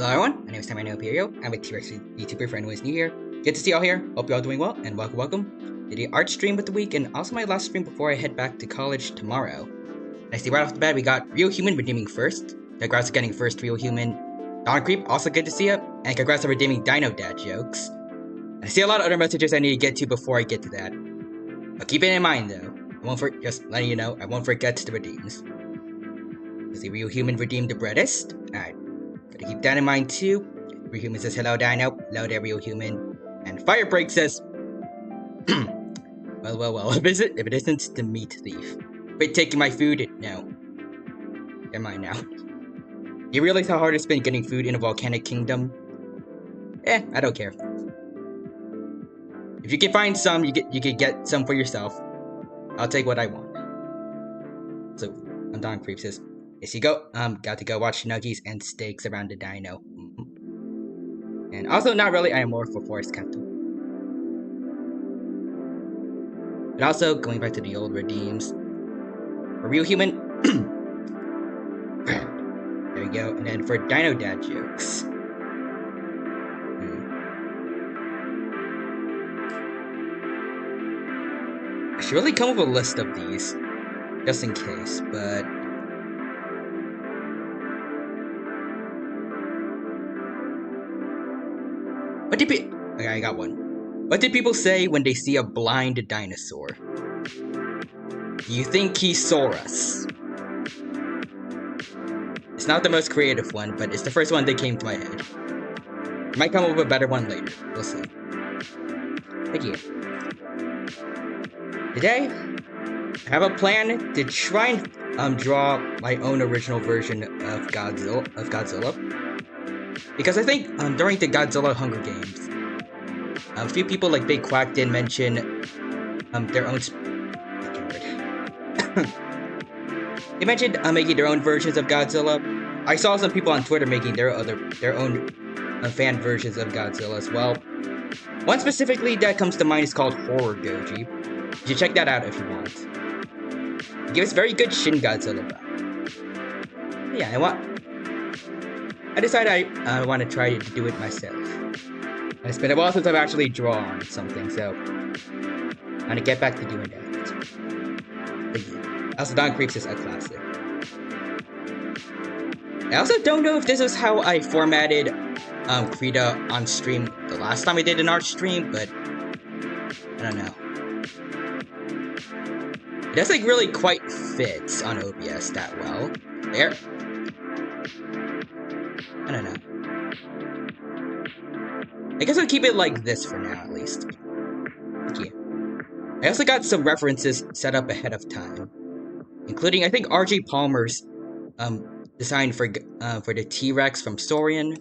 Hello everyone, my name is Tamino Imperio. I'm a T-Rex YouTuber for anyone who's new here. Good to see y'all here. Hope you're all doing well, and welcome to the art stream of the week, and also my last stream before I head back to college tomorrow. And I see right off the bat we got Real Human redeeming first. Congrats on getting first Real Human. Don Creep, also good to see you, and congrats on redeeming Dino Dad jokes. I see a lot of other messages I need to get to before I get to that. But keep it in mind though, just letting you know, I won't forget the redeems. Does the Real Human redeem the breadest? Alright. Gotta keep that in mind too. Real Human says hello Dino, hello there Real Human. And Firebreak says well, if it isn't the meat thief. Quit taking my food, no. Never mind now. You realize how hard it's been getting food in a volcanic kingdom? I don't care. If you can find some, you can get some for yourself. I'll take what I want. So, Don Creep says, yes you go, got to go watch Nuggies and steaks around the dino. And also, not really, I am more for Forest Captain. But also, going back to the old redeems. For Real Human, there you go. And then for Dino Dad jokes. I should really come up with a list of these, just in case, but... Okay, I got one. What did people say when they see a blind dinosaur? You think he saw us? It's not the most creative one, but it's the first one that came to my head. I might come up with a better one later. We'll see. Thank you. Today, I have a plan to try and draw my own original version of Godzilla. Because I think during the Godzilla Hunger Games, a few people like Big Quack did mention their own. They mentioned making their own versions of Godzilla. I saw some people on Twitter making their own fan versions of Godzilla as well. One specifically that comes to mind is called Horror Goji. You should check that out if you want. It gives very good Shin Godzilla vibe. Yeah, I decided I want to try to do it myself. It's been a while since I've actually drawn something, so I'm gonna get back to doing that. Also, Don Creeps is a classic. I also don't know if this is how I formatted Krita on stream the last time I did an art stream, but I don't know. It doesn't really quite fit on OBS that well. There. I don't know. I guess I'll keep it like this for now, at least. Thank you. I also got some references set up ahead of time, including I think R.J. Palmer's design for the T-Rex from Saurian,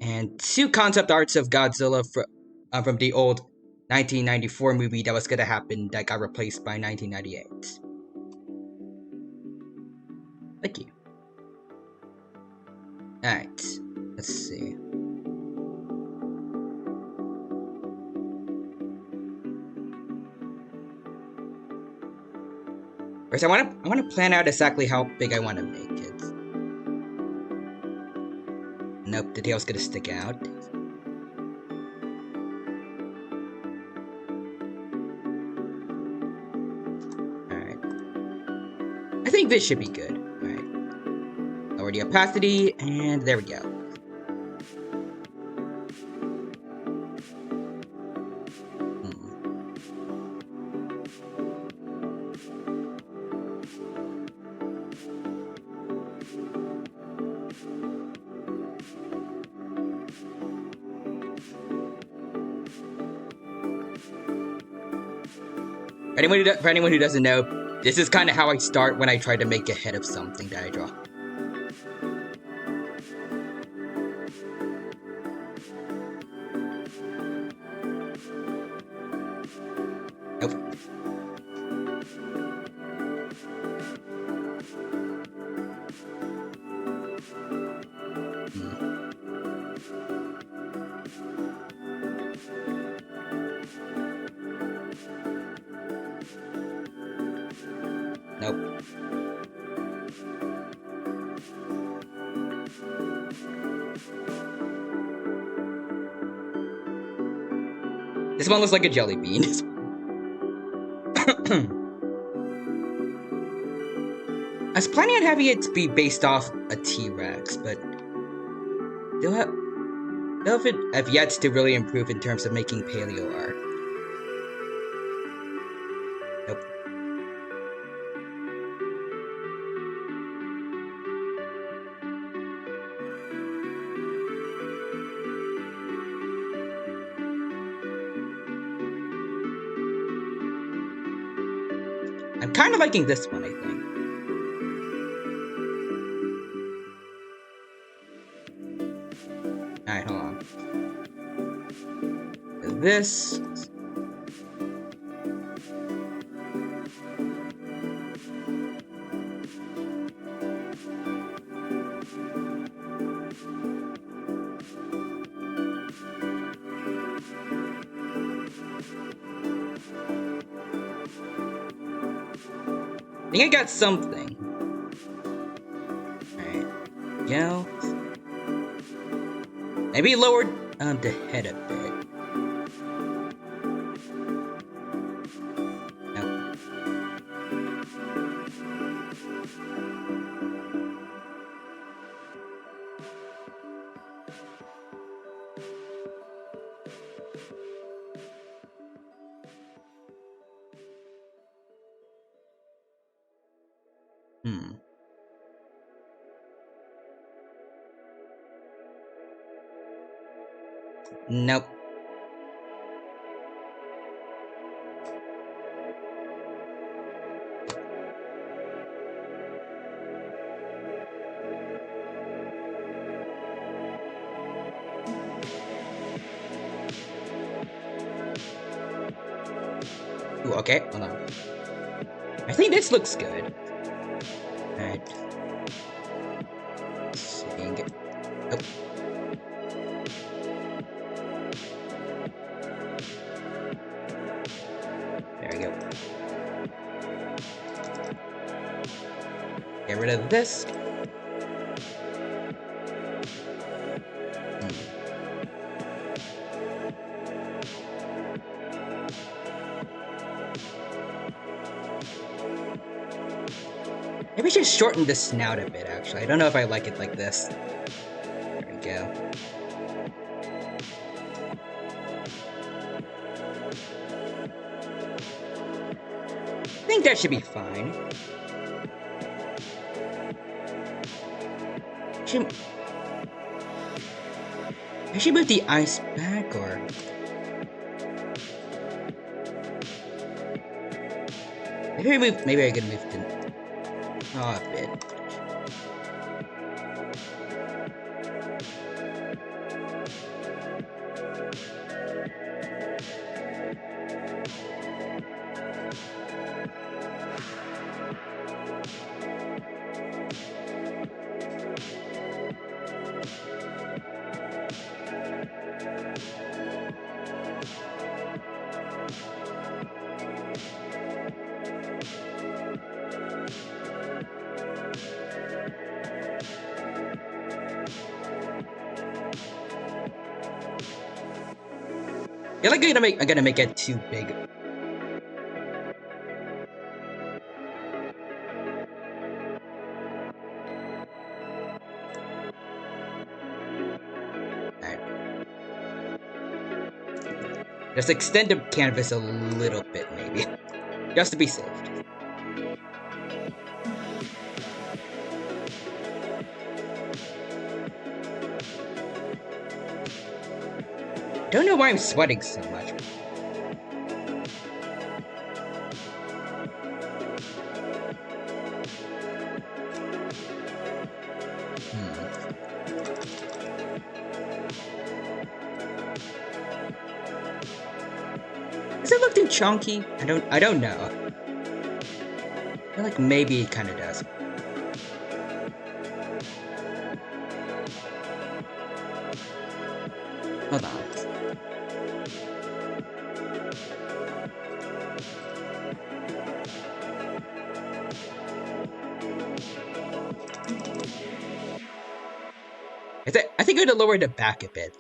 and 2 concept arts of Godzilla from the old 1994 movie that was gonna happen that got replaced by 1998. Thank you. Alright, let's see. First, I want to plan out exactly how big I want to make it. Nope, the tail's gonna stick out. Alright. I think this should be good. Alright. Lower the opacity, and there we go. For anyone who doesn't know, this is kind of how I start when I try to make a head of something that I draw. Nope. Nope. This one looks like a jelly bean. I was planning on having it be based off a T-Rex, but they've yet to really improve in terms of making paleo art. Nope. I'm kind of liking this one, I think. Alright, hold on. This. I think I got something. Alright. Gel. Maybe lower the head a bit. No. Nope. Ooh, okay, hold on. I think this looks good. Alright. Seeing it. Oh. There we go. Get rid of this. Maybe I should shorten the snout a bit, actually. I don't know if I like it like this. There we go. I think that should be fine. I should move the eyes back, or... Maybe I could move the... Oh, a bit. I feel like I'm gonna make it too big. Alright. Just extend the canvas a little bit, maybe. Just to be safe. Don't know why I'm sweating so much. Does it look too chunky? I don't know. I feel like maybe it kinda does. Hold on. I think I'm gonna lower the back a bit.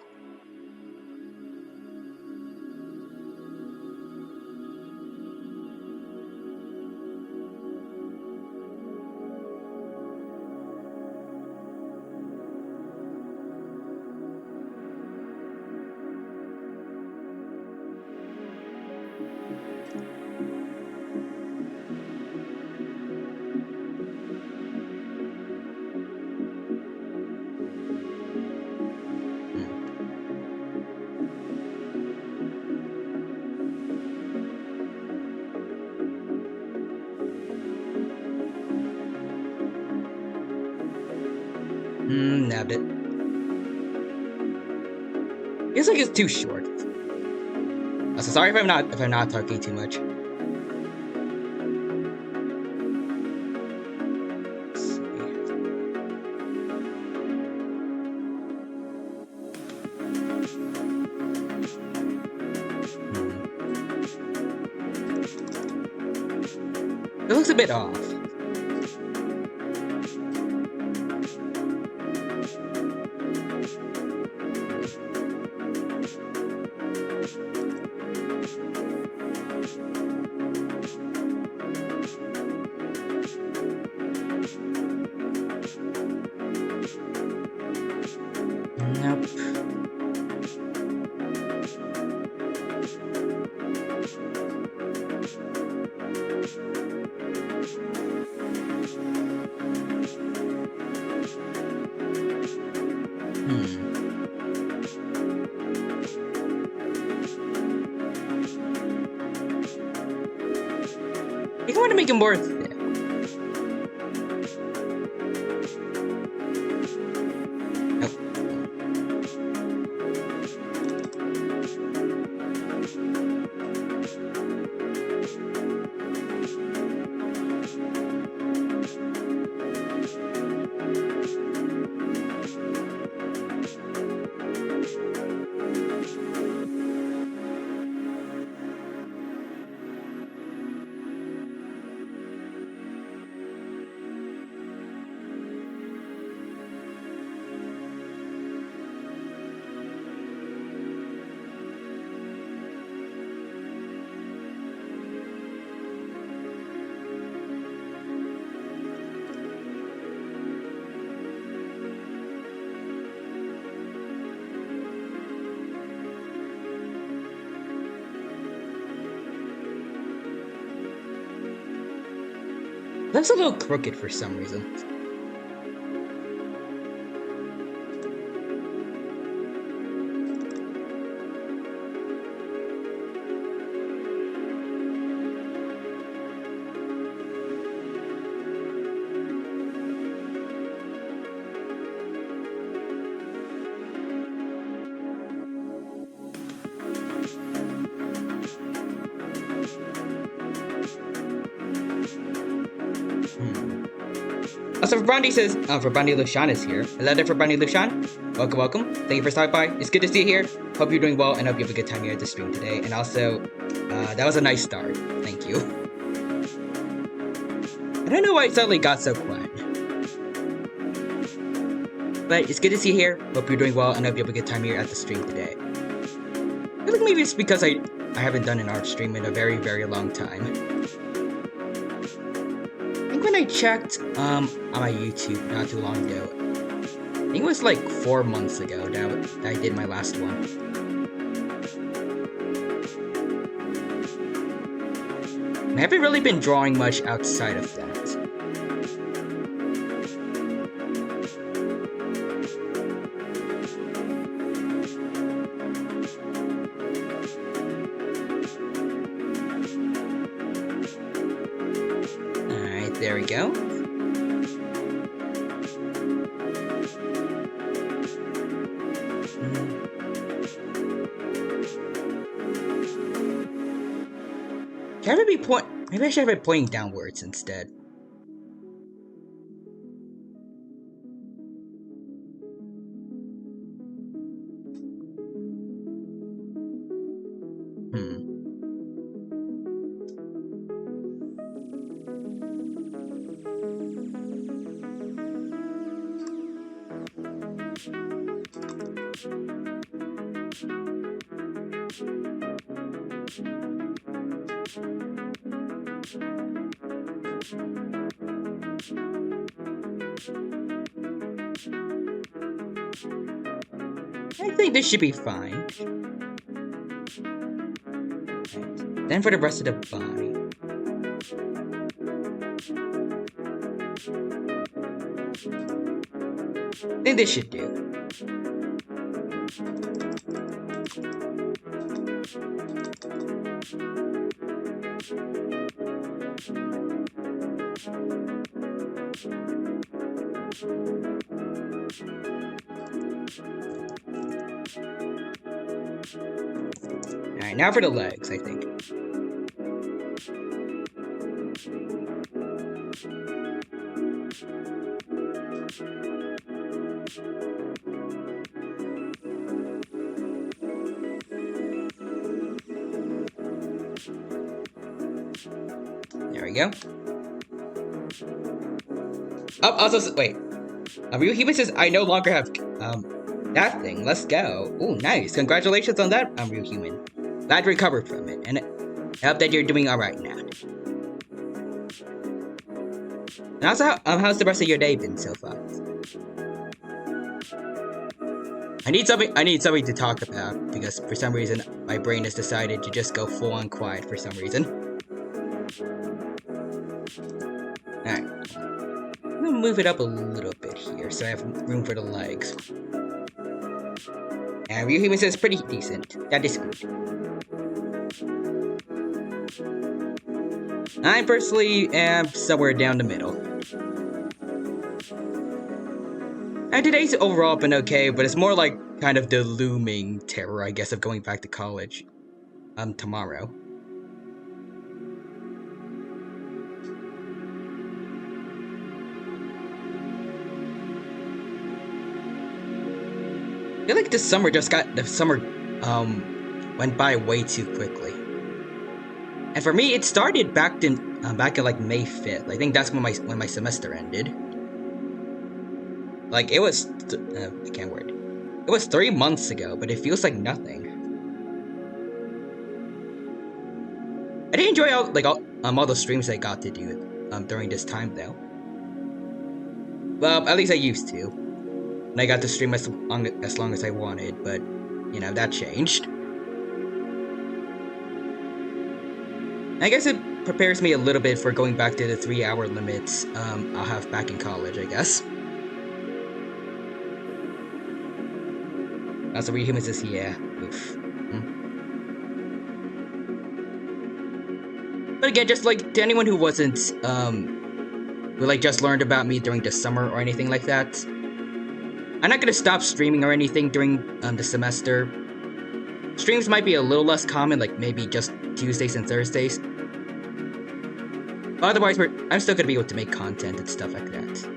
Nabbed it. Feels like it's too short. Also, sorry if I'm not talking too much. Let's see. It looks a bit off. Nope. I think I want to make him more thick. That's a little crooked for some reason. Also, Brandy says, Brandy Lushan is here. Hello there, Brandy Lushan. Welcome, welcome. Thank you for stopping by. It's good to see you here. Hope you're doing well, and hope you have a good time here at the stream today. And also, that was a nice start. Thank you. I don't know why it suddenly got so quiet. But it's good to see you here. Hope you're doing well, and hope you have a good time here at the stream today. I feel like maybe it's because I haven't done an art stream in a very, very long time. I think when I checked on my YouTube not too long ago, I think it was like 4 months ago that I did my last one. And I haven't really been drawing much outside of that. Alright, there we go. Can I be maybe I should have it pointing downwards instead. I think this should be fine. Right. Then for the rest of the body. I think this should do. Alright, now for the legs, I think. There we go. Oh, also, wait. Ryuhime says, I no longer have, that thing. Let's go. Ooh, nice. Congratulations on that, Ryuhuman. Glad you recovered from it, and I hope that you're doing alright now. And also, how's the rest of your day been so far? I need something to talk about, because for some reason, my brain has decided to just go full-on quiet for some reason. Alright. I'm gonna move it up a little bit here, so I have room for the legs. And Ryuhime says pretty decent. That is good. I personally am somewhere down the middle. And today's overall been okay, but it's more like kind of the looming terror, I guess, of going back to college. Tomorrow. I feel like the summer went by way too quickly. And for me, it started back in like May 5th. I think that's when my semester ended. Like, it was, I can't word. It was 3 months ago, but it feels like nothing. I did enjoy all the streams I got to do during this time though. Well, at least I used to. And I got to stream as long as I wanted, but you know, that changed. I guess it prepares me a little bit for going back to the 3-hour limits I'll have back in college, I guess. Also, Ryuhime says, yeah, oof. But again, just like to anyone who wasn't, who like just learned about me during the summer or anything like that, I'm not gonna stop streaming or anything during the semester. Streams might be a little less common, like maybe just Tuesdays and Thursdays. But otherwise, I'm still gonna be able to make content and stuff like that.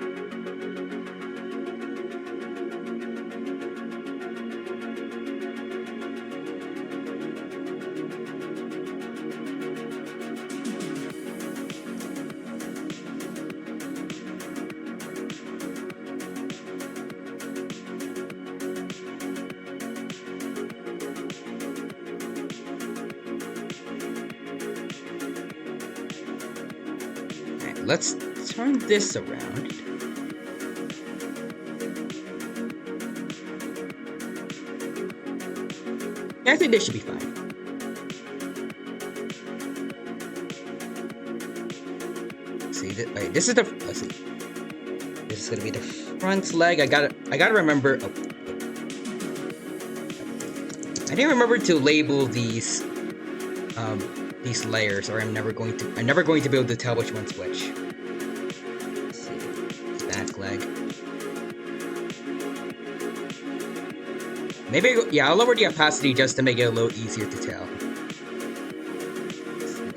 Let's turn this around. Yeah, I think this should be fine. See, wait, this is the. Let's see. This is gonna be the front leg. I gotta remember. Oh. I didn't remember to label these layers, or I'm never going to be able to tell which one's which. Let's see. Back leg. Maybe, yeah, I'll lower the opacity just to make it a little easier to tell.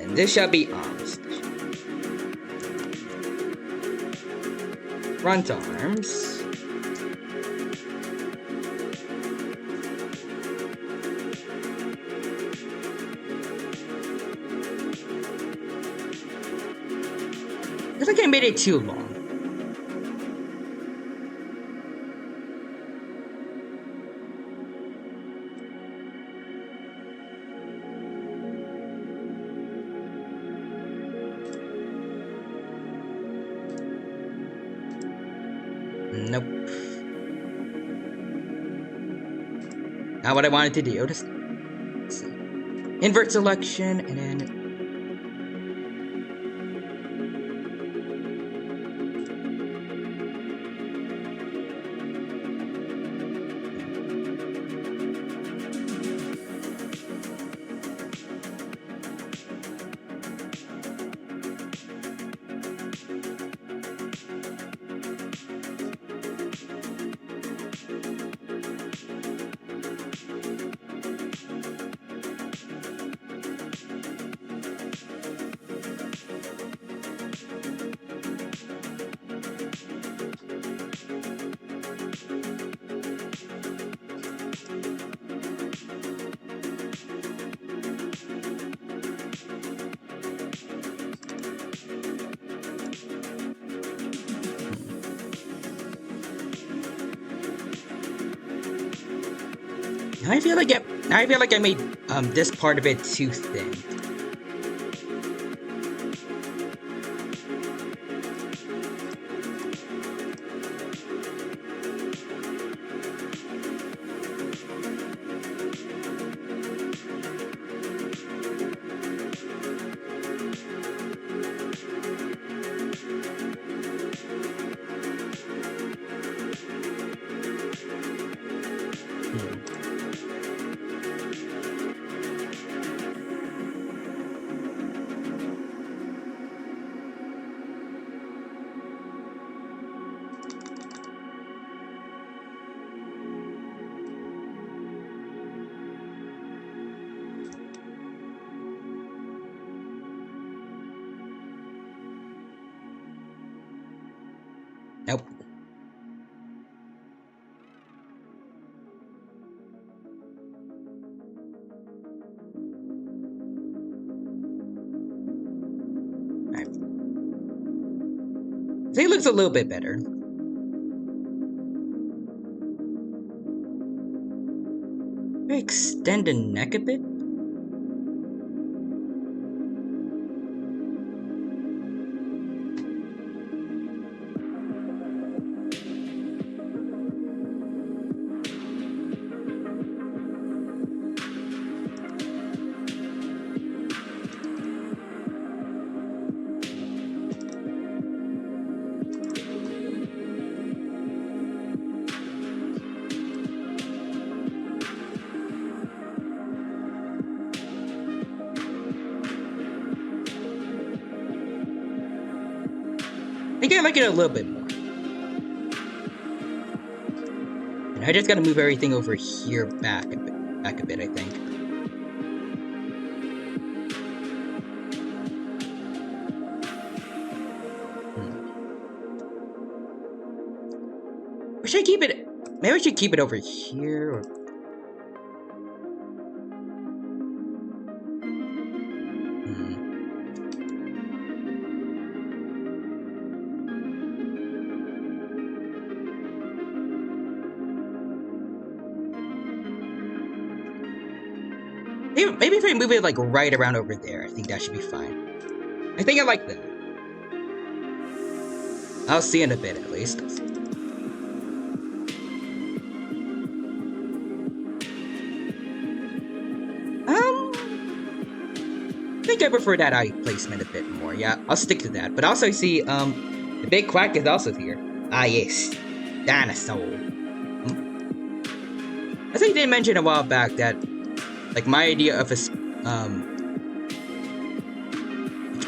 And this shall be arms. Front arms. I think I made it too long. Nope. Not what I wanted to do. Let's see. invert selection, and then I feel like I made this part of it too thin. Nope. Alright. I think it looks a little bit better. Extend the neck a bit. I think I like it a little bit more. And I just gotta move everything over here back a bit, I think. Or should I keep it? Maybe I should keep it over here. Or... Maybe if I move it like right around over there, I think that should be fine. I think I like that. I'll see in a bit at least. I think I prefer that eye placement a bit more. Yeah, I'll stick to that. But also see, the big quack is also here. Ah yes, dinosaur. I think they mentioned a while back that, like, my idea of a, I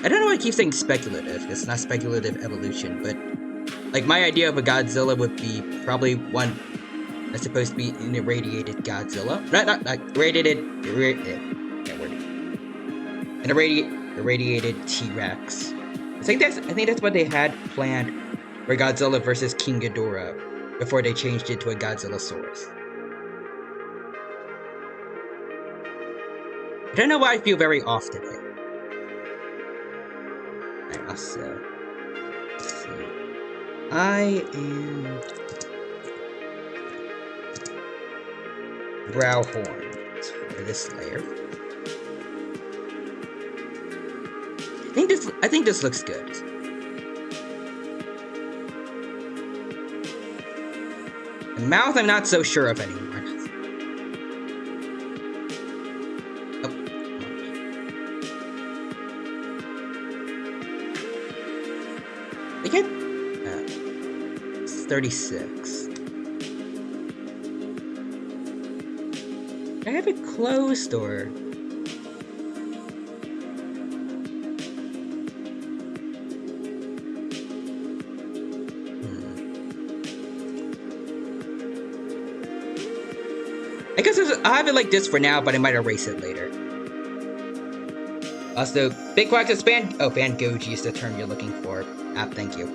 don't know why I keep saying speculative. It's not speculative evolution, but, like, my idea of a Godzilla would be probably one that's supposed to be an irradiated Godzilla. Not radiated, an irradiated T-Rex. I think that's what they had planned for Godzilla versus King Ghidorah before they changed it to a Godzillasaurus. I don't know why I feel very off today. Alright, also, let's see. I am brow horns for this layer. I think this looks good. The mouth I'm not so sure of anymore. Oh, get 36. I have it closed or? I guess I have it like this for now, but I might erase it later. Also, Big Quack says Van Goji is the term you're looking for. Thank you.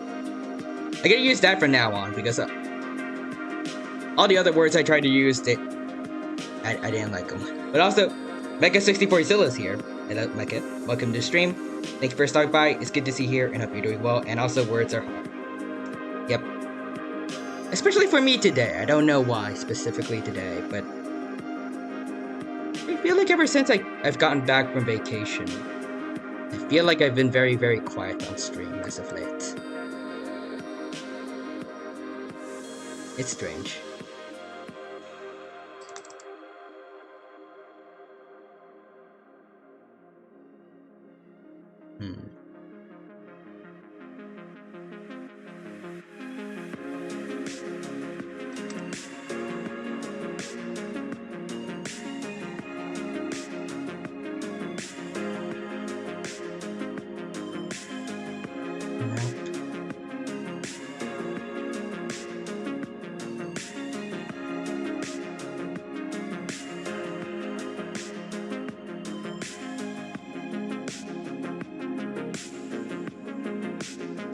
I gotta use that from now on, because all the other words I tried to use, I didn't like them. But also, Mecha64zilla is here. Hello, Mecha. Welcome to the stream. Thank you for stopping by. It's good to see you here, and hope you're doing well. And also, words are hard. Yep. Especially for me today. I don't know why specifically today, but I feel like ever since I've gotten back from vacation, I feel like I've been very, very quiet on stream as of late. It's strange.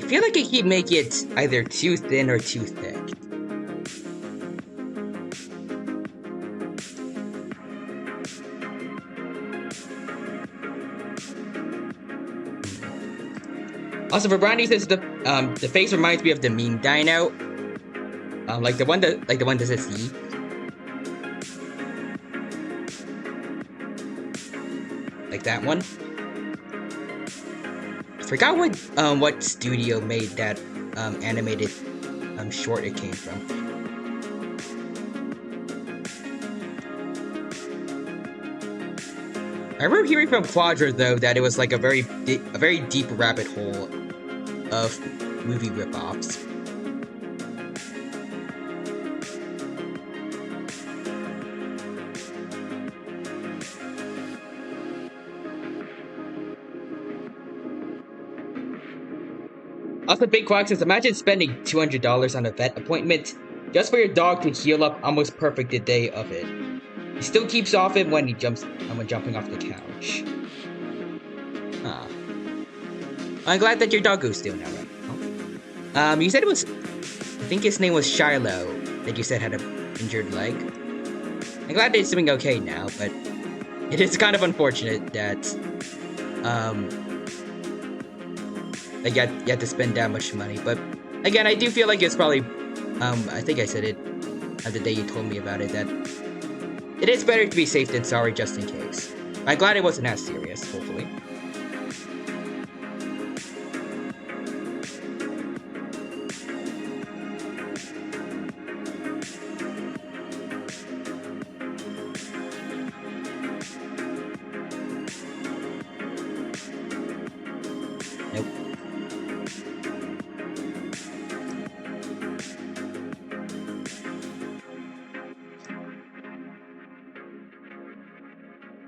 I feel like I keep making it either too thin or too thick. Also, for Brandy says the face reminds me of the meme dino, like the one that says E. Like that one. I forgot what studio made that animated short it came from. I remember hearing from Quadra though that it was like a very deep rabbit hole of movie ripoffs. Also, Big Quack says, imagine spending $200 on a vet appointment just for your dog to heal up almost perfect the day of it. He still keeps off it when jumping off the couch. Huh. I'm glad that your doggo's doing alright. Oh. You said it was, I think his name was Shiloh, that you said had an injured leg. I'm glad that he's doing okay now, but it is kind of unfortunate that you had to spend that much money. But again, I do feel like it's probably, I think I said it the day you told me about it, that it is better to be safe than sorry just in case. I'm glad it wasn't as serious, hopefully. Nope.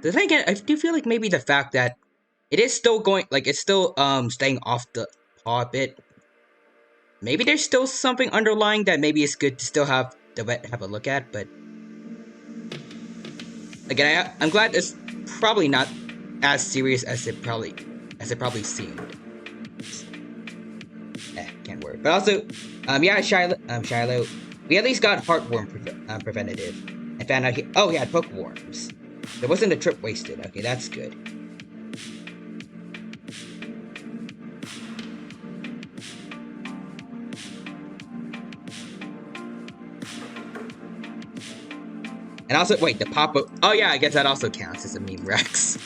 The thing again, I do feel like maybe the fact that it is still going, like it's still staying off the paw a bit. Maybe there's still something underlying that maybe it's good to still have the vet have a look at, but again, I'm glad it's probably not as serious as it probably seemed. Can't work. But also, yeah, Shiloh, we at least got heartworm preventative and found out he had hookworms. There wasn't a trip wasted. Okay, that's good. And also, wait, the Papa... Oh yeah, I guess that also counts as a meme Rex.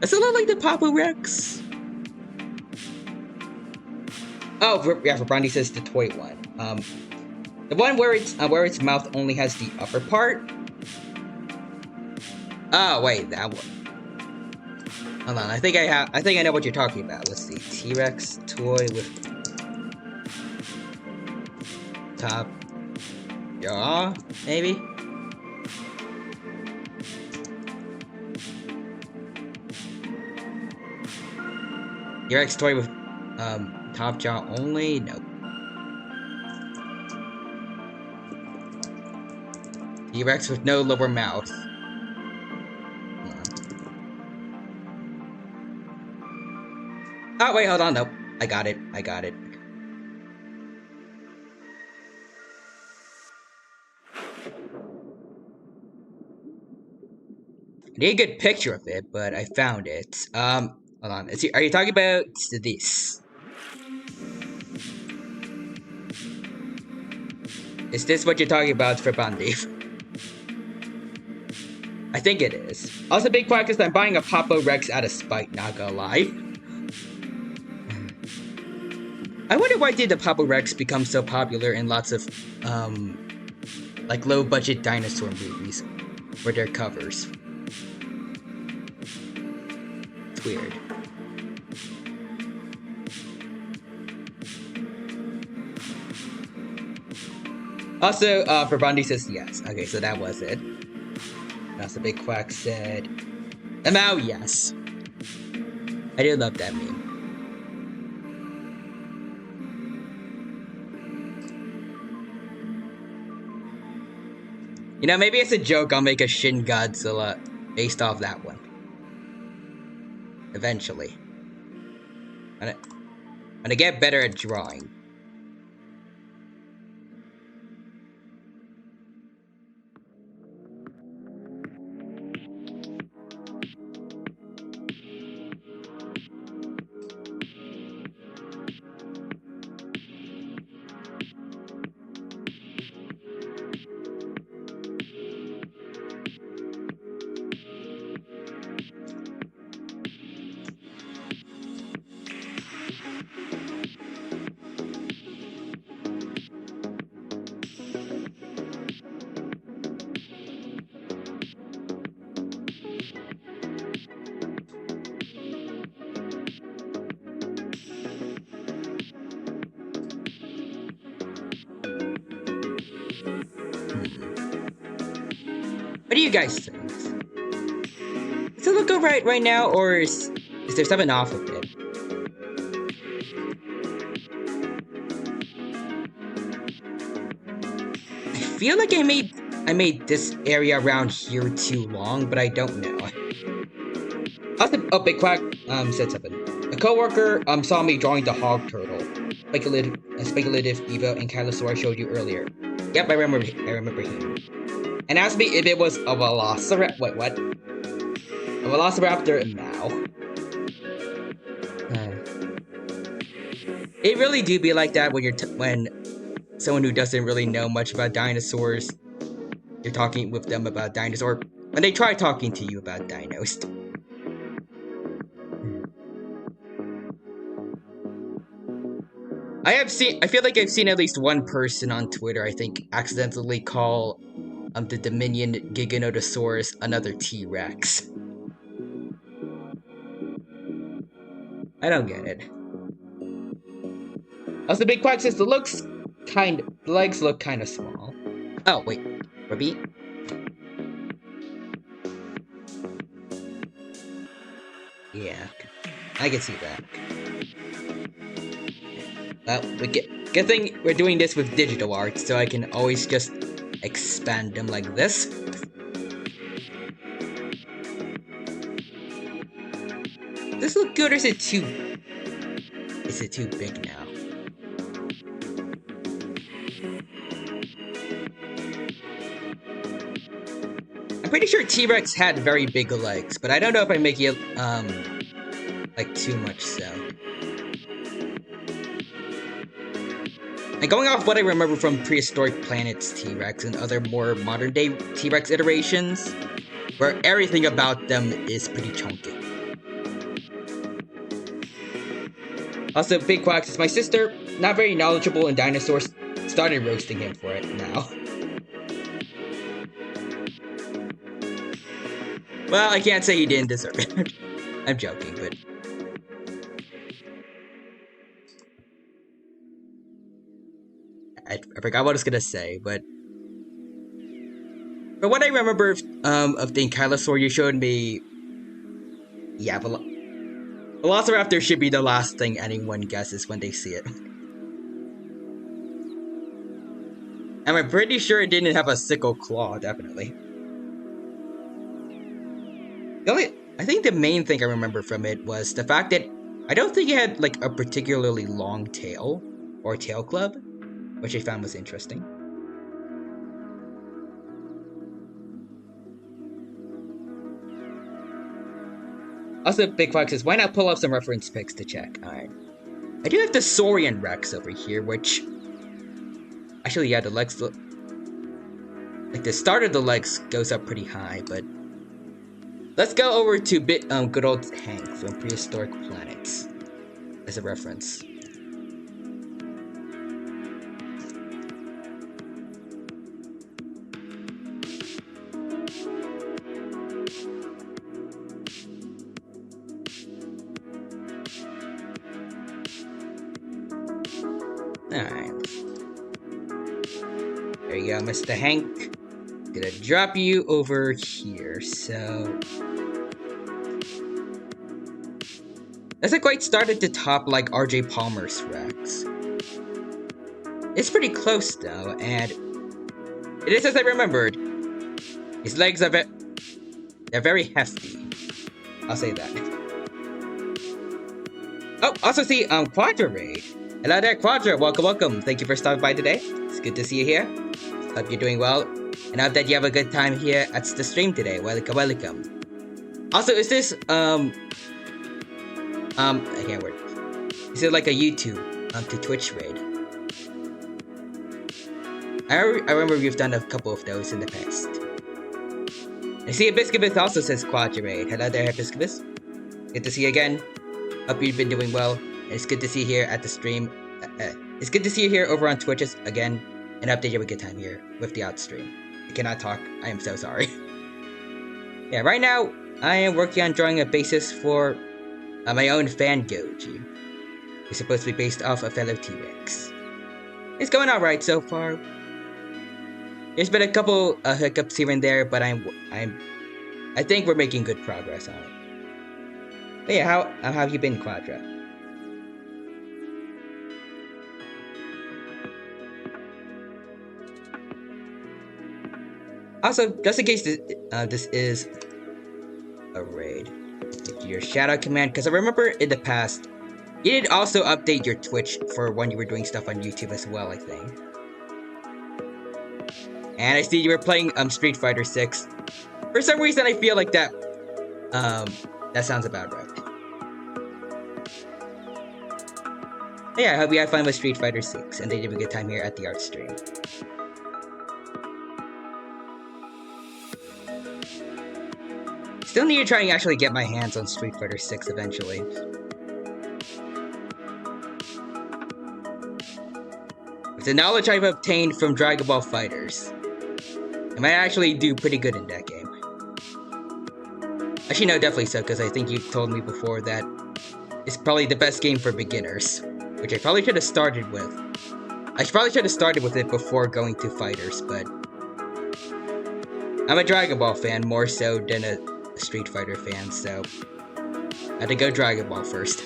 It's a lot like the Papa Rex. Oh, yeah, for Brandy says the toy one. The one where its mouth only has the upper part. Oh wait, that one. Hold on, I think I know what you're talking about. Let's see, T-Rex toy with top jaw, maybe? T-Rex toy with top jaw only? Nope. T-Rex with no lower mouth. Oh wait, hold on, nope. I got it. I need a good picture of it, but I found it. Hold on. Are you talking about this? Is this what you're talking about for Bundy? I think it is. Also, big quack is I'm buying a Papo Rex out of spite, not gonna lie. I wonder why did the Papo Rex become so popular in lots of, like low-budget dinosaur movies, for their covers. It's weird. Also, for Bundy says yes. Okay, so that was it. That's the big quack said. And now, yes. I do love that meme. You know, maybe it's a joke. I'll make a Shin Godzilla based off that one. Eventually. I'm gonna get better at drawing. What do you guys think? Does it look alright right now, or is there something off with it? I feel like I made this area around here too long, but I don't know. Also, oh, Big Quack said something. A coworker saw me drawing the hog turtle, speculative Evo and Kylosaur I showed you earlier. Yep, I remember him. And asked me if it was a velociraptor. Wait, what? A velociraptor? Now. It really do be like that when when someone who doesn't really know much about dinosaurs, you're talking with them about dinosaurs, when they try talking to you about dinos. I feel like I've seen at least one person on Twitter, I think, accidentally call the Dominion Giganotosaurus another T-Rex. I don't get it. Also, Big Quack says the legs look kind of small. Oh, wait. Repeat? Yeah, I can see that. Good thing we're doing this with digital art, so I can always just expand them like this. Does this look good, or is it too big now? I'm pretty sure T-Rex had very big legs, but I don't know if I'm making it, like too much so. And going off what I remember from Prehistoric Planet's T-Rex and other more modern-day T-Rex iterations, where everything about them is pretty chunky. Also, Big Quack says, my sister, not very knowledgeable in dinosaurs, started roasting him for it now. Well, I can't say he didn't deserve it. I'm joking, but... I forgot what I was gonna say, but what I remember of the Ankylosaur you showed me, yeah, Velociraptor should be the last thing anyone guesses when they see it. And I'm pretty sure it didn't have a sickle claw, definitely. I think the main thing I remember from it was the fact that I don't think it had like a particularly long tail or tail club, which I found was interesting. Also, Big Fox says, why not pull up some reference pics to check? Alright. I do have the Saurian Rex over here, which... Actually, yeah, the legs look... Like, the start of the legs goes up pretty high, but... Let's go over to good old Hank from Prehistoric Planets as a reference. Alright. There you go, Mr. Hank. Gonna drop you over here, so... Doesn't quite start at the top like RJ Palmer's Rex. It's pretty close though, and... It is as I remembered. His legs are they're very hefty. I'll say that. Oh, also see, Quadra Raid. Hello there, Quadra. Welcome, welcome. Thank you for stopping by today. It's good to see you here. Hope you're doing well. And I hope that you have a good time here at the stream today. Welcome, welcome. Also, is this, I can't word. Is it like a YouTube, to Twitch raid? I remember you've done a couple of those in the past. I see Hibiscus also says Quadra Raid. Hello there, Hibiscus. Good to see you again. Hope you've been doing well. It's good to see you here at the stream. It's good to see you here over on Twitch again. And I hope that you have a good time here with the outstream. I cannot talk. I am so sorry. Yeah, right now, I am working on drawing a basis for my own fan Goji. It's supposed to be based off a fellow T-Rex. It's going alright so far. There's been a couple hiccups here and there, but I think we're making good progress on it. But yeah, how have you been, Quadra? Also, just in case this is a raid, your shout out command, because I remember in the past, you did also update your Twitch for when you were doing stuff on YouTube as well, I think. And I see you were playing Street Fighter 6. For some reason, I feel like that sounds about right. But yeah, I hope you had fun with Street Fighter 6, and they did a good time here at the art stream. Still need to try and actually get my hands on Street Fighter 6 eventually. With the knowledge I've obtained from Dragon Ball FighterZ, I might actually do pretty good in that game. Actually, no, definitely so, because I think you told me before that it's probably the best game for beginners, which I probably should have started with. I probably should have started with it before going to Fighters, but I'm a Dragon Ball fan more so than a Street Fighter fan, so I had to go Dragon Ball first.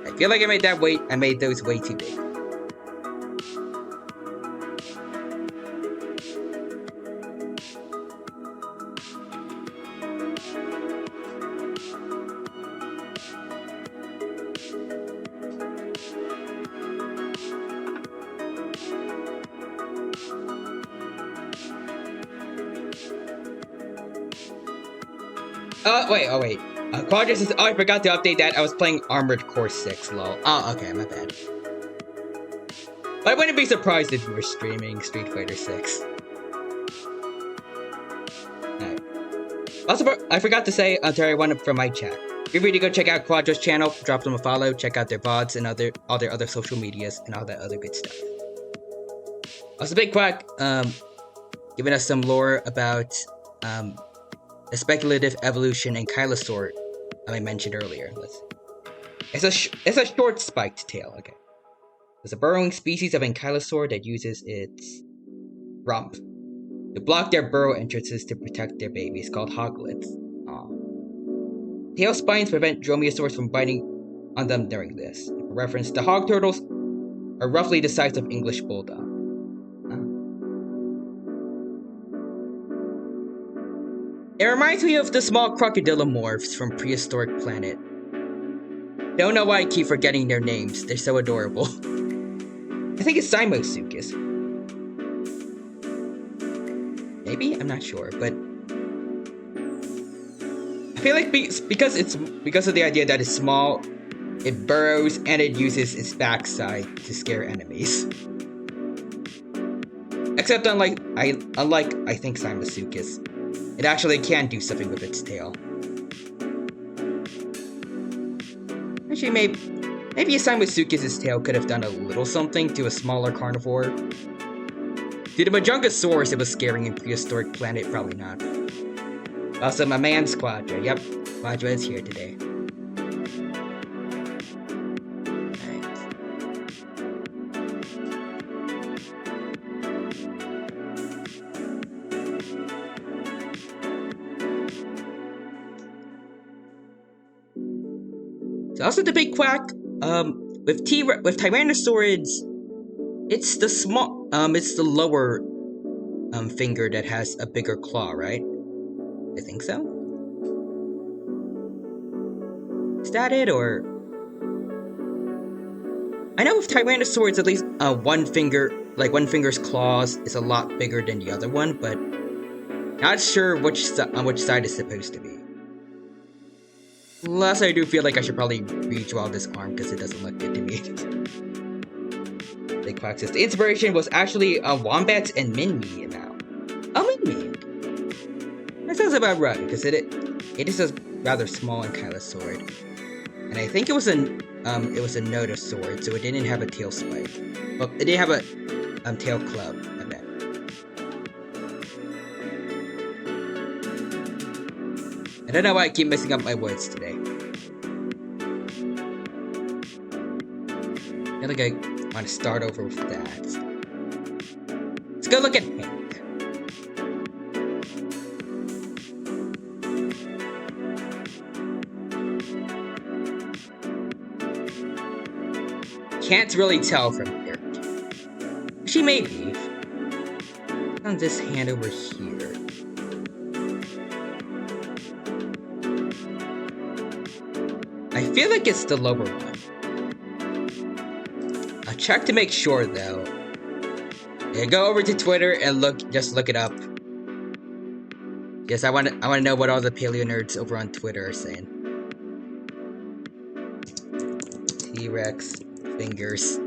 I feel like I made those way too big. Wait. Quadra says, oh, I forgot to update that. I was playing Armored Core 6, lol. Oh, okay, my bad. But I wouldn't be surprised if you were streaming Street Fighter 6. Alright. Also, I forgot to say to everyone from my chat, feel free to go check out Quadra's channel, drop them a follow, check out their VODs and all their other social medias and all that other good stuff. Also, Big Quack, giving us some lore about, the speculative evolution and Kylosaur I mentioned earlier. Let's see. It's a short spiked tail. Okay. It's a burrowing species of ankylosaur that uses its rump to block their burrow entrances to protect their babies, called hoglets. Aw. Tail spines prevent dromaeosaurs from biting on them during this. For reference, the hog turtles are roughly the size of English bulldog. It reminds me of the small crocodilomorphs from Prehistoric Planet. Don't know why I keep forgetting their names. They're so adorable. I think it's Simosuchus. Maybe? I'm not sure, but I feel like because of the idea that it's small, it burrows and it uses its backside to scare enemies. Except unlike I think Simosuchus, it actually can do something with its tail. Actually, maybe a Simosuchus' tail could have done a little something to a smaller carnivore. To the Majungasaurus it was scaring in Prehistoric Planet, probably not. Also, my man Squadra. Yep, Squadra is here today. So also the big quack, with Tyrannosaurids, it's the lower finger that has a bigger claw, right? I think so. Is that it, or? I know with Tyrannosaurids, at least one finger's claws is a lot bigger than the other one, but not sure on which side it's supposed to be. Plus, I do feel like I should probably redraw this arm because it doesn't look good to me. Big quack says the inspiration was actually wombats and Minmi now. Oh, Minmi. That sounds about right because it is a rather small ankylosaurid, and I think it was a notosaurid, so it didn't have a tail spike. Well, it did have a tail club. I bet. I don't know why I keep messing up my words today. I feel like I want to start over with that. Let's go look at Hank. Can't really tell from here. She may be. On this hand over here. I feel like it's the lower one. I'll check to make sure though. Yeah, go over to Twitter and look it up. Yes, I want to know what all the paleo nerds over on Twitter are saying. T-Rex fingers.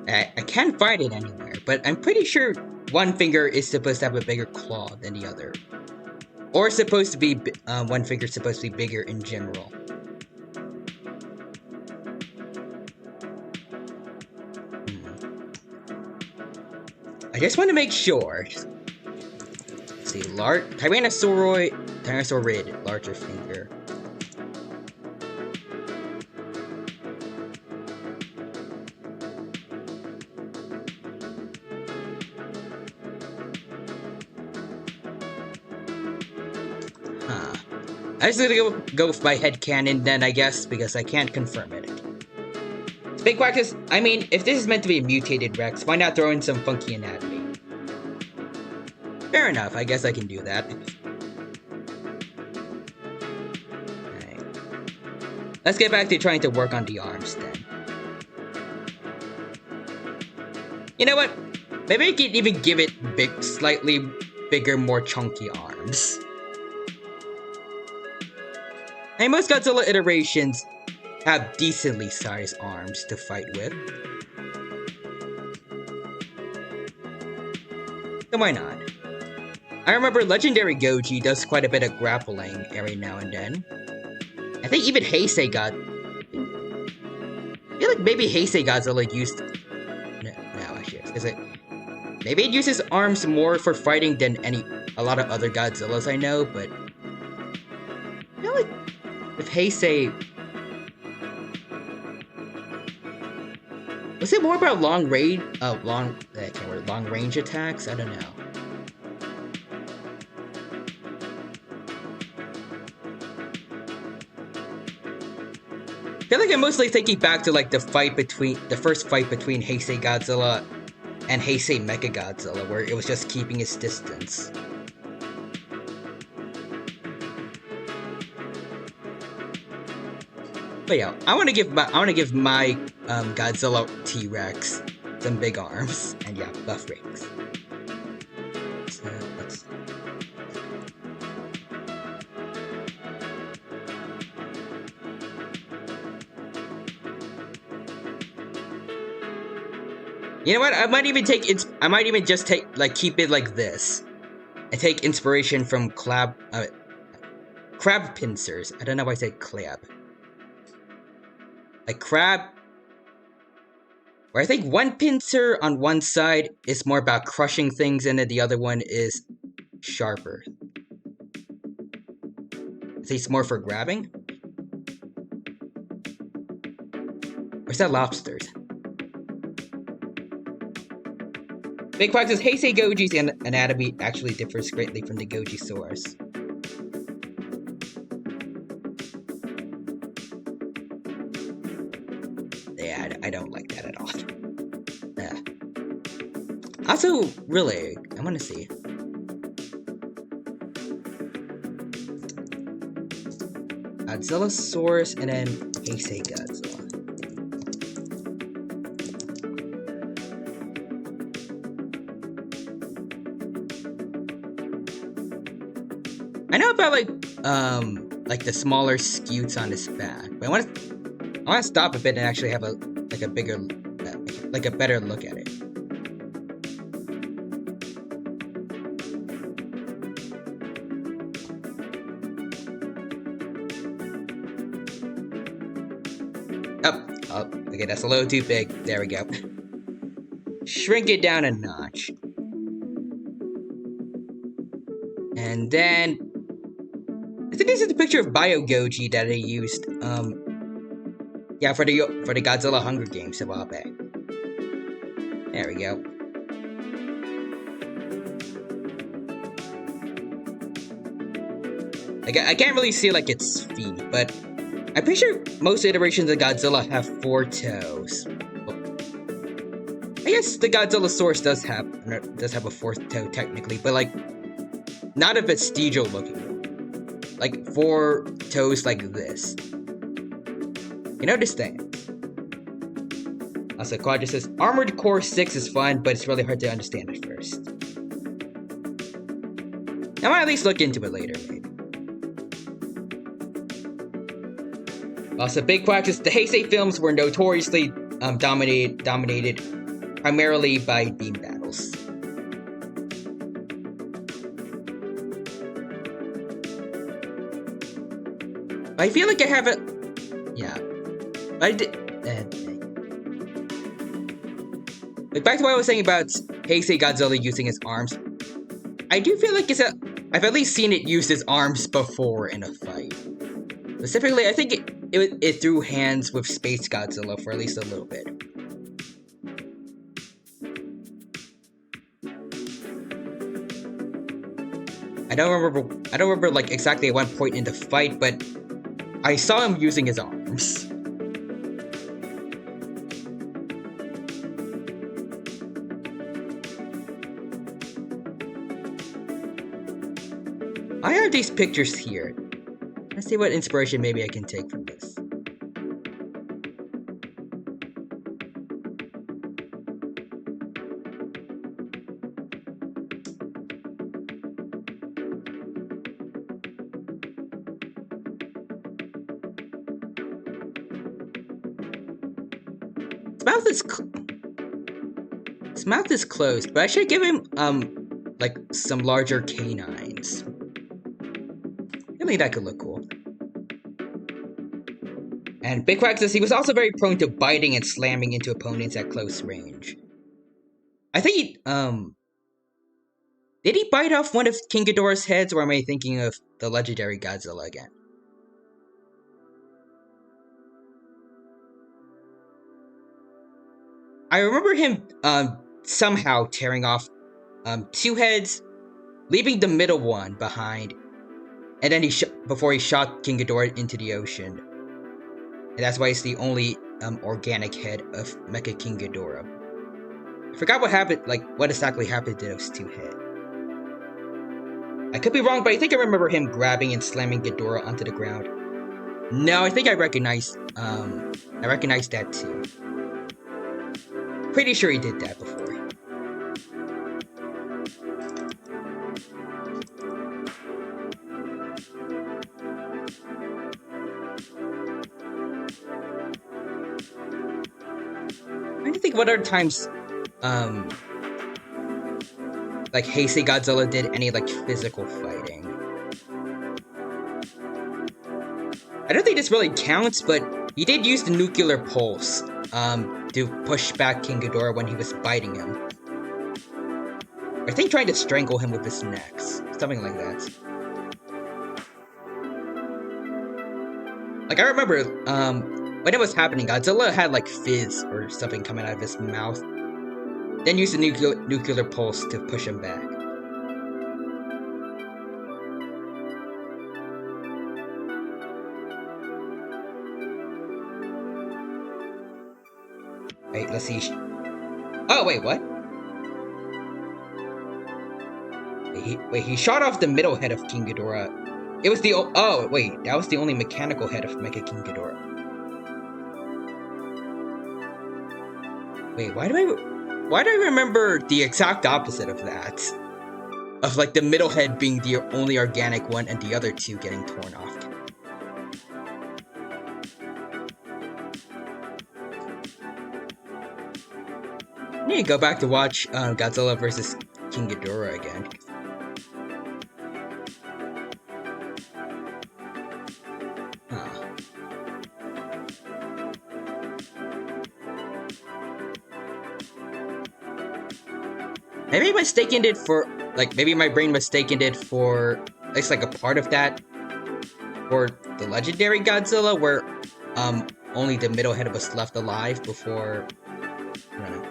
I can't find it anywhere, but I'm pretty sure one finger is supposed to have a bigger claw than the other. Or supposed to be, one finger is supposed to be bigger in general. I just want to make sure. Let's see, Tyrannosaurid, larger finger. I'm just gonna go with my headcanon then, I guess, because I can't confirm it. Big Quacktus, I mean, if this is meant to be a mutated Rex, why not throw in some funky anatomy? Fair enough, I guess I can do that. Alright. Let's get back to trying to work on the arms then. You know what? Maybe I can even give it slightly bigger, more chunky arms. And most Godzilla iterations have decently sized arms to fight with. So why not? I remember Legendary Goji does quite a bit of grappling every now and then. I think even Heisei got... I feel like maybe Heisei Godzilla used... No, actually, is it... Maybe it uses arms more for fighting than a lot of other Godzillas I know, but... I feel like with Heisei... Was it more about long range attacks? I don't know. I feel like I'm mostly thinking back to like the first fight between Heisei Godzilla and Heisei Mechagodzilla, where it was just keeping its distance. But yeah, I want to give my Godzilla T-Rex some big arms, and yeah, buff rings. So let's... You know what? I might even just keep it like this, and take inspiration from crab pincers. I don't know why I said crab. Like crab, where I think one pincer on one side is more about crushing things, and then the other one is sharper. I think it's more for grabbing. Or is that lobsters? Big Quack says Heisei Goji's anatomy actually differs greatly from the Gojisaurus. Yeah, I don't like that at all. Also, really, I want to see. Godzillasaurus and then Heisei Godzilla. I know about like the smaller scutes on his back, but I want to stop a bit and actually have a better look at it. Oh, okay, that's a little too big. There we go. Shrink it down a notch. And then I think this is the picture of Bio Goji that I used, yeah, for the Godzilla Hunger Games a while back. There we go. I can't really see like its feet, but I'm pretty sure most iterations of Godzilla have 4 toes. I guess the Godzillasaurus does have a 4th toe technically, but like not a vestigial looking one. Like 4 toes like this. You know this thing. Also, Quadra says, Armored Core 6 is fun, but it's really hard to understand at first. I might at least look into it later, maybe. Also, Big Quack says, the Heisei films were notoriously dominated primarily by beam battles. I feel like I have it. Yeah. I did. Like back to what I was saying about Heisei Godzilla using his arms. I do feel like I've at least seen it use his arms before in a fight. Specifically, I think it threw hands with Space Godzilla for at least a little bit. I don't remember like exactly at one point in the fight, but I saw him using his arms. these pictures here. Let's see what inspiration maybe I can take from this. His mouth is closed, but I should give him like some larger canines. I think that could look cool. And Big Quack says he was also very prone to biting and slamming into opponents at close range. I think he did he bite off one of King Ghidorah's heads, or am I thinking of the legendary Godzilla again? I remember him somehow tearing off 2 heads, leaving the middle one behind, and then before he shot King Ghidorah into the ocean. And that's why it's the only organic head of Mecha King Ghidorah. I forgot what happened, like what exactly happened to those 2 heads. I could be wrong, but I think I remember him grabbing and slamming Ghidorah onto the ground. No, I think I recognize that too. Pretty sure he did that before. I don't think what other times, like Heisei Godzilla did any like physical fighting. I don't think this really counts, but he did use the nuclear pulse to push back King Ghidorah when he was biting him. I think trying to strangle him with his neck, something like that. Like I remember, when it was happening, Godzilla had like fizz or something coming out of his mouth. Then used the nuclear pulse to push him back. Wait, let's see. Oh, wait, what? Wait, he shot off the middle head of King Ghidorah. It was the... Oh, wait, that was the only mechanical head of Mecha King Ghidorah. Wait, why do I remember the exact opposite of that? Of, like, the middle head being the only organic one and the other 2 getting torn off. I need to go back to watch Godzilla vs. King Ghidorah again. Maybe mistaken it for, like, maybe my brain mistaken it for, it's like a part of that, for the legendary Godzilla, where, only the middle head was left alive before, I don't know.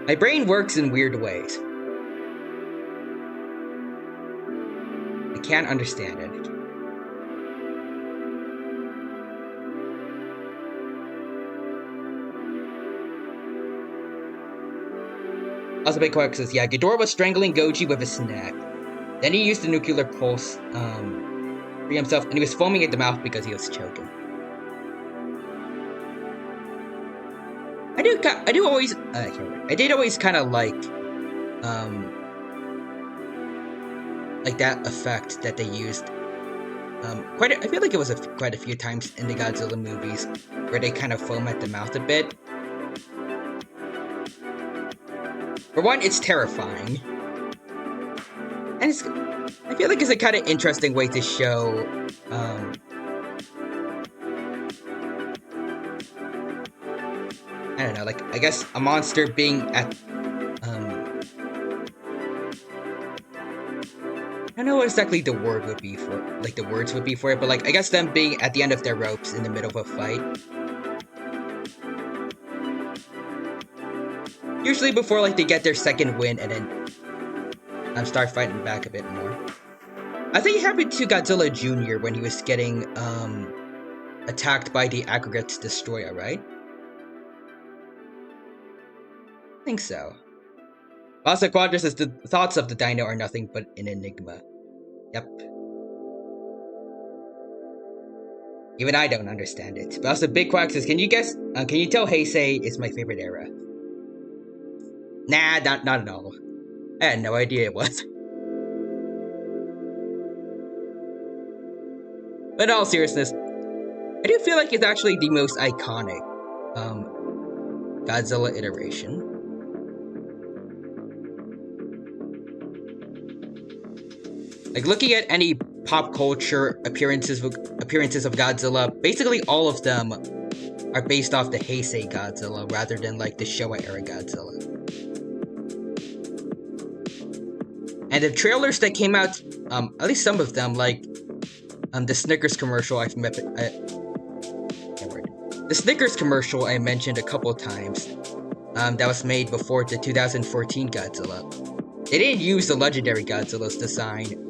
My brain works in weird ways. I can't understand it. Also, Big Quack says, yeah, Ghidorah was strangling Goji with his neck. Then he used the nuclear pulse, free himself, and he was foaming at the mouth because he was choking. I did always kind of like that effect that they used. I feel like it was quite a few times in the Godzilla movies where they kind of foam at the mouth a bit. For one, it's terrifying. And I feel like it's a kind of interesting way to show, I don't know, like, I guess a monster being at, I don't know what exactly the word would be for, like, the words would be for it, but, like, I guess them being at the end of their ropes in the middle of a fight. Usually before, like, they get their second win and then start fighting back a bit more. I think it happened to Godzilla Jr. when he was getting attacked by the Aggregate Destroyer, right? I think so. Also, Quadras says the thoughts of the dino are nothing but an enigma. Yep. Even I don't understand it. But also, Big Quack says, can you guess? Can you tell Heisei is my favorite era? Nah, not at all. I had no idea it was. But in all seriousness, I do feel like it's actually the most iconic Godzilla iteration. Like, looking at any pop culture appearances of Godzilla, basically all of them are based off the Heisei Godzilla rather than like the Showa era Godzilla. And the trailers that came out, at least some of them, like the Snickers commercial the Snickers commercial I mentioned a couple times, that was made before the 2014 Godzilla. They didn't use the legendary Godzilla's design.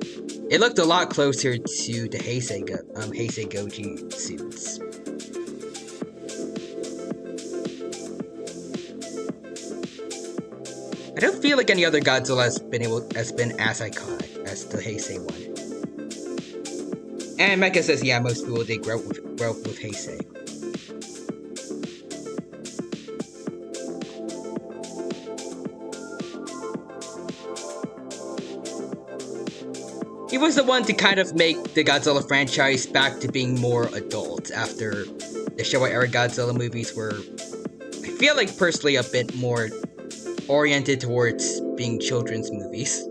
It looked a lot closer to the Heisei Goji suits. I don't feel like any other Godzilla has been as iconic as the Heisei one. And Mecha says, yeah, most people did grow up with Heisei. He was the one to kind of make the Godzilla franchise back to being more adult after the Showa era Godzilla movies were, I feel like, personally a bit more oriented towards being children's movies.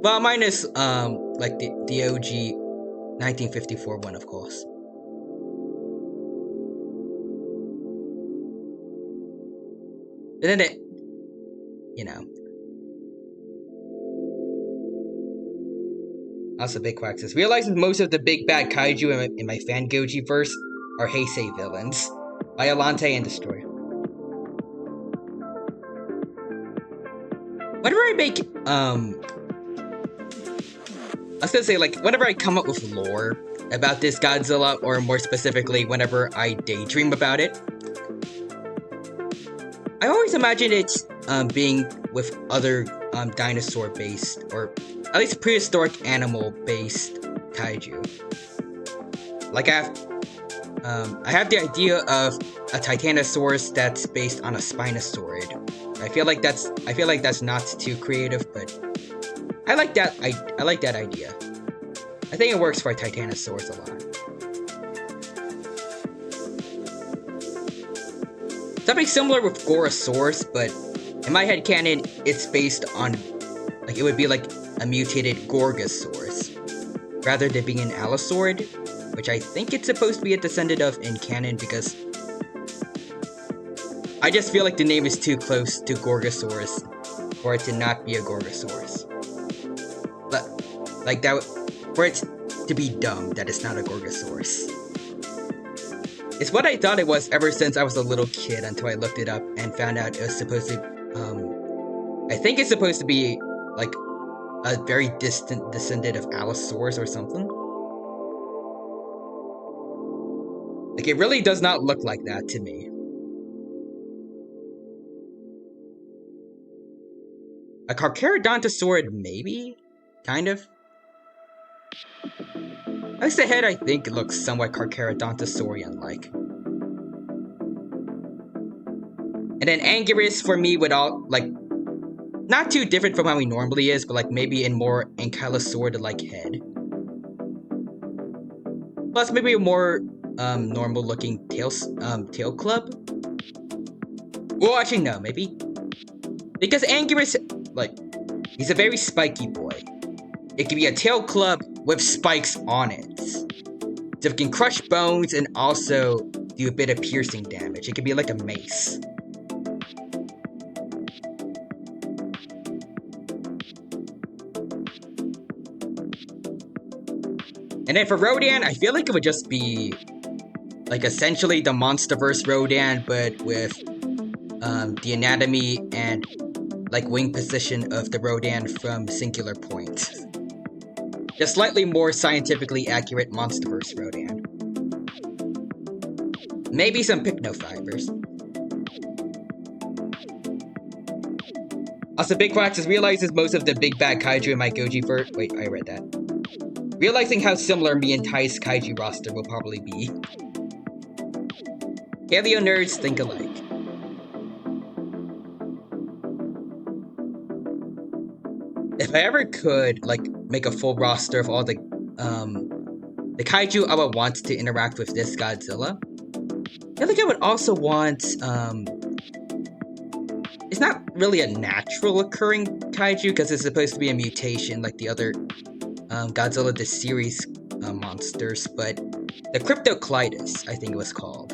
Well, minus like the OG 1954 one, of course. And then it, you know. Also, Big Quack says, realizes most of the big bad kaiju in my fan Goji verse are Heisei villains. Violante and Destroy. Whenever I make, I was gonna say, like, whenever I come up with lore about this Godzilla, or more specifically, whenever I daydream about it, I always imagine it being with other dinosaur-based, or at least prehistoric animal-based kaiju. Like, I have the idea of a Titanosaurus that's based on a Spinosaurid. I feel like that's not too creative, but I like that. I like that idea. I think it works for a Titanosaurus a lot. Something similar with Gorosaurus, but in my headcanon, it's based on, like, it would be like a mutated Gorgosaurus, rather than being an Allosaurid, which I think it's supposed to be a descendant of in canon, because I just feel like the name is too close to Gorgosaurus for it to not be a Gorgosaurus. Like that, for it to be dumb that it's not a Gorgosaurus. It's what I thought it was ever since I was a little kid, until I looked it up and found out it was supposed to, I think it's supposed to be like a very distant descendant of Allosaurus or something. Like, it really does not look like that to me. A Carcharodontosaurid, maybe? Kind of? At least the head, I think, looks somewhat Carcharodontosaurian-like. And then Anguirus, for me, would all, like, not too different from how he normally is, but, like, maybe in more Ankylosaurid-like head. Plus, maybe a more, normal-looking tail club? Well, actually, no, maybe. Because Anguirus, like, he's a very spiky boy. It can be a tail club with spikes on it. So it can crush bones and also do a bit of piercing damage. It can be like a mace. And then for Rodan, I feel like it would just be, like, essentially the Monsterverse Rodan, but with the anatomy and, like, wing position of the Rodan from Singular Point. Just slightly more scientifically accurate Monsterverse Rodan. Maybe some Pycnofibers. Also, Big Fox realizes most of the big bad kaiju in my Goji verse. Wait, I read that. Realizing how similar me and Ty's kaiju roster will probably be. Paleo nerds think alike. If I ever could, like, make a full roster of all the kaiju I would want to interact with this Godzilla, I think I would also want, it's not really a natural occurring kaiju because it's supposed to be a mutation like the other Godzilla the series monsters, but the Cryptocleidos, I think it was called.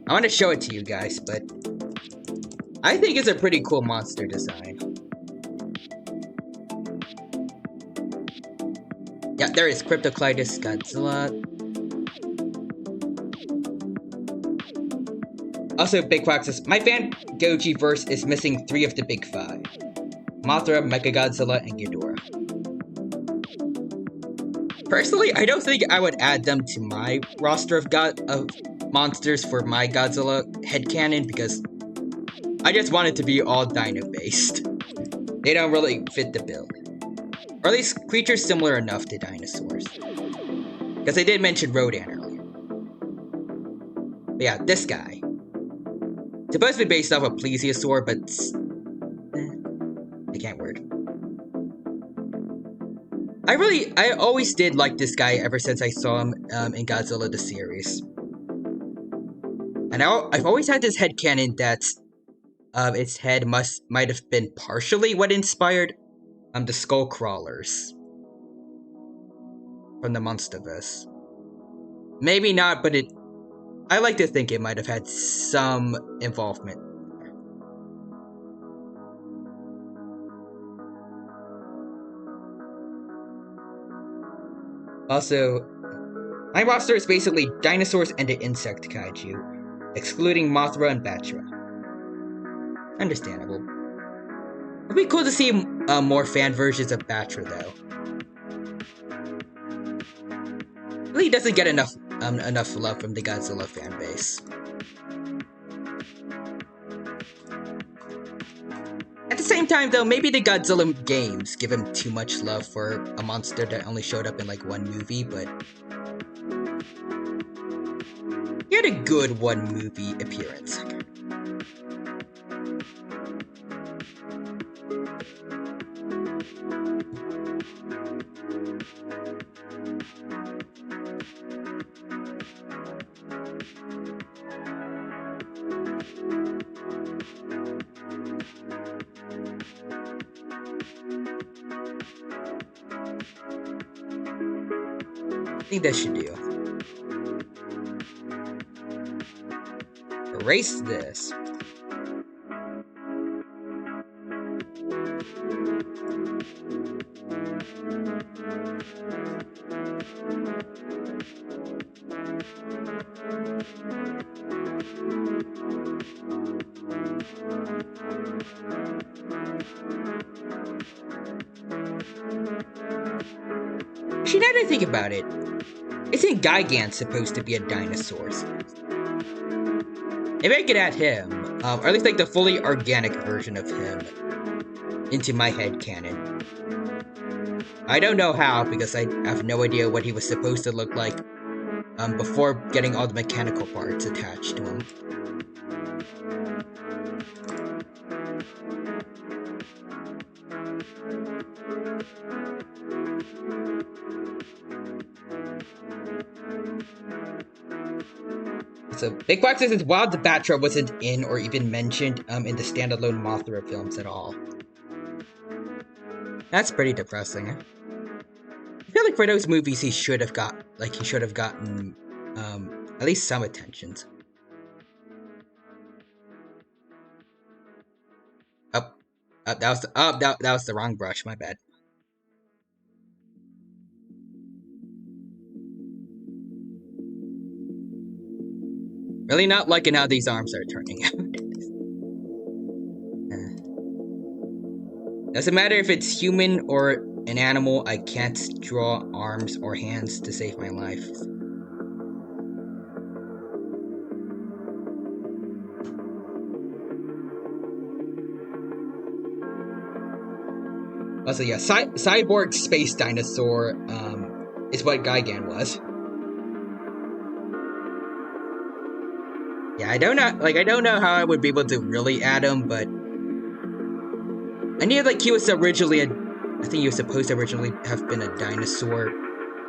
I want to show it to you guys, but I think it's a pretty cool monster design. Yeah, there is Cryptocleidos Godzilla. Also, Big Quack says, my fan Goji verse is missing 3 of the big 5. Mothra, Mechagodzilla, and Ghidorah. Personally, I don't think I would add them to my roster of monsters for my Godzilla headcanon because I just want it to be all dino-based. They don't really fit the bill. Or at least creatures similar enough to dinosaurs. Because I did mention Rodan earlier. But yeah, this guy. Supposed to be based off a plesiosaur, but I can't word. I always did like this guy ever since I saw him in Godzilla the series. And I've always had this headcanon that its head might have been partially what inspired the skull crawlers from the Monsterverse. Maybe not, but I like to think it might have had some involvement. Also, my roster is basically dinosaurs and the insect kaiju, excluding Mothra and Batra. Understandable. It'd be cool to see more fan versions of Batra, though. Really doesn't get enough love from the Godzilla fan base. At the same time, though, maybe the Godzilla games give him too much love for a monster that only showed up in like one movie, but he had a good one movie appearance. I think that should do. Erase this. Actually, now that I think about it, isn't Gigant supposed to be a dinosaur? Maybe I could add him, or at least like the fully organic version of him, into my headcanon. I don't know how, because I have no idea what he was supposed to look like before getting all the mechanical parts attached to him. So, Big Quack says it's wild the Batra wasn't in or even mentioned in the standalone Mothra films at all. That's pretty depressing. I feel like for those movies he should have gotten at least some attention. That was the wrong brush, my bad. Really not liking how these arms are turning out. Doesn't matter if it's human or an animal, I can't draw arms or hands to save my life. Also, yeah, cyborg space dinosaur is what Gigan was. Yeah, I don't know how I would be able to really add him, but I knew like he was originally I think he was supposed to originally have been a dinosaur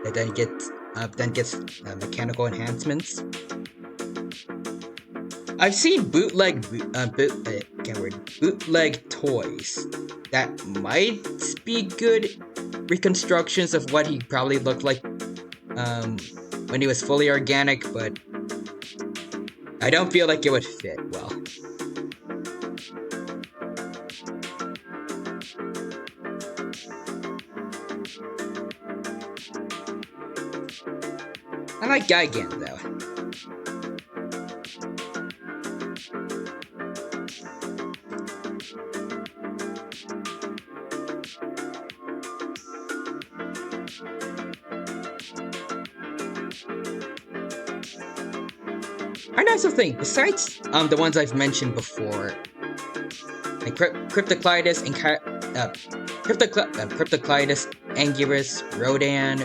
that then gets mechanical enhancements. I've seen bootleg toys that might be good reconstructions of what he probably looked like when he was fully organic, but I don't feel like it would fit well. I like Gigan though. I also think, besides the ones I've mentioned before, like Cryptocleidos and Cryptocleidos, Anguirus, Rodan,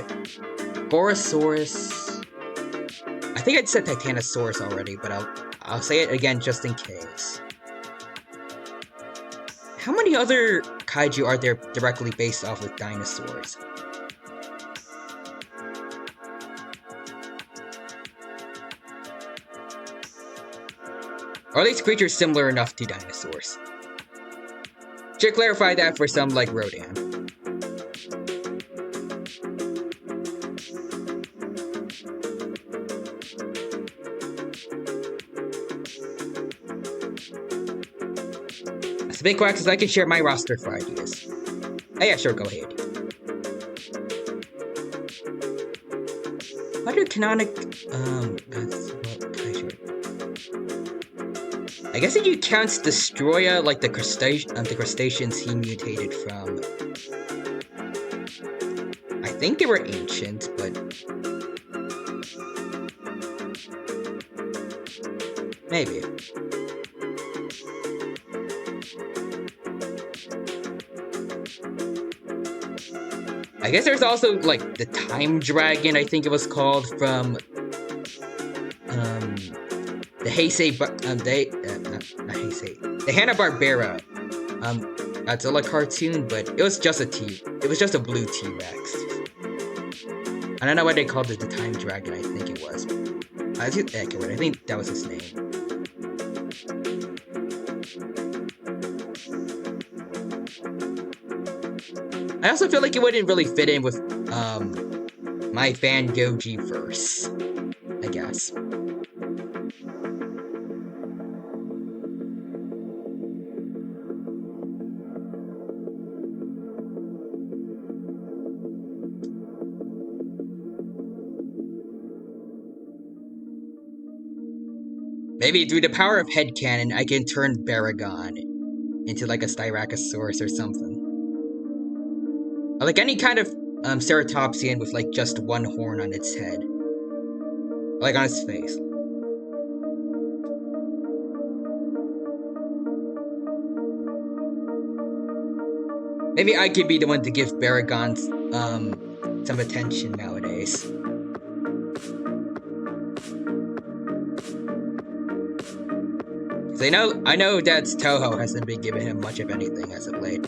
Borosaurus. I think I'd said Titanosaurus already, but I'll say it again just in case. How many other kaiju are there directly based off of dinosaurs? Or are these creatures similar enough to dinosaurs? Should clarify that for some like Rodan. So Big Quack says I can share my roster for ideas. Oh yeah, sure, go ahead. Other canonic I guess if you count Destroya, like the crustaceans he mutated from. I think they were ancient, but maybe. I guess there's also like the Time Dragon, I think it was called, from the Heisei, the Hanna-Barbera Godzilla cartoon, but it was just a blue T-Rex. I don't know why they called it the Time Dragon. I think it was. I think that was his name. I also feel like it wouldn't really fit in with my Van Goji verse, I guess. Maybe through the power of headcanon, I can turn Baragon into like a Styracosaurus or something. Or like any kind of ceratopsian with like just one horn on its head. Or like on its face. Maybe I could be the one to give Baragon some attention nowadays. I know that Toho hasn't been giving him much of anything as of late.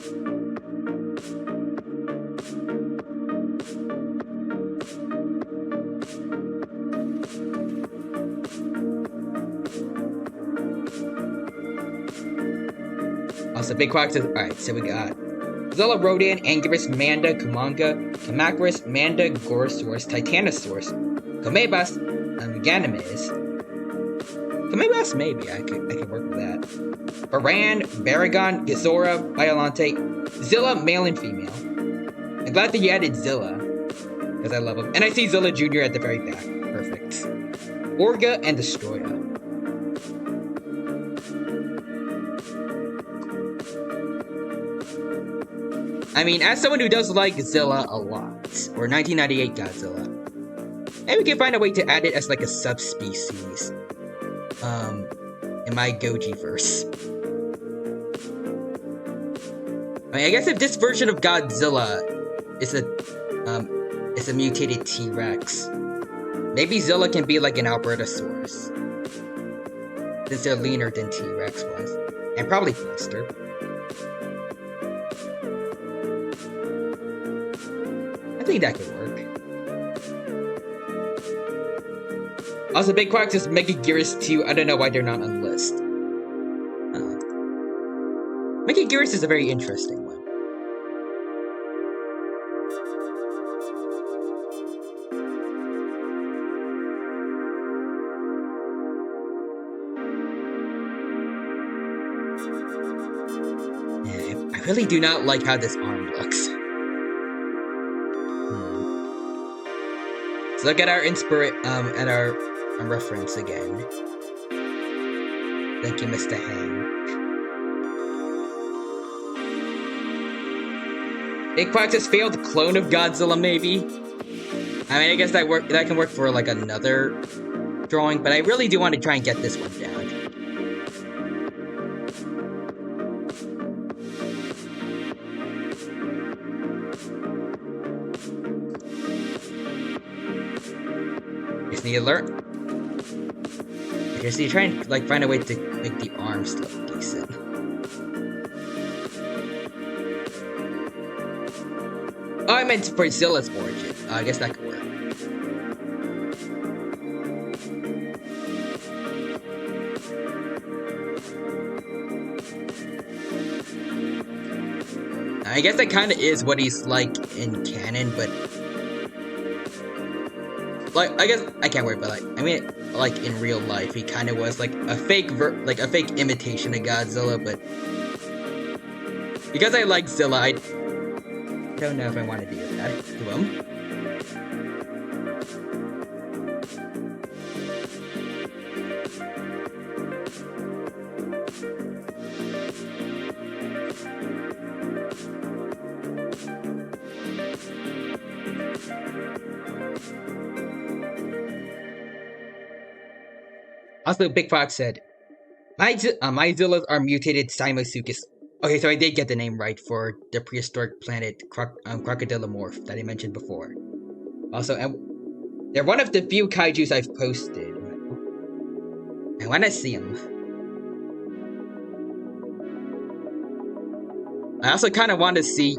Also, Big Quack says, alright, so we got Godzilla, Rodan, Anguirus, Manda, Kumanga, Kamacuras, Manda, Gorosaurus, Titanosaurus, Comebas, Ganymedes. Comebas, maybe. I could work with that. Baran, Baragon, Ghidorah, Violante, Zilla, male and female. I'm glad that you added Zilla, because I love him. And I see Zilla Jr. at the very back. Perfect. Orga and Destroya. I mean, as someone who does like Zilla a lot, or 1998 Godzilla, maybe we can find a way to add it as like a subspecies. In my Goji verse. I mean, I guess if this version of Godzilla is a mutated T-Rex, maybe Zilla can be like an Albertosaurus, since they're leaner than T-Rex was, and probably faster. I think that could work. Also, Big Quack says Megaguirus 2. I don't know why they're not on the list. Megaguirus is a very interesting one. Yeah, I really do not like how this arm looks. Let's look at our reference again. Thank you, Mr. Hang. Big Quack says failed clone of Godzilla, maybe. I mean, I guess that can work for like another drawing, but I really do want to try and get this one down. Just need to learn. I just need to try and like find a way to make the arms look decent. Oh, I meant for Zilla's origin. I guess that could work. I guess that kind of is what he's like in canon, but like I guess I can't worry, but like I mean, like in real life, he kind of was like a fake imitation of Godzilla, but because I like Zilla, I don't know if I want to do that to him. Also, Big Fox said, my Zillas are mutated Simosuchus. Okay, so I did get the name right for the prehistoric planet Crocodilomorph that I mentioned before. Also, they're one of the few kaijus I've posted. I want to see them. I also kind of want to see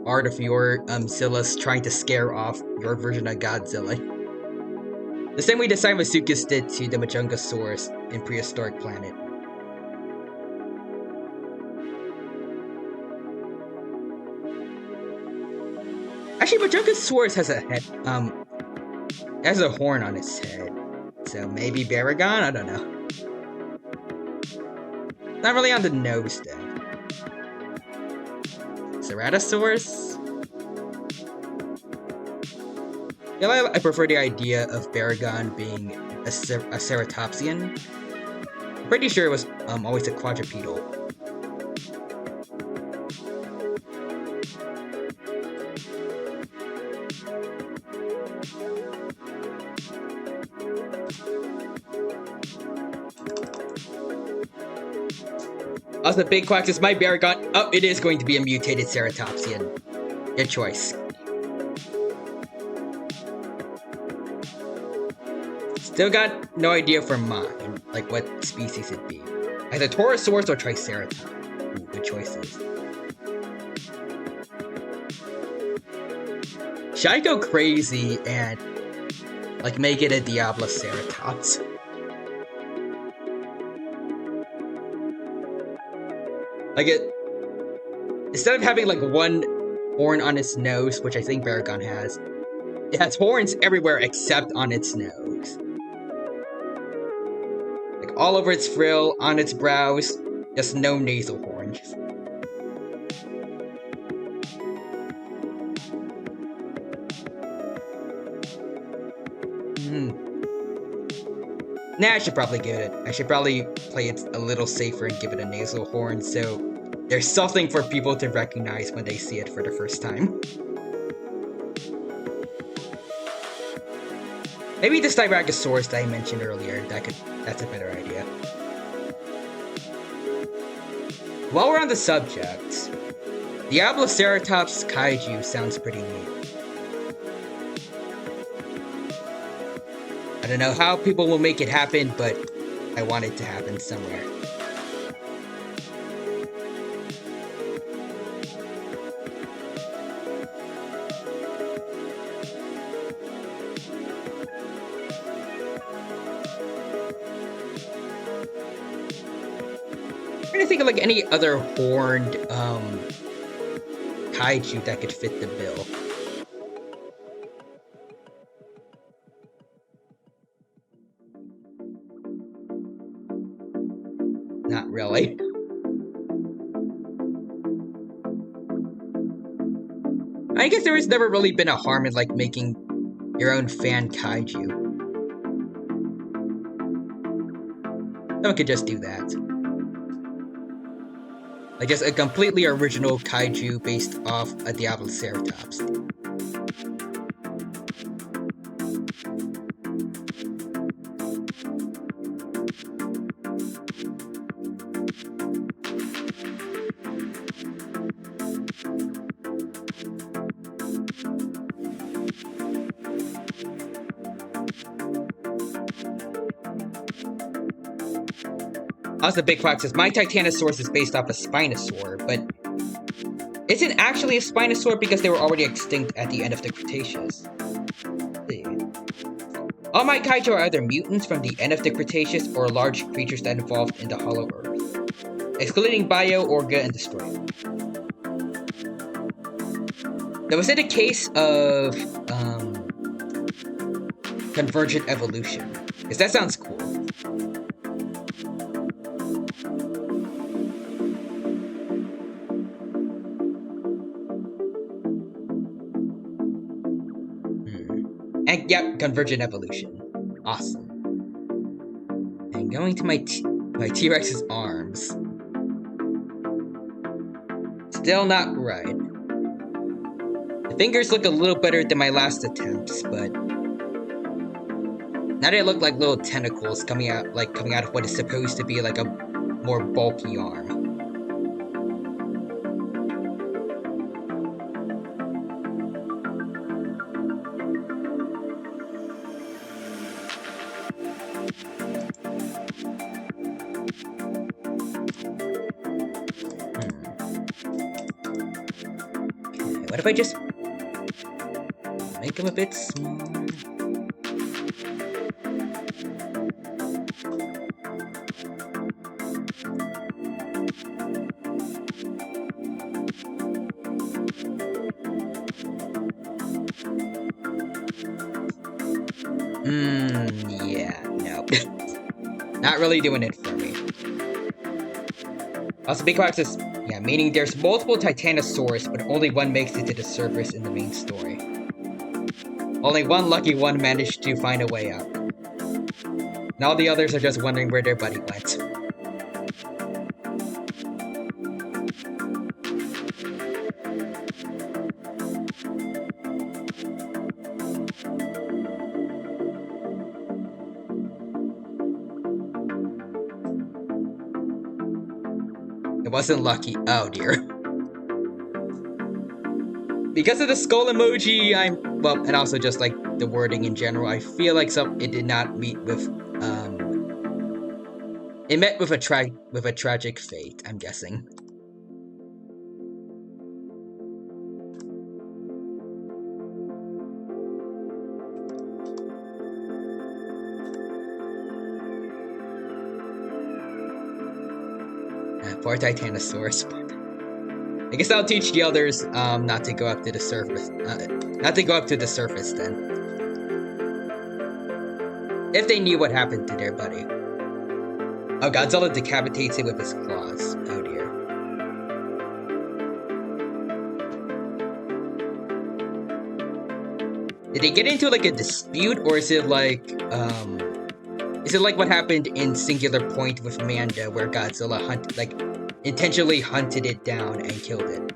art of your Zillas trying to scare off your version of Godzilla. The same way the Simosuchus did to the Majungasaurus in Prehistoric Planet. Actually, Majungasaurus has a head, has a horn on its head. So maybe Baragon? I don't know. Not really on the nose, though. Ceratosaurus? Yeah, I prefer the idea of Baragon being a ceratopsian. I'm pretty sure it was always a quadrupedal. Also, Big Quack says, my Baragon. Oh, it is going to be a mutated ceratopsian. Good choice. Still got no idea for mine, like what species it'd be. Either Torosaurus or Triceratops. Ooh, good choices. Should I go crazy and like make it a Diabloceratops? Like instead of having like one horn on its nose, which I think Baragon has, it has horns everywhere except on its nose. Like all over its frill, on its brows, just no nasal horns. Nah, I should probably give it. I should probably play it a little safer and give it a nasal horn, so there's something for people to recognize when they see it for the first time. Maybe the Styracosaurus that I mentioned earlier, that's a better idea. While we're on the subject, Diabloceratops kaiju sounds pretty neat. I don't know how people will make it happen, but I want it to happen somewhere. I'm trying to think of like any other horned kaiju that could fit the bill. Not really. I guess there has never really been a harm in like making your own fan kaiju. Someone could just do that. Like just a completely original kaiju based off a Diabloceratops. Also, Big Fox says, my Titanosaurus is based off a Spinosaur, but isn't actually a Spinosaur because they were already extinct at the end of the Cretaceous. All my kaiju are either mutants from the end of the Cretaceous or large creatures that evolved in the Hollow Earth, excluding Bio, Orga, and Destroyer. Now, was it a case of convergent evolution? Because that sounds cool. And yep, convergent evolution. Awesome. And going to my T-Rex's arms. Still not right. The fingers look a little better than my last attempts, but now they look like little tentacles coming out of what is supposed to be like a more bulky arm. What if I just make them a bit small? Yeah, no. Not really doing it for me. Also, Big Fox says, yeah, meaning there's multiple Titanosaurus, but only one makes it to the surface in the main story. Only one lucky one managed to find a way out. And all the others are just wondering where their buddy went. It wasn't lucky. Oh dear. Because of the skull emoji, well, and also just like the wording in general, I feel like it did not meet with it met with a tragic fate, I'm guessing. Poor Titanosaurus. I guess I'll teach the others not to go up to the surface. Not to go up to the surface then. If they knew what happened to their buddy. Oh, Godzilla decapitates it with his claws. Oh dear. Did they get into like a dispute, or is it like what happened in Singular Point with Manda, where Godzilla intentionally hunted it down and killed it?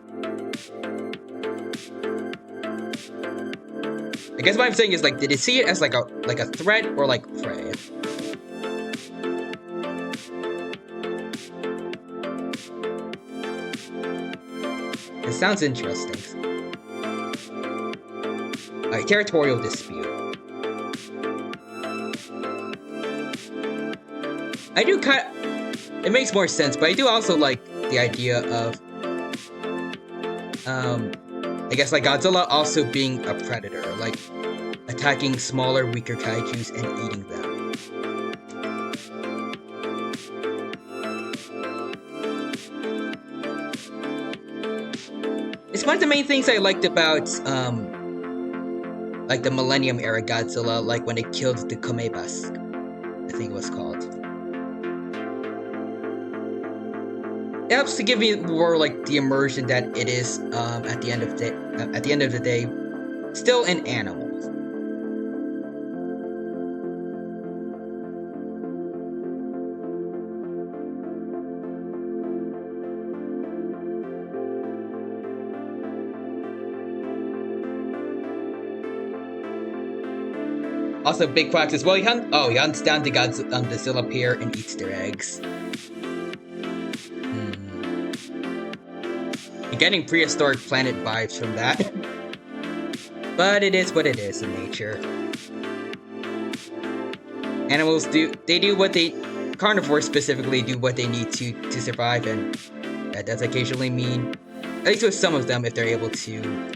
I guess what I'm saying is, like, did it see it as like a threat or like prey? This sounds interesting. Alright, territorial dispute. I do it makes more sense, but I do also like the idea of, I guess like Godzilla also being a predator, like attacking smaller, weaker kaijus and eating them. It's one of the main things I liked about, like the Millennium Era Godzilla, like when it killed the Komebas, I think it was called. It helps to give me more like the immersion that it is, at the end of the day, still an animal. Also, Big Quack says, well, he hunts down the Godzilla pair and eats their eggs. You're getting prehistoric planet vibes from that. But it is what it is in nature. Animals carnivores specifically do what they need to survive, and that does occasionally mean, at least with some of them, if they're able to,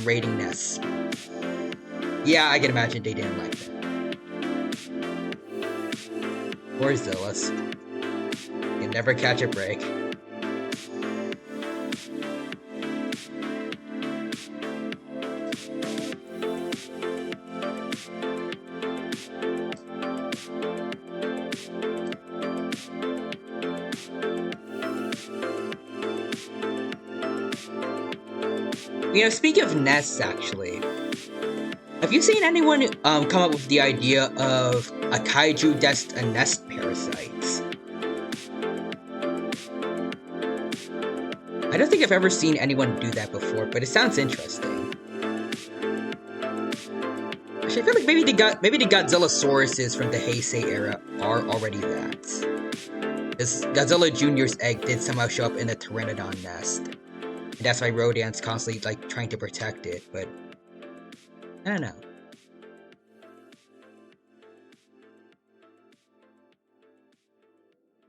raiding nests. Yeah, I can imagine they didn't like that. Poor Zillas. You never catch a break. You know, speaking of nests, actually, have you seen anyone come up with the idea of a kaiju that's a nest parasite? I don't think I've ever seen anyone do that before, but it sounds interesting. Actually, I feel like maybe the Godzillosauruses from the Heisei era are already that. This Godzilla Jr.'s egg did somehow show up in a Pteranodon nest. And that's why Rodan's constantly, like, trying to protect it, but I don't know.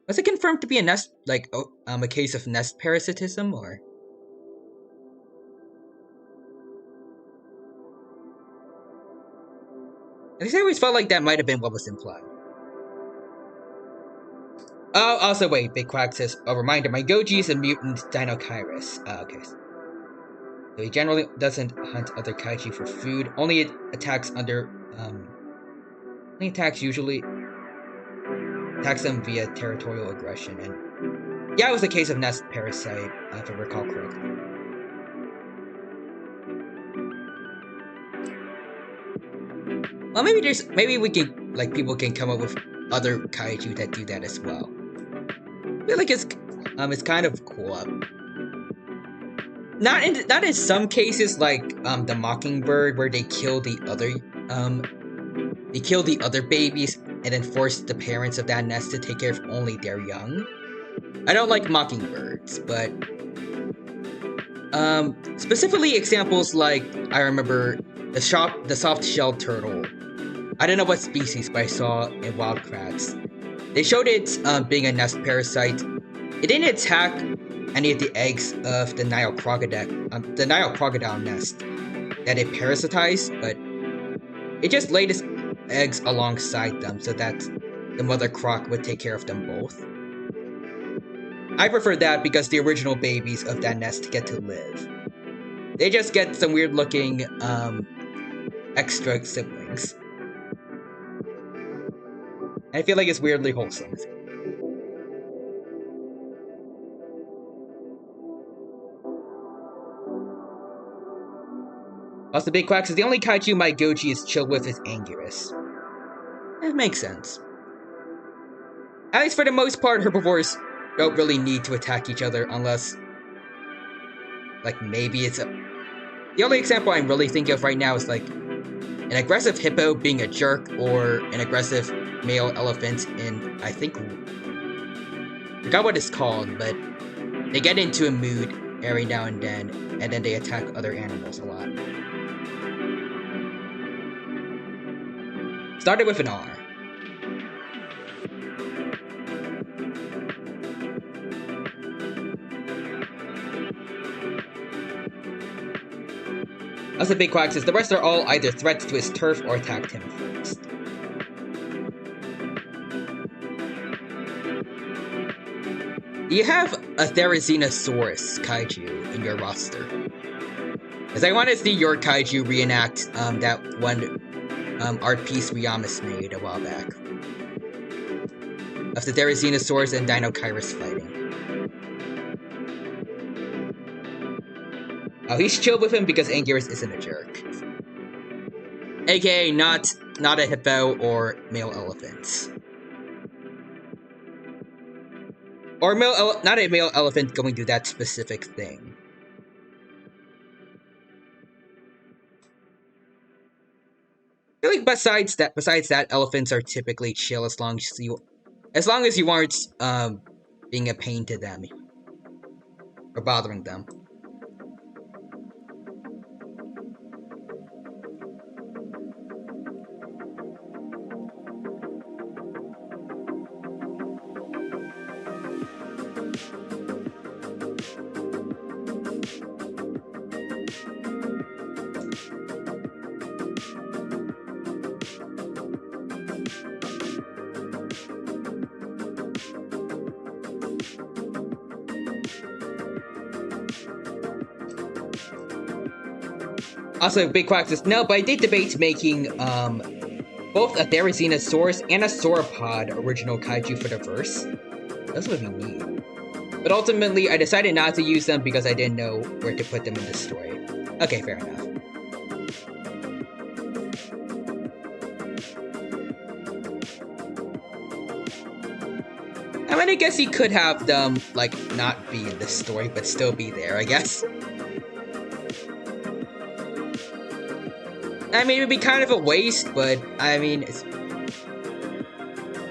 Was it confirmed to be a nest, like, a case of nest parasitism, or? At least I always felt like that might have been what was implied. Oh, also, wait, Big Quack says, a reminder, my Goji is a mutant Dinokairos. Okay. So he generally doesn't hunt other kaiju for food, only attacks them via territorial aggression, and yeah, it was a case of nest parasite, if I recall correctly. Well, maybe we can, like, people can come up with other kaiju that do that as well. I feel like it's kind of cool. Not in some cases like the Mockingbird, where they kill the other babies and then force the parents of that nest to take care of only their young. I don't like Mockingbirds, but specifically examples like, I remember the soft-shelled turtle. I don't know what species, but I saw in Wildcrafts. They showed it being a nest parasite. It didn't attack any of the eggs of the Nile crocodile nest that it parasitized, but it just laid its eggs alongside them so that the mother croc would take care of them both. I prefer that because the original babies of that nest get to live. They just get some weird looking extra siblings. I feel like it's weirdly wholesome. Also, Big Quack says, the only kaiju my Goji is chill with is Anguirus. It makes sense. At least for the most part, herbivores don't really need to attack each other unless, like, maybe it's a... The only example I'm really thinking of right now is, like, an aggressive hippo being a jerk, or an aggressive male elephant in, I think... I forgot what it's called, but they get into a mood every now and then they attack other animals a lot. Started with an R. As the big quack says, the rest are all either threats to his turf or attacked him first. You have a Therizinosaurus kaiju in your roster. As I want to see your kaiju reenact that one art piece Riyamas made a while back. Of the Therizinosaurus and Deinonychus fighting. Oh, he's chilled with him because Anguirus isn't a jerk. AKA not a hippo or male elephant. Or not a male elephant going through that specific thing. I feel like besides that, elephants are typically chill as long as you aren't being a pain to them or bothering them. Also, Big Quack says, no, but I did debate making both a Therizinosaurus and a Sauropod original kaiju for the verse. That's what we need. But ultimately, I decided not to use them because I didn't know where to put them in the story. Okay, fair enough. I mean, I guess he could have them, like, not be in the story, but still be there, I guess. I mean, it would be kind of a waste, but, I mean,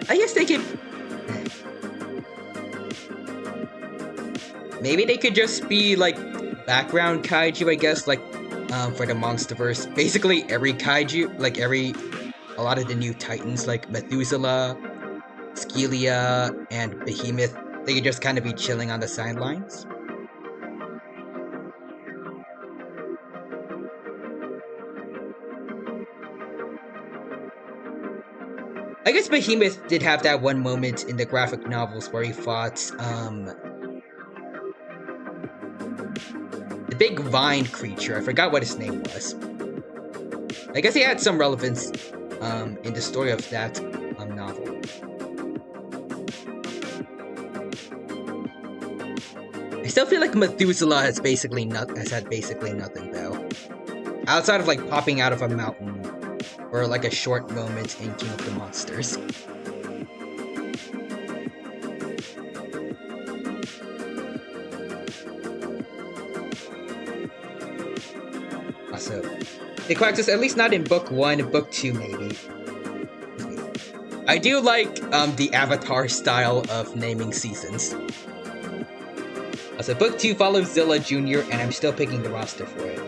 I guess they could... Maybe they could just be, like, background kaiju, I guess, like, for the Monsterverse. Basically, every kaiju, like, a lot of the new titans, like Methuselah, Skelia, and Behemoth, they could just kind of be chilling on the sidelines. I guess Behemoth did have that one moment in the graphic novels where he fought, the big vine creature. I forgot what his name was. I guess he had some relevance, in the story of that, novel. I still feel like Methuselah has had basically nothing, though. Outside of, like, popping out of a mountain. Or like a short moment in King of the Monsters. Also, the Quack says, at least not in book 1, book 2 maybe. I do like the Avatar style of naming seasons. Also, book 2 follows Zilla Jr. and I'm still picking the roster for it.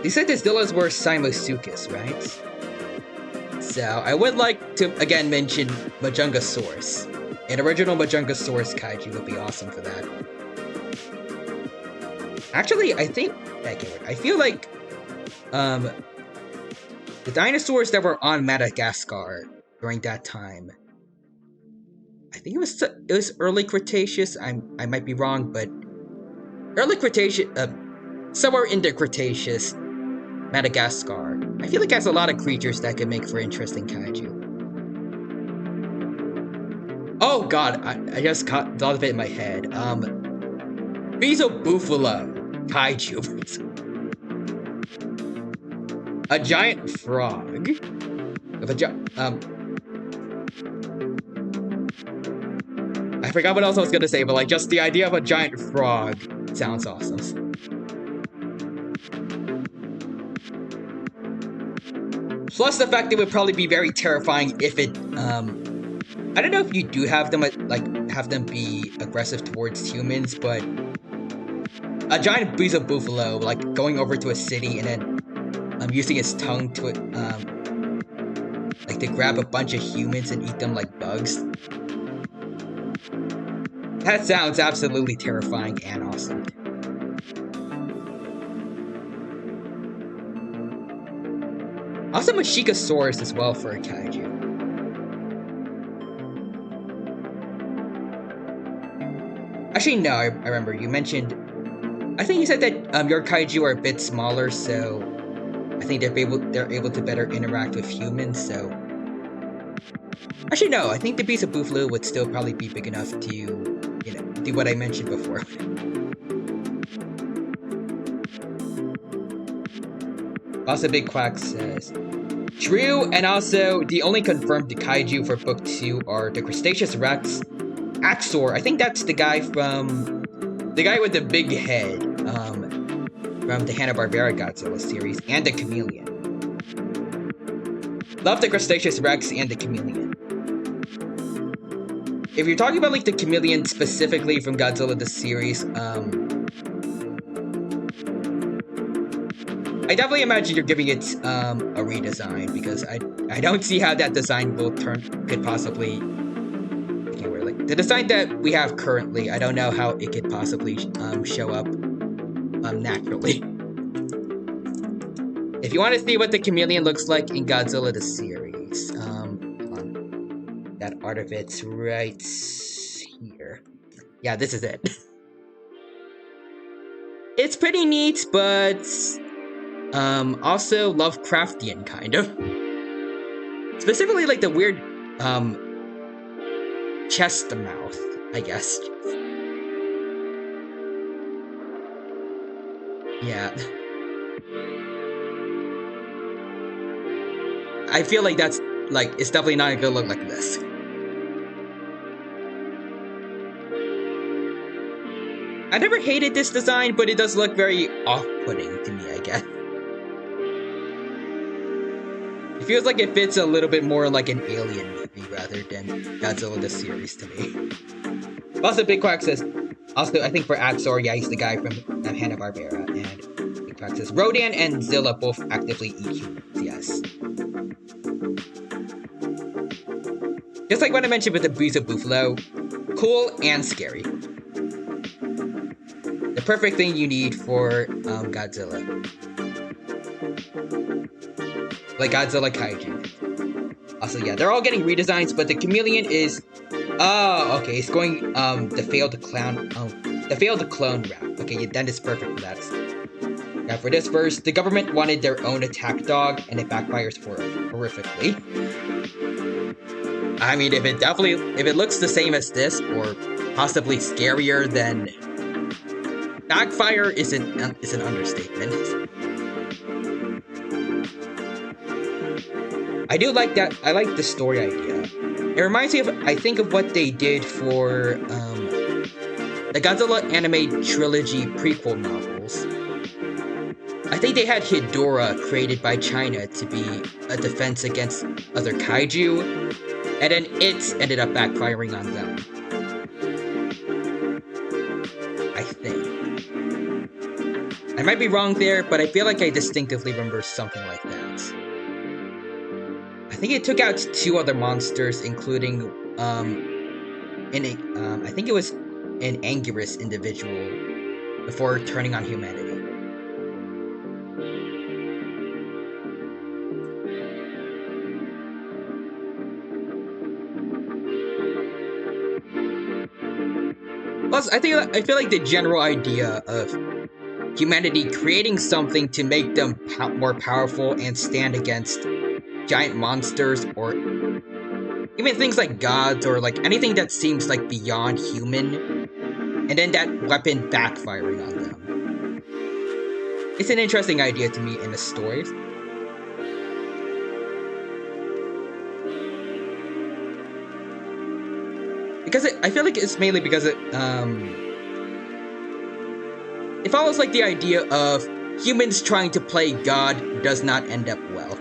They said the Zillas were Simosuchus, right? So, I would like to, again, mention Majungasaurus. An original Majungasaurus kaiju would be awesome for that. Actually, I feel like, the dinosaurs that were on Madagascar during that time, I think it was early Cretaceous, I might be wrong, but early Cretaceous, somewhere in the Cretaceous, Madagascar. I feel like it has a lot of creatures that could make for interesting kaiju. Oh god, I just thought of it in my head. Bezobuffalo kaiju. A giant frog. I forgot what else I was gonna say, but like just the idea of a giant frog sounds awesome. Plus the fact it would probably be very terrifying if it, I don't know if you do have them at have them be aggressive towards humans, but a giant beast of buffalo, like, going over to a city and then using its tongue to like, to grab a bunch of humans and eat them like bugs. That sounds absolutely terrifying and awesome. Also, Mashikasaurus as well for a kaiju. Actually, no, I remember you mentioned. I think you said that your kaiju are a bit smaller, so I think they're able to better interact with humans. So, actually, no, I think the beast of buffalo would still probably be big enough to, you know, do what I mentioned before. Also, Big Quack says, true, and also the only confirmed kaiju for book 2 are the Crustaceous Rex, Axor. I think that's the guy with the big head, from the Hanna-Barbera Godzilla series, and the Chameleon. Love the Crustaceous Rex and the Chameleon. If you're talking about like the Chameleon specifically from Godzilla the series, I definitely imagine you're giving it a redesign, because I don't see how that design could possibly. Okay, where like the design that we have currently, I don't know how it could possibly show up naturally. If you want to see what the Chameleon looks like in Godzilla the series, that art of it's right here. Yeah, this is it. It's pretty neat, but also Lovecraftian, kind of. Specifically, like the weird, chest mouth, I guess. Yeah. I feel like that's, like, it's definitely not gonna look like this. I never hated this design, but it does look very off-putting to me, I guess. It feels like it fits a little bit more like an Alien movie rather than Godzilla the series to me. Also, Big Quack says, also, I think for Axor, yeah, he's the guy from Hanna-Barbera, and Big Quack says, Rodan and Zilla both actively eat humans, yes. Just like what I mentioned with the beast of buffalo, cool and scary. The perfect thing you need for Godzilla. Like Godzilla Kaiju. Also, yeah, they're all getting redesigns, but the Chameleon is... Oh, okay, it's going the failed clone route. Okay, yeah, that is perfect for that. Yeah, for this verse, the government wanted their own attack dog, and it backfires horrifically. I mean, if it looks the same as this, or possibly scarier, then backfire is an understatement. I do like that. I like the story idea. It reminds me of, I think, of what they did for the Godzilla anime trilogy prequel novels. I think they had Hidora created by China to be a defense against other kaiju, and then it ended up backfiring on them. I think. I might be wrong there, but I feel like I distinctively remember something like that. I think it took out 2 other monsters, including I think it was an Anguirus individual, before turning on humanity. Plus, I feel like the general idea of humanity creating something to make them more powerful and stand against giant monsters, or even things like gods, or like anything that seems like beyond human, and then that weapon backfiring on them. It's an interesting idea to me in the stories. Because I feel like it's mainly because it follows like the idea of humans trying to play God does not end up well.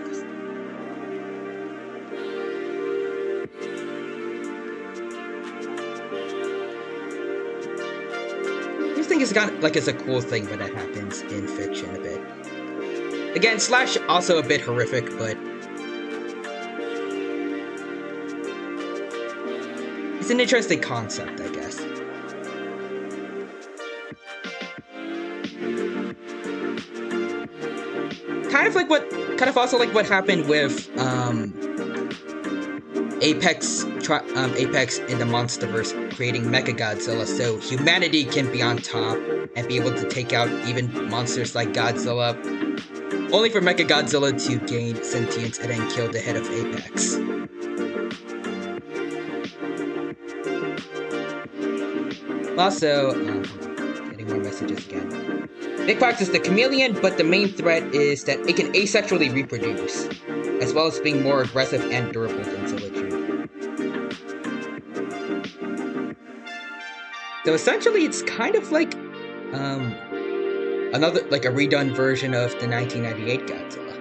think it's got like it's a cool thing when that happens in fiction a bit. Again, slash also a bit horrific, but it's an interesting concept, I guess. Kind of also like what happened with Apex in the Monsterverse, creating Mechagodzilla, so humanity can be on top and be able to take out even monsters like Godzilla, only for Mechagodzilla to gain sentience and then kill the head of Apex. Also, getting more messages again. Big Fox is the chameleon, but the main threat is that it can asexually reproduce, as well as being more aggressive and durable than Zilla Jr. So essentially, it's kind of like another, like a redone version of the 1998 Godzilla.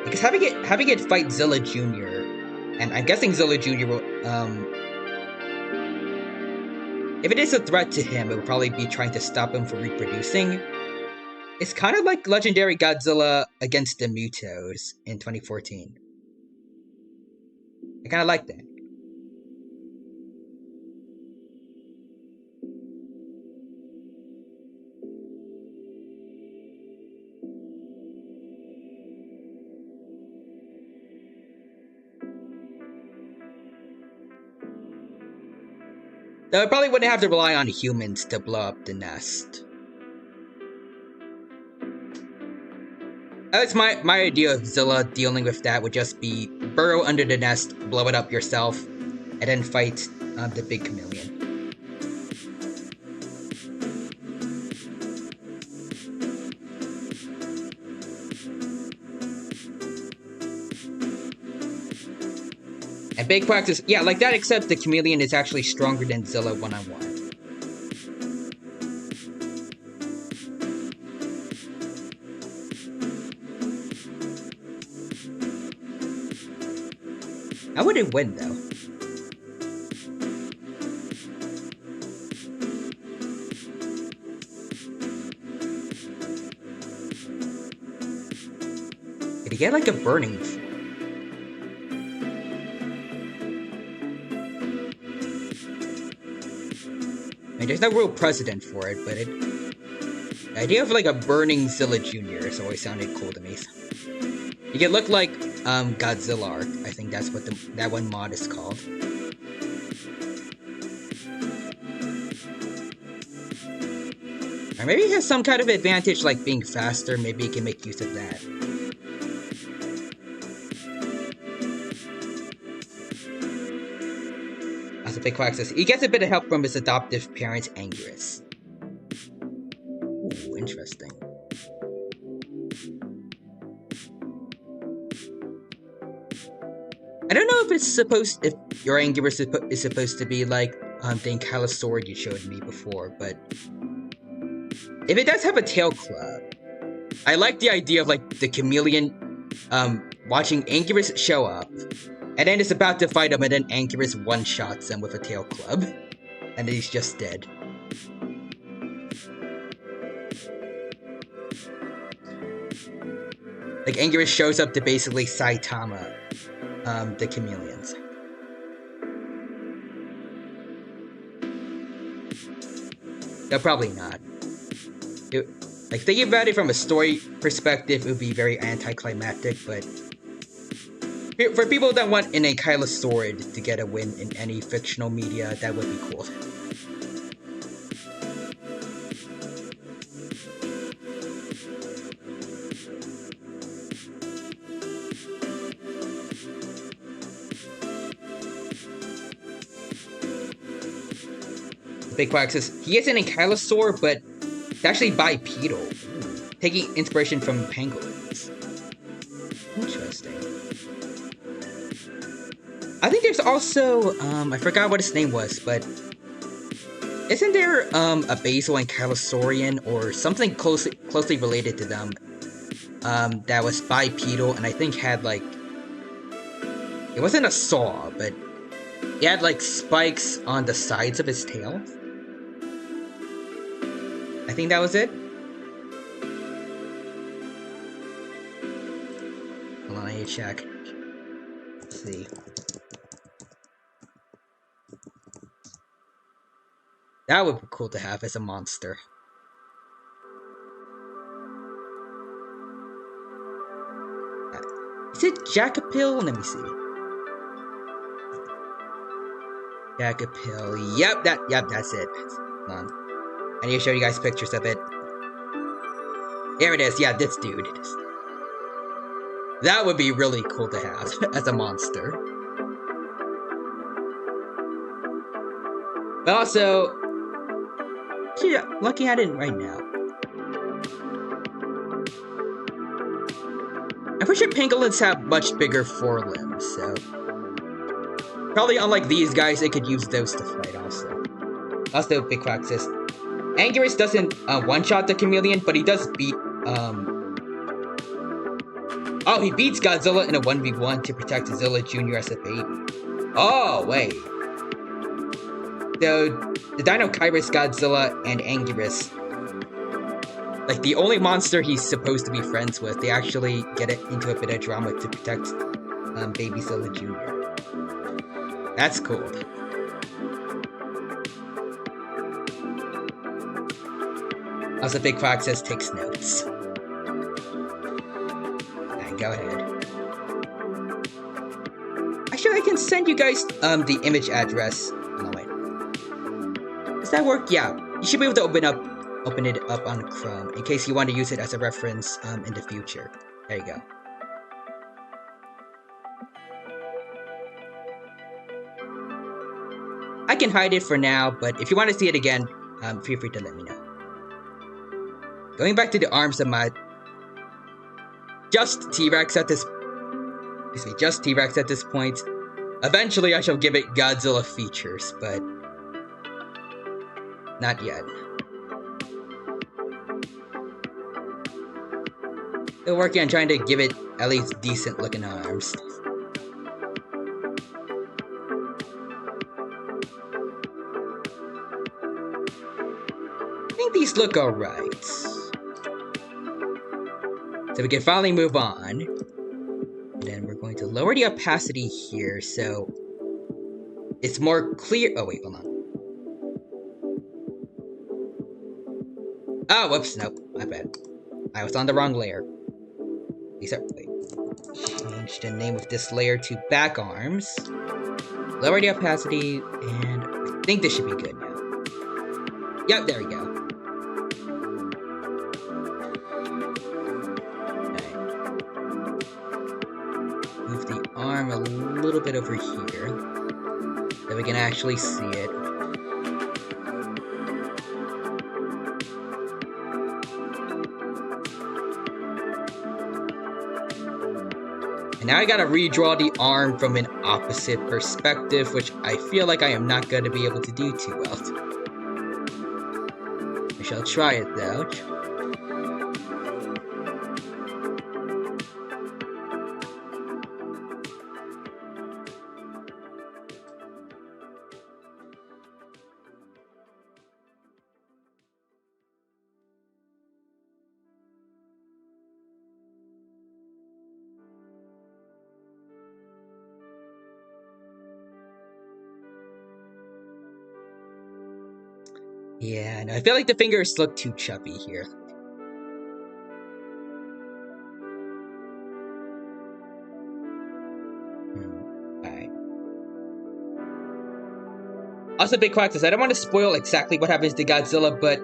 Because having it fight Zilla Jr., and I'm guessing Zilla Jr. will, if it is a threat to him, it would probably be trying to stop him from reproducing. It's kind of like Legendary Godzilla against the Mutos in 2014. I kind of like that. Though I probably wouldn't have to rely on humans to blow up the nest. That's my idea of Zilla dealing with that would just be burrow under the nest, blow it up yourself, and then fight the big chameleon. And Big Quacks is, yeah, like that, except the chameleon is actually stronger than Zilla one-on-one. I wouldn't win, though. Did he get, like, a burning... I mean, there's no real precedent for it, but the idea of, like, a burning Zilla Jr. has always sounded cool to me. You can look like, Godzilla Arc. I think that's what that one mod is called. Or maybe he has some kind of advantage, like being faster. Maybe he can make use of that. As a Big Quack says, he gets a bit of help from his adoptive parents, Anguirus. Ooh, interesting. I don't know if your Anguirus is supposed to be like the Ankylosaurid you showed me before, but if it does have a tail club, I like the idea of like the chameleon watching Anguirus show up, and then it's about to fight him, and then Anguirus one-shots him with a tail club, and then he's just dead. Like Anguirus shows up to basically Saitama the chameleons. No, probably not. Like, thinking about it from a story perspective, it would be very anticlimactic, but for people that want an Ankylosaurid to get a win in any fictional media, that would be cool. Big Quack says, he is an Ankylosaur, but it's actually bipedal, taking inspiration from pangolins. Interesting. I think there's also, I forgot what his name was, but isn't there a basal Ankylosaurian or something closely related to them that was bipedal and I think had like, it wasn't a saw, but He had like spikes on the sides of his tail. I think that was it. Hold on, I need to check. Let's see. That would be cool to have as a monster. Is it Jackapil? Let me see. Jackapil. Yep, that's it. Hold on. I need to show you guys pictures of it. Here it is. Yeah, this dude. That would be really cool to have as a monster. But also, yeah, looking at it right now, I'm pretty sure pangolins have much bigger forelimbs, so probably unlike these guys, it could use those to fight also. Also, Big Quack says, Anguirus doesn't one-shot the chameleon, but he does beat, oh, he beats Godzilla in a 1v1 to protect Zilla Jr. as a baby. Oh, wait. So, the Dino-Kyrus, Godzilla, and Anguirus, like, the only monster he's supposed to be friends with, they actually get it into a bit of drama to protect baby Zilla Jr. That's cool. Also, Big Quack says takes notes. Alright, go ahead. Actually, I can send you guys the image address. No, wait. Does that work? Yeah. You should be able to open it up on Chrome in case you want to use it as a reference in the future. There you go. I can hide it for now, but if you want to see it again, feel free to let me know. Going back to the arms of my just T-Rex at this point. Eventually I shall give it Godzilla features, but not yet. Still working on trying to give it at least decent looking arms. I think these look alright. So we can finally move on. And then we're going to lower the opacity here so it's more clear. Oh wait, hold on. Oh, whoops, nope, my bad. I was on the wrong layer. Wait. Change the name of this layer to back arms. Lower the opacity, and I think this should be good now. Yep, there we go. Move the arm a little bit over here so we can actually see it. And now I gotta redraw the arm from an opposite perspective, which I feel like I am not gonna be able to do too well. I shall try it though. Yeah, no, I feel like the fingers look too chubby here. Alright. Also, Big Quack says, I don't want to spoil exactly what happens to Godzilla, but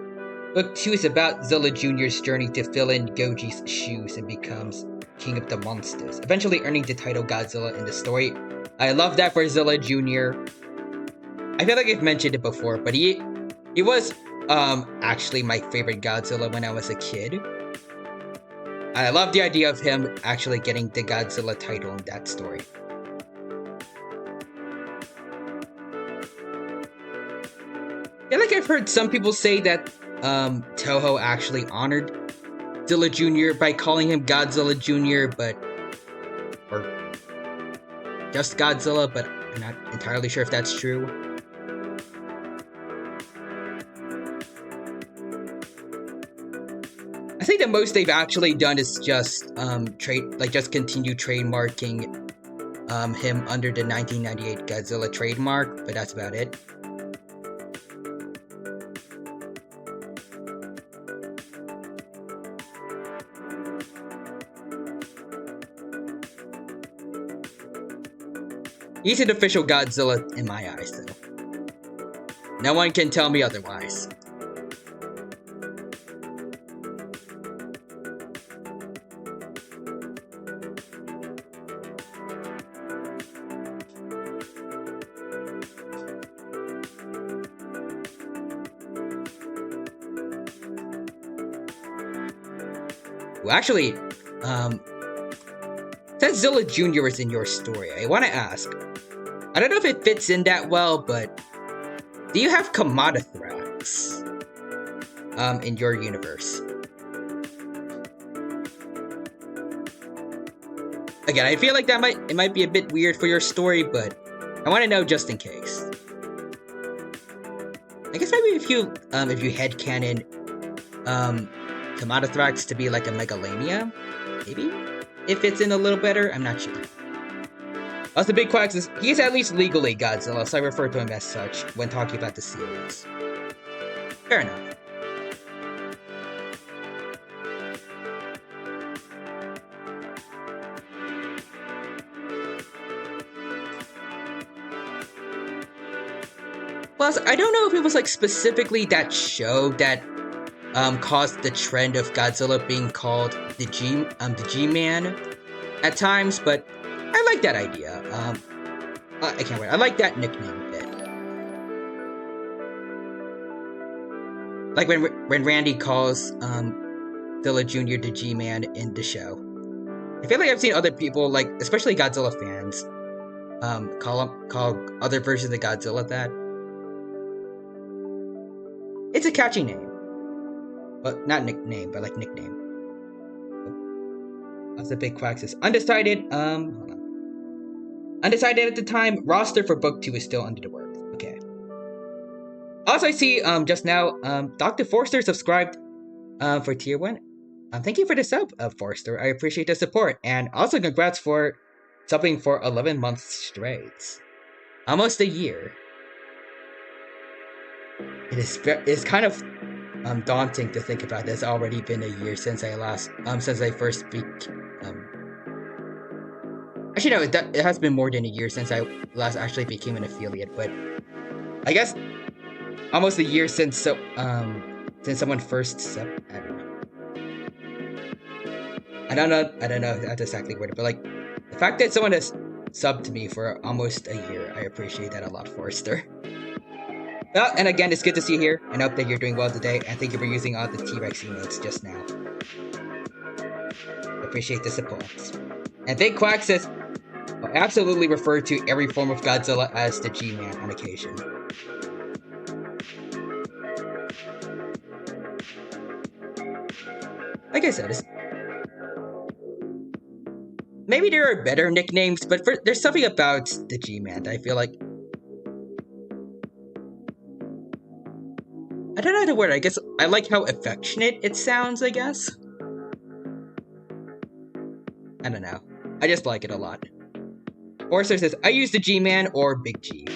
Book 2 is about Zilla Jr.'s journey to fill in Goji's shoes and becomes king of the monsters, eventually earning the title Godzilla in the story. I love that for Zilla Jr. I feel like I've mentioned it before, but he was actually my favorite Godzilla when I was a kid. I love the idea of him actually getting the Godzilla title in that story. I feel like I've heard some people say that Toho actually honored Zilla Jr. by calling him Godzilla Jr., or just Godzilla, but I'm not entirely sure if that's true. I think the most they've actually done is just just continue trademarking him under the 1998 Godzilla trademark, but that's about it. He's an official Godzilla in my eyes, though. No one can tell me otherwise. Well, actually, since Zilla Jr. is in your story, I want to ask, I don't know if it fits in that well, but do you have Kamadathrax in your universe? Again, I feel like it might be a bit weird for your story, but I want to know just in case. I guess maybe if you headcanon Kamadathrax to be like a Megalania, maybe? If it's in a little better, I'm not sure. Also, Big Quack says, he's at least legally Godzilla, so I refer to him as such when talking about the series. Fair enough. Plus, I don't know if it was like specifically that show that caused the trend of Godzilla being called the G-Man at times, but I like that idea. I can't wait. I like that nickname a bit. Like when Randy calls Zilla Jr. the G-Man in the show. I feel like I've seen other people, like especially Godzilla fans, call other versions of Godzilla that. It's a catchy name. But not nickname, but like nickname. That's the Big Quack says. Undecided, hold on. Undecided at the time, roster for book 2 is still under the works. Okay. Also, I see, just now, Dr. Forster subscribed, for tier 1. Thank you for the sub, Forster. I appreciate the support. And also, congrats for subbing for 11 months straight. Almost a year. It's kind of daunting to think about. It's already been a year since I first speak. Actually, no, it has been more than a year since I last actually became an affiliate. But I guess almost a year since someone first subbed. I don't know if that's exactly worded, but like the fact that someone has subbed to me for almost a year, I appreciate that a lot, Forrester. Well, and again, it's good to see you here, and I hope that you're doing well today, and thank you for using all the T-Rex emotes just now. Appreciate the support. And Big Quack says, I absolutely refer to every form of Godzilla as the G-Man on occasion. Like I said, maybe there are better nicknames, but there's something about the G-Man that I feel like... I don't know the word. I guess I like how affectionate it sounds, I guess. I don't know. I just like it a lot. Forster says, I use the G-Man or Big G.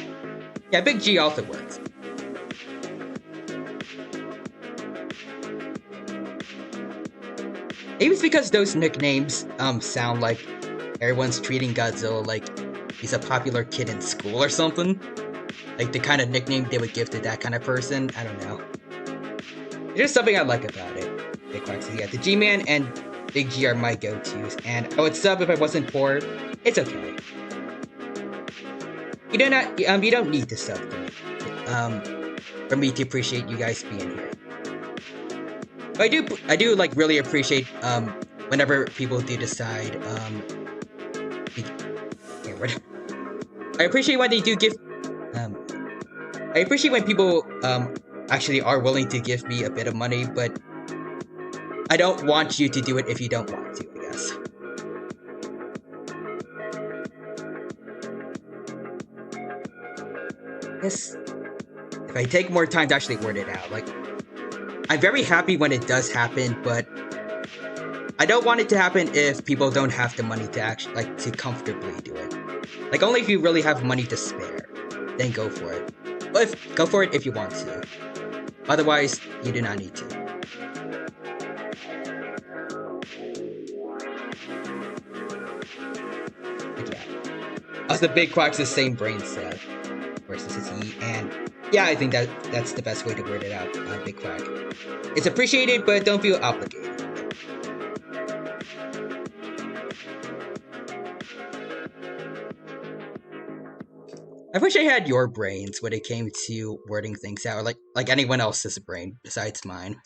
Yeah, Big G also works. Maybe it's because those nicknames sound like everyone's treating Godzilla like he's a popular kid in school or something. Like the kind of nickname they would give to that kind of person. I don't know. There's something I like about it. Big Quack says, yeah, the G-Man and Big G are my go-tos, and I would sub if I wasn't poor. It's okay. You don't need to sub for me to appreciate you guys being here. But I do like really appreciate whenever people do decide I appreciate when they do give I appreciate when people actually are willing to give me a bit of money, but I don't want you to do it if you don't want to, I guess. guess if I take more time to actually word it out, like, I'm very happy when it does happen, but I don't want it to happen if people don't have the money to actually, like, to comfortably do it. Like, only if you really have money to spare, then go for it. But go for it if you want to. Otherwise, you do not need to. But yeah. Also, Big Quack's the same brain set versus his E, and yeah, I think that's the best way to word it out, Big Quack. It's appreciated, but don't feel obligated. I wish I had your brains when it came to wording things out, or like anyone else's brain besides mine.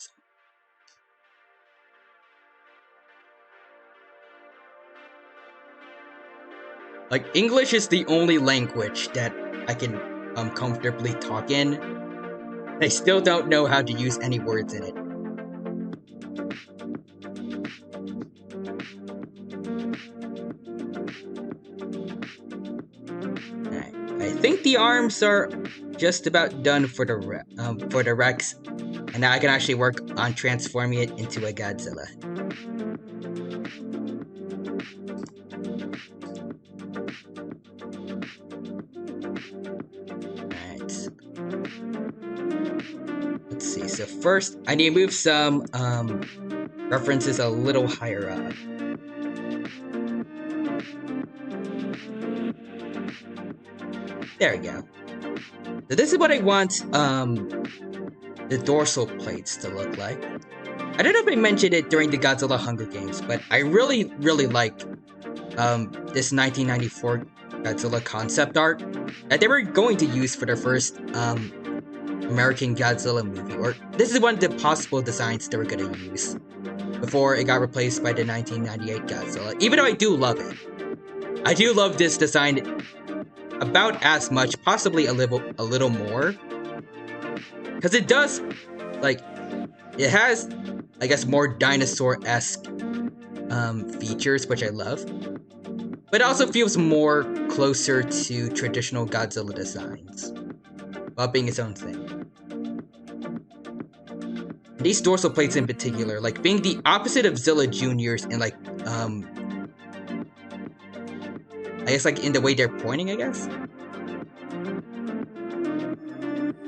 Like, English is the only language that I can comfortably talk in. I still don't know how to use any words in it. Alright, I think the arms are just about done for the Rex, and now I can actually work on transforming it into a Godzilla. Let's see, so first, I need to move some references a little higher up. There we go. So this is what I want the dorsal plates to look like. I don't know if I mentioned it during the Godzilla Hunger Games, but I really like this 1994 Godzilla concept art that they were going to use for their first American Godzilla movie, or this is one of the possible designs they were going to use before it got replaced by the 1998 Godzilla. Even though I do love it, I do love this design about as much, possibly a little more, because it does, like, it has, I guess, more dinosaur-esque features, which I love, but it also feels more closer to traditional Godzilla designs, while being its own thing. And these dorsal plates in particular, like, being the opposite of Zilla Jr.'s and, like, I guess, like, in the way they're pointing, I guess?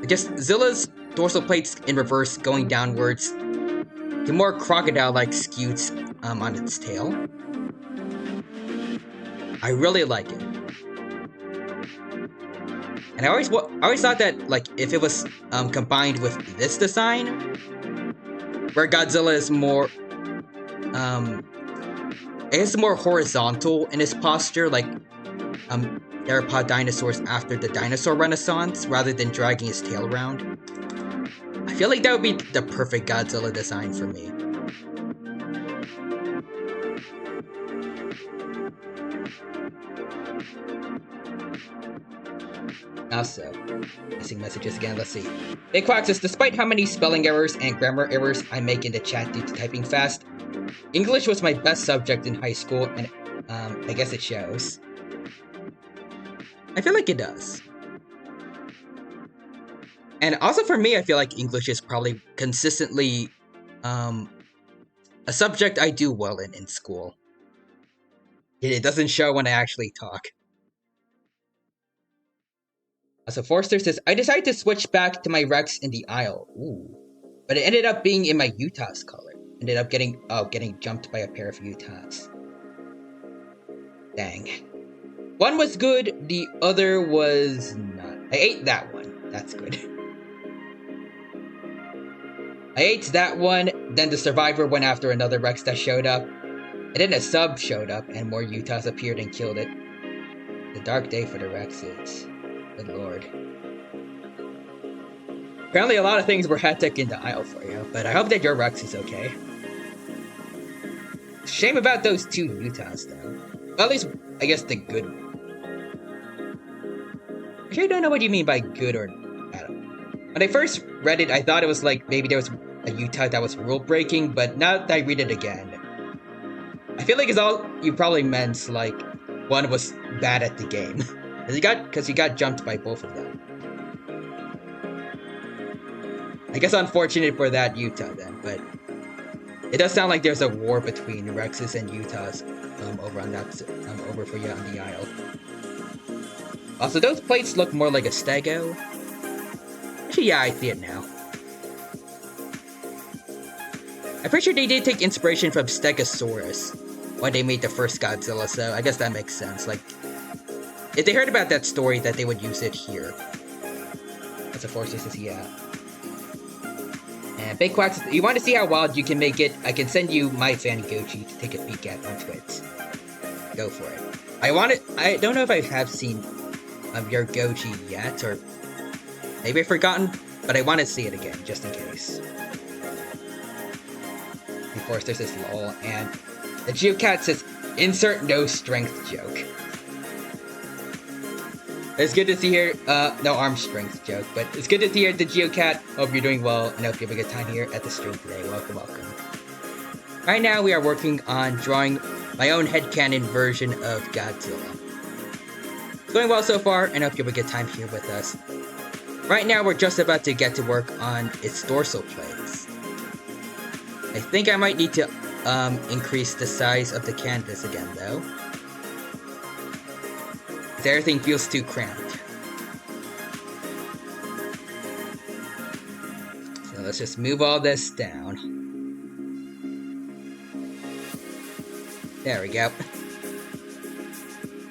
Just Zilla's dorsal plates in reverse going downwards to more crocodile-like scutes on its tail. I really like it. And I always thought that, like, if it was combined with this design, where Godzilla is more, it's more horizontal in his posture, like theropod dinosaurs after the dinosaur renaissance, rather than dragging his tail around. I feel like that would be the perfect Godzilla design for me. Also, missing messages again, let's see. Big Quack says, despite how many spelling errors and grammar errors I make in the chat due to typing fast, English was my best subject in high school, and I guess it shows. I feel like it does. And also for me, I feel like English is probably consistently a subject I do well in school. It doesn't show when I actually talk. So Forster says, I decided to switch back to my Rex in the aisle. Ooh. But it ended up being in my Utah's color. Ended up getting jumped by a pair of Utahs. Dang. One was good, the other was not. I ate that one. That's good. I ate that one, then the survivor went after another Rex that showed up. And then a sub showed up, and more Utahs appeared and killed it. The dark day for the Rexes. Good lord. Apparently a lot of things were hectic in the aisle for you, but I hope that your Rex is okay. Shame about those two Utahs, though. Well, at least, I guess, the good one. Actually, I don't know what you mean by good or bad. When I first read it, I thought it was like maybe there was a Utah that was rule-breaking, but now that I read it again, I feel like it's all you probably meant, like, one was bad at the game. Because he got jumped by both of them. I guess unfortunate for that Utah then, but it does sound like there's a war between Rex's and Utah's over on that over for you on the Isle. Also, those plates look more like a stego. Actually, yeah, I see it now. I'm pretty sure they did take inspiration from Stegosaurus when they made the first Godzilla, so I guess that makes sense. Like, if they heard about that story, that they would use it here. That's a force says, yeah. And Big Quacks, you want to see how wild you can make it? I can send you my Fanny Gochi to take a peek at on Twitch. Go for it. I don't know if I have seen your Gochi yet, or maybe I've forgotten, but I want to see it again, just in case. Of course, there's this lol, and the Geocat says, insert no strength joke. It's good to see here, no arm strength joke, but it's good to see here the Geocat. Hope you're doing well, and hope you have a good time here at the stream today. Welcome, welcome. Right now, we are working on drawing my own headcanon version of Godzilla. It's going well so far, and I hope you have a good time here with us. Right now, we're just about to get to work on its dorsal plates. I think I might need to increase the size of the canvas again, though. Everything feels too cramped. So let's just move all this down. There we go.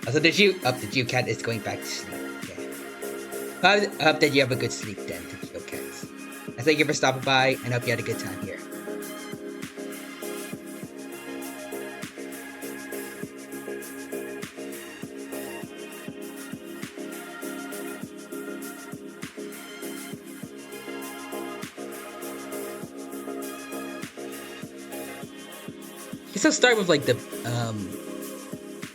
Also, the Geocat is going back to sleep. Okay. I hope that you have a good sleep then, the Geocats. I thank you for stopping by, and hope you had a good time here. So start with like the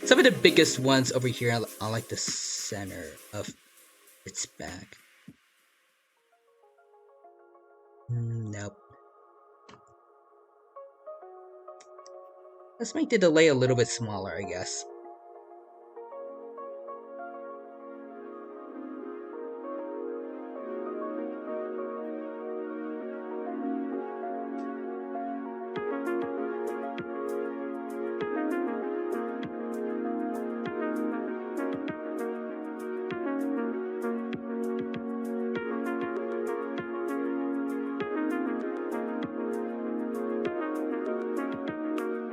some of the biggest ones over here on like the center of its back. Nope. Let's make the delay a little bit smaller, I guess.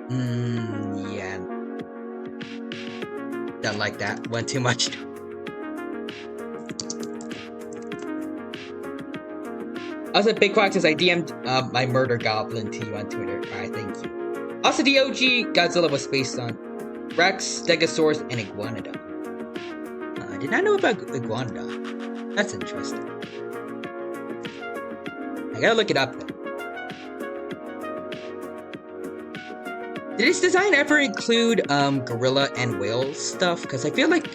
Yeah. Don't like that. Went too much. Also, Big Quack says I DM'd my murder goblin to you on Twitter. Alright, thank you. Also, the OG Godzilla was based on Rex, Stegosaurus, and Iguanodon. I did not know about Iguanodon. That's interesting. I gotta look it up then. Did its design ever include gorilla and whale stuff? Because I feel like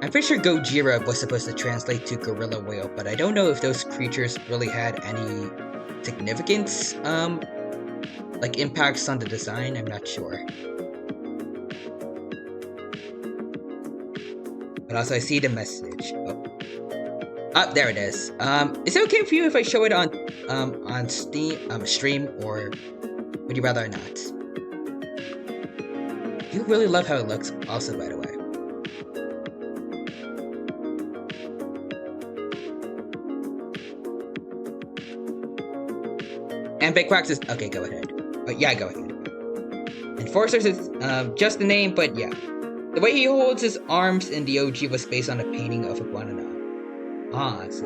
I'm pretty sure Gojira was supposed to translate to gorilla whale, but I don't know if those creatures really had any significance, like impacts on the design. I'm not sure. But also, I see the message. Oh, there it is. Is it okay for you if I show it on Steam, stream, or would you rather not? You really love how it looks, also, by the way. And Big Quack says, okay, go ahead. Oh, yeah, go ahead. Enforcers is just the name, but yeah. The way he holds his arms in the OG was based on a painting of Iguanodon. Ah, I see.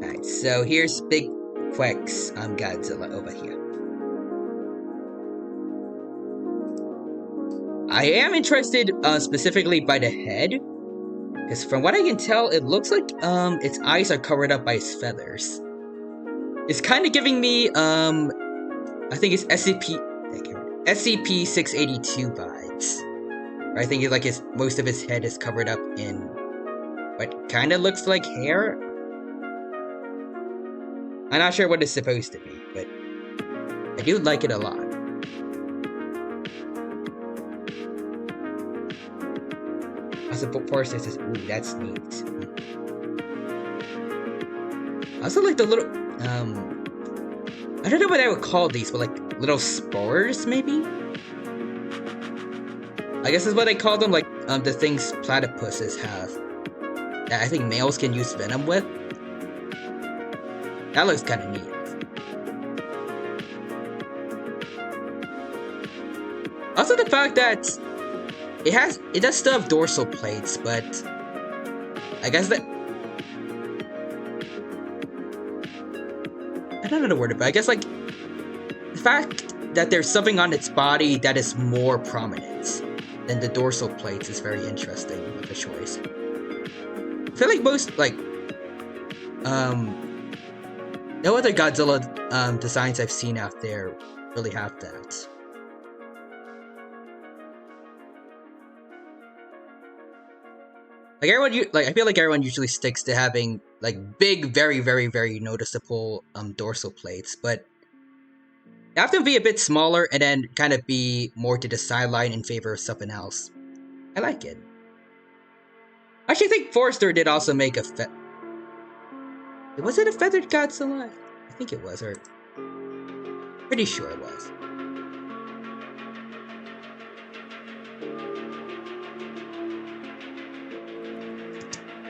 Alright, so here's Big Quack's Godzilla over here. I am interested specifically by the head. Because from what I can tell, it looks like its eyes are covered up by its feathers. It's kind of giving me I think it's SCP-682 vibes. Or I think it's like most of its head is covered up in what kind of looks like hair. I'm not sure what it's supposed to be, but I do like it a lot. Also, Forrester says, ooh, that's neat. I also like the little, I don't know what I would call these, but like little spores, maybe? I guess is what I call them, like the things platypuses have. That I think males can use venom with. That looks kind of neat. Also the fact that it does still have dorsal plates, but I guess that I don't know the word, but I guess like the fact that there's something on its body that is more prominent than the dorsal plates is very interesting of a choice. I feel like most like no other Godzilla designs I've seen out there really have that. Like I feel like everyone usually sticks to having like big, very, very, very noticeable dorsal plates, but they have to be a bit smaller and then kind of be more to the sideline in favor of something else. I like it. I actually think Forrester did also make a was it a feathered Godzilla? I think it was, or pretty sure it was.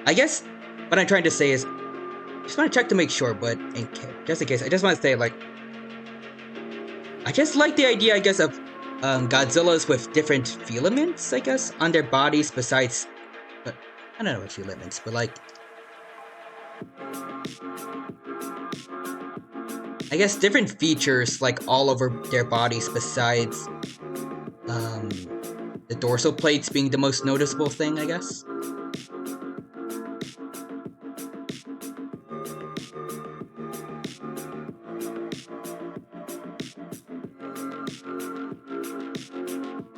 I guess what I'm trying to say is, I just want to check to make sure, but just in case, I just want to say, like, I just like the idea, I guess, of Godzillas with different filaments, I guess, on their bodies besides, but I don't know what filaments, but like, I guess different features, like, all over their bodies besides the dorsal plates being the most noticeable thing, I guess.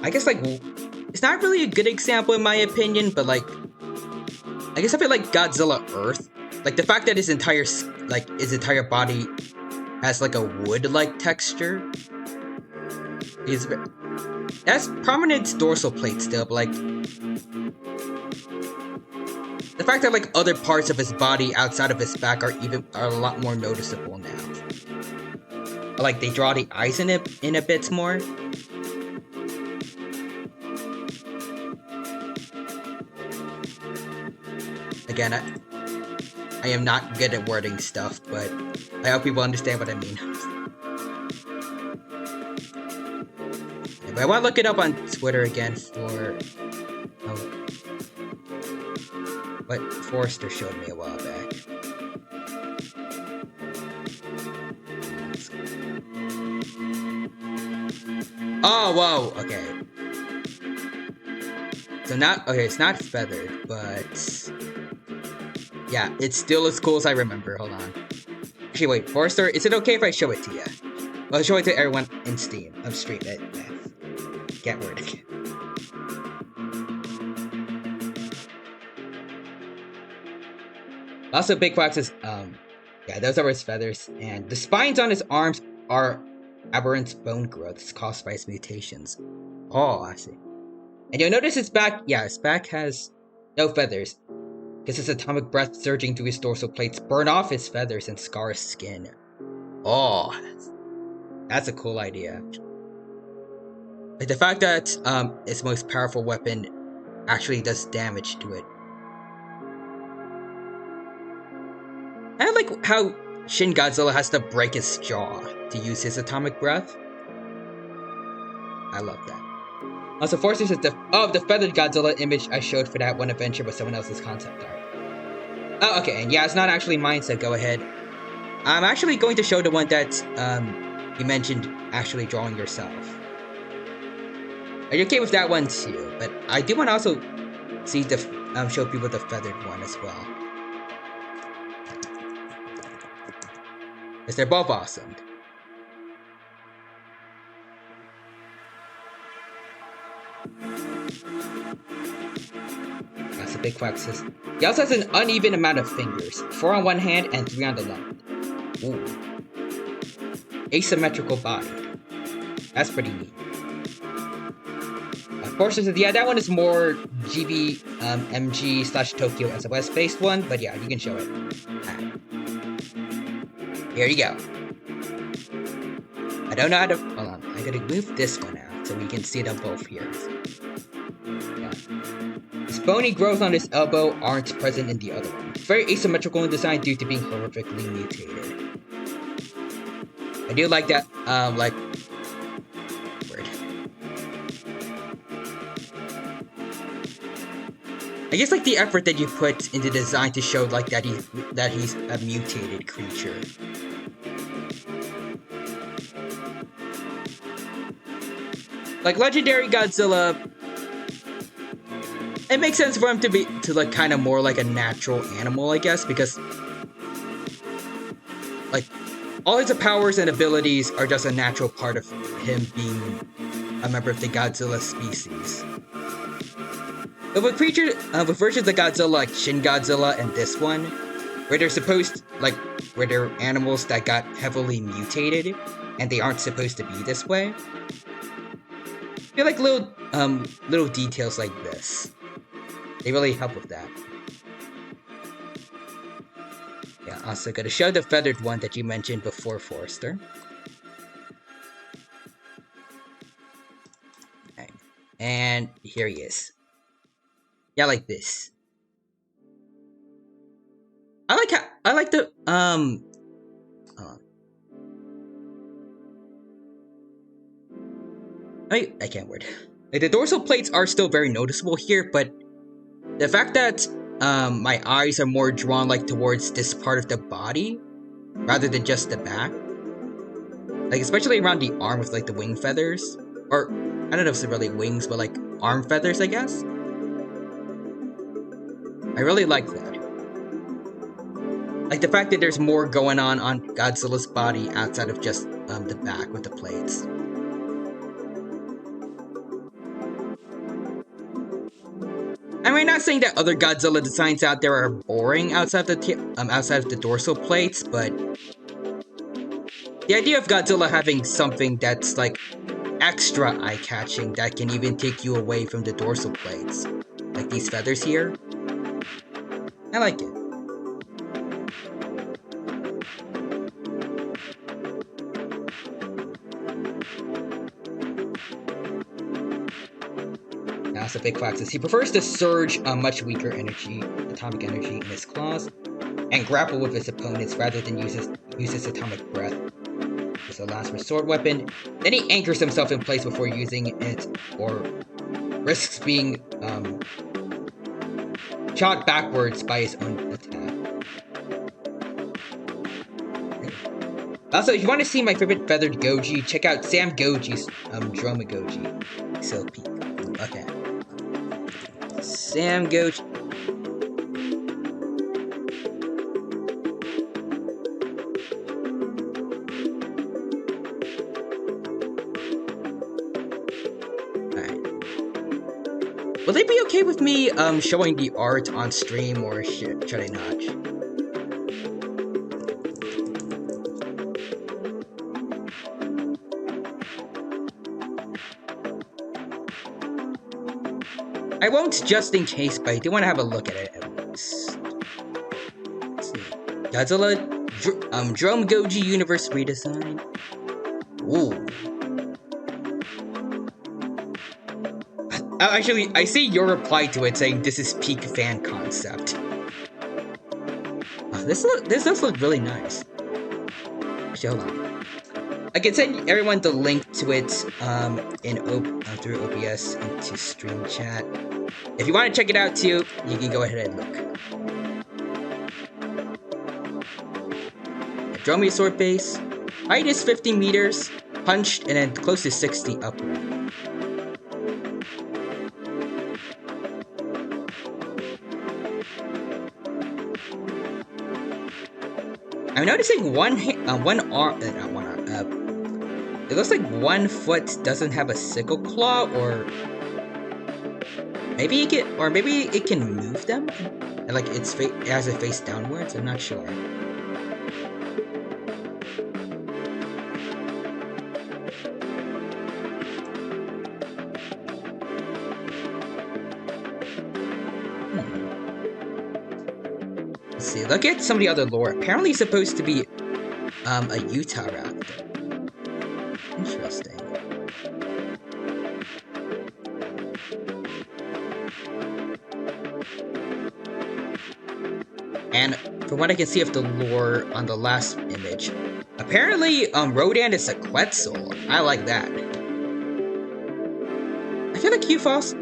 I guess, like, it's not really a good example in my opinion, but, like, I guess I feel like Godzilla Earth, like, the fact that his entire body has, like, a wood-like texture is, that's prominent dorsal plate still, but, like, the fact that, like, other parts of his body outside of his back are a lot more noticeable now. Like, they draw the eyes in a bit more. Again, I am not good at wording stuff, but I hope people understand what I mean. But I want to look it up on Twitter again for what Forrester showed me a while back. Oh, whoa, okay. So it's not feathered, but yeah, it's still as cool as I remember. Hold on. Actually, wait, Forrester, is it okay if I show it to you? I'll show it to everyone in Steam. I'm stream it. Get word again. Also, Big Quack says, yeah, those are his feathers, and the spines on his arms are aberrant bone growths caused by his mutations. Oh, I see. And you'll notice his back, yeah, his back has no feathers, because his atomic breath surging through his dorsal plates burn off his feathers and scar his skin. Oh, that's a cool idea. Like the fact that its most powerful weapon actually does damage to it. I like how Shin Godzilla has to break his jaw to use his atomic breath. I love that. Also, Forrester says the feathered Godzilla image I showed for that one adventure was someone else's concept art. Oh, okay, and yeah, it's not actually mine, so go ahead. I'm actually going to show the one that you mentioned actually drawing yourself. Are you okay with that one too? But I do want to also see the show people the feathered one as well. Because they're both awesome. That's a Big Quack says. He also has an uneven amount of fingers. 4 on one hand and 3 on the left. Ooh. Asymmetrical body. That's pretty neat. Portions of, yeah, that one is more GB, MG slash Tokyo SOS based one, but yeah, you can show it. Here you go. I don't know how to, hold on, I gotta move this one out so we can see them both here. Yeah. His bony growth on his elbow aren't present in the other one. Very asymmetrical in design due to being horrifically mutated. I do like that, like, word. I guess like the effort that you put into design to show like that he's a mutated creature. Like legendary Godzilla, it makes sense for him to like kind of more like a natural animal, I guess, because like all his powers and abilities are just a natural part of him being a member of the Godzilla species. But with creatures, with versions of Godzilla like Shin Godzilla and this one, where they're animals that got heavily mutated, and they aren't supposed to be this way. I feel like little details like this, they really help with that. Yeah, also gotta show the feathered one that you mentioned before, Forrester. Okay. And here he is. Yeah, like this. I like the I can't word. Like the dorsal plates are still very noticeable here, but the fact that my eyes are more drawn like towards this part of the body rather than just the back, like especially around the arm with like the wing feathers, or I don't know if it's really wings, but like arm feathers, I guess. I really like that. Like the fact that there's more going on Godzilla's body outside of just the back with the plates. I mean, not saying that other Godzilla designs out there are boring outside of the dorsal plates, but the idea of Godzilla having something that's like extra eye-catching that can even take you away from the dorsal plates, like these feathers here, I like it. That's a big flex. He prefers to surge a much weaker atomic energy in his claws, and grapple with his opponents rather than use his atomic breath as a last resort weapon. Then he anchors himself in place before using it, or risks being shot backwards by his own attack. Also, if you want to see my favorite feathered Goji, check out Sam Goji's Dromagoji. So peak. Okay. Sam Goji. Will they be okay with me showing the art on stream, or should I not? I won't just in case, but I do want to have a look at it at least. Let's see. Godzilla Drome Goji Universe redesign. Ooh. Actually, I see your reply to it saying this is peak fan concept. This does look really nice. Actually, hold on. I can send everyone the link to it through OBS into stream chat. If you want to check it out too, you can go ahead and look. Dromia sword base. Height is 50 meters, punched, and then close to 60 upward. I'm noticing one arm, it looks like one foot doesn't have a sickle claw, or maybe it can move them, and like it has it face downwards. I'm not sure. Let's see. Look at some of the other lore. Apparently, it's supposed to be a Utah raptor. Interesting. And from what I can see of the lore on the last image, apparently Rodan is a Quetzal. I like that. I feel like QFOS,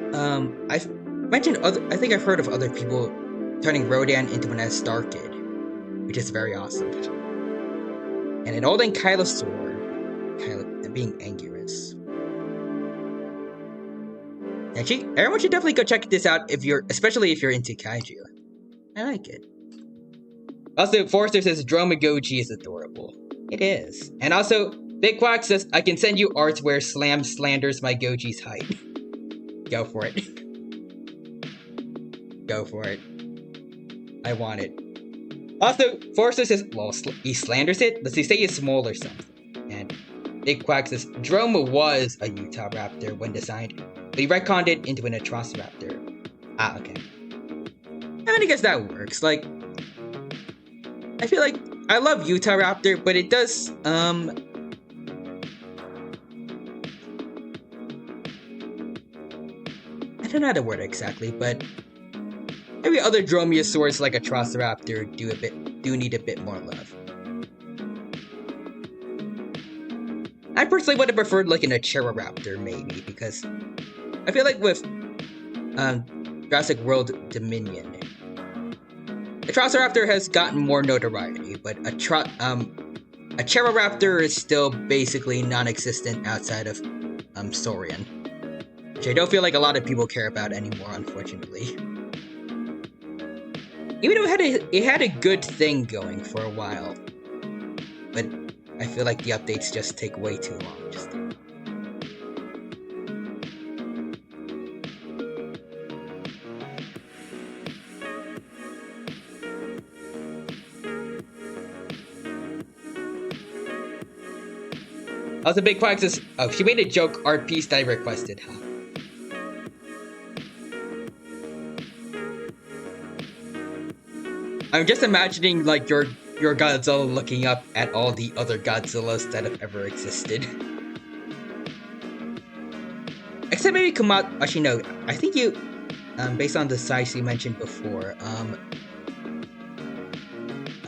I've mentioned I think I've heard of other people turning Rodan into an Astarkid, which is very awesome. And an Olden Kylosaur, being Anguirus. Actually, everyone should definitely go check this out especially if you're into kaiju. I like it. Also, Forrester says Dromagoji is adorable. It is. And also, Big Quack says, I can send you art where Slam slanders my Goji's height. Go for it. Go for it. I want it. Also, Forrester says, well, he slanders it? Does he say he's small or something? And Big Quack says, Droma was a Utah raptor when designed, but he retconned it into an Atrociraptor. Ah, okay. I guess that works. Like, I feel like I love Utah Raptor, but it does, I don't know how to word it exactly, but maybe other Dromaeosaurs like Atrociraptor do need a bit more love. I personally would have preferred like an Acheroraptor maybe, because I feel like with Jurassic World Dominion, Atrociraptor has gotten more notoriety, but Acheroraptor is still basically non-existent outside of Saurian, which I don't feel like a lot of people care about anymore, unfortunately. Even though it had a good thing going for a while, but I feel like the updates just take way too long. Also, Big Quack says, oh, she made a joke art piece that I requested, huh? I'm just imagining, like, your Godzilla looking up at all the other Godzillas that have ever existed. Except maybe Komatsu. Actually, no. I think you, based on the size you mentioned before,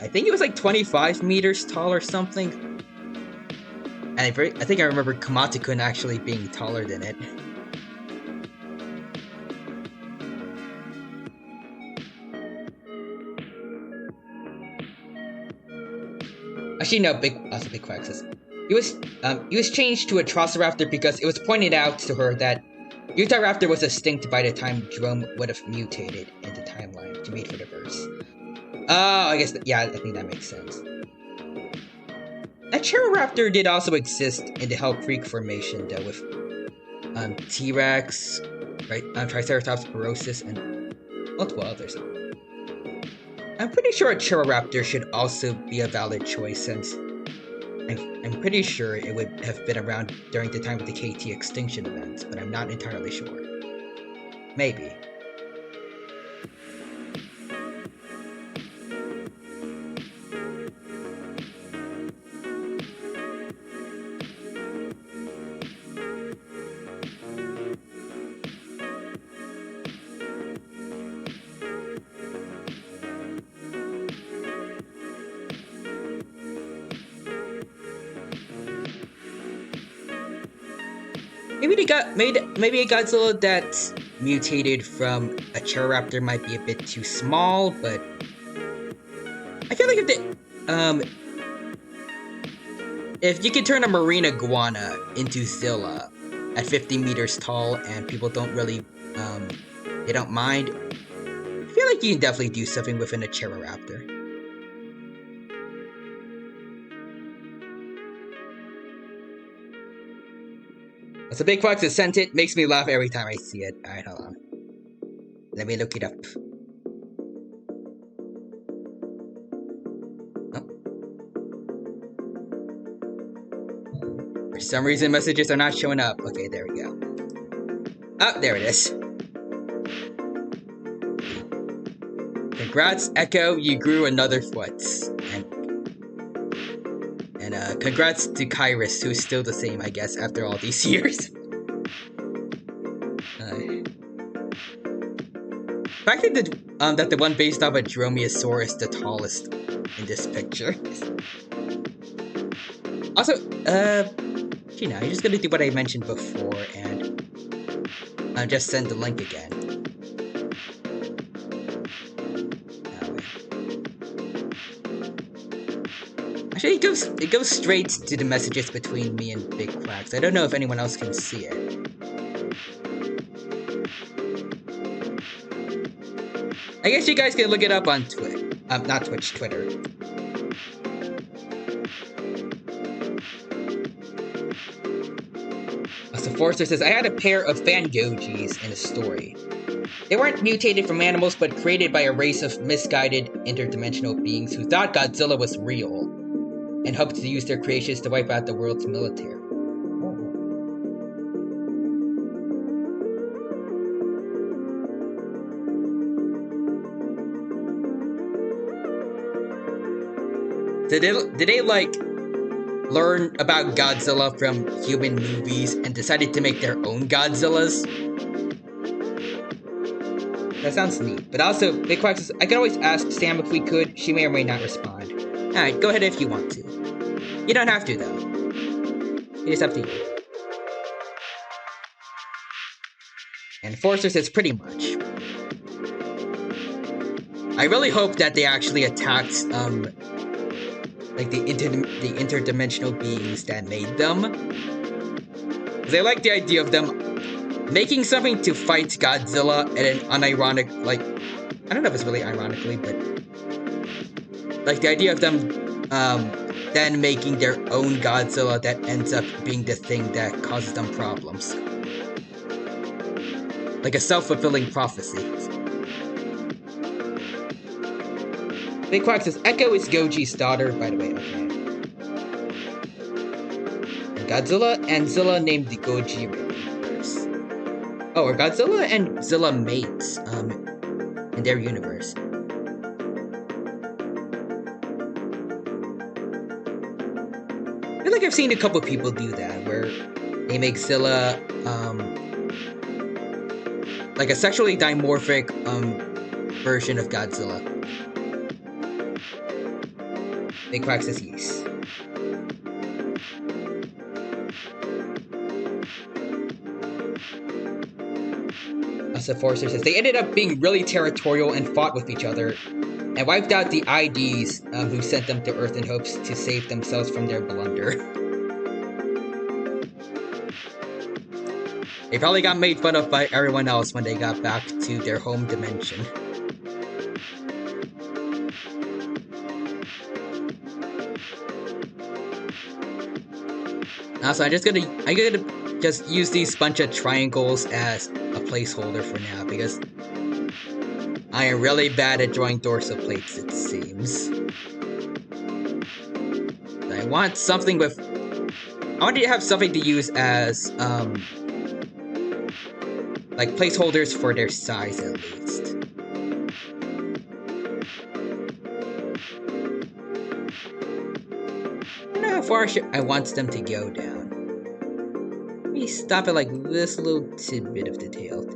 I think it was like 25 meters tall or something. And I think I remember Komatsu-kun actually being taller than it. Actually, no. Big Quack says he was changed to Atrociraptor because it was pointed out to her that Utah Raptor was extinct by the time Drome would have mutated in the timeline to meet for the verse. Oh, I guess yeah, I think that makes sense. Acheroraptor did also exist in the Hell Creek Formation, though, with T-Rex, right? Triceratops, Porosis, and multiple others. I'm pretty sure Acheroraptor should also be a valid choice, since I'm pretty sure it would have been around during the time of the KT extinction event, but I'm not entirely sure. Maybe. Maybe a Godzilla that mutated from a Acheroraptor might be a bit too small, but I feel like if you could turn a marine iguana into Zilla at 50 meters tall and people don't really they don't mind, I feel like you can definitely do something with an Acheroraptor. That's a Big Fox that sent it. Makes me laugh every time I see it. Alright, hold on. Let me look it up. Oh. For some reason, messages are not showing up. Okay, there we go. Oh, there it is. Congrats, Echo, you grew another foot. And congrats to Kyrus, who's still the same, I guess, after all these years. The fact that the one based off a Dromaeosaurus is the tallest in this picture. Also, I'm just gonna do what I mentioned before and just send the link again. Actually, it goes straight to the messages between me and Big Quacks. I don't know if anyone else can see it. I guess you guys can look it up on Twitter. Not Twitch, Twitter. So Forster says, I had a pair of Fangojis in a story. They weren't mutated from animals, but created by a race of misguided interdimensional beings who thought Godzilla was real and hoped to use their creations to wipe out the world's military. Did they like learn about Godzilla from human movies and decided to make their own Godzillas? That sounds neat. But also, Big Quack says, I could always ask Sam if we could. She may or may not respond. Alright, go ahead if you want to. You don't have to, though. It's up to you. And Forster says, pretty much. I really hope that they actually attacked, like the interdimensional beings that made them. Because I like the idea of them making something to fight Godzilla and an unironic, like, I don't know if it's really ironically, but like the idea of them then making their own Godzilla that ends up being the thing that causes them problems. Like a self-fulfilling prophecy. Big Quack says, Echo is Goji's daughter, by the way, okay. And Godzilla and Zilla named the Goji universe. Oh, are Godzilla and Zilla mates, in their universe? I feel like I've seen a couple people do that, where they make Zilla, like a sexually dimorphic, version of Godzilla. Big Quack says yes. Forster says, they ended up being really territorial and fought with each other, and wiped out the IDs who sent them to Earth in hopes to save themselves from their blunder. They probably got made fun of by everyone else when they got back to their home dimension. Also, I'm gonna just use these bunch of triangles as a placeholder for now, because I am really bad at drawing dorsal plates, it seems. I want something with... I want to have something to use as, like, placeholders for their size, at least. I don't know how far I want them to go down. Let me stop at, like, this little tidbit of detail.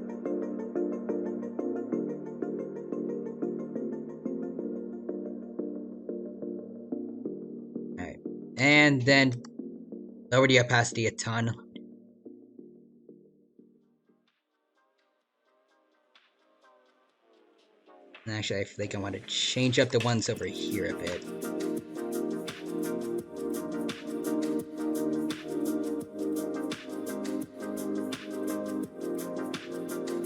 Alright. And then lower the opacity a ton. And actually, I think I want to change up the ones over here a bit.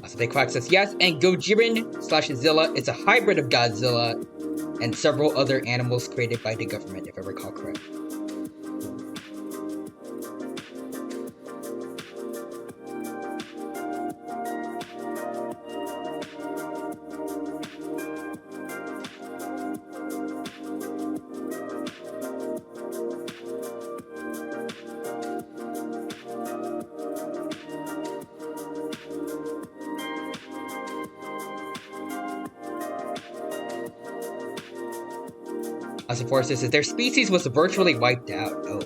So Big Quack says, yes, and Gojirin/Zilla is a hybrid of Godzilla and several other animals created by the government, if I recall correctly. Also, Forrester says their species was virtually wiped out. Oh.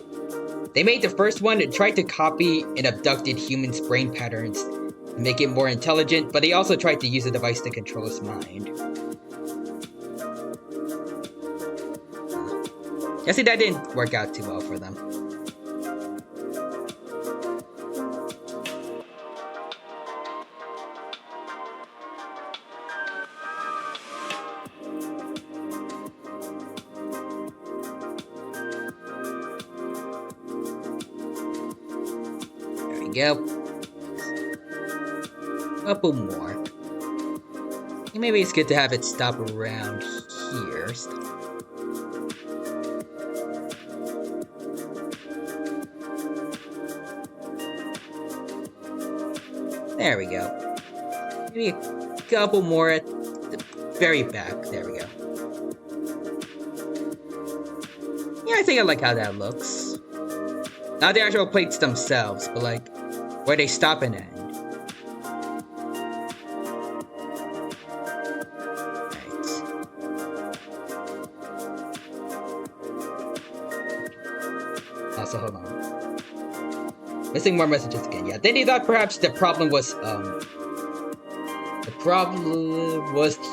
They made the first one and tried to copy and abducted humans' brain patterns to make it more intelligent, but they also tried to use a device to control its mind. Guessing that didn't work out too well for them. There we go. Couple more. Maybe it's good to have it stop around here. There we go. Maybe a couple more at the very back. There we go. Yeah, I think I like how that looks. Not the actual plates themselves, but like where they stop and end. Right. Also, hold on. Missing more messages again. Yeah, then he thought perhaps the problem was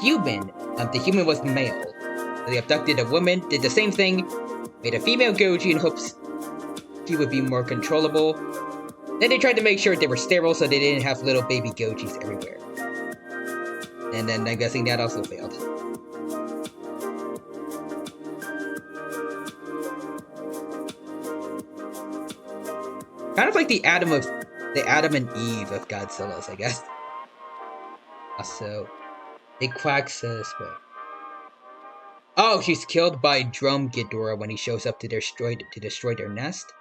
human. The human was male. So they abducted a woman, did the same thing, made a female Goji in hopes she would be more controllable. Then they tried to make sure they were sterile so they didn't have little baby Gojis everywhere. And then I'm guessing that also failed. Kind of like the Adam and Eve of Godzillas, I guess. Also, Big Quack says, wait. Oh, she's killed by Drum Ghidorah when he shows up to destroy their nest.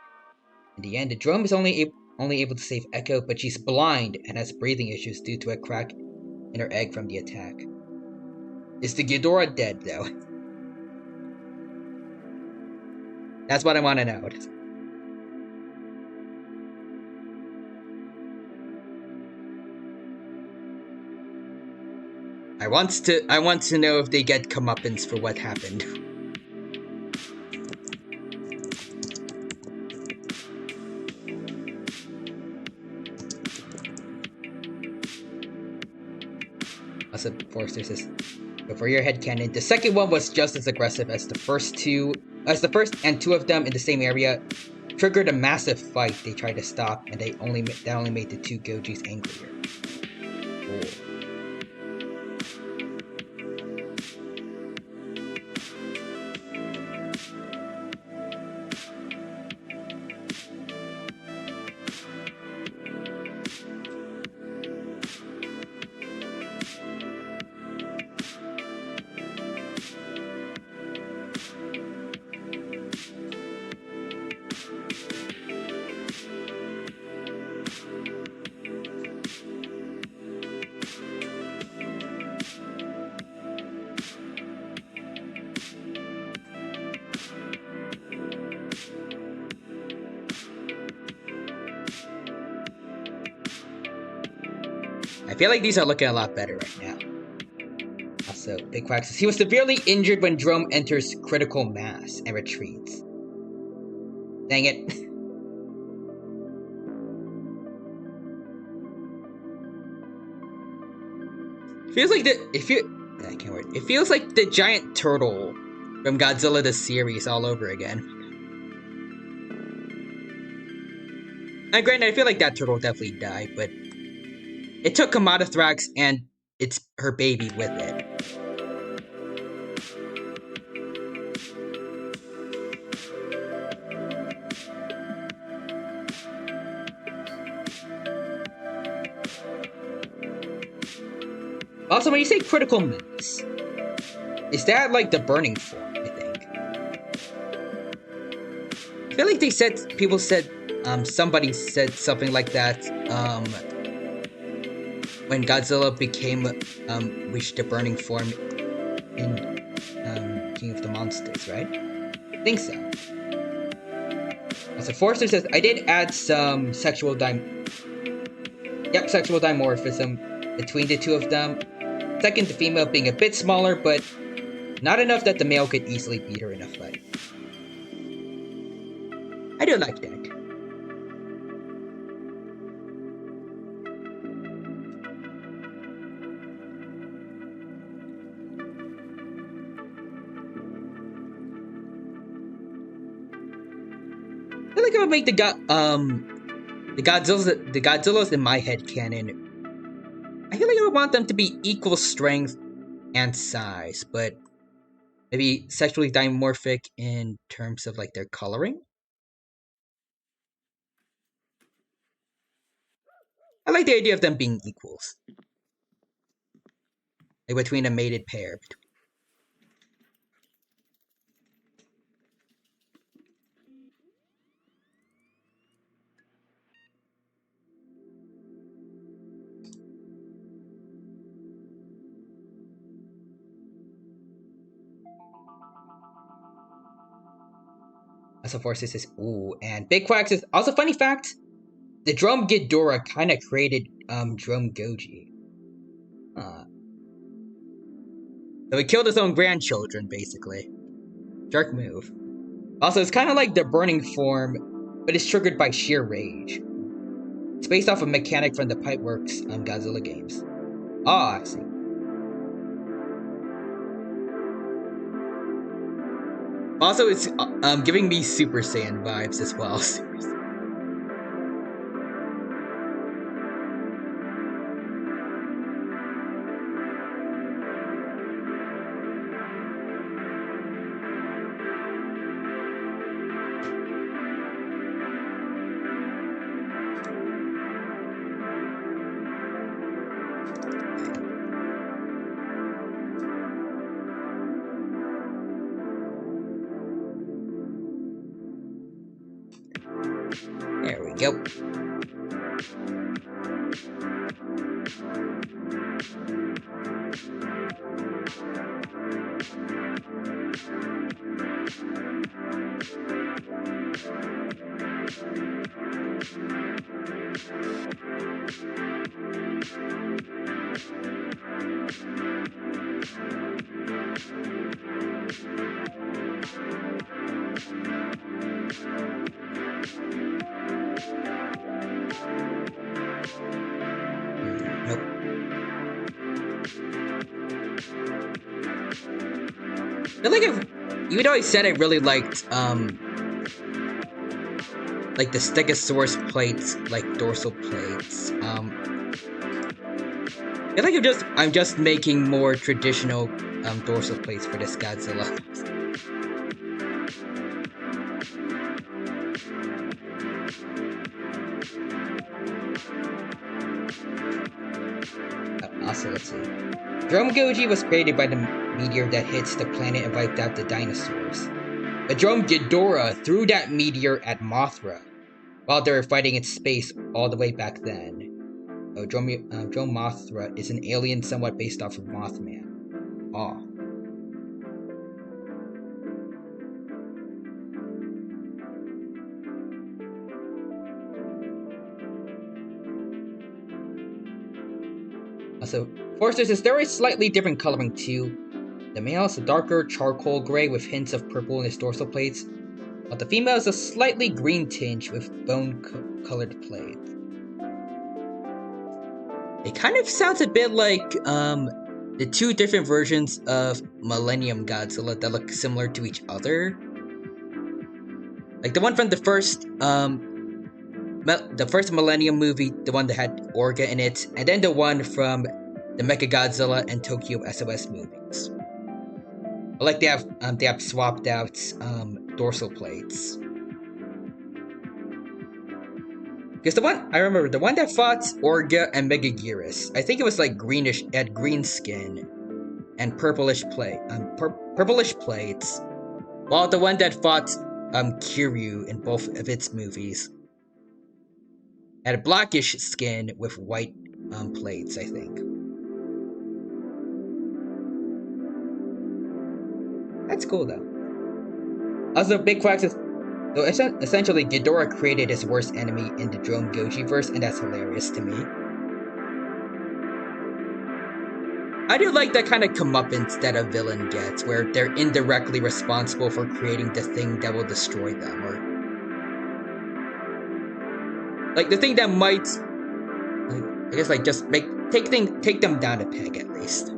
In the end, the drum is only able to save Echo, but she's blind and has breathing issues due to a crack in her egg from the attack. Is the Ghidorah dead, though? That's what I want to know. I want to know if they get comeuppance for what happened. Also, Forrester says, but for your headcanon, the second one was just as aggressive as the first and two of them in the same area triggered a massive fight they tried to stop, and that only made the two Gojis angrier. Cool. I feel like these are looking a lot better right now. Also, Big Quack says, he was severely injured when Drum enters critical mass and retreats. Dang it. Feels like I can't wait. It feels like the giant turtle from Godzilla the series all over again. And granted, I feel like that turtle definitely died, but it took Kamadathrax and her baby with it. Also, when you say critical mass, is that like the burning form, I think? I feel like somebody said something like that, when Godzilla reached the burning form in, King of the Monsters, right? I think so. Also, Forrester says, I did add some sexual dimorphism between the two of them. Second, the female being a bit smaller, but Not enough that the male could easily beat her in a fight. I do like that. I feel like I would make the Godzillas in my head canon. I feel like I would want them to be equal strength and size, but maybe sexually dimorphic in terms of like their coloring. I like the idea of them being equals, like between a mated pair. Also, forces is ooh, and Big Quacks is also funny fact. The Drum Ghidorah kind of created Drum Goji. So he killed his own grandchildren, basically. Jerk move. Also, it's kind of like the burning form, but it's triggered by sheer rage. It's based off a mechanic from the Pipeworks Godzilla games. Ah, I see. Also, it's giving me Super Saiyan vibes as well. There we go. Nope. I feel like even though I said I really liked like the Stegosaurus plates, like dorsal plates. I feel like I'm just making more traditional dorsal plates for this Godzilla. Also, let's see. Drum Goji was created by the meteor that hits the planet and wiped out the dinosaurs. The Drum Ghidorah threw that meteor at Mothra while they were fighting in space all the way back then. Drum Mothra is an alien somewhat based off of Mothman. Aw. Also, Forsters is there is slightly different coloring too. The male is a darker charcoal gray with hints of purple in its dorsal plates, while the female is a slightly green tinge with bone-colored plates. It kind of sounds a bit like the two different versions of Millennium Godzilla that look similar to each other. Like the one from the first Millennium movie, the one that had Orga in it, and then the one from the Mechagodzilla and Tokyo SOS movies. Like they have swapped out dorsal plates. Because I remember the one that fought Orga and Megaguirus, I think it was like greenish, it had green skin and purplish plates, while the one that fought Kiryu in both of its movies had a blackish skin with white plates, I think. That's cool though. Also, Big Quacks is so essentially Ghidorah created his worst enemy in the Drone Goji verse, and that's hilarious to me. I do like that kind of comeuppance that a villain gets, where they're indirectly responsible for creating the thing that will destroy them, or like the thing that might, I guess, like just take them down a peg at least.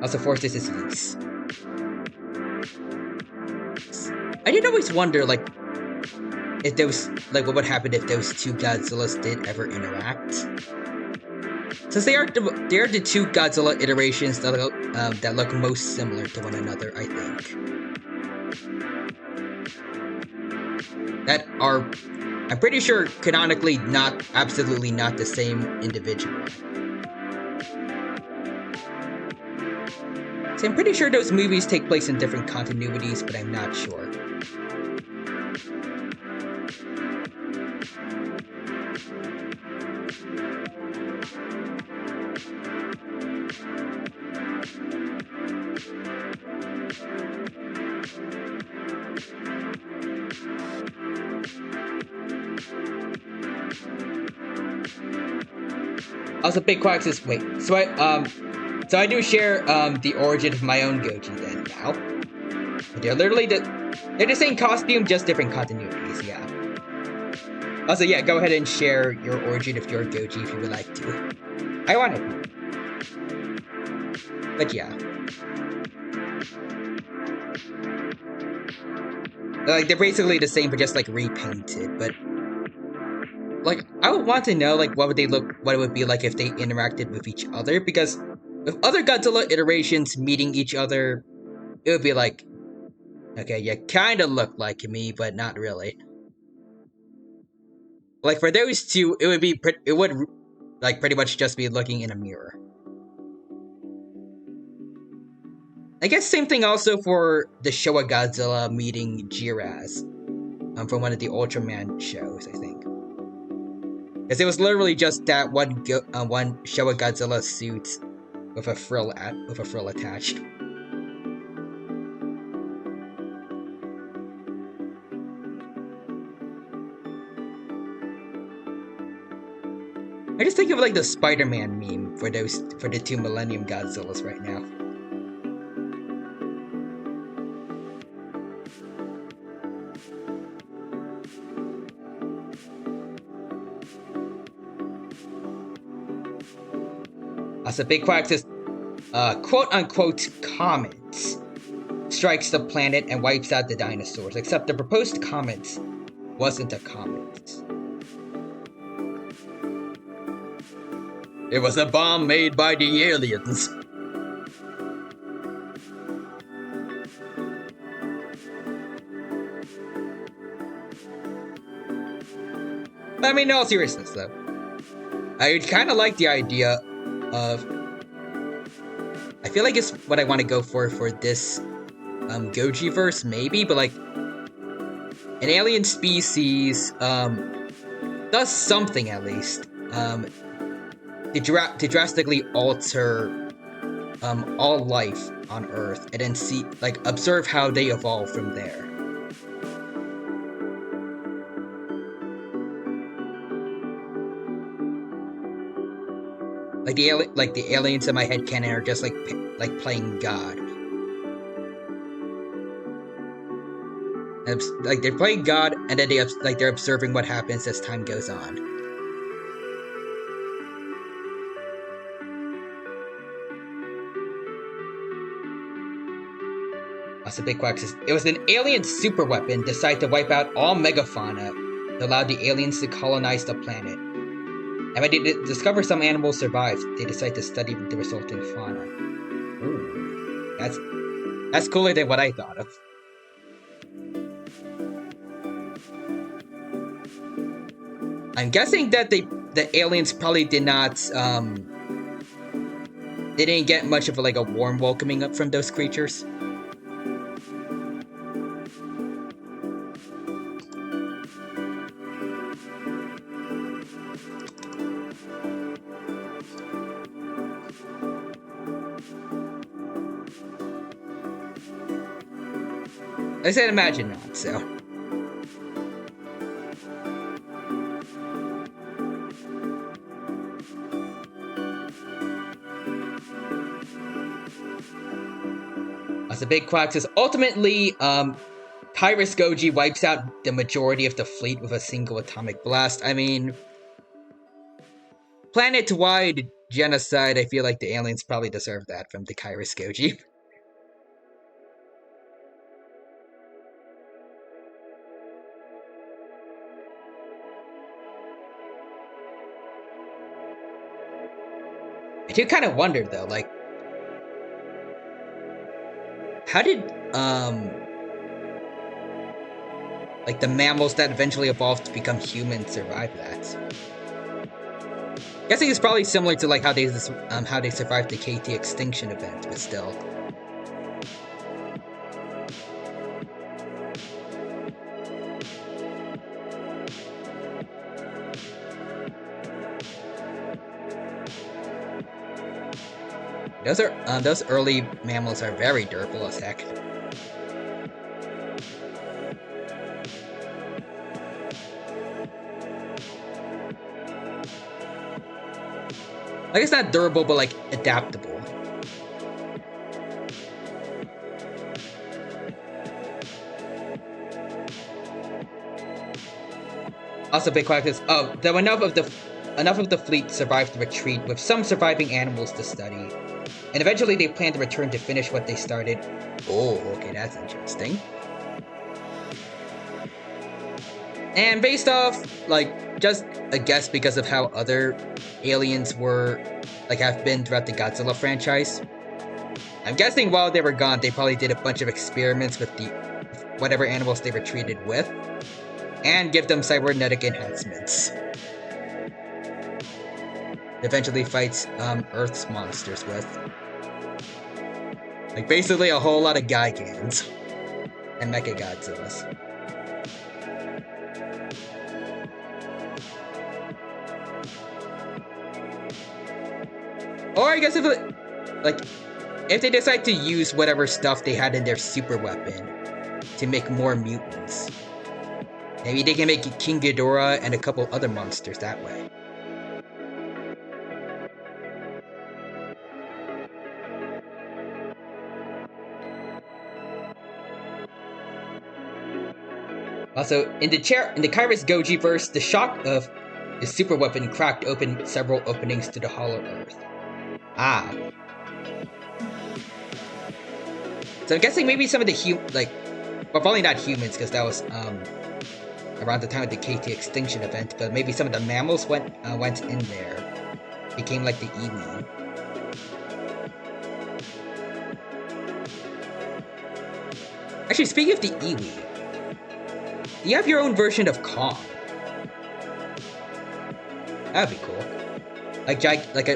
Also, force this is use. I did always wonder, like, if those, like, what would happen if those two Godzillas did ever interact. Since they are the two Godzilla iterations that look most similar to one another, I think. That are, I'm pretty sure, canonically absolutely not the same individual. So I'm pretty sure those movies take place in different continuities, but I'm not sure. Also, Big Quack says, wait, so I do share the origin of my own Goji then now. They're literally they're the same costume, just different continuities, yeah. Also, yeah, go ahead and share your origin of your Goji if you would like to. I want it. But yeah. Like, they're basically the same, but just, like, repainted, but like, I would want to know, like, what it would be like if they interacted with each other, because with other Godzilla iterations meeting each other, it would be like, okay, you kind of look like me, but not really. Like, for those two, it would, like, pretty much just be looking in a mirror. I guess same thing also for the Showa Godzilla meeting Jiraz, from one of the Ultraman shows, I think. Because it was literally just that one Showa Godzilla suit with a frill attached. I just think of like the Spider-Man meme for the two Millennium Godzillas right now. As a Big Quack says, quote-unquote comet strikes the planet and wipes out the dinosaurs, except the proposed comet wasn't a comet. It was a bomb made by the aliens. But I mean, in all seriousness though, I kind of like the idea of, I feel like it's what I want to go for this Goji verse, maybe, but like an alien species does something at least to drastically alter all life on Earth, and then observe how they evolve from there. Like the aliens in my headcanon are just like playing God. Like they're playing God, and then they're observing what happens as time goes on. Also, Big Quack says, it was an alien super weapon decided to wipe out all megafauna that allowed the aliens to colonize the planet. And when they discover some animals survived, they decide to study the resulting fauna. Ooh, that's cooler than what I thought of. I'm guessing that the aliens probably did not, they didn't get much of a warm welcoming up from those creatures. I said imagine not, so. As the big quack says, ultimately, Kairos Goji wipes out the majority of the fleet with a single atomic blast. I mean, planet-wide genocide, I feel like the aliens probably deserve that from the Kairos Goji. I do kind of wonder, though, like, how did, like, the mammals that eventually evolved to become humans survive that? Guessing it's probably similar to, like, how they survived the KT extinction event, but still. Those early mammals are very durable as heck. I guess not durable, but like adaptable. Also, big quack is though enough of the fleet survived the retreat, with some surviving animals to study. And eventually they plan to return to finish what they started. Oh, okay, that's interesting. And based off, like, just a guess because of how other aliens have been throughout the Godzilla franchise, I'm guessing while they were gone, they probably did a bunch of experiments with whatever animals they were treated with, and give them cybernetic enhancements. Eventually fights Earth's monsters with. Like, basically a whole lot of Gigans and Mecha Godzillas. Or I guess if they decide to use whatever stuff they had in their super weapon to make more mutants, maybe they can make King Ghidorah and a couple other monsters that way. Also, in the Kairos Goji verse, the shock of the super weapon cracked open several openings to the hollow earth. Ah. So I'm guessing maybe some of the well, probably not humans, because that was around the time of the KT extinction event, but maybe some of the mammals went in there, became like the Iwi. Actually, speaking of the Iwi, you have your own version of Kong. That'd be cool.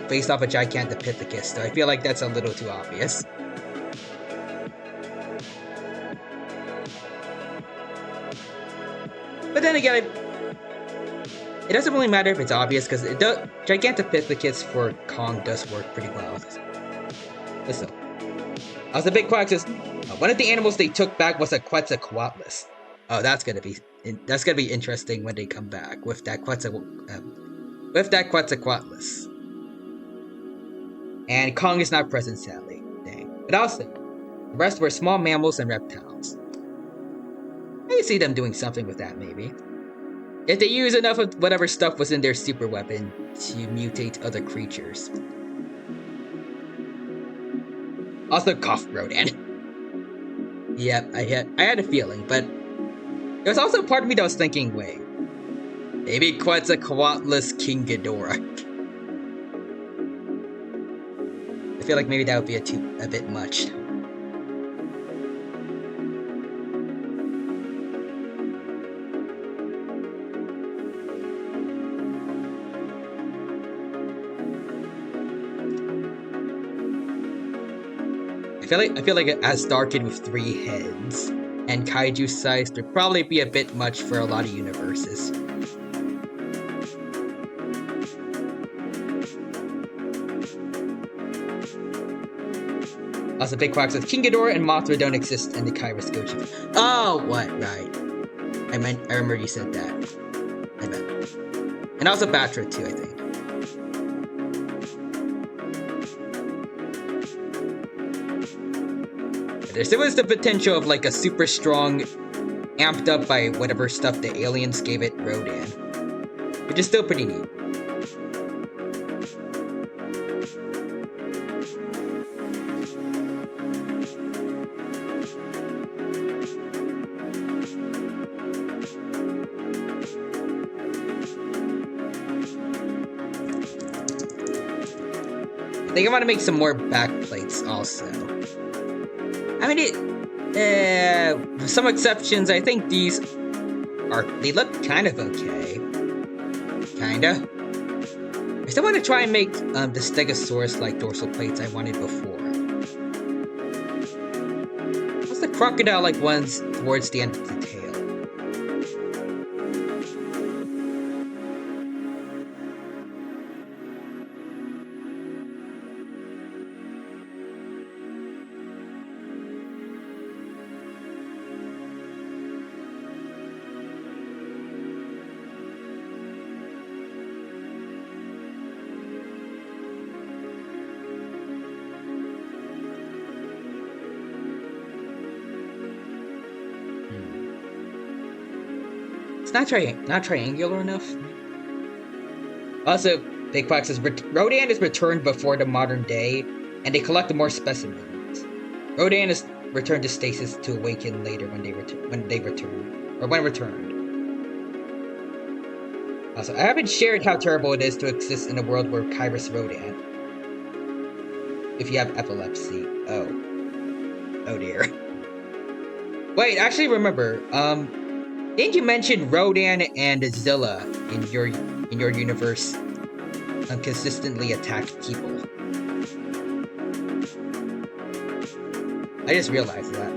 Based off a Gigantopithecus, though I feel like that's a little too obvious. But then again, it doesn't really matter if it's obvious, because Gigantopithecus for Kong does work pretty well. But still. As the big quack says, one of the animals they took back was a Quetzalcoatlus. Oh, that's gonna be interesting when they come back with that Quetzalcoatlus. And Kong is not present, sadly. Dang. But also, the rest were small mammals and reptiles. I can see them doing something with that, maybe. If they use enough of whatever stuff was in their super weapon to mutate other creatures. Also, cough Rodan. Yep, I had a feeling, but there was also a part of me that was thinking, wait, maybe Quetzalcoatlus King Ghidorah. I feel like maybe that would be a bit much. I feel like an Astarkid with 3 heads and kaiju size would probably be a bit much for a lot of universes. Also, Big Quack says King Ghidorah and Mothra don't exist in the Kairos Goji. Oh, what? Right. I remember you said that. I bet. And also Batra too, I think. There still is the potential of like a super strong, amped up by whatever stuff the aliens gave it Rodan, which is still pretty neat. I think I want to make some more backplates also. I mean, with some exceptions, I think they look kind of okay. Kinda. I still want to try and make the Stegosaurus-like dorsal plates I wanted before. What's the crocodile-like ones towards the end of the tail? It's not triangular enough. Also, Big Fox says Rodan is returned before the modern day, and they collect more specimens. Rodan is returned to stasis to awaken later when returned. Also, I haven't shared how terrible it is to exist in a world where Kyrus Rodan. If you have epilepsy. Oh dear. Wait, actually remember, didn't you mention Rodan and Zilla in your universe consistently attack people? I just realized that.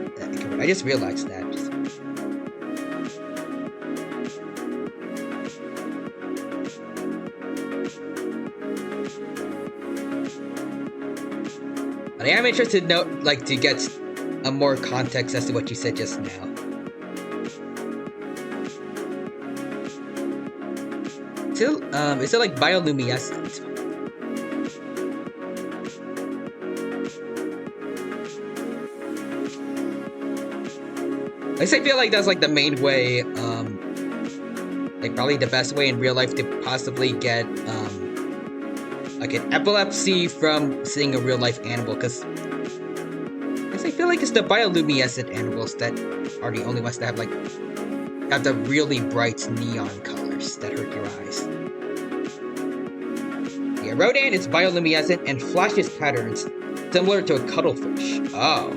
But I am interested to get more context as to what you said just now. Is it like bioluminescent? I feel like that's like the main way, like probably the best way in real life to possibly get, like an epilepsy from seeing a real life animal, because I feel like it's the bioluminescent animals that are the only ones that have the really bright neon colors that hurt your eyes. Yeah, Rodan is bioluminescent and flashes patterns similar to a cuttlefish. Oh.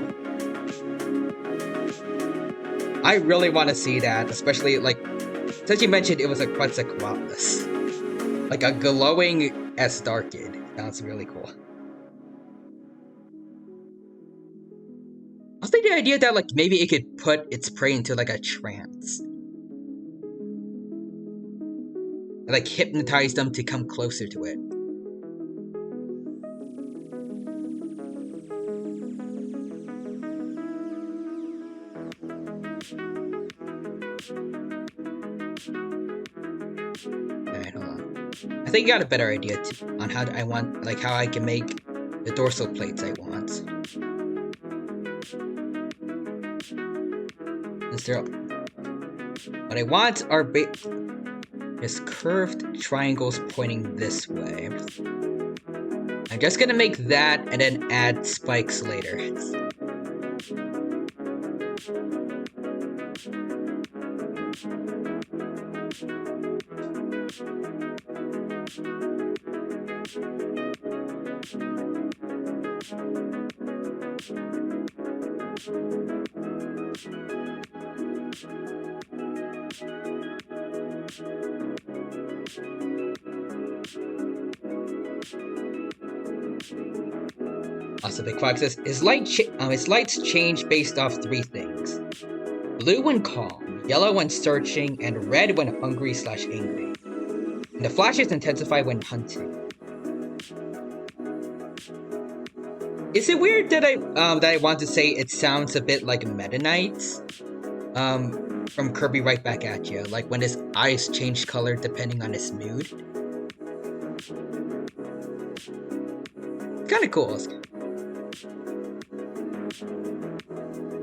I really want to see that, especially since you mentioned it was a Quetzalcoatlus. Like a glowing Estarkid. Sounds really cool. I was thinking the idea that maybe it could put its prey into a trance. Hypnotize them to come closer to it. Alright, hold on. I think I got a better idea on how I can make the dorsal plates I want. What I want are just curved triangles pointing this way. I'm just gonna make that and then add spikes later. Also, Big Fox says his lights change based off 3 things: blue when calm, yellow when searching, and red when hungry/angry. And the flashes intensify when hunting. Is it weird that I want to say it sounds a bit like Meta Knight? From Kirby Right Back at You, like when his eyes change color depending on his mood. Kinda cool.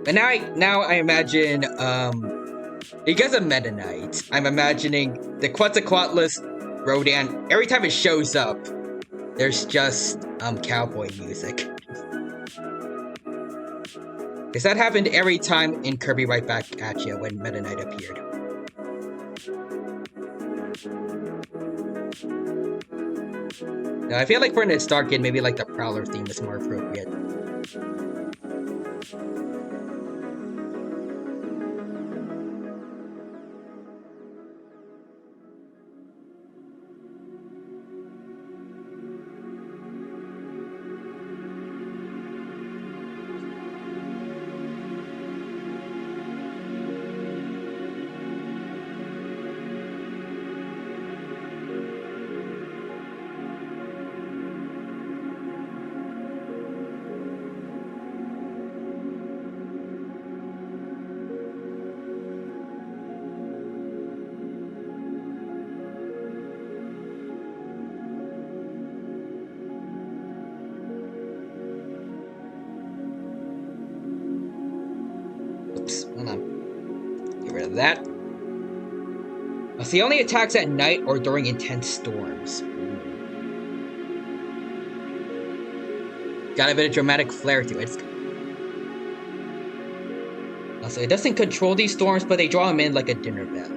But now I imagine because of Meta Knight, I'm imagining the Quetzalcoatlus Rodan. Every time it shows up, there's just cowboy music. Because that happened every time in Kirby Right Back at You when Meta Knight appeared. Now, I feel like for an Star Kid, maybe like the Prowler theme is more appropriate. Oops, hold on. Get rid of that. He only attacks at night or during intense storms. Got a bit of dramatic flair to it. Also, it doesn't control these storms, but they draw him in like a dinner bell.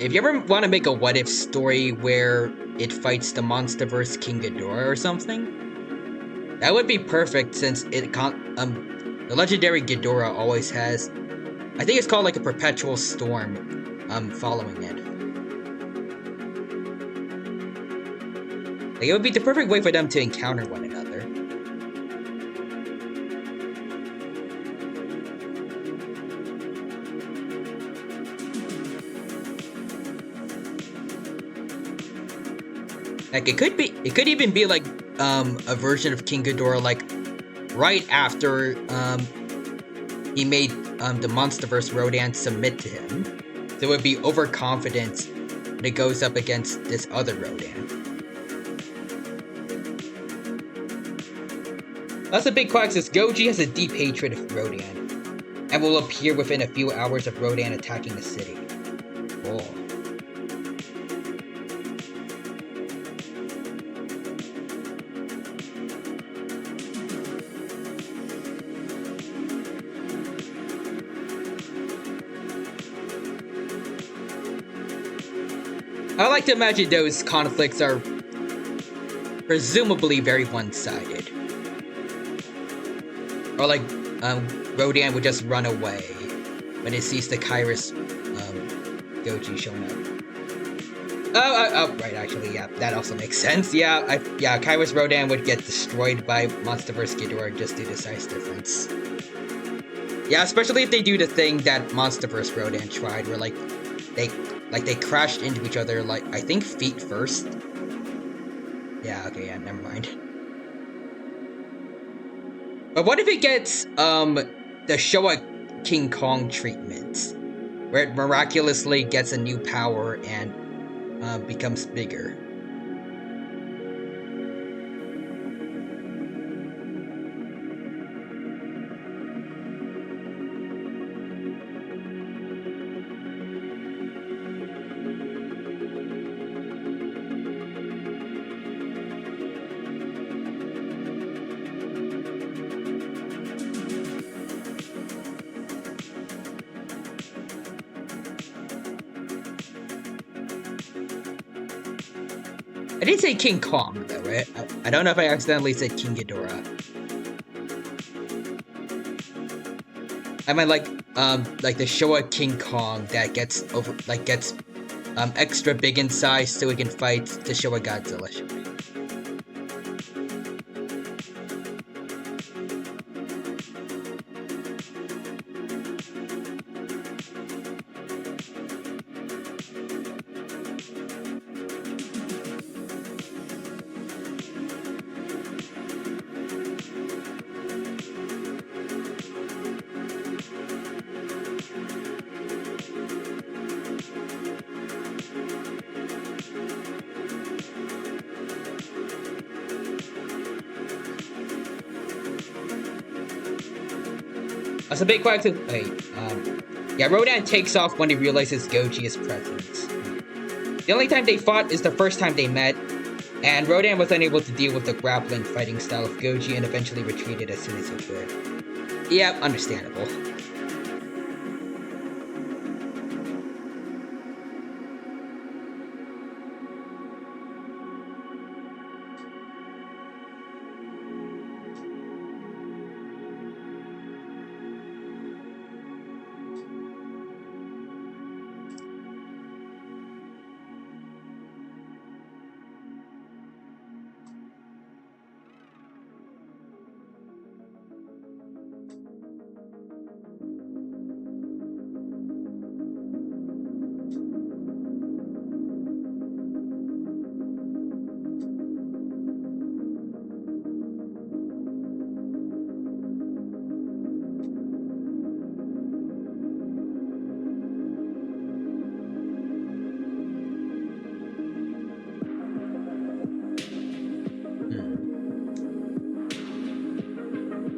If you ever want to make a what-if story where it fights the Monsterverse King Ghidorah or something, that would be perfect since the legendary Ghidorah always has, I think it's called like a perpetual storm following it. Like, it would be the perfect way for them to encounter one another. Like, it could even be like a version of King Ghidorah, like right after he made the Monsterverse Rodan submit to him. So it would be overconfident when it goes up against this other Rodan. That's a big quack says Goji has a deep hatred of Rodan and will appear within a few hours of Rodan attacking the city. Oh. I like to imagine those conflicts are presumably very one-sided. Or like, Rodan would just run away when it sees the Kairos, Goji showing up. Oh, right, actually, yeah, that also makes sense. Yeah, Kairos Rodan would get destroyed by Monsterverse Ghidorah just due to size difference. Yeah, especially if they do the thing that Monsterverse Rodan tried, where, like, they crashed into each other, like, I think feet first. Yeah, okay, yeah, never mind. But what if it gets, the Showa King Kong treatment? Where it miraculously gets a new power and, becomes bigger. I didn't say King Kong, though, right? I don't know if I accidentally said King Ghidorah. I meant like the Showa King Kong that gets extra big in size so he can fight the Showa Godzilla. That's a big question. Wait, yeah, Rodan takes off when he realizes Goji is present. The only time they fought is the first time they met, and Rodan was unable to deal with the grappling fighting style of Goji and eventually retreated as soon as he could. Yep, understandable.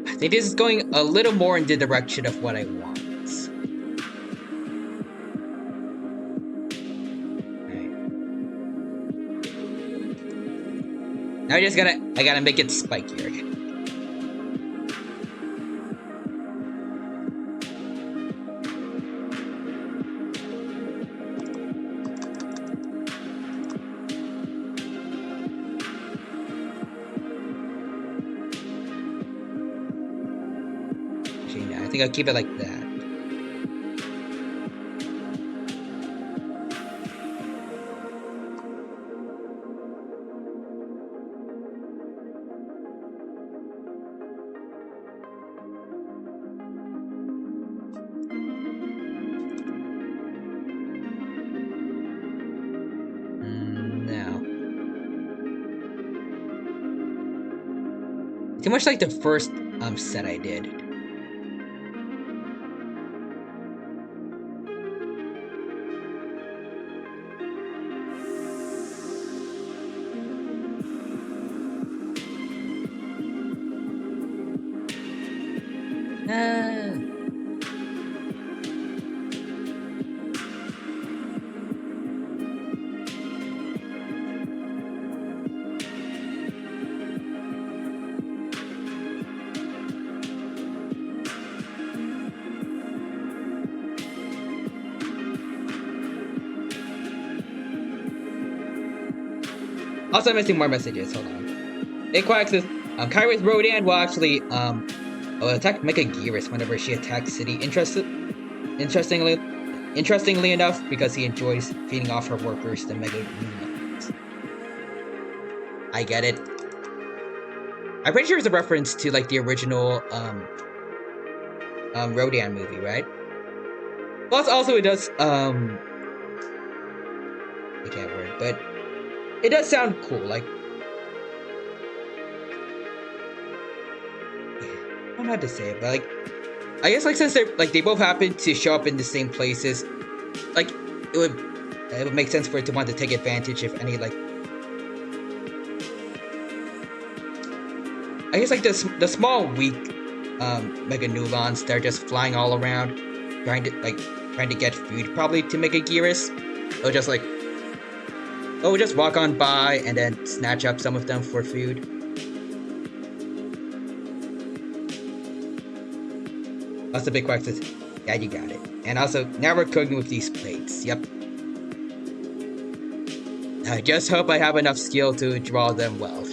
I think this is going a little more in the direction of what I want. Right. Now I gotta make it spikier. I think I'll keep it like that. No. Too much like the first set I did. Also, I'm missing more messages. Hold on. Aquaxis, Kyrus Rodan will actually attack Megaguirus whenever she attacks City. Interestingly enough, because he enjoys feeding off her workers the Megaguirus. I get it. I'm pretty sure it's a reference to like the original Rodan movie, right? Plus, also it does I can't word, but it does sound cool. Like, I don't know how to say it, but like, I guess like since they both happen to show up in the same places, like it would make sense for it to want to take advantage of any like. I guess like the small weak Mega Nulons that are just flying all around, trying to get food probably to Megaguirus. Or just like, we'll just walk on by and then snatch up some of them for food. Also, big question. Yeah, you got it. And also, now we're cooking with these plates. Yep. I just hope I have enough skill to draw them well.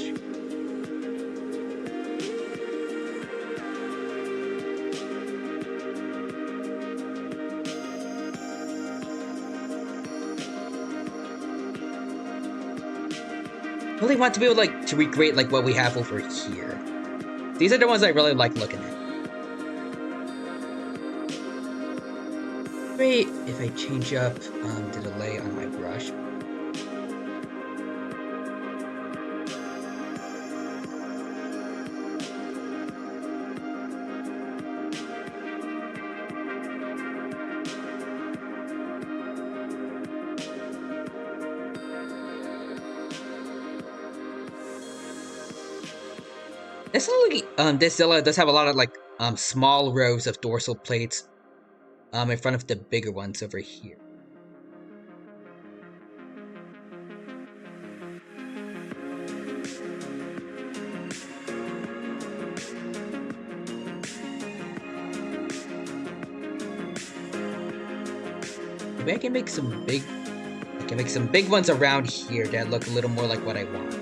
I really want to be able to recreate like what we have over here. These are the ones I really like looking at. Great if I change up the delay on my brush. This godzilla does have a lot of like small rows of dorsal plates in front of the bigger ones over here. Maybe I can make some big ones around here that look a little more like what I want.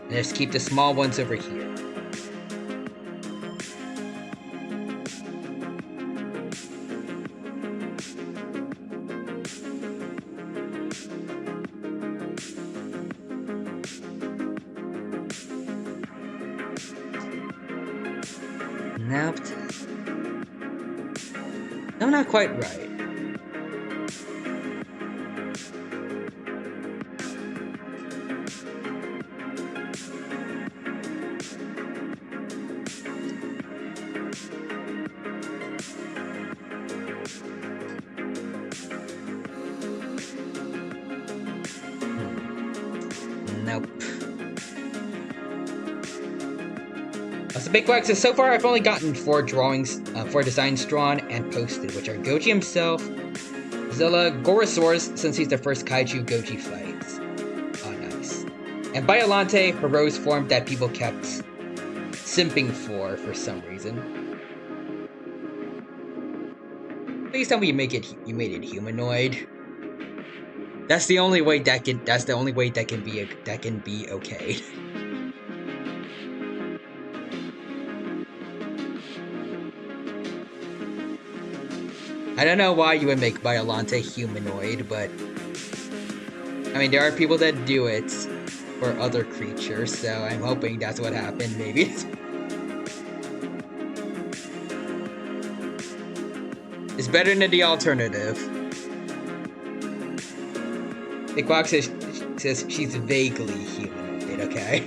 And just keep the small ones over here. Nope. No, not quite right. Nope. So Big Quack says, so far I've only gotten 4 drawings, 4 designs drawn and posted, which are Goji himself, Godzilla, Gorosaurus, since he's the first kaiju Goji fights. Oh, nice. And Biolante, Hero's form that people kept simping for some reason. Please tell me you made it humanoid. That's the only way that can be okay. I don't know why you would make Biolante humanoid, but I mean, there are people that do it for other creatures, so I'm hoping that's what happened, maybe. It's better than the alternative. Big Box says she's vaguely humanoid, okay?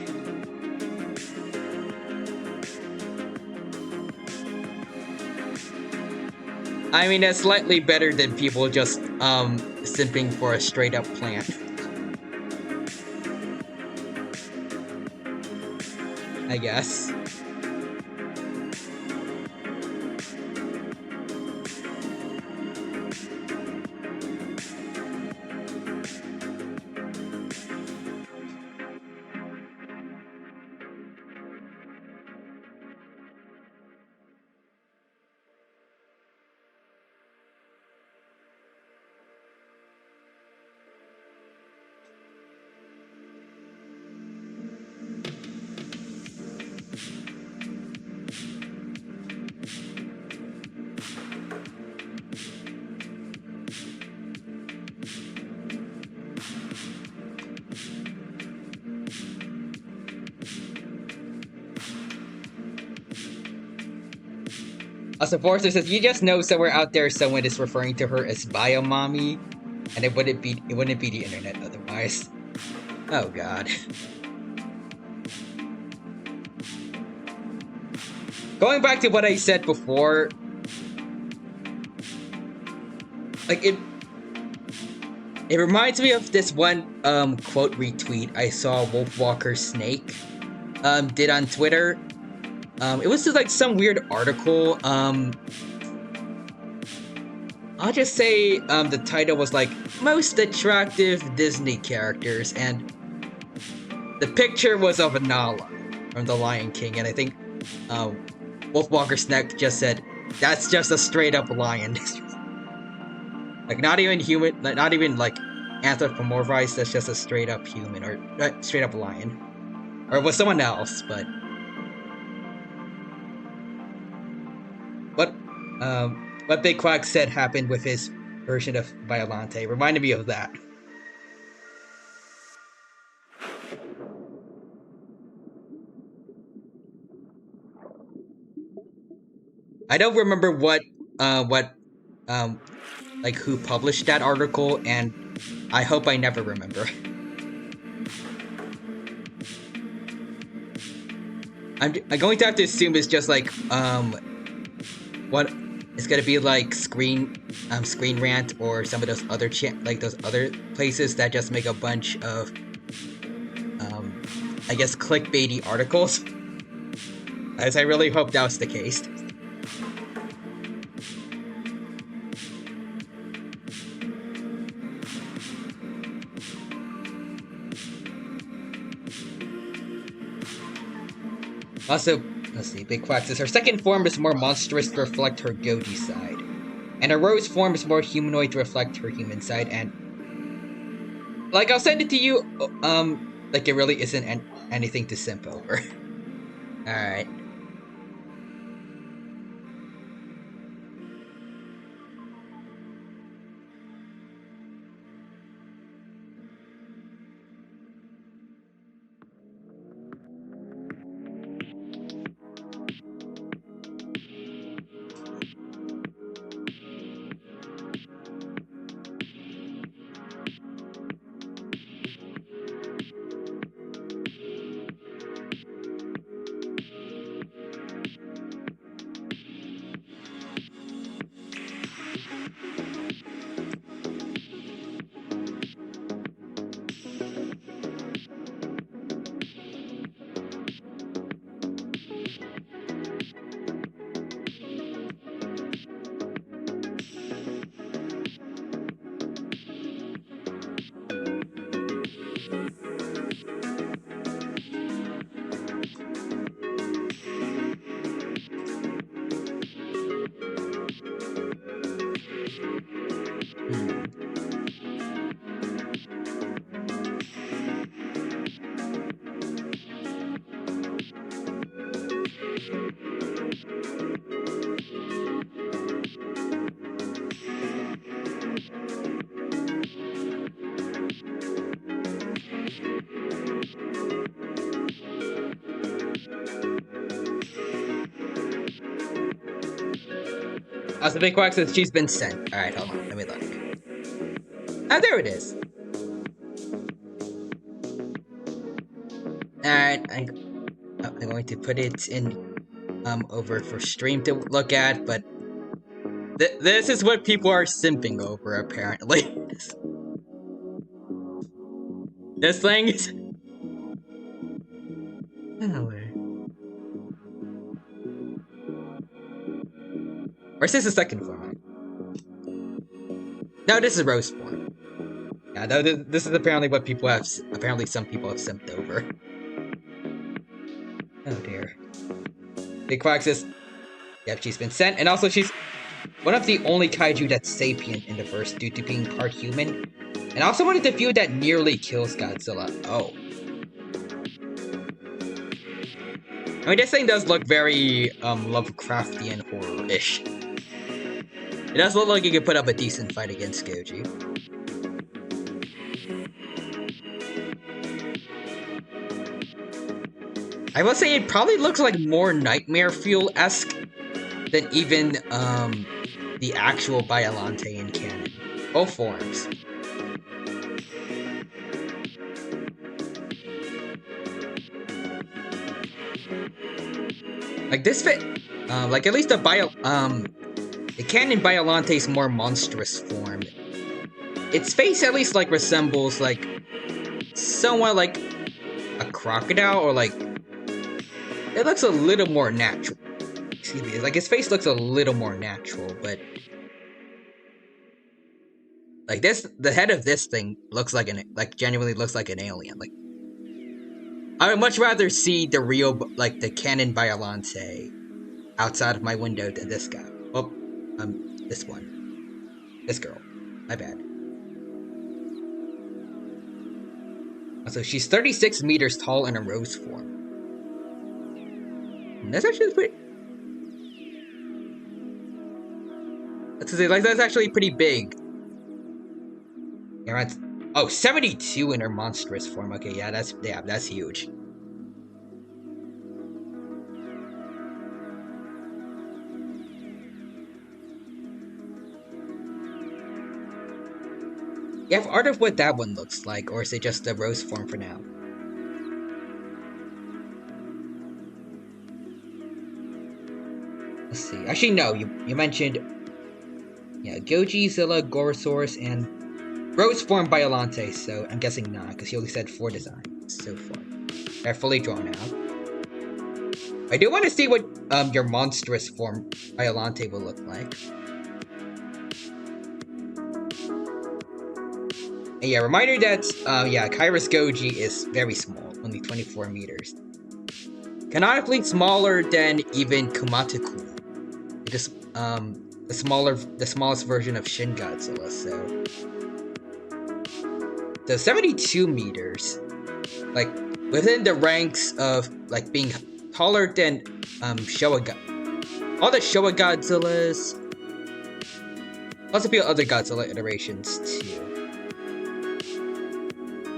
I mean, that's slightly better than people just, simping for a straight-up plant. I guess. Forrester says, you just know somewhere out there someone is referring to her as Biomommy, and it wouldn't be the internet otherwise. Oh god. Going back to what I said before, like it reminds me of this one quote retweet I saw Wolfwalker Snake did on Twitter. It was just like some weird article. I'll just say the title was like most attractive Disney characters, and the picture was of Nala from The Lion King, and I think Wolfwalker Snake just said that's just a straight up lion. Like not even human, not even like anthropomorphized. That's just a straight up human or straight up lion, or it was someone else, but. What Big Quack said happened with his version of Biolante reminded me of that. I don't remember like who published that article, and I hope I never remember. I'm going to have to assume it's just like what it's gonna be like Screen Rant or some of those other those other places that just make a bunch of I guess, clickbaity articles. As I really hope that was the case. Also, let's see, Big Quack says her second form is more monstrous to reflect her Goji side. And her rose form is more humanoid to reflect her human side, and like, I'll send it to you, like it really isn't anything to simp over. Alright. The Big Quack says she's been sent. Alright, hold on, let me look. Ah, there it is. Alright, I'm going to put it in over for stream to look at, but this is what people are simping over, apparently. This thing is... Or is this the second form? No, this is Rose form. Yeah, no, this is apparently what people have... Apparently some people have simped over. Oh dear. Big Quack says... Yep, she's been sent, and also she's one of the only kaiju that's sapient in the verse due to being part human. And also one of the few that nearly kills Godzilla. Oh. I mean, this thing does look very, Lovecraftian horror-ish. It does look like you could put up a decent fight against Goji. I will say it probably looks like more Nightmare Fuel-esque than even, the actual Biollante in canon. Both forms. Like, this fit, like, at least the canon Biollante's more monstrous form. Its face at least, like, resembles, like, somewhat like a crocodile, or, like, it looks a little more natural. Excuse me, like, his face looks a little more natural, but... Like, the head of this thing looks like genuinely looks like an alien, like... I would much rather see the real, like, the canon Biollante outside of my window than this guy. Oh, this one. This girl. My bad. So she's 36 meters tall in a rose form. That's actually pretty... That's actually pretty big. Yeah, oh, 72 in her monstrous form. Okay, yeah, that's huge. You have art of what that one looks like, or is it just a rose form for now? Let's see. Actually, no. You mentioned, yeah, Godzilla, Gorosaurus, and rose form Biollante. So I'm guessing not, because you only said 4 designs so far. They're fully drawn out. I do want to see what your monstrous form Biolante will look like. And yeah, reminder that Kairos Goji is very small, only 24 meters. Canonically smaller than even Kumataku. Because the smallest version of Shin Godzilla, so the 72 meters, like within the ranks of like being taller than Showa, all the Showa Godzillas, plus a few other Godzilla iterations too.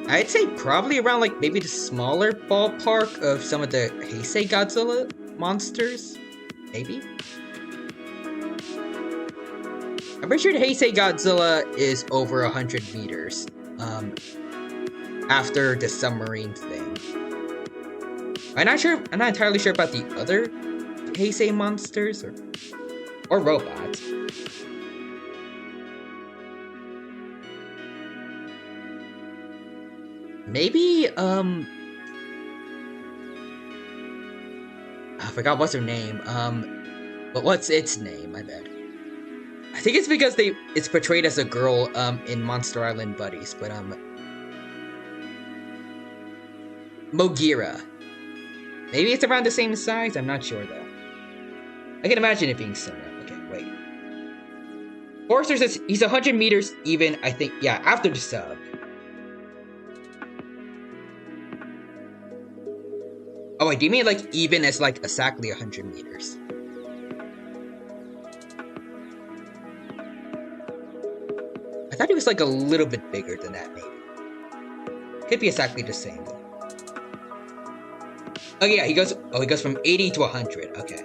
I'd say probably around like maybe the smaller ballpark of some of the Heisei Godzilla monsters, maybe. I'm pretty sure the Heisei Godzilla is over 100 meters. After the submarine thing. I'm not entirely sure about the other Heisei monsters or robots. Maybe I forgot what's her name. But what's its name? I bet. I think it's because it's portrayed as a girl in Monster Island Buddies, but Mogira. Maybe it's around the same size, I'm not sure though. I can imagine it being similar. Okay, wait. Forrester says he's 100 meters even, I think, yeah, after the sub. Oh wait, do you mean like even as like exactly 100 meters? I thought he was like a little bit bigger than that, maybe. Could be exactly the same though. Oh yeah, he goes from 80 to 100, okay.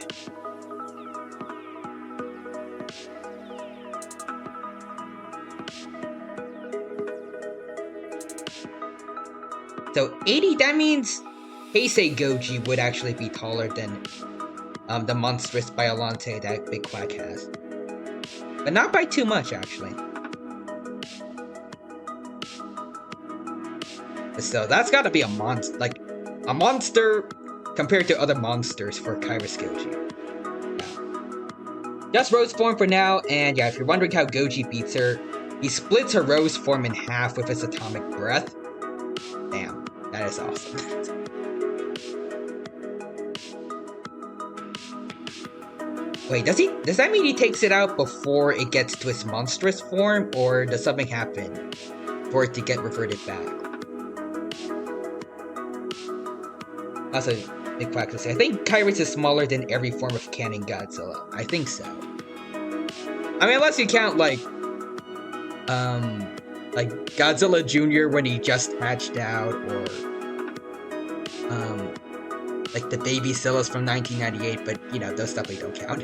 So 80, that means Heisei Goji would actually be taller than the monstrous Biolante that Big Quack has. But not by too much, actually. So that's gotta be a monster, like, a monster compared to other monsters for Kairos Goji. Yeah. Just Rose form for now, and yeah, if you're wondering how Goji beats her, he splits her Rose form in half with his atomic breath. Damn, that is awesome. Wait, does that mean he takes it out before it gets to its monstrous form, or does something happen for it to get reverted back? Also, Big Quack will say, I think Kairos is smaller than every form of canon Godzilla. I think so. I mean, unless you count, like Godzilla Jr. when he just hatched out, or, like the baby Zillas from 1998, but, you know, those definitely don't count.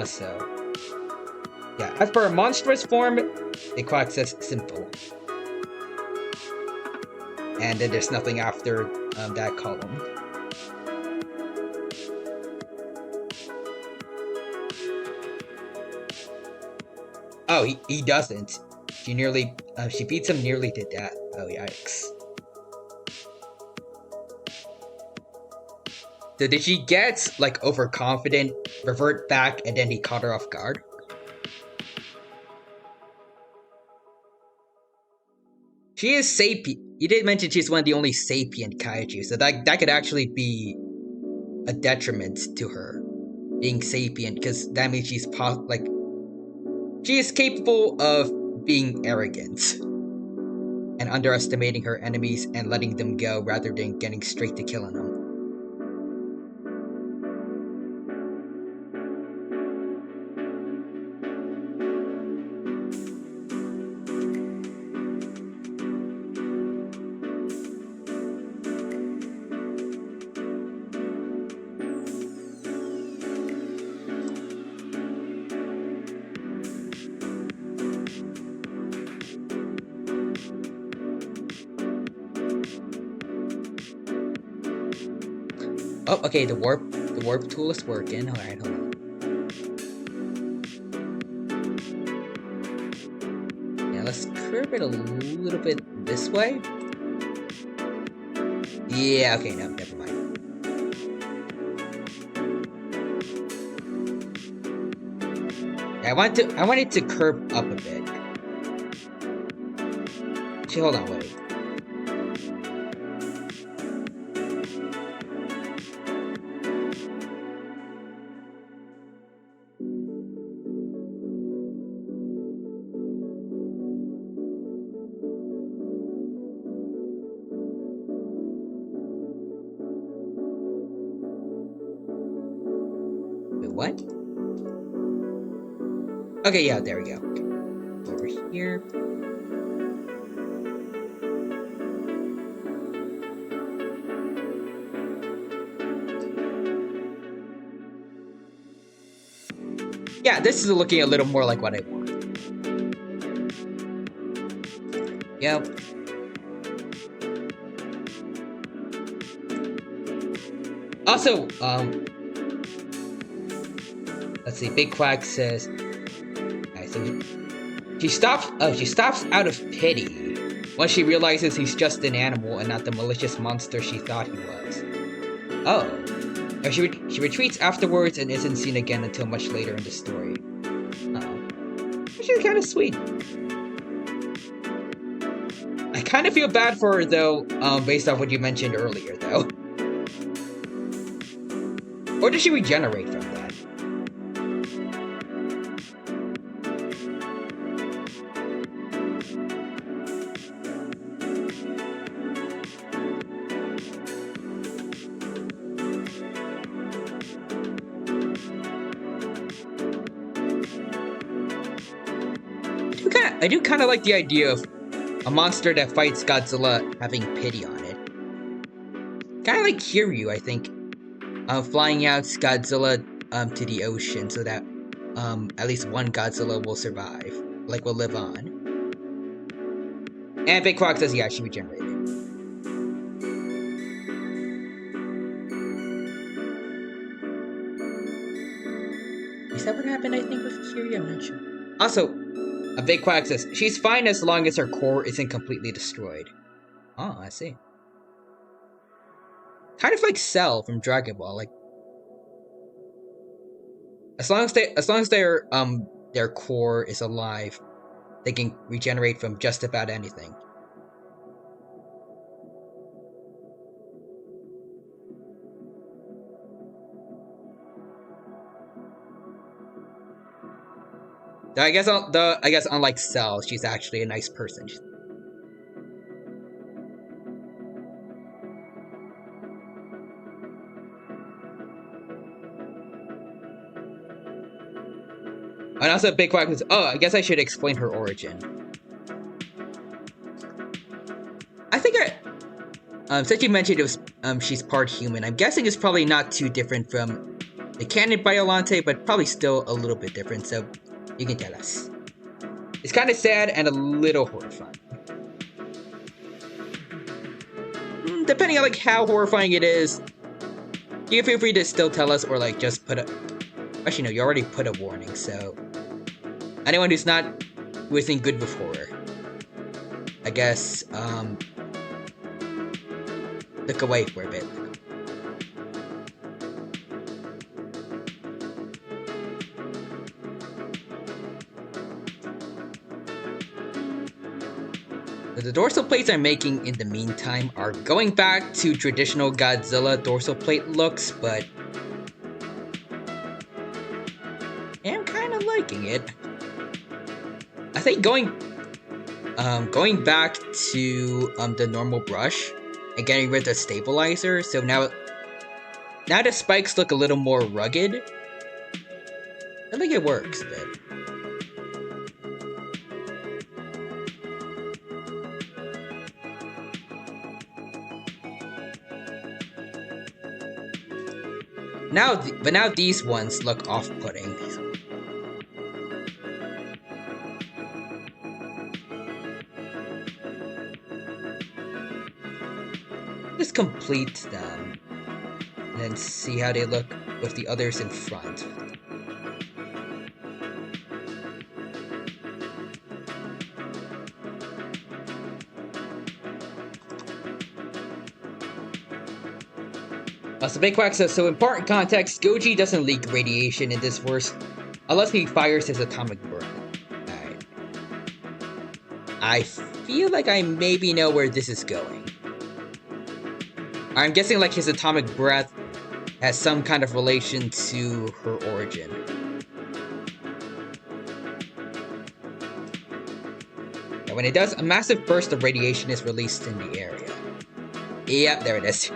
So, yeah, as for a monstrous form, Big Quack says simple. And then there's nothing after that column. Oh, he doesn't. She beats him nearly to death. Oh, yikes. So did she get, like, overconfident, revert back, and then he caught her off guard? She is sapient. You did mention she's one of the only sapient kaiju, so that could actually be a detriment to her being sapient, because that means she is capable of being arrogant and underestimating her enemies and letting them go rather than getting straight to killing them. Oh, okay, the warp tool is working. Alright, hold on. Yeah, let's curve it a little bit this way? Yeah, okay, no, never mind. I want it to curve up a bit. Actually, hold on, wait. Wait, what? Okay, yeah, there we go. Okay. Over here. Yeah, this is looking a little more like what I want. Yep. Also, let's see. Big Quack says, "I so she stops. Oh, she stops out of pity once she realizes he's just an animal and not the malicious monster she thought he was. Oh, she retreats afterwards and isn't seen again until much later in the story. Oh, which is kind of sweet. I kind of feel bad for her though, based off what you mentioned earlier, though. Or did she regenerate from that? I do kind of like the idea of a monster that fights Godzilla having pity on it. Kind of like Kiryu, I think. Flying out Godzilla to the ocean so that at least one Godzilla will survive. Like, will live on. And Big Croc says, yeah, she regenerated. Is that what happened, I think, with Kiryu? I'm not sure. Also, a Big Quack says, she's fine as long as her core isn't completely destroyed. Oh, I see. Kind of like Cell from Dragon Ball, like as long as their core is alive, they can regenerate from just about anything. I guess unlike Cell, she's actually a nice person. And also, Big Quack was, oh, I guess I should explain her origin. I think since you mentioned it was, she's part human, I'm guessing it's probably not too different from the canon Biolante, but probably still a little bit different, so you can tell us. It's kind of sad and a little horrifying. Depending on like how horrifying it is, you can feel free to still tell us or like just put a... Actually, no, you already put a warning, so... Anyone who isn't good with horror, I guess, look away for a bit. The dorsal plates I'm making in the meantime are going back to traditional Godzilla dorsal plate looks, but I'm kind of liking it. I think going back to the normal brush and getting rid of the stabilizer, so now the spikes look a little more rugged. I think it works a bit. But now these ones look off-putting. Just complete them, and then see how they look with the others in front. So Big Quack says, so important context, Goji doesn't leak radiation in this verse, unless he fires his atomic breath. Alright. I feel like I maybe know where this is going. I'm guessing like his atomic breath has some kind of relation to her origin. And when it does, a massive burst of radiation is released in the area. Yep, there it is.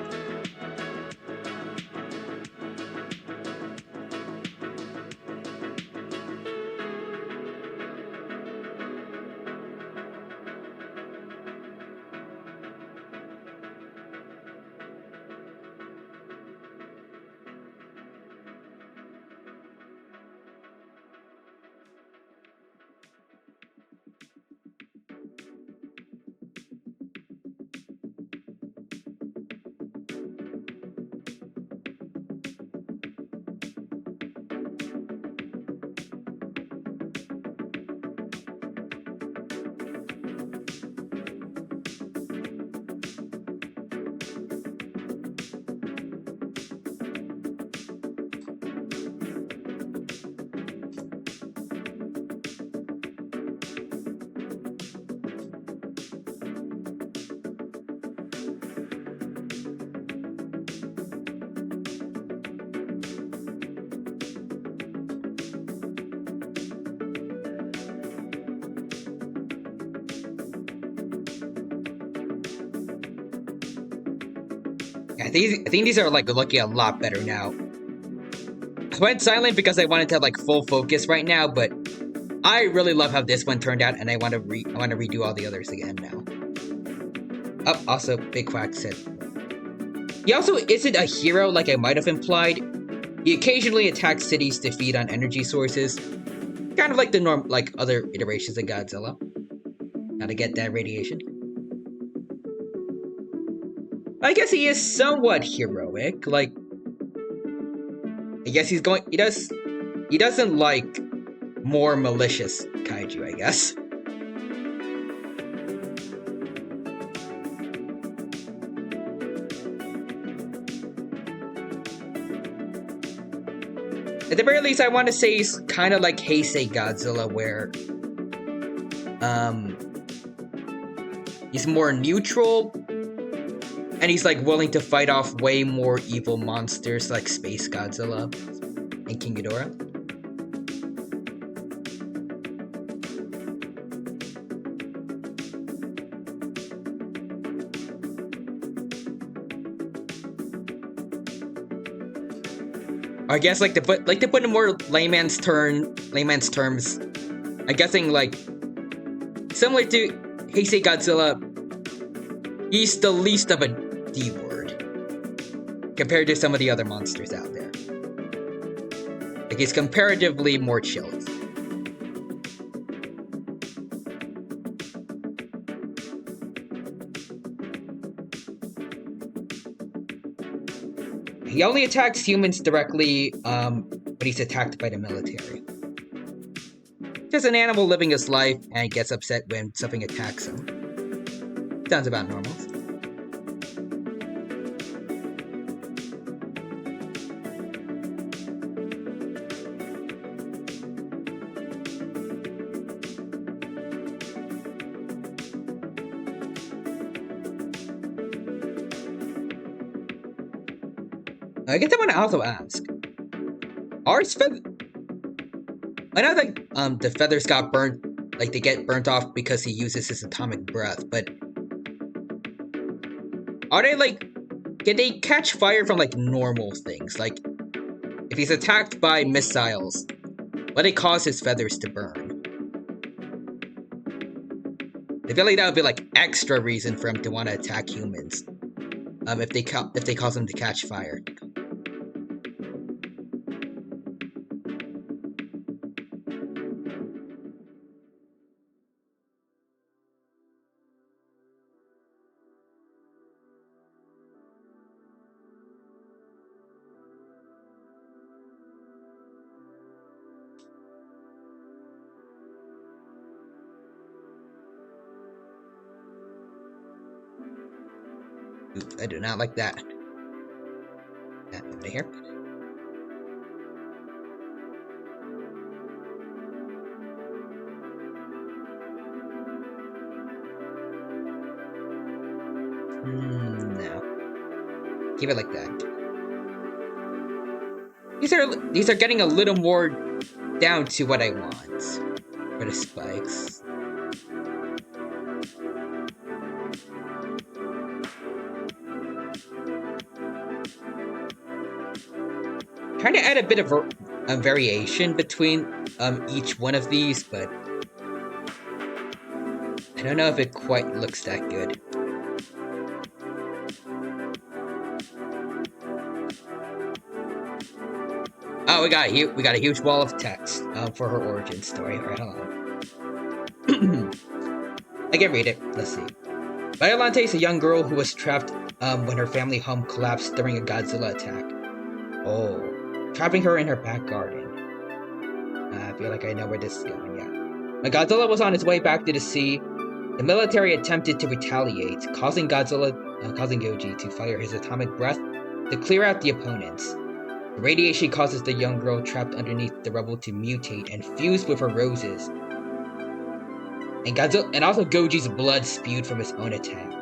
I think these are like looking a lot better now. I went silent because I wanted to have like full focus right now, but I really love how this one turned out, and I want to redo all the others again now. Oh, also, Big Quack said he also isn't a hero like I might have implied. He occasionally attacks cities to feed on energy sources, kind of like the like other iterations of Godzilla. Gotta get that radiation. I guess he is somewhat heroic. Like, I guess he doesn't like more malicious kaiju, I guess. At the very least, I want to say he's kind of like Heisei Godzilla, where he's more neutral, and he's like willing to fight off way more evil monsters like Space Godzilla and King Ghidorah. I guess like to put in more layman's terms, I'm guessing like similar to Heisei Godzilla, he's the least of a D word compared to some of the other monsters out there. Like he's comparatively more chilled. He only attacks humans directly when he's attacked by the military. Just an animal living his life and gets upset when something attacks him. Sounds about normal. I guess I want to also ask, are feathers? I know that the feathers got burnt, like they get burnt off because he uses his atomic breath, but are they like, can they catch fire from like normal things? Like, if he's attacked by missiles, will they cause his feathers to burn? I feel like that would be like extra reason for him to want to attack humans. If they cause him to catch fire. Oops, I do not like that. of here. No. Keep it like that. These are getting a little more down to what I want for the spikes. Trying to add a bit of a variation between each one of these, but I don't know if it quite looks that good. Oh, we got a huge wall of text for her origin story. All right, hold on. I can read it. Let's see. Violante is a young girl who was trapped when her family home collapsed during a Godzilla attack. Oh, trapping her in her back garden. I feel like I know where this is going. Yeah. When Godzilla was on its way back to the sea, the military attempted to retaliate, causing Goji to fire his atomic breath to clear out the opponents. The radiation causes the young girl trapped underneath the rubble to mutate and fuse with her roses. And also Goji's blood spewed from his own attack.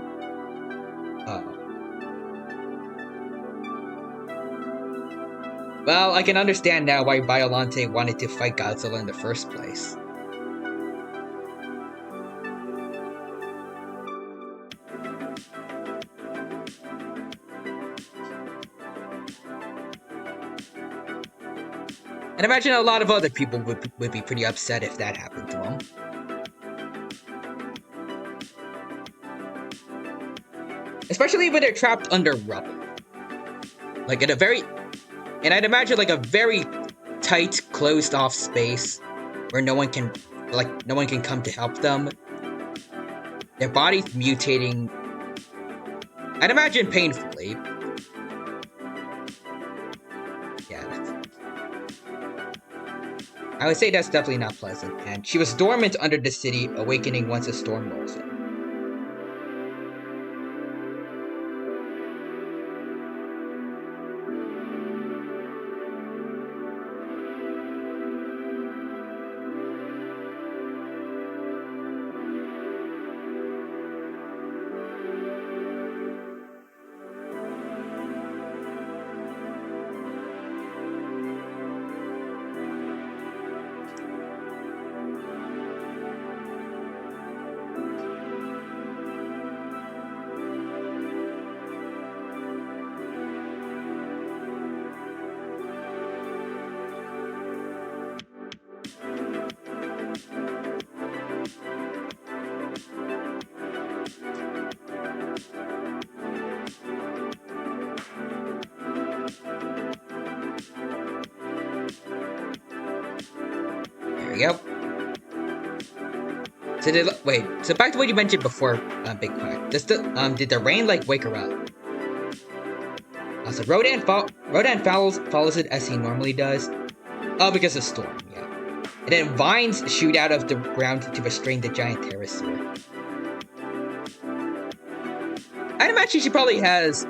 Well, I can understand now why Biollante wanted to fight Godzilla in the first place. And I imagine a lot of other people would be pretty upset if that happened to them. Especially when they're trapped under rubble. Like in a very... And I'd imagine like a very tight, closed-off space where no one can come to help them. Their body's mutating. I'd imagine painfully. Yeah. I would say that's definitely not pleasant. And she was dormant under the city, awakening once a storm rolls in. Yep. So back to what you mentioned before, Big Quack. Did the rain wake her up? So Rodan follows it as he normally does. Oh, because of storm, yeah. And then vines shoot out of the ground to restrain the giant pterosaur. I'd imagine she probably has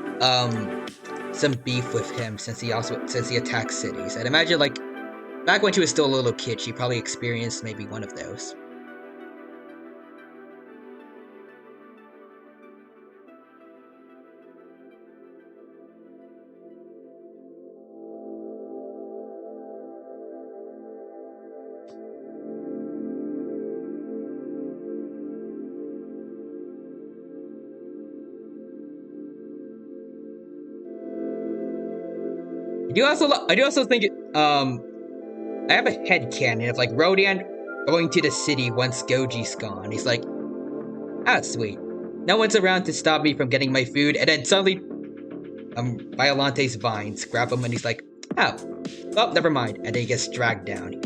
some beef with him since he attacks cities. I'd imagine back when she was still a little kid, she probably experienced maybe one of those. I do also think I have a headcanon of Rodan going to the city once Goji's gone. He's like, ah, sweet. No one's around to stop me from getting my food, and then suddenly Biolante's vines grab him and he's like, oh, well, never mind. And then he gets dragged down.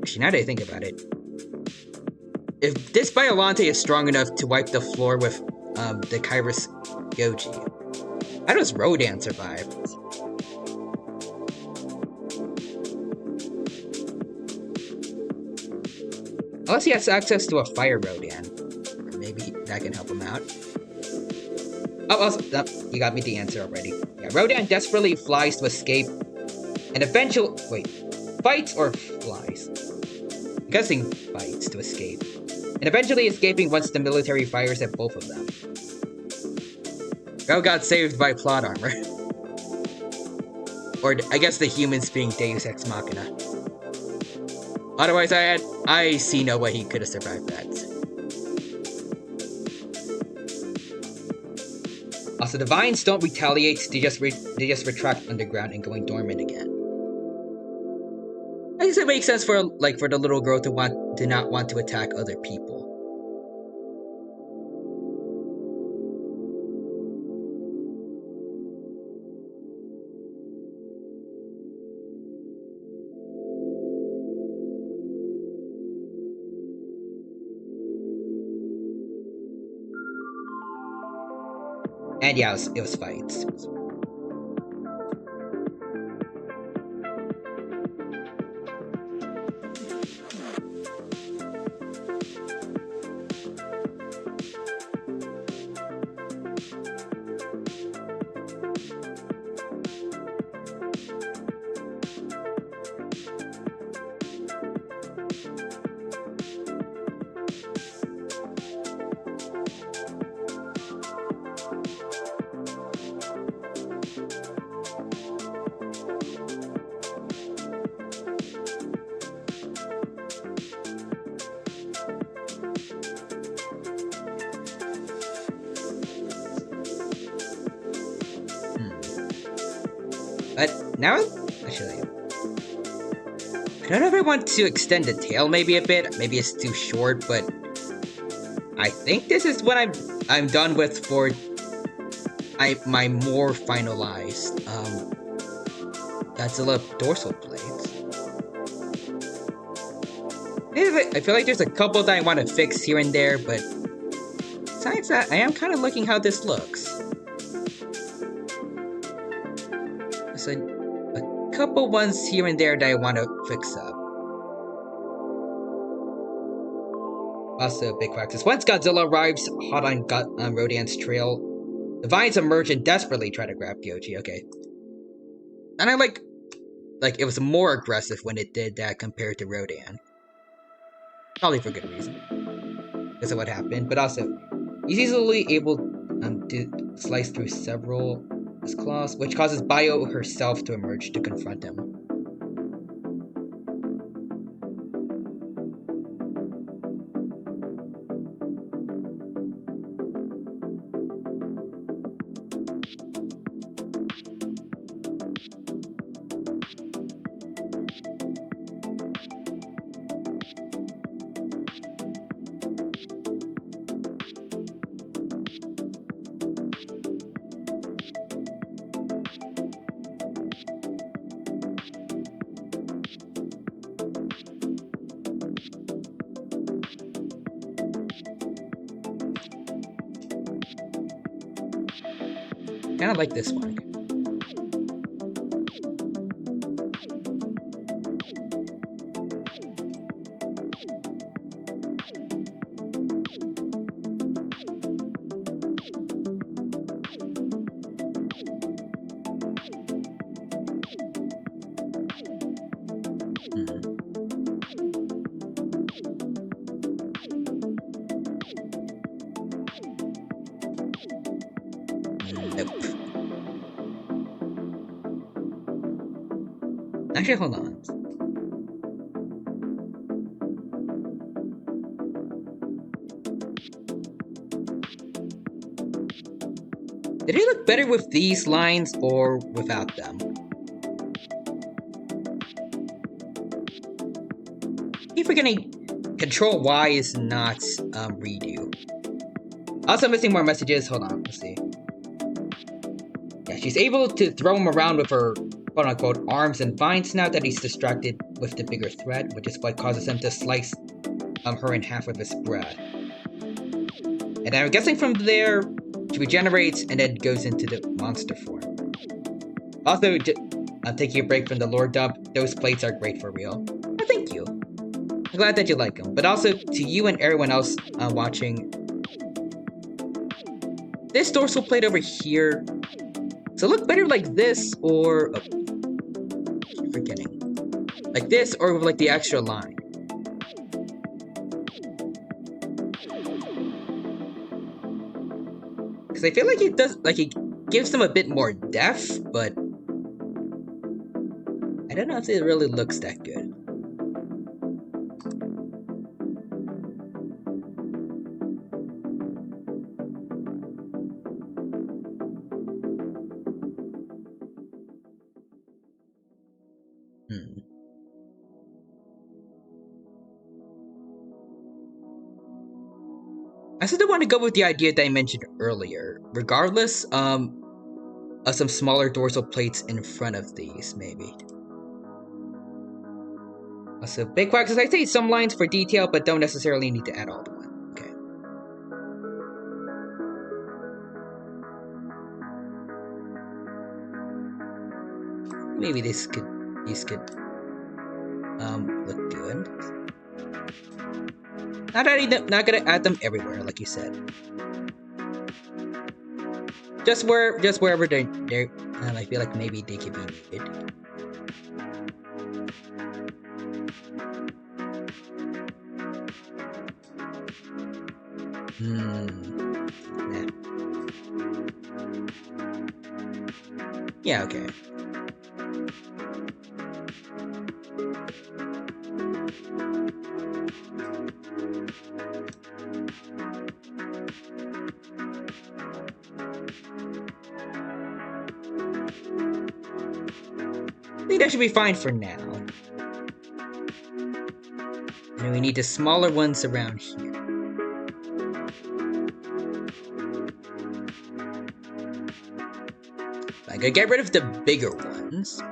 Actually, now that I think about it, if this Biollante is strong enough to wipe the floor with the Kairos Goji, how does Rodan survive? Unless he has access to a fire Rodan. Maybe that can help him out. Oh, also, you got me the answer already. Yeah, Rodan desperately flies to escape, and eventually, wait, fights or flies? I'm guessing fights to escape, and eventually escaping once the military fires at both of them. Ro got saved by plot armor, or I guess the humans being Deus Ex Machina. Otherwise, I see no way he could have survived that. Also, the vines don't retaliate; they just retract underground and going dormant again. I guess it makes sense for the little girl to not want to attack other people. And yeah, it was fights. But now, actually, I don't know if I want to extend the tail maybe a bit. Maybe it's too short, but I think this is what I'm done with for my more finalized Godzilla dorsal plates. I feel like there's a couple that I want to fix here and there, but besides that, I am kind of liking how this looks. There's a couple ones here and there that I want to fix up. Also, big practice. Once Godzilla arrives hot on Rodan's trail, the vines emerge and desperately try to grab Gyoji. Okay. And I like it was more aggressive when it did that compared to Rodan. Probably for good reason. Because of what happened, but also, he's easily able to slice through several of his claws, which causes Bio herself to emerge to confront him. Kind of like this one. Actually, hold on. Did it look better with these lines or without them? Keep forgetting Control Y is not redo. Also missing more messages. Hold on, let's see. Yeah, she's able to throw him around with her quote-unquote arms and vines now that he's distracted with the bigger threat, which is what causes him to slice her in half with his breath. And I'm guessing from there, she regenerates and then goes into the monster form. Also, I'm taking a break from the lore dump. Those plates are great for real. Oh, thank you. I'm glad that you like them. But also to you and everyone else watching, this dorsal plate over here, so look better like this or... Oh, keep forgetting. Like this or with like the extra line. Because I feel like it does, like it gives them a bit more depth, but I don't know if it really looks that good. I still want to go with the idea that I mentioned earlier. Regardless, of some smaller dorsal plates in front of these, maybe. Also, big quacks, as I say, some lines for detail, but don't necessarily need to add all to one. Okay. Maybe these could look good. Not gonna add them everywhere, like you said. Just wherever they're and I feel like maybe they could be needed. Yeah, okay. I think that should be fine for now. And we need the smaller ones around here. I gotta get rid of the bigger ones.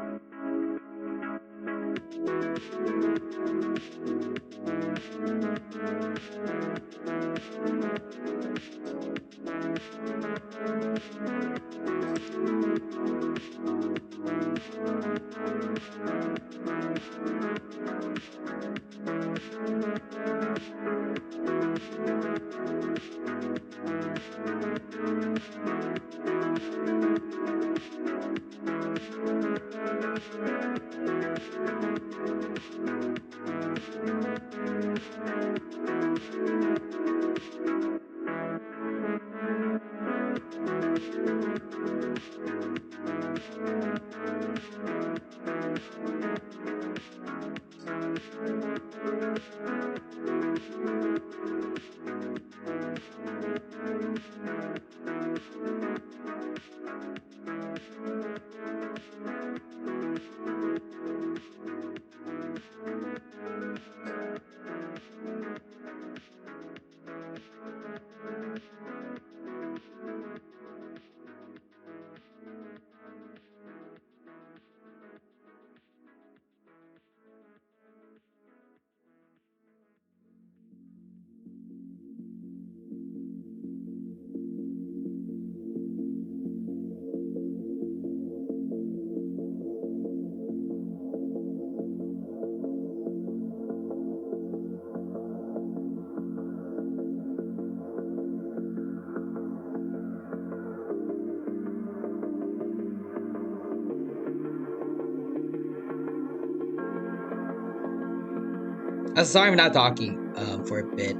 Sorry I'm not talking for a bit.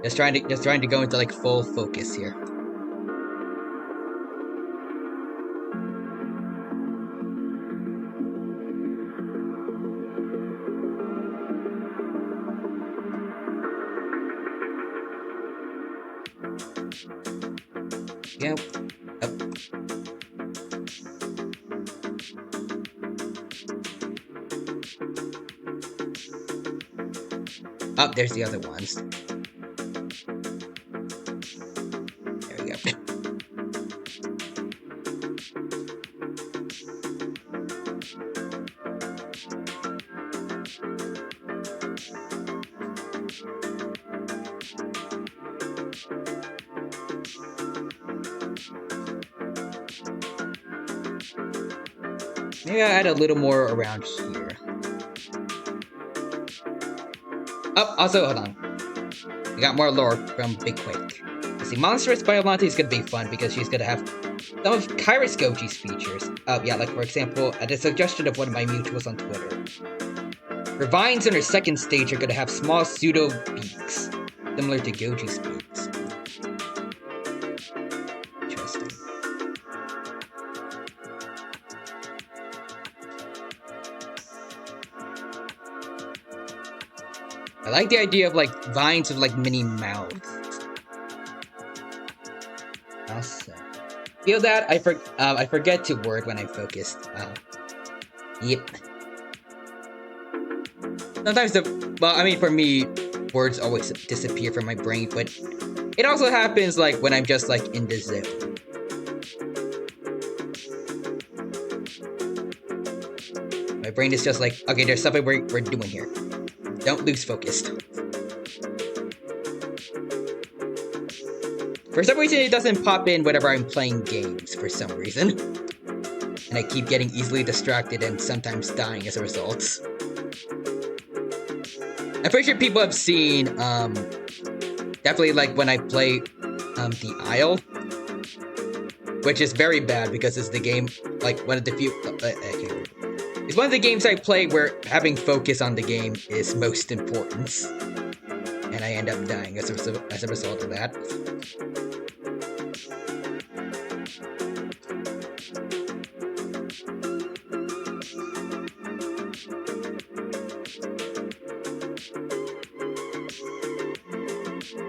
Just trying to go into like full focus here. Yep. Oh, there's the other ones. There we go. Maybe I'll add a little more around here. Oh, also, hold on. We got more lore from Big Quake. See, Monstrous Biolante is gonna be fun because she's gonna have some of Kairos Goji's features. Oh, yeah, like for example, at the suggestion of one of my mutuals on Twitter. Her vines in her second stage are gonna have small pseudo beaks, similar to Goji's beaks. Interesting. I like the idea of like vines with like mini mouths. Awesome. Feel that? I forget to word when I'm focused. Yep. Sometimes for me, words always disappear from my brain, but it also happens like when I'm just like in the zone. My brain is just like, okay, there's something we're doing here. Don't lose focus. For some reason, it doesn't pop in whenever I'm playing games, for some reason. And I keep getting easily distracted and sometimes dying as a result. I'm pretty sure people have seen, definitely like when I play, The Isle. Which is very bad because it's the game, like one of the few, it's one of the games I play where having focus on the game is most important. And I end up dying as a result of that.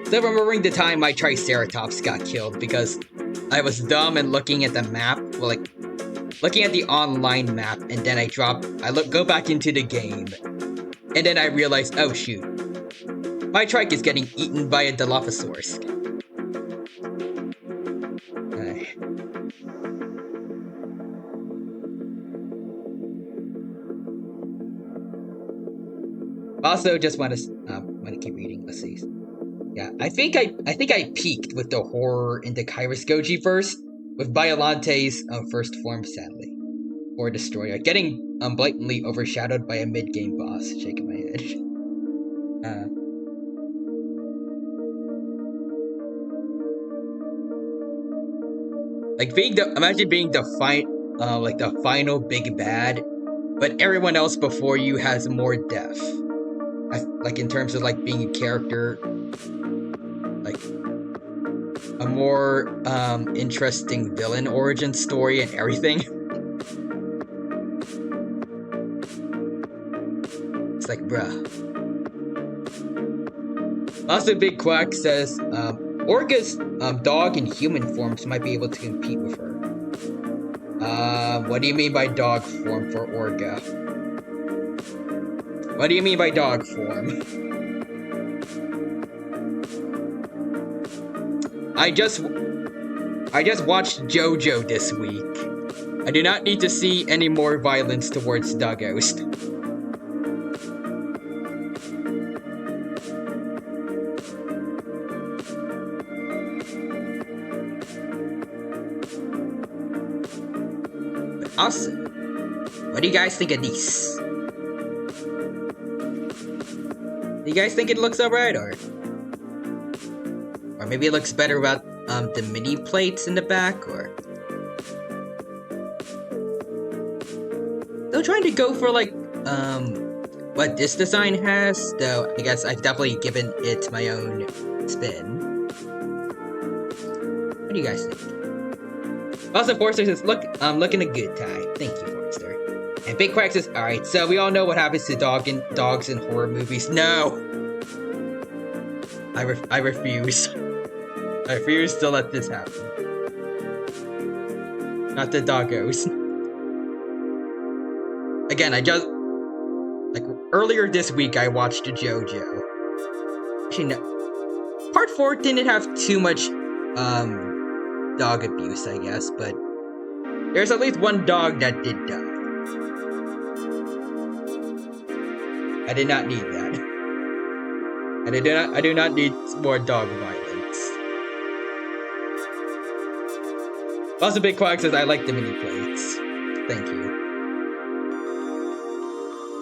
Still remembering the time my Triceratops got killed because I was dumb and looking at the map, well, like, looking at the online map, and then go back into the game, and then I realized, oh shoot, my trike is getting eaten by a Dilophosaurus. Also, just want to keep reading. Let's see. Yeah, I think I peaked with the horror into Kairos Goji first, with Biolante's first form, sadly. Or Destroyer, getting blatantly overshadowed by a mid-game boss, shaking my head. Imagine being the final big bad, but everyone else before you has more depth. Like in terms of like being a character, like a more interesting villain origin story and everything. It's like, bruh. Also, Big Quack says Orga's dog and human forms might be able to compete with her. What do you mean by dog form for Orga? What do you mean by dog form? I just watched JoJo this week. I do not need to see any more violence towards doggos. Awesome. What do you guys think of these? Do you guys think it looks alright, or maybe it looks better without the mini plates in the back, or still trying to go for like what this design has, though I guess I've definitely given it my own spin. What do you guys think? Also, Forrester says, looking a good tie. Thank you, Forrester. And Big Quack says, alright, so we all know what happens to dogs in horror movies. No! I refuse. I refuse to let this happen. Not the doggos. Again, earlier this week I watched JoJo. Actually, no. Part 4 didn't have too much, dog abuse, I guess, but there's at least one dog that did die. I did not need that. And I do not need more dog violence. Also, Big Quack says, I like the mini plates. Thank you.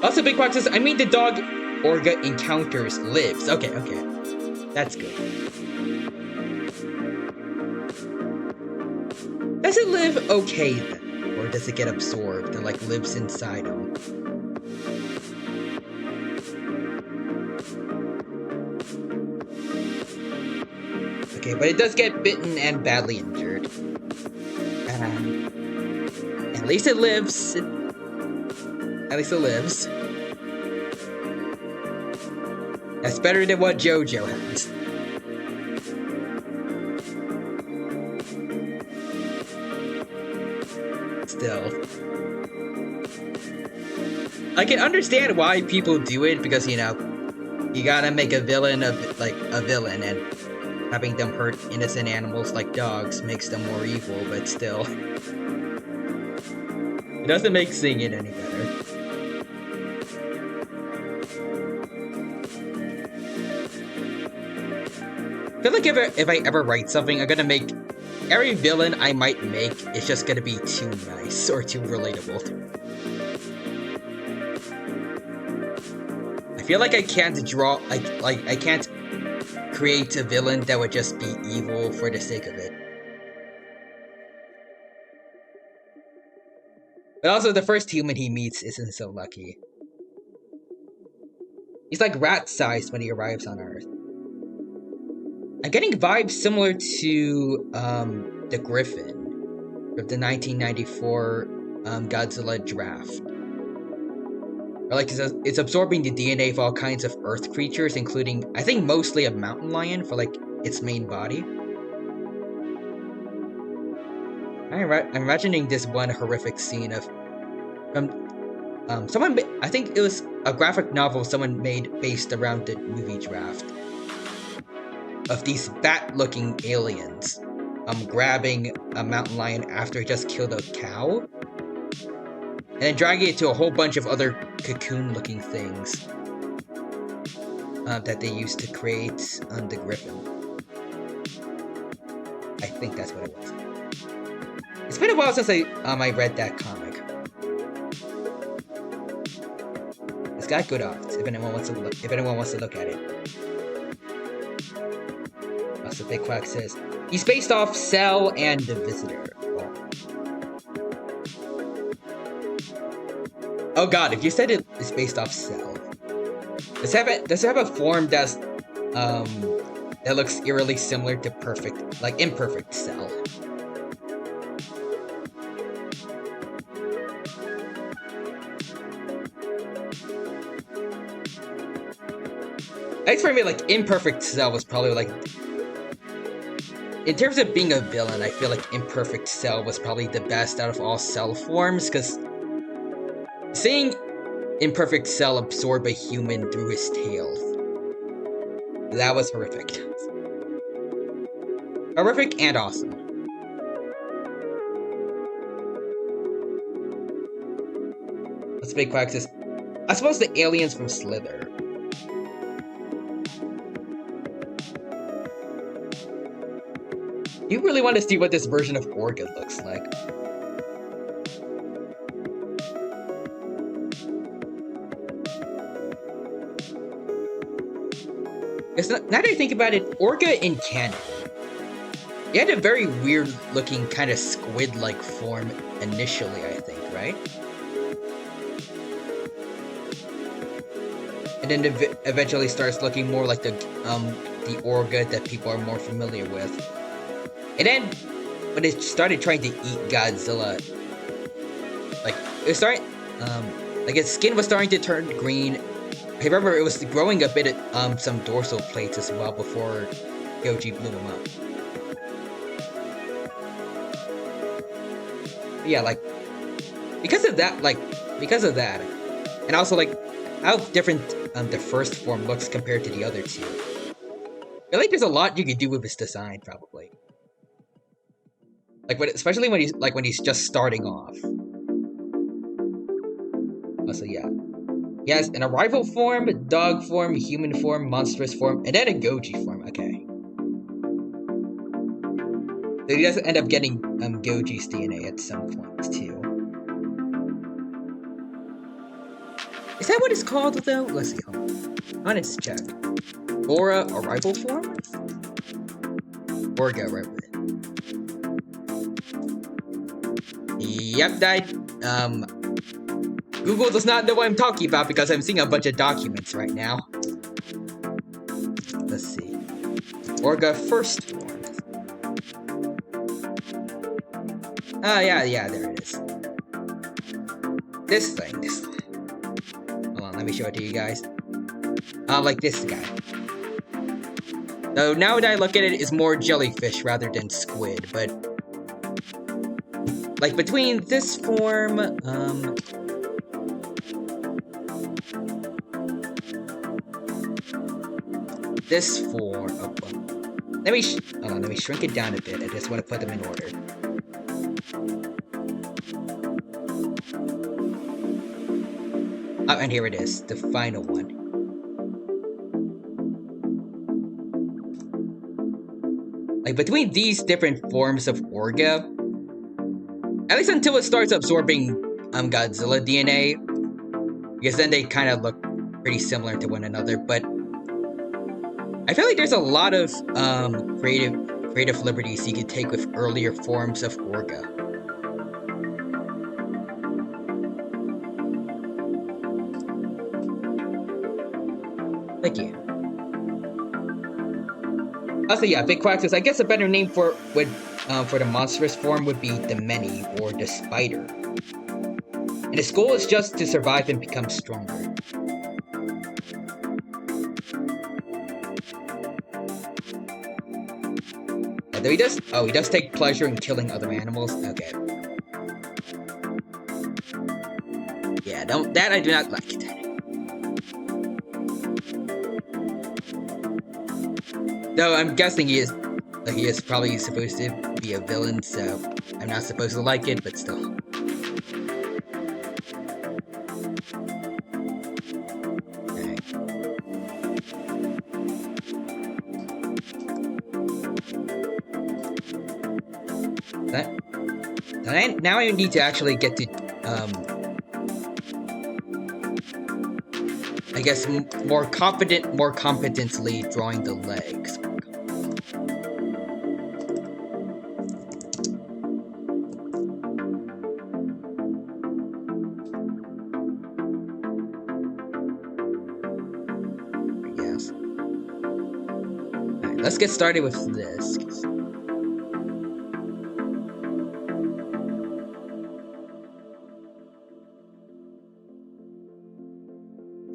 Also, Big Quack says, I mean the dog Orga encounters lives. Okay, okay. That's good. Does it live okay then? Or does it get absorbed and like lives inside him? Okay, but it does get bitten and badly injured. At least it lives. At least it lives. That's better than what JoJo has. Still. I can understand why people do it because, you know, you gotta make a villain of, like, a villain, and having them hurt innocent animals like dogs makes them more evil, but still. It doesn't make seeing it any better. I feel like if I ever write something, I'm gonna make every villain I might make is just gonna be too nice or too relatable. I feel like I can't draw I can't create a villain that would just be evil for the sake of it. But also, the first human he meets isn't so lucky. He's like rat-sized when he arrives on Earth. I'm getting vibes similar to the Griffin of the 1994 Godzilla draft. Or like it's absorbing the DNA of all kinds of Earth creatures, including, I think, mostly a mountain lion for like its main body. I'm imagining this one horrific scene of someone. I think it was a graphic novel someone made based around the movie draft of these bat-looking aliens grabbing a mountain lion after it just killed a cow, and then dragging it to a whole bunch of other cocoon-looking things that they used to create the Griffin. I think that's what it was. It's been a while since I read that comic. It's got good art. If anyone wants to look at it. Also, Big Quack says he's based off Cell and the Visitor. Oh god, if you said it is based off Cell, does it have a form that's that looks eerily similar to imperfect Cell? I think for me, like, Imperfect Cell was probably like, in terms of being a villain, I feel like Imperfect Cell was probably the best out of all Cell forms, because seeing Imperfect Cell absorb a human through his tail, that was horrific. Horrific and awesome. Let's Big Quack says, I suppose the aliens from Slither. You really want to see what this version of Orga looks like. Now that I think about it, Orga in canon, he had a very weird looking kind of squid-like form initially, I think, right? And then eventually starts looking more like the Orga that people are more familiar with. And then, when it started trying to eat Godzilla, like, it started, like, its skin was starting to turn green. I remember it was growing a bit at, some dorsal plates as well before Goji blew him up. But yeah, like, because of that, and also, like, how different, the first form looks compared to the other two. I feel like there's a lot you could do with his design, probably. Like, especially when he's just starting off. So yeah. He has an arrival form, dog form, human form, monstrous form, and then a Goji form. Okay. So he does end up getting Goji's DNA at some point too. Is that what it's called though? Let's see. Hold on. Let's check. Aura arrival form? Orga arrival. Yep, that Google does not know what I'm talking about because I'm seeing a bunch of documents right now. Let's see. Orga first form. Oh, yeah, there it is. This thing. Hold on, let me show it to you guys. Like this guy. Though now that I look at it, it's more jellyfish rather than squid, but... Like, between this form, this form... Oh, well. Let me shrink it down a bit. I just want to put them in order. Oh, and here it is, the final one. Like, between these different forms of Orga, at least until it starts absorbing Godzilla DNA, because then they kind of look pretty similar to one another, but I feel like there's a lot of creative liberties you can take with earlier forms of Orga. Thank you. Also, yeah, Big Quaxus. I guess a better name for the monstrous form would be the Many or the Spider. And its goal is just to survive and become stronger. Though he does take pleasure in killing other animals. Okay. Yeah, that I do not like. Though I'm guessing he is probably supposed to be a villain, so I'm not supposed to like it, but still. Okay. Now I need to actually get to, I guess more competently drawing the legs. Yes. Alright, let's get started with this.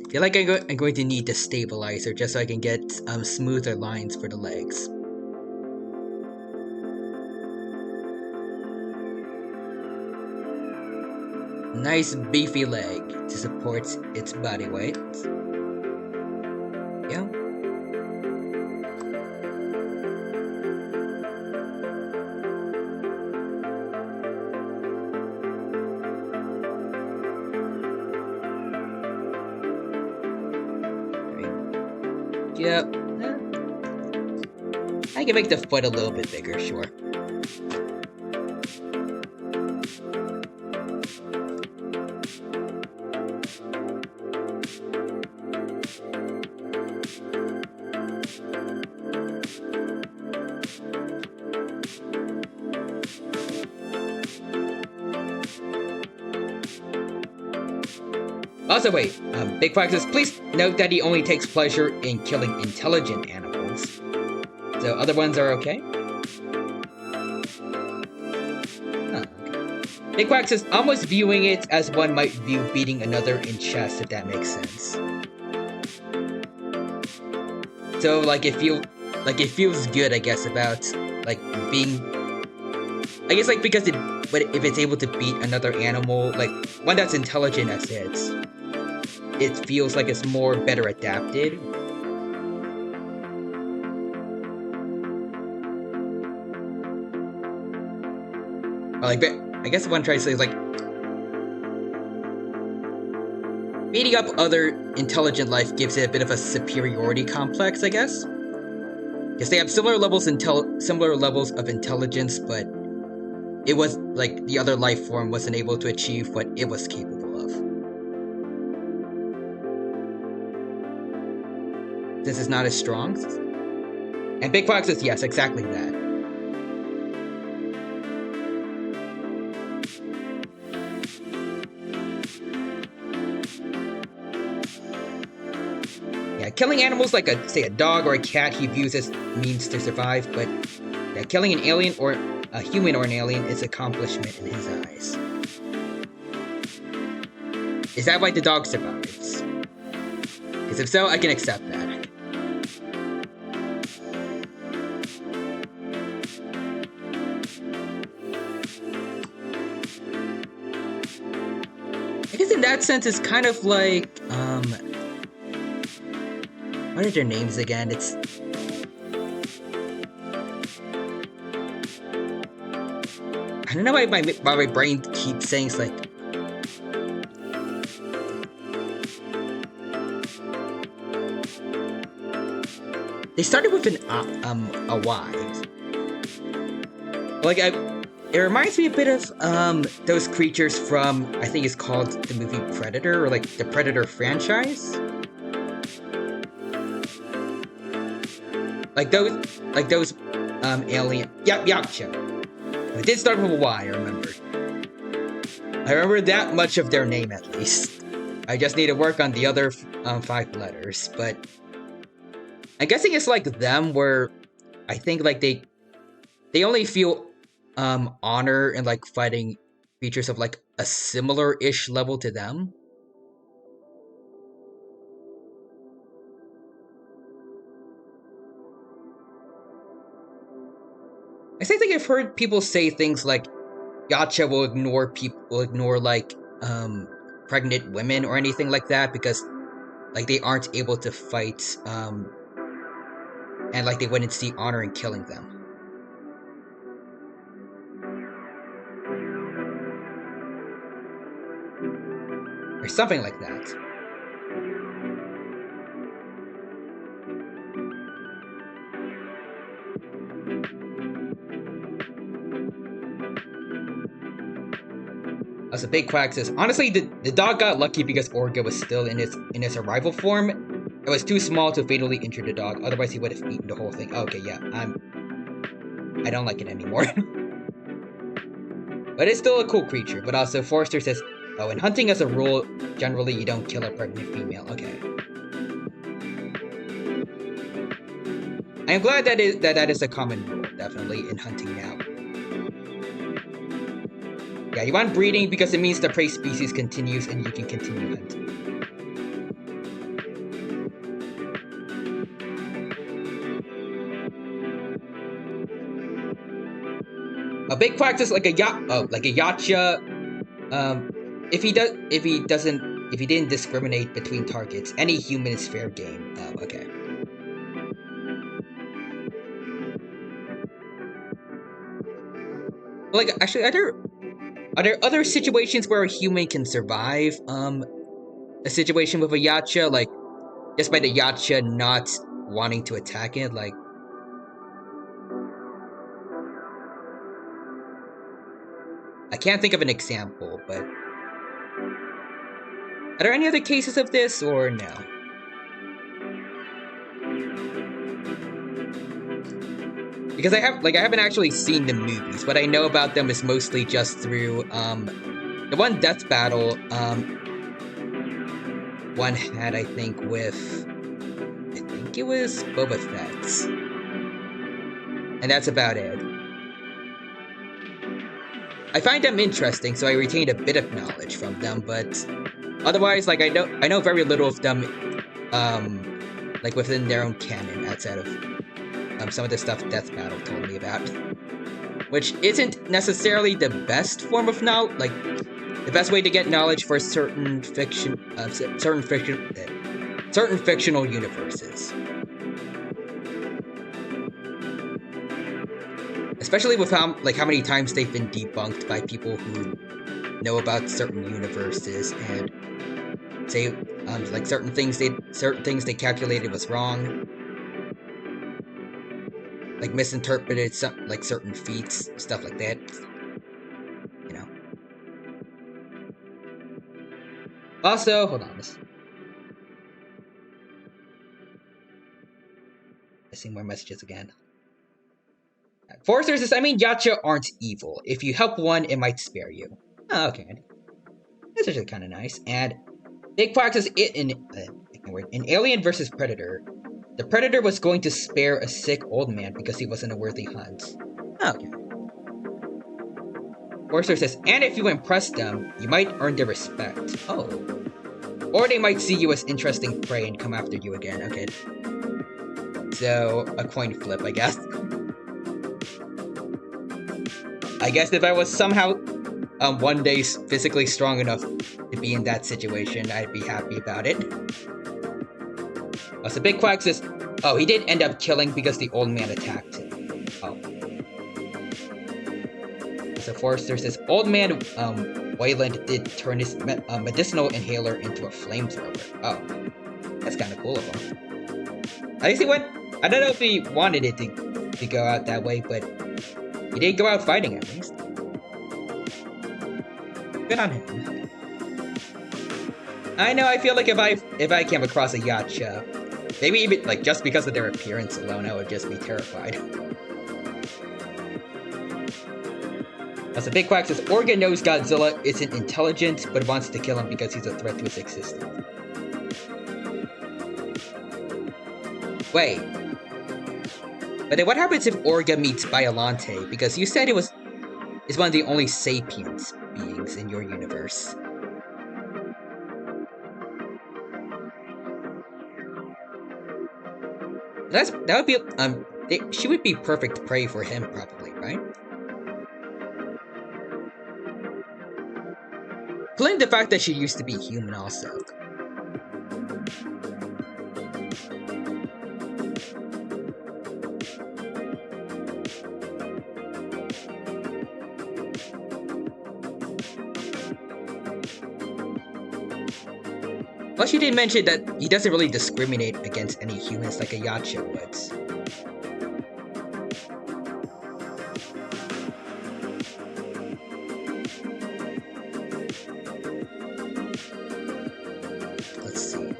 I feel like I'm going to need the stabilizer just so I can get smoother lines for the legs. Nice beefy leg to support its body weight. Yeah. Yep. I can make the foot a little bit bigger, sure. Also, wait, Big Quaxus, please note that he only takes pleasure in killing intelligent animals. So other ones are okay? Huh, okay. Big Quaxus almost viewing it as one might view beating another in chess, if that makes sense. So, like, it feels good, I guess, about, like, being... I guess, like, because if it's able to beat another animal, like, one that's intelligent as it feels like it's better adapted. Like, I guess what I'm trying to say is, like, beating up other intelligent life gives it a bit of a superiority complex, I guess. Because they have similar levels of intelligence, but it was, like, the other life form wasn't able to achieve what it was capable of. this is not as strong. And Big Fox says yes, exactly that. Yeah, killing animals like say a dog or a cat he views as means to survive, but yeah, killing an alien or a human or an alien is accomplishment in his eyes. Is that why the dog survives? Because if so, I can accept that. I guess in that sense, it's kind of like, what are their names again? It's... I don't know why my brain keeps saying it's like... They started with a Y. Like, it reminds me a bit of, those creatures from, I think it's called the movie Predator, or like the Predator franchise. Like those, alien... Yep, it did start with a Y, I remember. I remember that much of their name, at least. I just need to work on the other, 5 letters, but... I'm guessing it's like them, where I think, like, they only feel, honor in, like, fighting creatures of, like, a similar-ish level to them. I think I've heard people say things like Yacha will ignore like pregnant women or anything like that because like they aren't able to fight and like they wouldn't see honor in killing them. Or something like that. As a big quack says, honestly, the dog got lucky because Orga was still in its arrival form. It was too small to fatally injure the dog, otherwise he would have eaten the whole thing. Okay, yeah, I don't like it anymore. But it's still a cool creature. But also, Forrester says, oh, in hunting as a rule, generally you don't kill a pregnant female. Okay. I am glad that is a common rule, definitely, in hunting now. Yeah, you want breeding because it means the prey species continues and you can continue hunting. A big quack is like a yacha. If he didn't discriminate between targets, any human is fair game. Oh, okay. Like, actually, are there other situations where a human can survive a situation with a yacha, like just by the yacha not wanting to attack it? Like, I can't think of an example, but are there any other cases of this or no? Because I haven't actually seen the movies. What I know about them is mostly just through the one death battle one had, I think it was Boba Fett. And that's about it. I find them interesting, so I retained a bit of knowledge from them, but otherwise, like, I know very little of them, like, within their own canon, outside of some of the stuff Death Battle told me about. Which isn't necessarily the best form of knowledge, like, the best way to get knowledge for certain fictional universes. Especially with how many times they've been debunked by people who know about certain universes and say like certain things they calculated was wrong, like misinterpreted certain feats, stuff like that. You know. Also, hold on. Missing more messages again. Foresters says, I mean, Yacha aren't evil. If you help one, it might spare you. Oh, okay. That's actually kind of nice. And Big Quack says, in Alien versus Predator, the Predator was going to spare a sick old man because he wasn't a worthy hunt. Oh, okay. Forster says, and if you impress them, you might earn their respect. Oh. Or they might see you as interesting prey and come after you again. Okay. So, a coin flip, I guess. I guess if I was somehow one day physically strong enough to be in that situation, I'd be happy about it. So Big Quack says, oh, he did end up killing because the old man attacked him. Oh. So Forrester says, old man Wayland did turn his medicinal inhaler into a flamethrower. Oh. That's kind of cool of him. At least he went, I don't know if he wanted it to go out that way, but he did go out fighting at least. Good on him. I know, I feel like if I came across a Yacha, maybe even like just because of their appearance alone, I would just be terrified. As the Big Quack says, Orga knows Godzilla isn't intelligent, but wants to kill him because he's a threat to his existence. Wait. But then what happens if Orga meets Biolante? Because you said it's one of the only sapiens beings in your universe. That would be she would be perfect prey for him probably, right? Including the fact that she used to be human also. Well, she did mention that he doesn't really discriminate against any humans like a Yacha would. Let's see.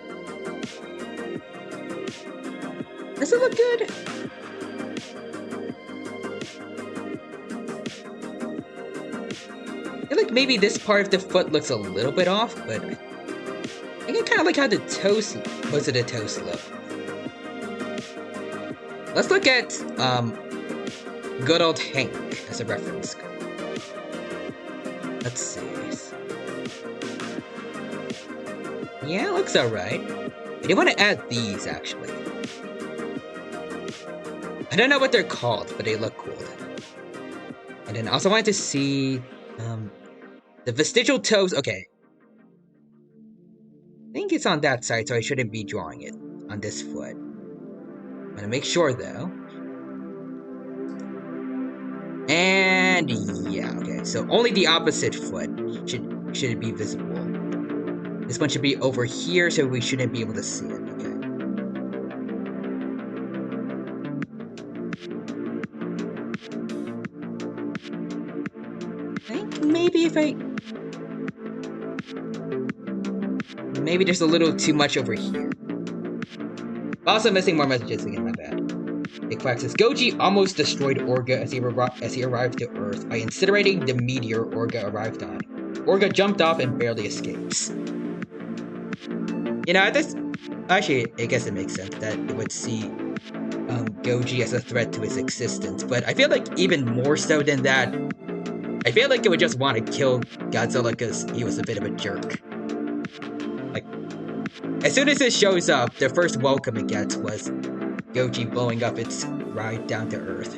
Does it look good? I feel like maybe this part of the foot looks a little bit off, but I kind of like how the toes, most of the toes look. Let's look at good old Hank as a reference. Let's see. Yeah, it looks alright. I do want to add these actually. I don't know what they're called, but they look cool. And then I also wanted to see the vestigial toes. Okay. I think it's on that side, so I shouldn't be drawing it on this foot. I'm gonna make sure though. And yeah, okay. So only the opposite foot should be visible. This one should be over here, so we shouldn't be able to see it. Okay. I think maybe if maybe there's a little too much over here. Also missing more messages again, my bad. Big Quack says, Goji almost destroyed Orga as he arrived to Earth by incinerating the meteor Orga arrived on. Orga jumped off and barely escapes. You know, actually, I guess it makes sense that it would see Goji as a threat to his existence, but I feel like even more so than that, I feel like it would just want to kill Godzilla because he was a bit of a jerk. Like, as soon as it shows up, the first welcome it gets was Goji blowing up its ride down to Earth.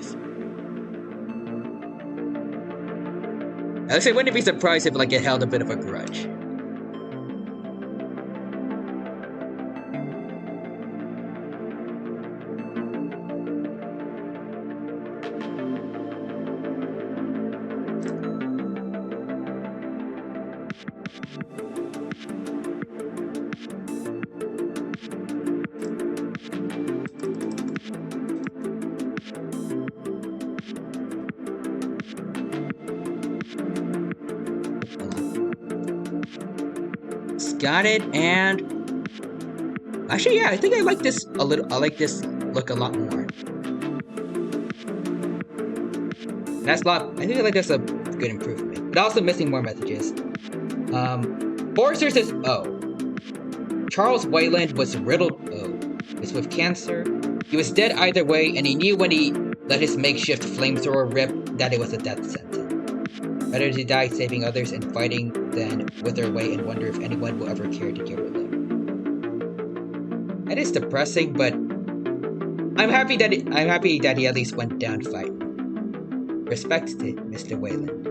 At least I wouldn't be surprised if like it held a bit of a grudge. Got it, and actually, yeah, I think I like this a little. I like this look a lot more. That's a lot. I think like that's a good improvement. But also missing more messages. Forrester says, oh. Charles Wayland was riddled, with cancer. He was dead either way, and he knew when he let his makeshift flamethrower rip that it was a death sentence. Better to die saving others and fighting than wither away and wonder if anyone will ever care to give her love. That is depressing, but I'm happy that he at least went down fighting. Respect to Mr. Wayland.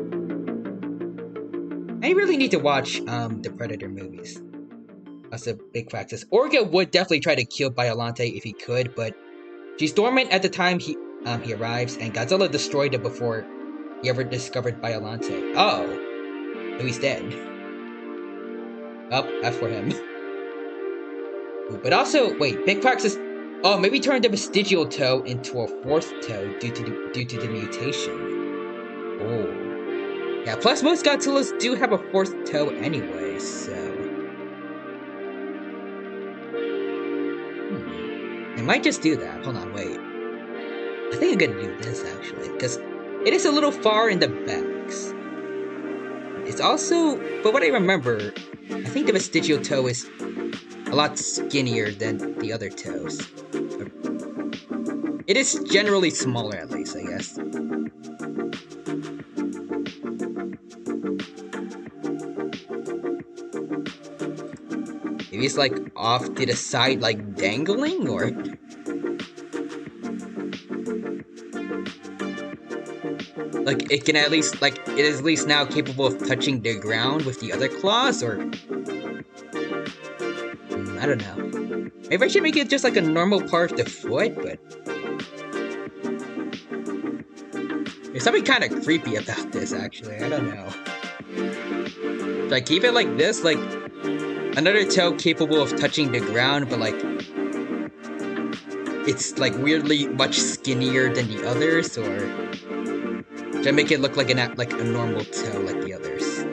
I really need to watch the Predator movies. That's a big practice. Orga would definitely try to kill Biollante if he could, but she's dormant at the time he arrives, and Godzilla destroyed it before he ever discovered Biollante. Oh, so he's dead. Oh, F for him. Ooh, but also, wait, big practice. Oh, maybe turned the vestigial toe into a fourth toe due to the mutation. Oh, yeah. Plus, most Godzillas do have a fourth toe anyway, so. I might just do that. Hold on, wait. I think I'm gonna do this, actually, because it is a little far in the backs. It's also, but what I remember, I think the vestigial toe is a lot skinnier than the other toes. It is generally smaller, at least, I guess. Maybe it's like off to the side, like dangling, or? Like it can at least, like it is at least now capable of touching the ground with the other claws, or? I don't know. Maybe I should make it just like a normal part of the foot, but there's something kind of creepy about this, actually. I don't know. Should I keep it like this, like another toe capable of touching the ground, but like it's like weirdly much skinnier than the others, or should I make it look like a normal toe like the others?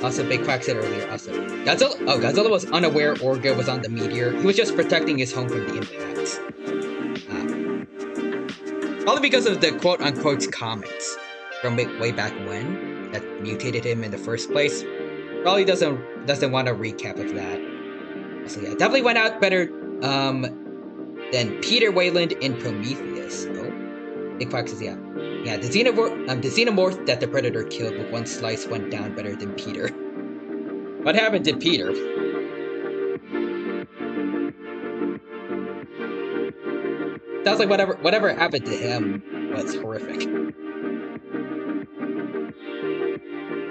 Also, Big Quack said earlier, also, Godzilla was unaware Orga was on the meteor. He was just protecting his home from the impacts. Probably because of the quote-unquote comets from way back when that mutated him in the first place. Probably doesn't want a recap of that. So yeah, definitely went out better than Peter Wayland in Prometheus. Oh, Big Quack says, yeah. Yeah, the xenomorph that the Predator killed with one slice went down better than Peter. What happened to Peter? Sounds like whatever happened to him was horrific.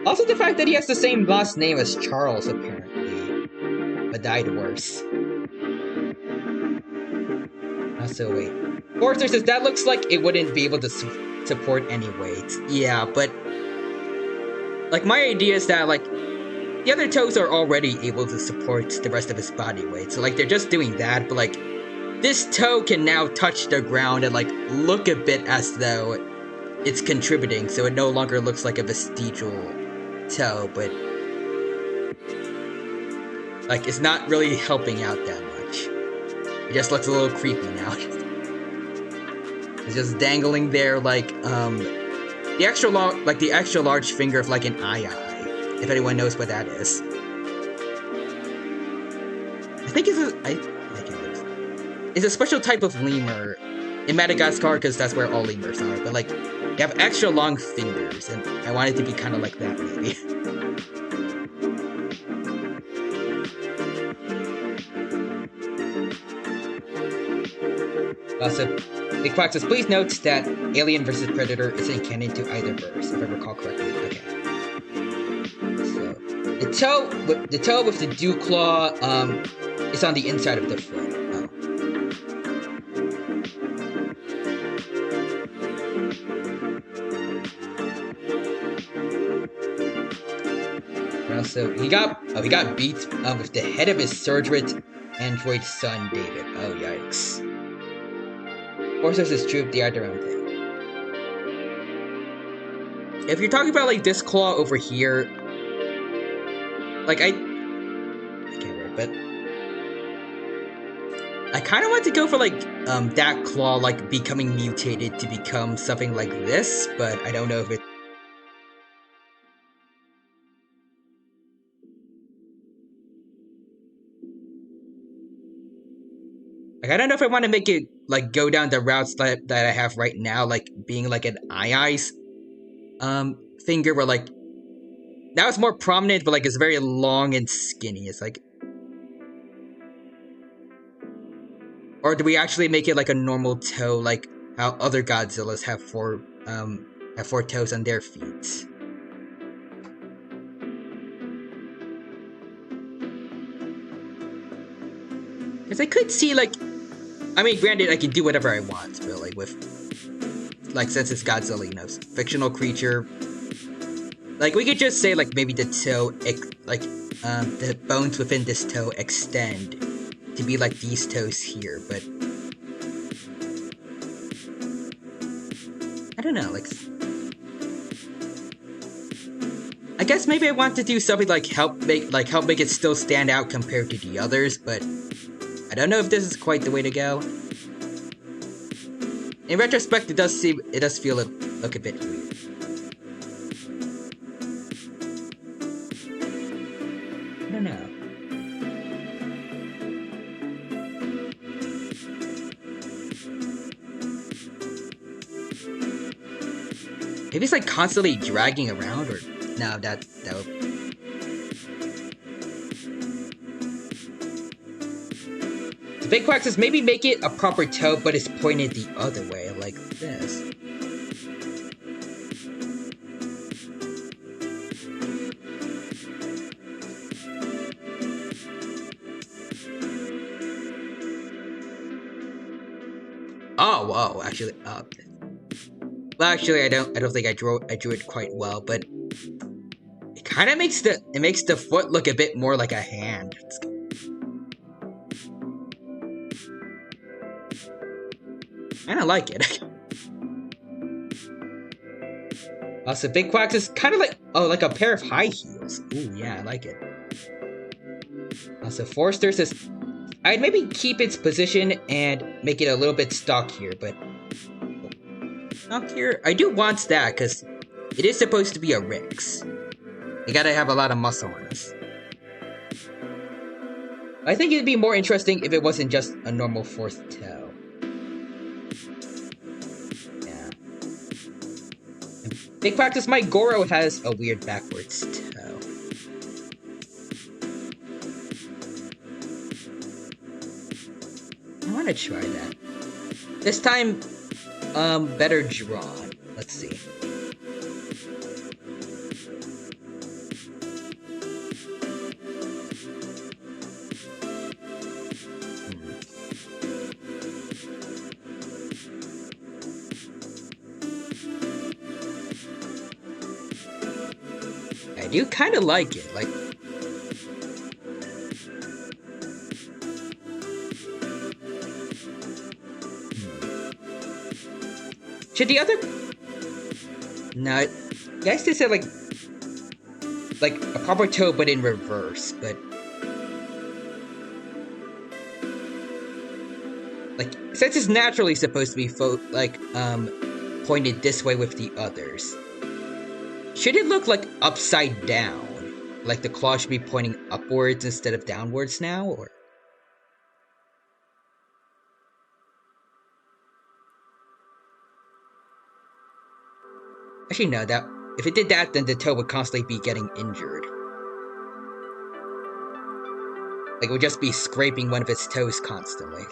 Also, the fact that he has the same last name as Charles, apparently, but died worse. Also, wait. Forrester says that looks like it wouldn't be able to support any weight. Yeah, but like my idea is that like the other toes are already able to support the rest of his body weight, so like they're just doing that. But like this toe can now touch the ground and like look a bit as though it's contributing, so it no longer looks like a vestigial toe, but like it's not really helping out that much. It just looks a little creepy now. It's just dangling there like the extra large finger of like an eye, if anyone knows what that is. I think it's a special type of lemur in Madagascar, because that's where all lemurs are, but like they have extra long fingers, and I want it to be kind of like that, maybe. Also, Big Quack says, please note that Alien vs. Predator isn't canon to either verse, if I recall correctly. Okay. So, the toe with the dew claw, is on the inside of the foot. Oh. Also, he got beat with the head of his surrogate android son, David. Oh, yikes. Forces his troop, they are their own thing. if you're talking about like this claw over here, like I can't read, but I kind of want to go for like that claw like becoming mutated to become something like this, but I don't know if it. Like, I don't know if I want to make it like go down the routes that I have right now, like being like an eyes finger where like now it's more prominent, but like it's very long and skinny. It's like, or do we actually make it like a normal toe, like how other Godzillas have four toes on their feet? Because I could see like, I mean, granted, I can do whatever I want, but like with, like since it's Godzilla, you know, fictional creature. Like we could just say like maybe the toe, the bones within this toe extend to be like these toes here, but I don't know, like I guess maybe I want to do something like help make it still stand out compared to the others, but I don't know if this is quite the way to go. In retrospect, it does feel look a bit weird. I don't know. Maybe it's like constantly dragging around, or no, that would. The big quack says maybe make it a proper toe, but it's pointed the other way, like this. Oh, actually, well, actually, I don't think I drew it quite well, but it kind of makes the foot look a bit more like a hand. I don't like it. Also, Big Quacks is kind of like a pair of high heels. Ooh, yeah, I like it. Also, Forrester says I'd maybe keep its position and make it a little bit stockier, but stockier. I do want that because it is supposed to be a Rix. You gotta have a lot of muscle on this. I think it'd be more interesting if it wasn't just a normal fourth toe. Yeah. Big practice, my Goro has a weird backwards toe. I want to try that. This time, better drawn. Let's see. I do kind of like it, like. Should the other? No, guys, they said like a proper toe, but in reverse. But like, since it's naturally supposed to be pointed this way with the others, should it look like upside down? Like the claw should be pointing upwards instead of downwards now, or? Actually, no, that if it did that, then the toe would constantly be getting injured. Like, it would just be scraping one of its toes constantly.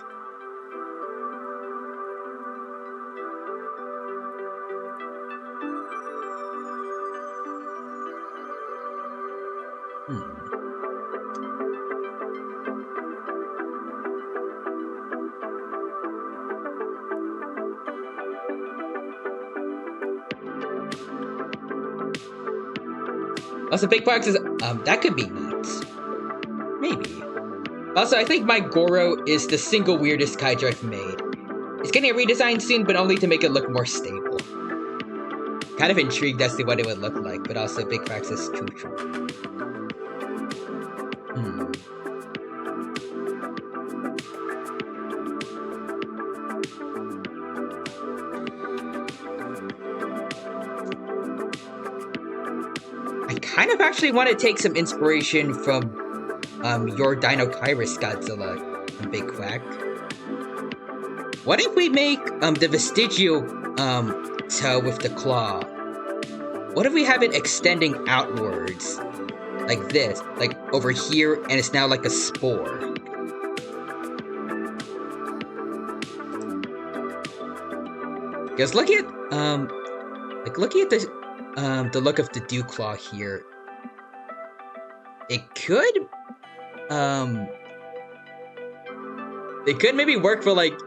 Also, Big Box is, that could be neat. Maybe. Also, I think my Goro is the single weirdest kaiju I've made. It's getting a redesign soon, but only to make it look more stable. kind of intrigued as to what it would look like, but also Big Quack says true. I kind of actually want to take some inspiration from your Dino-Kyrus Godzilla and Big Quack. What if we make the vestigial toe with the claw? What if we have it extending outwards? Like this, like over here, and it's now like a spore. Because look at the look of the dew claw here. It could maybe work for like,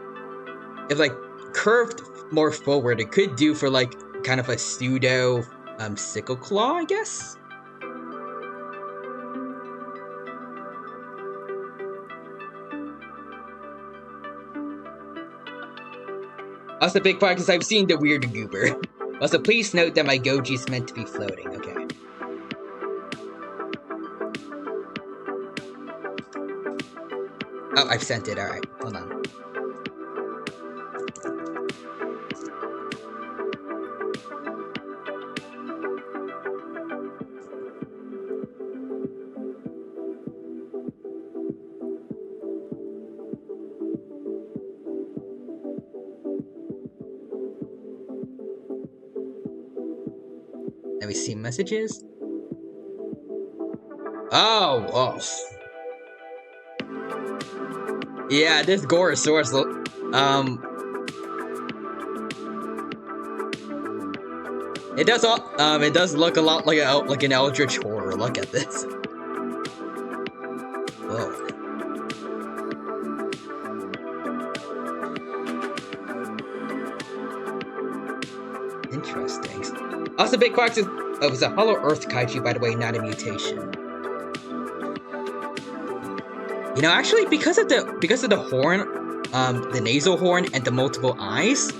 if like curved more forward, it could do for like kind of a pseudo sickle claw, I guess. Also, Big Quack, because I've seen the weird goober. Also, please note that my Goji is meant to be floating, okay. Oh, I've sent it, alright. Hold on. Let me see messages. Oh. Yeah, this Gorosaurus it does look a lot like an eldritch horror. Look at this. Whoa. Interesting. Also, Big Quack says, oh, it was a Hollow Earth Kaiju, by the way, not a mutation. You know, actually, because of the horn, the nasal horn and the multiple eyes,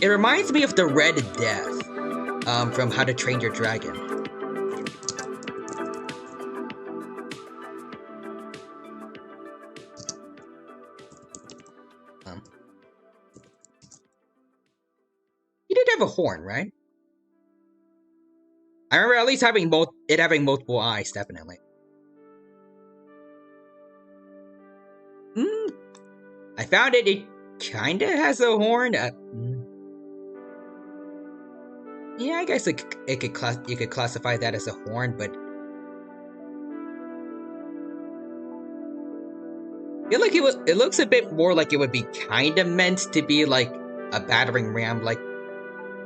it reminds me of the Red Death, from How to Train Your Dragon. He did have a horn, right? I remember at least having multiple eyes, definitely. I found it. It kinda has a horn. Yeah, I guess you could classify that as a horn, but I feel like it looks a bit more like it would be kinda meant to be like a battering ram, like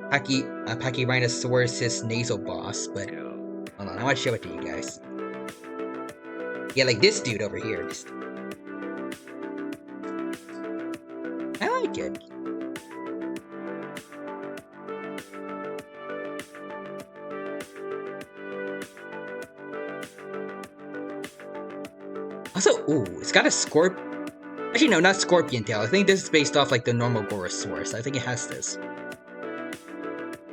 Pachyrhinosaurus' nasal boss, but hold on, I want to show it to you guys. Yeah, like this dude over here. I like it. Also, ooh, it's got a scorpion. Actually, no, not scorpion tail. I think this is based off like the normal Gorosaurus. I think it has this.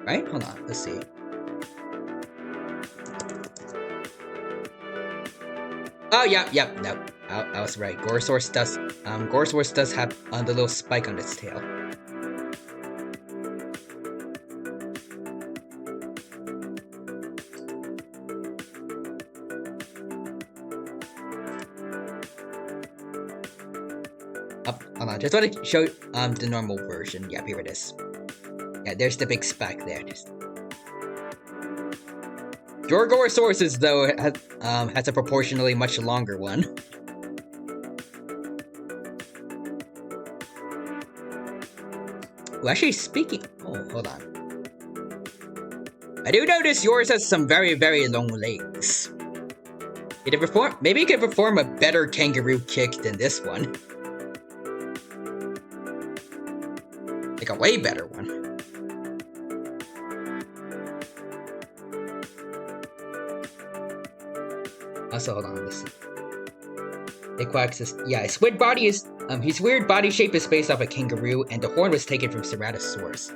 Right? Hold on, let's see. Oh, yep, no. I was right. Gorosaurus does have the little spike on its tail. Hold on, just want to show the normal version. Yep, here it is. Yeah, there's the big spike there. Your Gorosaurus, though, has a proportionally much longer one. Well, actually, speaking... Oh, hold on. I do notice yours has some very, very long legs. Maybe it could perform a better kangaroo kick than this one. Like a way better one. Also, hold on, listen. Big Quack says, yeah, his weird body shape is based off a kangaroo, and the horn was taken from Ceratosaurus.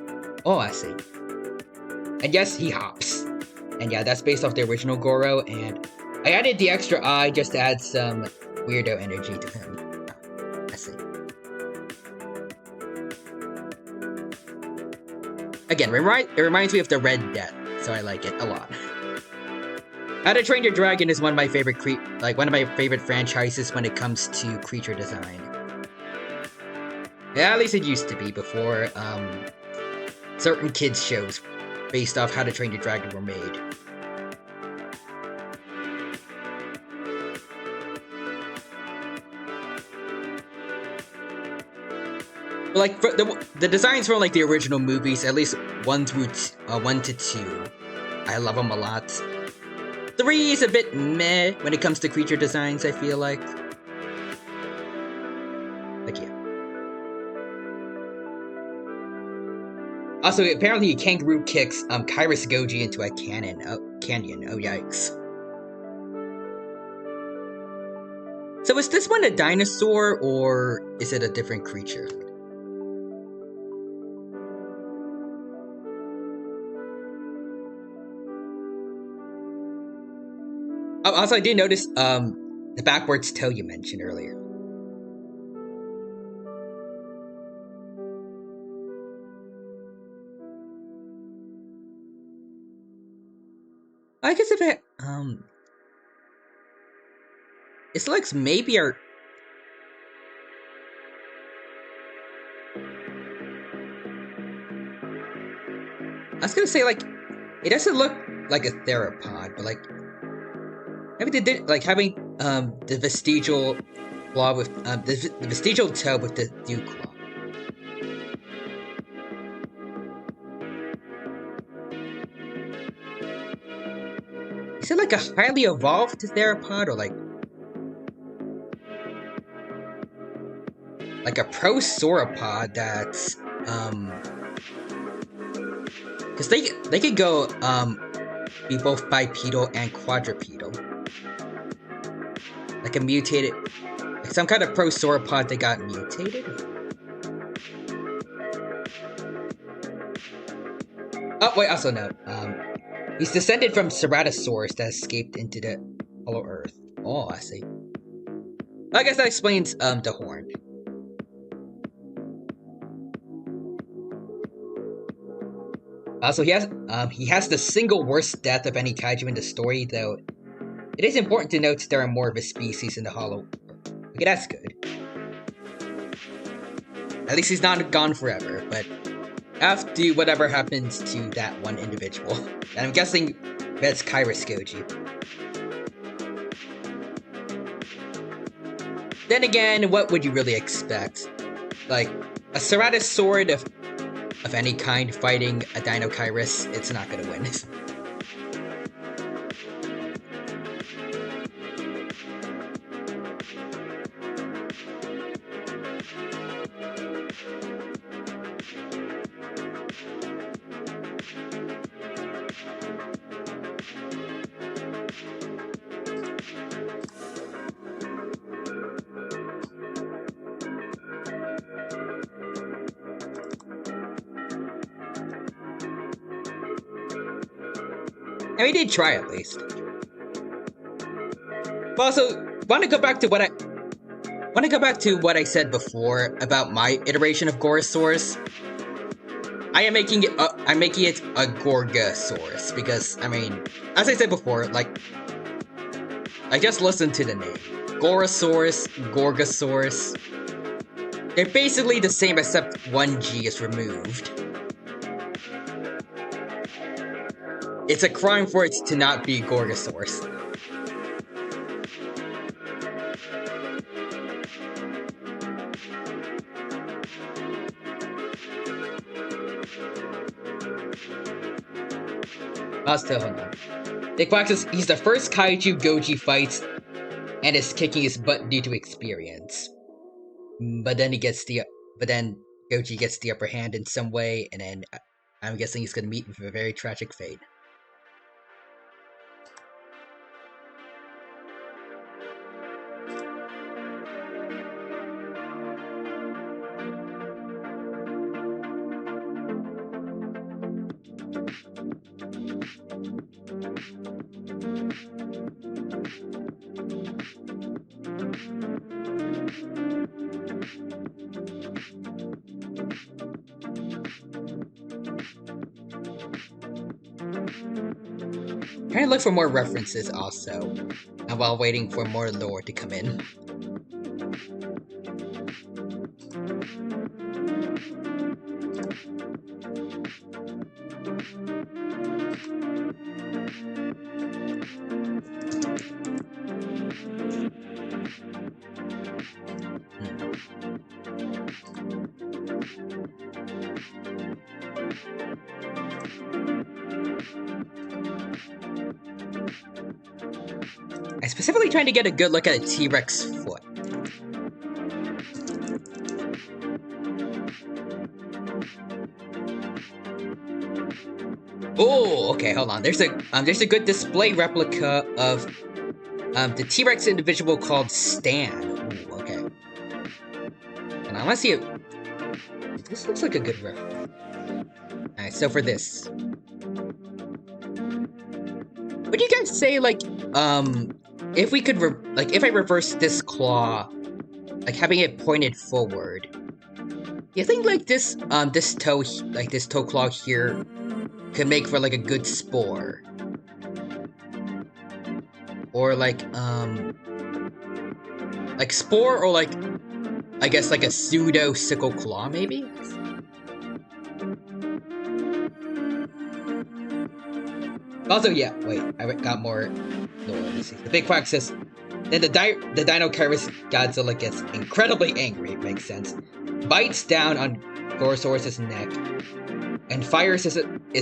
Oh, I see. And yes, he hops. And yeah, that's based off the original Goro, and I added the extra eye just to add some weirdo energy to him. I see. Again, it reminds me of the Red Death, so I like it a lot. How to Train Your Dragon is one of my favorite one of my favorite franchises when it comes to creature design. Yeah, at least it used to be before certain kids shows based off How to Train Your Dragon were made. But like the designs from like the original movies, at least 1 to 2, I love them a lot. 3 is a bit meh when it comes to creature designs, I feel like. Like, yeah. Also, apparently a kangaroo kicks Kairos Goji into a canyon. Oh, yikes. So is this one a dinosaur, or is it a different creature? Oh, also, I did notice the backwards toe you mentioned earlier. I guess if it it's like maybe our. I was gonna say like it doesn't look like a theropod, but like maybe they did like having the vestigial claw with the vestigial toe with the dew claw. Is it like a highly evolved theropod or like a prosauropod that's because they could go be both bipedal and quadrupedal, like a mutated, like some kind of prosauropod that got mutated. Oh wait, also no, he's descended from Ceratosaurus that escaped into the Hollow Earth. Oh, I see. I guess that explains the horn. Also, he has the single worst death of any kaiju in the story, though. It is important to note there are more of his species in the Hollow Earth. Okay, that's good. At least he's not gone forever, but after whatever happens to that one individual, and I'm guessing that's Kairos Goji. Then again, what would you really expect? Like, a Ceratosaurus of any kind fighting a Dino Kairos, it's not gonna win. And we did try at least. But also, want to go back to what I said before about my iteration of Gorosaurus. I'm making it a Gorgosaurus because I mean, as I said before, like I just listened to the name. Gorosaurus, Gorgosaurus. They're basically the same except one G is removed. It's a crime for it to not be Gorgosaurus. Still, hold on. Nick Wax says he's the first kaiju Goji fights and is kicking his butt due to experience. But then Goji gets the upper hand in some way, and then I'm guessing he's gonna meet with a very tragic fate. Trying to look for more references also, and while waiting for more lore to come in. I'm specifically trying to get a good look at a T-Rex foot. Oh, okay, hold on. There's a good display replica of the T-Rex individual called Stan. Ooh, okay. And I want to see it. This looks like a good reference. Alright, so for this. What do you guys say, like, if we could, if I reverse this claw, like, having it pointed forward, you think, like, this toe claw here could make for, like, a good spore? Or, like spore, or, like, I guess, like, a pseudo sickle claw, maybe? Also, yeah, wait, I got more. No, let me see. The Big Quack says, then the Dino-Carus Godzilla gets incredibly angry, it makes sense, bites down on Gorosaurus' neck, and fires his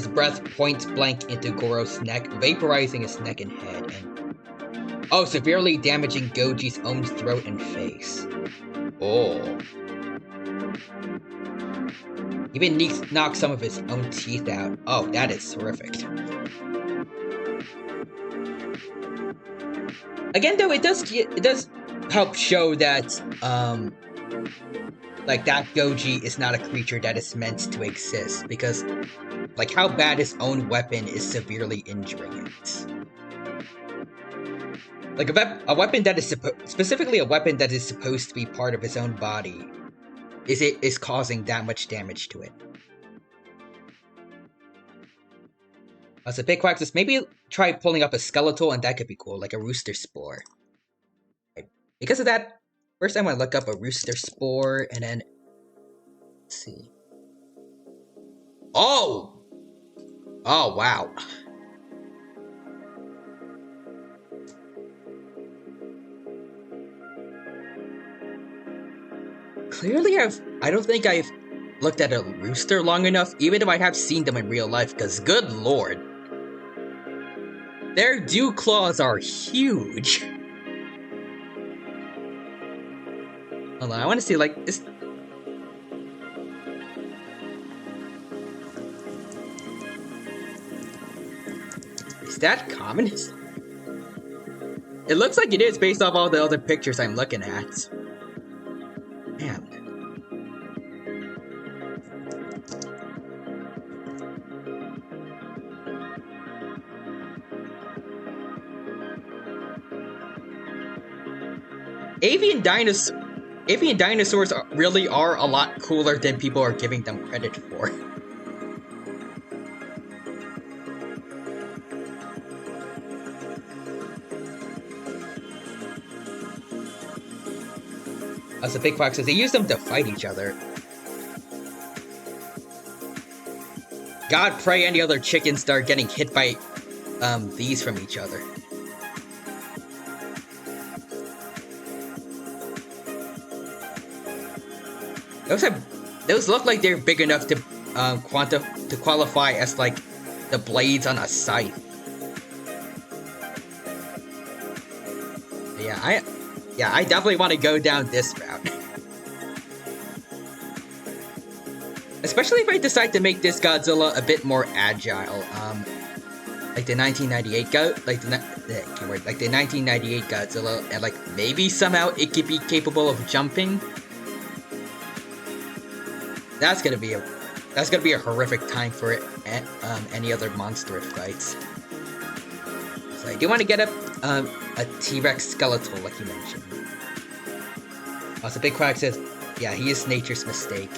breath point blank into Goro's neck, vaporizing his neck and head, and severely damaging Goji's own throat and face. Oh. Even knocks some of his own teeth out. Oh, that is horrific. Again, though, it does help show that, like, that Goji is not a creature that is meant to exist, because, like, how bad his own weapon is severely injuring it. Like, a weapon that is specifically a weapon that is supposed to be part of his own body is causing that much damage to it. So Big Quack says, maybe try pulling up a skeletal, and that could be cool, like a rooster spore. Because of that, first I want to look up a rooster spore, and then let's see. Oh, wow. Clearly, I don't think I've looked at a rooster long enough, even though I have seen them in real life, because good lord, their dew claws are huge. Hold on, I want to see, like, is that common? It looks like it is based off all the other pictures I'm looking at. Man. Avian dinosaurs really are a lot cooler than people are giving them credit for. As the Big Fox says, they use them to fight each other. God, pray any other chickens start getting hit by these from each other. Those look like they're big enough to qualify as, like, the blades on a scythe. Yeah, I definitely want to go down this route. Especially if I decide to make this Godzilla a bit more agile. Like the 1998 the 1998 Godzilla, and, like, maybe somehow it could be capable of jumping. That's gonna be a horrific time for it, any other monster it fights. So I do want to get a T-Rex skeletal, like you mentioned. Also, Big Quack says, yeah, he is nature's mistake.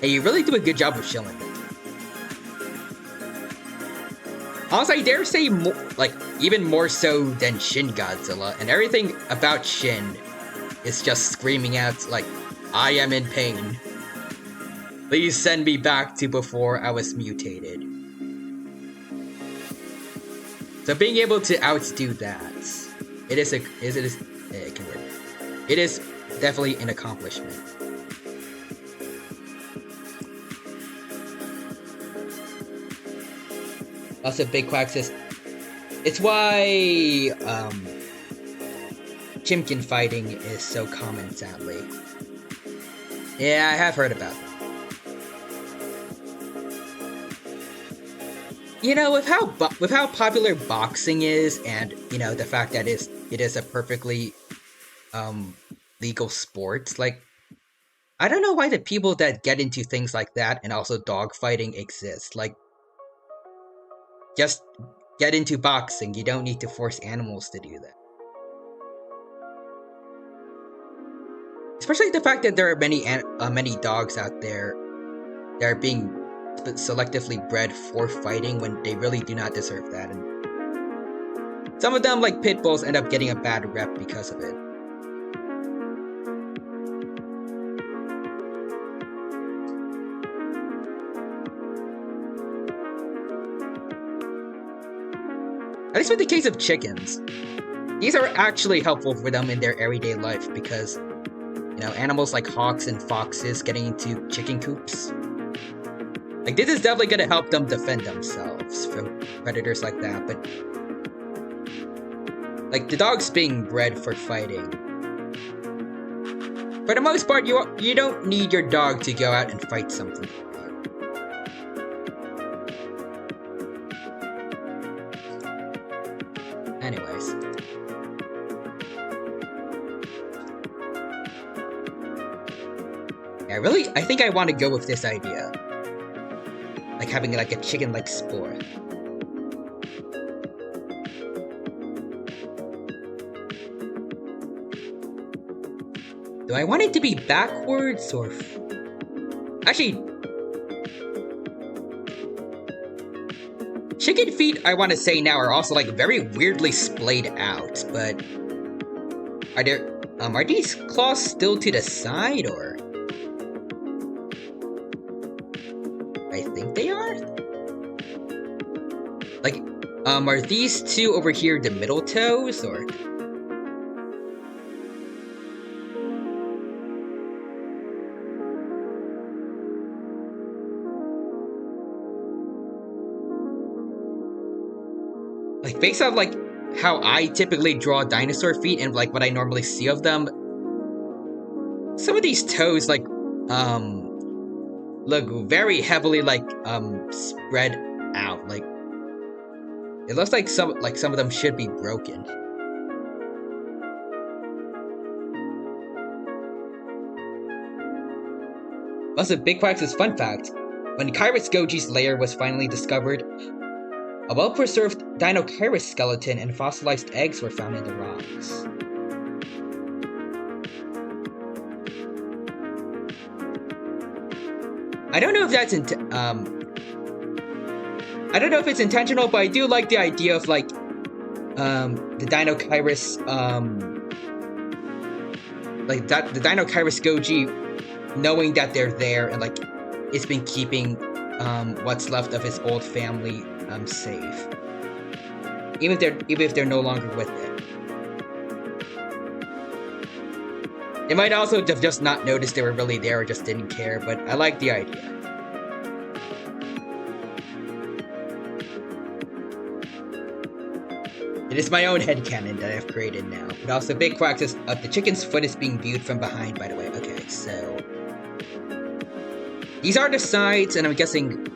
Hey, you really do a good job of showing it. Also, I dare say, like, even more so than Shin Godzilla, and everything about Shin is just screaming out, like, I am in pain. Please send me back to before I was mutated. So being able to outdo that, it is definitely an accomplishment. Also, Big Quack says, it's why Chimkin fighting is so common, sadly. Yeah, I have heard about that. You know, with how popular boxing is, and you know the fact that it is a perfectly legal sport, like I don't know why the people that get into things like that and also dogfighting exist. Like, just get into boxing. You don't need to force animals to do that. Especially the fact that there are many dogs out there that are being selectively bred for fighting when they really do not deserve that. And some of them, like pit bulls, end up getting a bad rep because of it. At least with the case of chickens, these are actually helpful for them in their everyday life because, you know, animals like hawks and foxes getting into chicken coops. Like, this is definitely gonna help them defend themselves from predators like that, but like, the dog's being bred for fighting. For the most part, you don't need your dog to go out and fight something. Anyways. Yeah, I think I want to go with this idea. Like having like a chicken-like spore. Do I want it to be backwards or... Actually... Chicken feet, I want to say now, are also like very weirdly splayed out, but... Are these claws still to the side, or...? I think they are? Like, are these two over here the middle toes, or...? Like, based on, like, how I typically draw dinosaur feet and, like, what I normally see of them, some of these toes, like, look very heavily, like, spread out. Like, it looks like some of them should be broken. Also, Big Quack's fun fact, when Kairos Goji's lair was finally discovered, a well-preserved Dinochirus skeleton and fossilized eggs were found in the rocks. I don't know if that's I don't know if it's intentional, but I do like the idea of like the Dinochirus like that the Dinochirus Goji knowing that they're there and like it's been keeping what's left of his old family safe. Even if they're no longer with it. They might also have just not noticed they were really there or just didn't care, but I like the idea. It is my own headcanon that I've created now. But also, Big Quack says, the chicken's foot is being viewed from behind, by the way. Okay, so... These are the sides, and I'm guessing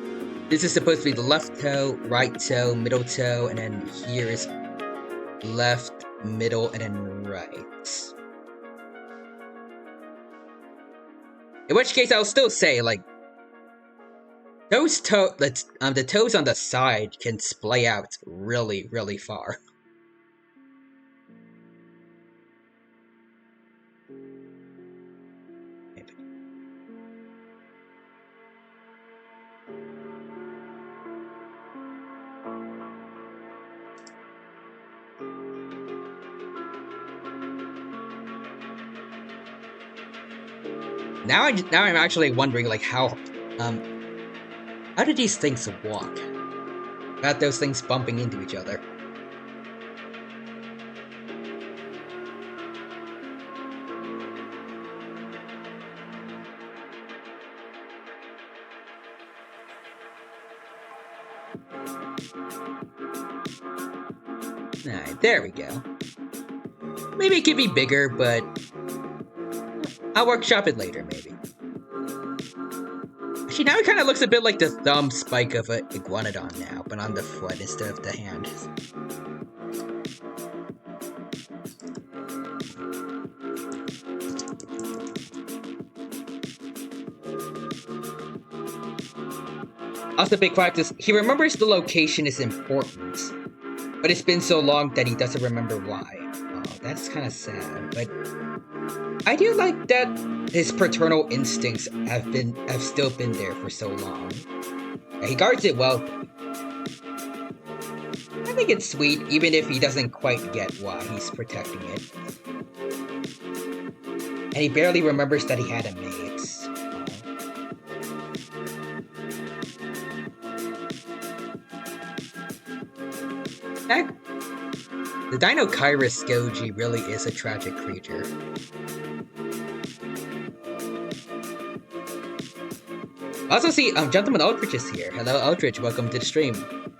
this is supposed to be the left toe, right toe, middle toe, and then here is left, middle, and then right. In which case, I'll still say, like, the toes on the side can splay out really, really far. Now I'm actually wondering, like, how did these things walk? Without those things bumping into each other. Alright, there we go. Maybe it could be bigger, but I'll workshop it later, maybe. Actually, now it kind of looks a bit like the thumb spike of an iguanodon now, but on the foot instead of the hand. Also, big fact is, he remembers the location is important, but it's been so long that he doesn't remember why. Oh, that's kind of sad, but I do like that his paternal instincts have still been there for so long. He guards it well. I think it's sweet, even if he doesn't quite get why he's protecting it. And he barely remembers that he had a mate. The Dinokairos Goji really is a tragic creature. Also see, Gentleman Eldritch is here. Hello Eldritch, welcome to the stream.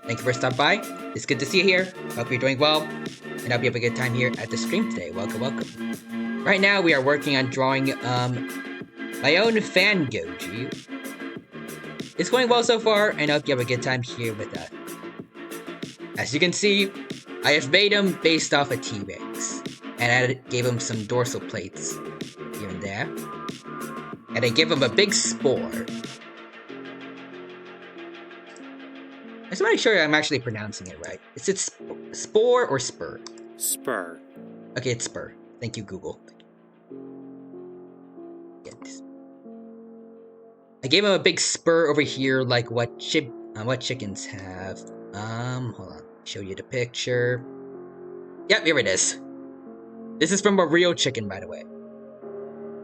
Thank you for stopping by. It's good to see you here. Hope you're doing well. And hope you have a good time here at the stream today. Welcome, welcome. Right now we are working on drawing my own fan Goji. It's going well so far, and I hope you have a good time here with that. As you can see, I have made him based off a T-Rex, and I gave him some dorsal plates here and there, and I gave him a big spore. I just want to make sure I'm actually pronouncing it right. Is it spore or spur? Spur. Okay, it's spur. Thank you, Google. Yes. I gave him a big spur over here, like what chickens have. Hold on. Show you the picture. Yep, here it is. This is from a real chicken, by the way.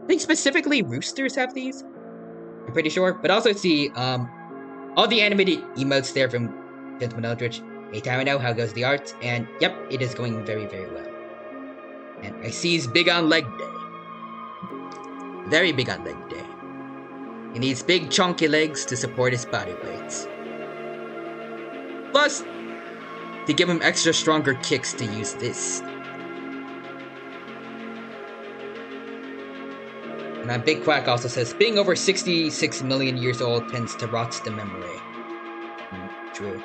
I think specifically roosters have these. I'm pretty sure. But also see, all the animated emotes there from Gentleman Eldritch. Hey, time I know how goes the art. And yep, it is going very, very well. And I see he's big on leg day. Very big on leg day. He needs big chunky legs to support his body weight. Plus, to give him extra stronger kicks to use this. And Big Quack also says, being over 66 million years old tends to rot the memory. True.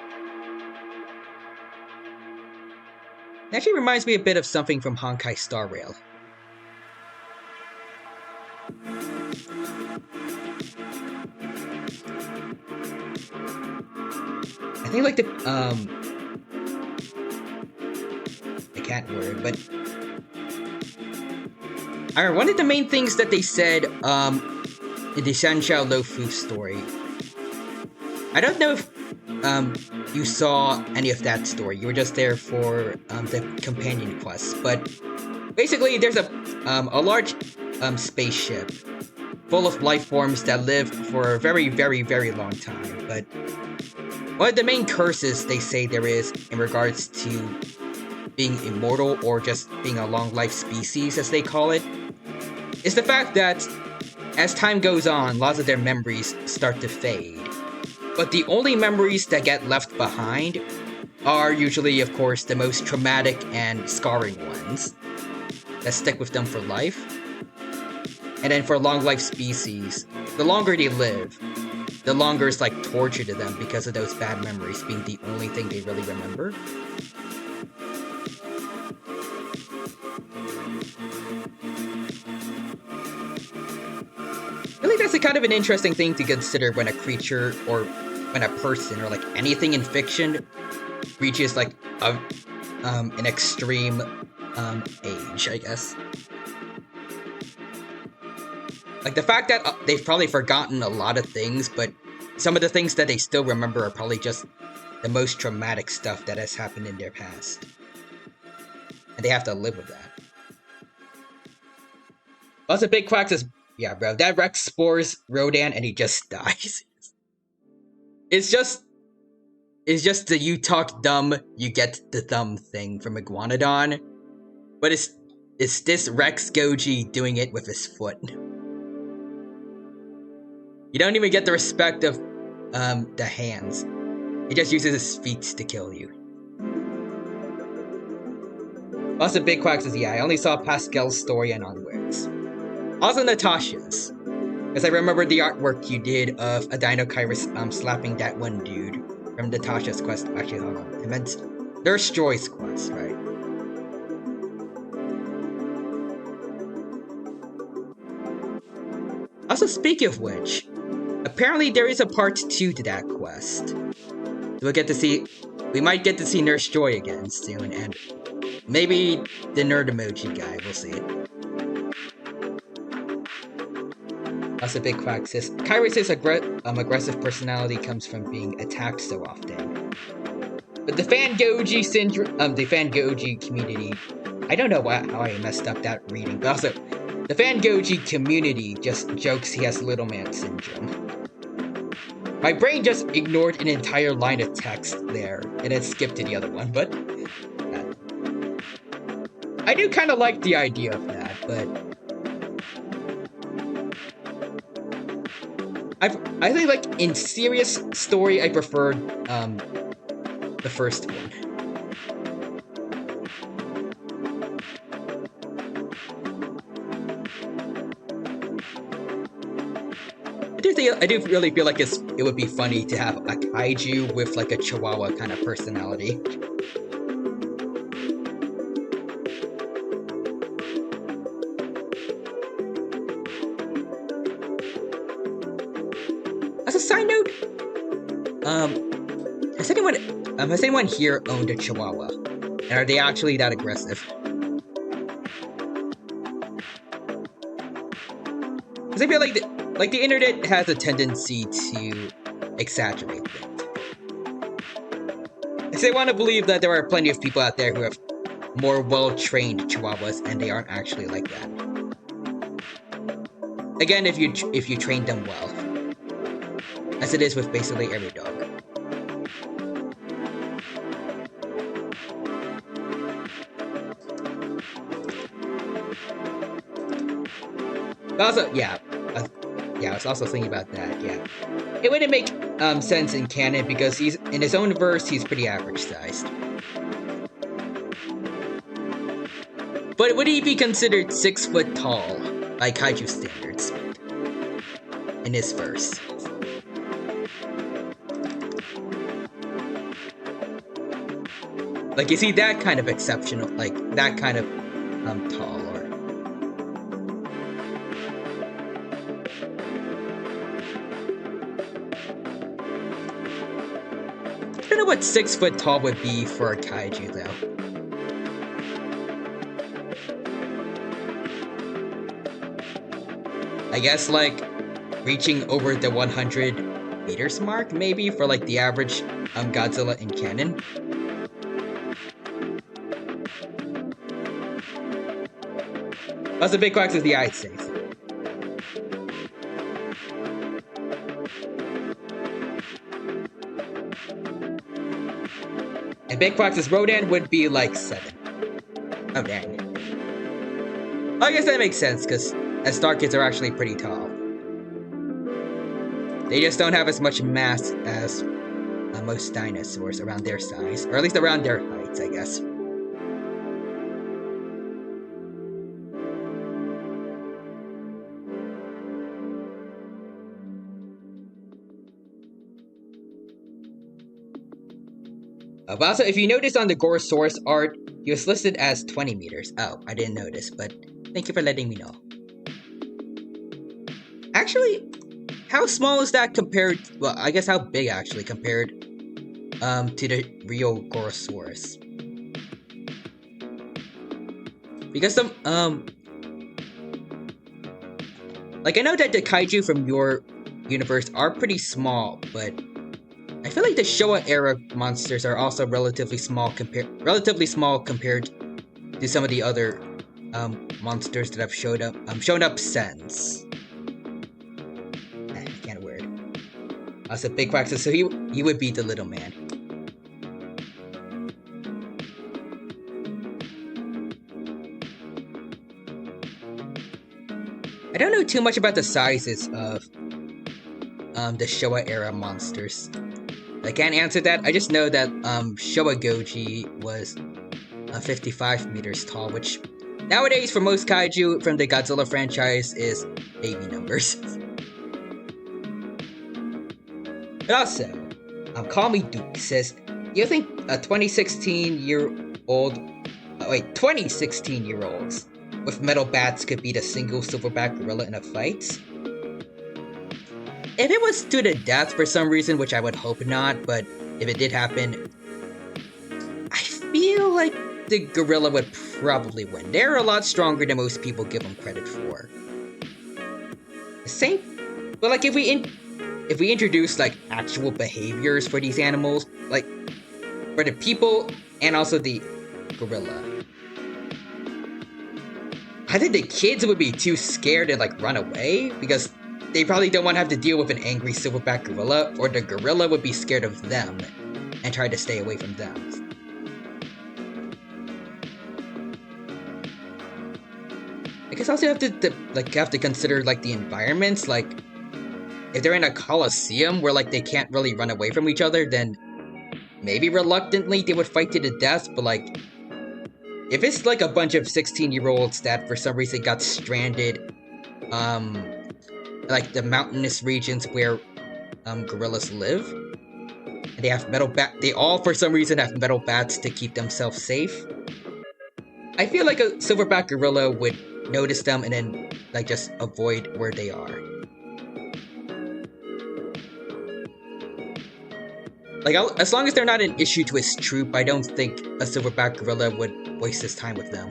It actually reminds me a bit of something from Honkai Star Rail. I think like the I can't word, but one of the main things that they said in the Sanshao Lofu story. I don't know if you saw any of that story. You were just there for the companion quest, but basically there's a large spaceship full of life forms that live for a very, very, very long time, but one of the main curses they say there is in regards to being immortal or just being a long life species, as they call it, is the fact that as time goes on, lots of their memories start to fade. But the only memories that get left behind are usually, of course, the most traumatic and scarring ones that stick with them for life. And then for long life species, the longer they live, the longer it's like torture to them because of those bad memories being the only thing they really remember. Really, that's a kind of an interesting thing to consider when a creature or when a person or like anything in fiction reaches like an extreme age, I guess. Like the fact that they've probably forgotten a lot of things, but some of the things that they still remember are probably just the most traumatic stuff that has happened in their past. And they have to live with that. Also, Big Quack says, Yeah, bro, that Rex spores Rodan and he just dies. It's just the you talk dumb, you get the thumb thing from Iguanodon. But it's this Rex Goji doing it with his foot. You don't even get the respect of the hands. He just uses his feet to kill you. Also, Big Quack says, yeah, I only saw Pascal's story and onwards. Also Natasha's. Because I remember the artwork you did of a Dino-Kyrus slapping that one dude from Natasha's quest. Actually, hold on. I meant Nurse Joy's quest, right? Also, speaking of which, apparently there is a part 2 to that quest. So we might get to see Nurse Joy again soon, and maybe the nerd emoji guy, we'll see. Also, Big Quack says, Kyrus' aggressive personality comes from being attacked so often. But the Fan Goji syndrome, the Fan Goji community, I don't know how I messed up that reading, but also, the Fan Goji community just jokes he has Little Man syndrome. My brain just ignored an entire line of text there, and then skipped to the other one, but I do kind of like the idea of that, but I think, like, in serious story, I preferred the first one. I do really feel like it would be funny to have a kaiju with like a chihuahua kind of personality. As a side note, has anyone here owned a chihuahua? And are they actually that aggressive? Because I feel like the internet has a tendency to exaggerate things. Because they want to believe that there are plenty of people out there who have more well-trained chihuahuas, and they aren't actually like that. Again, if you train them well, as it is with basically every dog. Also, yeah, I was also thinking about that, yeah. It wouldn't make sense in canon because he's, in his own verse, he's pretty average sized. But would he be considered 6 foot tall by kaiju standards in his verse? Like, is he that kind of exceptional, like, that kind of tall? I don't know what 6 foot tall would be for a kaiju, though. I guess, like, reaching over the 100 meters mark, maybe, for, like, the average Godzilla in canon. Also, Big Quack says, yeah, I'd say so. And Big Quack says Rodan would be like 7. Oh, dang. I guess that makes sense, because Star Kids are actually pretty tall. They just don't have as much mass as most dinosaurs around their size, or at least around their heights, I guess. But also, if you notice on the Gorosaurus art, he was listed as 20 meters. Oh, I didn't notice, but thank you for letting me know. Actually, how small is that compared... Well, I guess how big, actually, compared to the real Gorosaurus? Because some, like, I know that the kaiju from your universe are pretty small, but I feel like the Showa era monsters are also relatively small compared to some of the other monsters that have shown up since. So Big Quack says so he would be the little man. I don't know too much about the sizes of the Showa era monsters. I can't answer that. I just know that Showa Goji was 55 meters tall, which nowadays for most kaiju from the Godzilla franchise is baby numbers. But also, Call Me Duke says, do you think a 2016-year-olds with metal bats could beat a single silverback gorilla in a fight? If it was to the death for some reason, which I would hope not, but if it did happen, I feel like the gorilla would probably win. They're a lot stronger than most people give them credit for. But like if we introduce like actual behaviors for these animals, like for the people and also the gorilla, I think the kids would be too scared and like run away because they probably don't want to have to deal with an angry silverback gorilla, or the gorilla would be scared of them and try to stay away from them. I guess also have to consider like the environments. Like if they're in a coliseum where like they can't really run away from each other, then maybe reluctantly they would fight to the death. But like if it's like a bunch of 16-year-olds that for some reason got stranded, like the mountainous regions where gorillas live, and they have they all for some reason have metal bats to keep themselves safe. I feel like a silverback gorilla would notice them and then like just avoid where they are. Like as long as they're not an issue to his troop, I don't think a silverback gorilla would waste his time with them.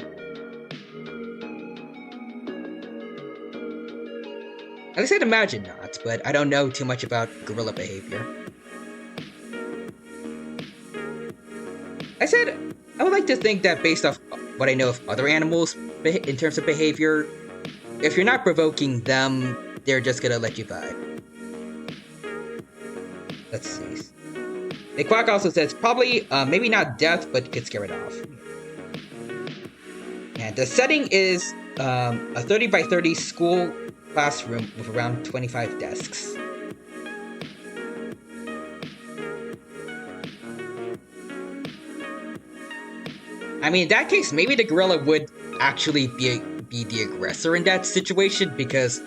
At least I'd imagine not, but I don't know too much about gorilla behavior. I said I would like to think that based off what I know of other animals in terms of behavior, if you're not provoking them, they're just gonna let you by. Let's see. The Quack also says probably maybe not death, but could scare it off. And the setting is a 30 by 30 school classroom with around 25 desks. I mean, in that case, maybe the gorilla would actually be the aggressor in that situation because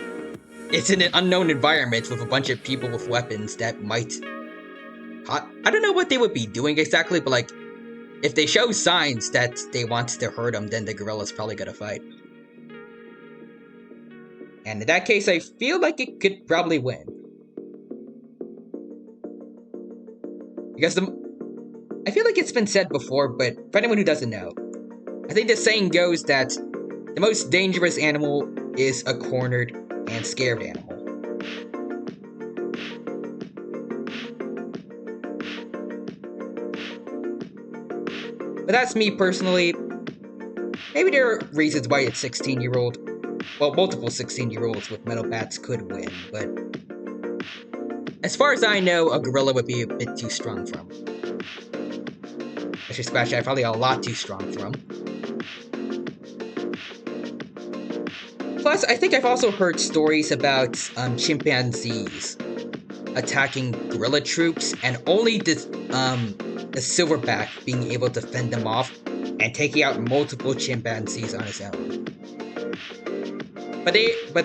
it's in an unknown environment with a bunch of people with weapons that might... I don't know what they would be doing exactly, but like, if they show signs that they want to hurt them, then the gorilla's probably gonna fight. And in that case, I feel like it could probably win. Because I feel like it's been said before, but for anyone who doesn't know, I think the saying goes that the most dangerous animal is a cornered and scared animal. But that's me personally. Maybe there are reasons why it's 16-year-old. Well, multiple 16-year-olds with metal bats could win, but as far as I know, a gorilla would be a bit too strong for him. Actually, scratch that, probably a lot too strong for him. Plus, I think I've also heard stories about chimpanzees attacking gorilla troops, and only the silverback being able to fend them off and taking out multiple chimpanzees on his own. But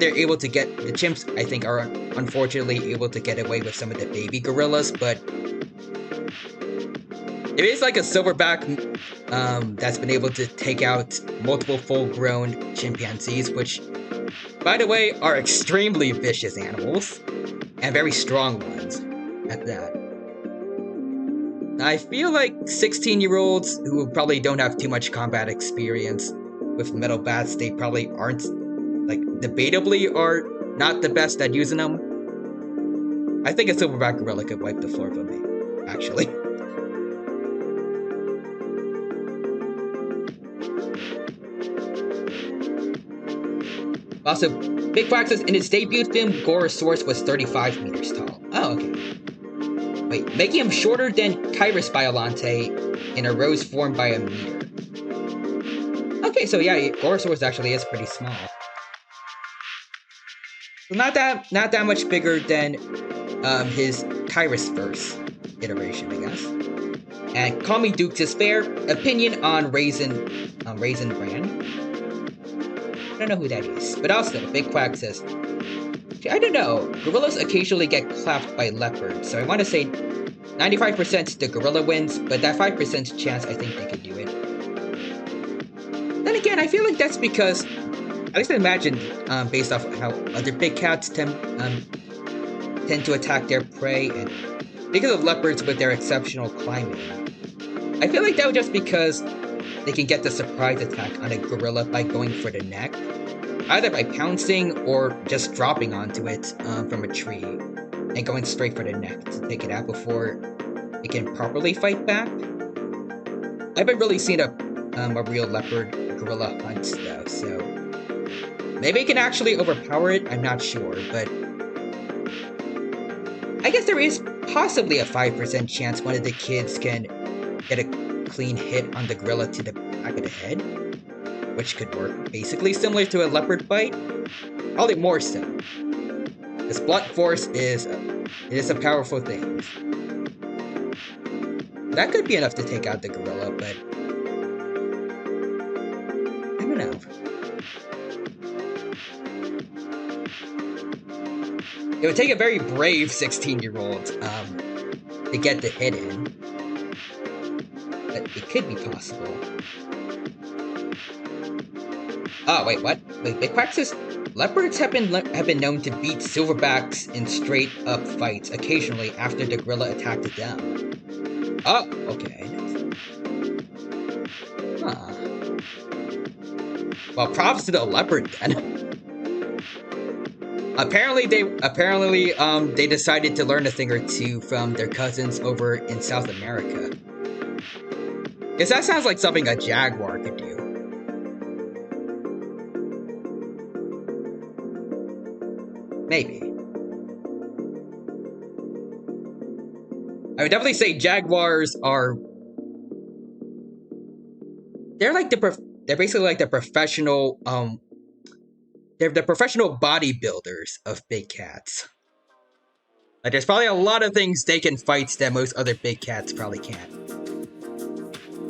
they're able to get the chimps. I think are unfortunately able to get away with some of the baby gorillas. But it is like a silverback that's been able to take out multiple full-grown chimpanzees, which, by the way, are extremely vicious animals and very strong ones at that. I feel like 16-year-olds who probably don't have too much combat experience with metal bats, they probably aren't, like, debatably are not the best at using them. I think a silverback gorilla could wipe the floor for me, actually. Also, Big Quack says in his debut film, Gorosaurus was 35 meters tall. Oh, okay. making him shorter than Kyrus Biolante in a rose formed by a meteor. Okay, so yeah, Gorosaurus actually is pretty small. So not that much bigger than his Kyrus verse iteration, I guess. And call me Duke Despair. Opinion on Raisin Bran. I don't know who that is, but also Big Quack says, I don't know. Gorillas occasionally get clapped by leopards, so I want to say 95% the gorilla wins, but that 5% chance I think they could do it. Then again, I feel like that's because, at least I imagine, based off how other big cats tend to attack their prey, and because of leopards with their exceptional climbing, I feel like that was just because they can get the surprise attack on a gorilla by going for the neck, either by pouncing or just dropping onto it from a tree and going straight for the neck to take it out before it can properly fight back. I haven't really seen a real leopard gorilla hunt though, so maybe it can actually overpower it, I'm not sure, but I guess there is possibly a 5% chance one of the kids can get a clean hit on the gorilla to the back of the head, which could work basically similar to a leopard bite, probably more so. This blunt force is a powerful thing. That could be enough to take out the gorilla, but I don't know. It would take a very brave 16-year-old to get the hit in, but it could be possible. Oh, wait, what? Wait, Big Quack says leopards have been known to beat silverbacks in straight-up fights occasionally after the gorilla attacked them. Oh, okay. Huh. Well, props to the leopard then. Apparently, they decided to learn a thing or two from their cousins over in South America. Because that sounds like something a jaguar could do. Maybe. I would definitely say jaguars are... They're basically like the professional, they're the professional bodybuilders of big cats. Like, there's probably a lot of things they can fight that most other big cats probably can't.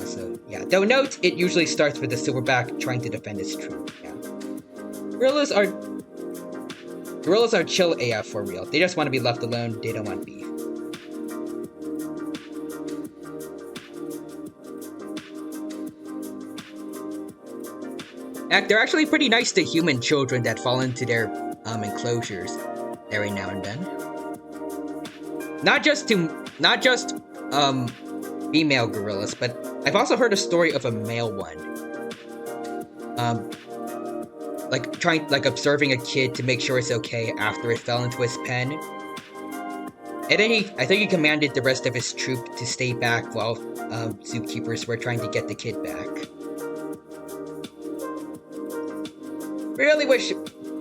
So, yeah. Though note, it usually starts with the silverback trying to defend its troop. Yeah. Gorillas are chill AF for real. They just want to be left alone. They don't want beef. They're actually pretty nice to human children that fall into their enclosures every now and then. Not just female gorillas, but I've also heard a story of a male one. Observing a kid to make sure it's okay after it fell into his pen. And then I think he commanded the rest of his troop to stay back while zookeepers were trying to get the kid back. Really wish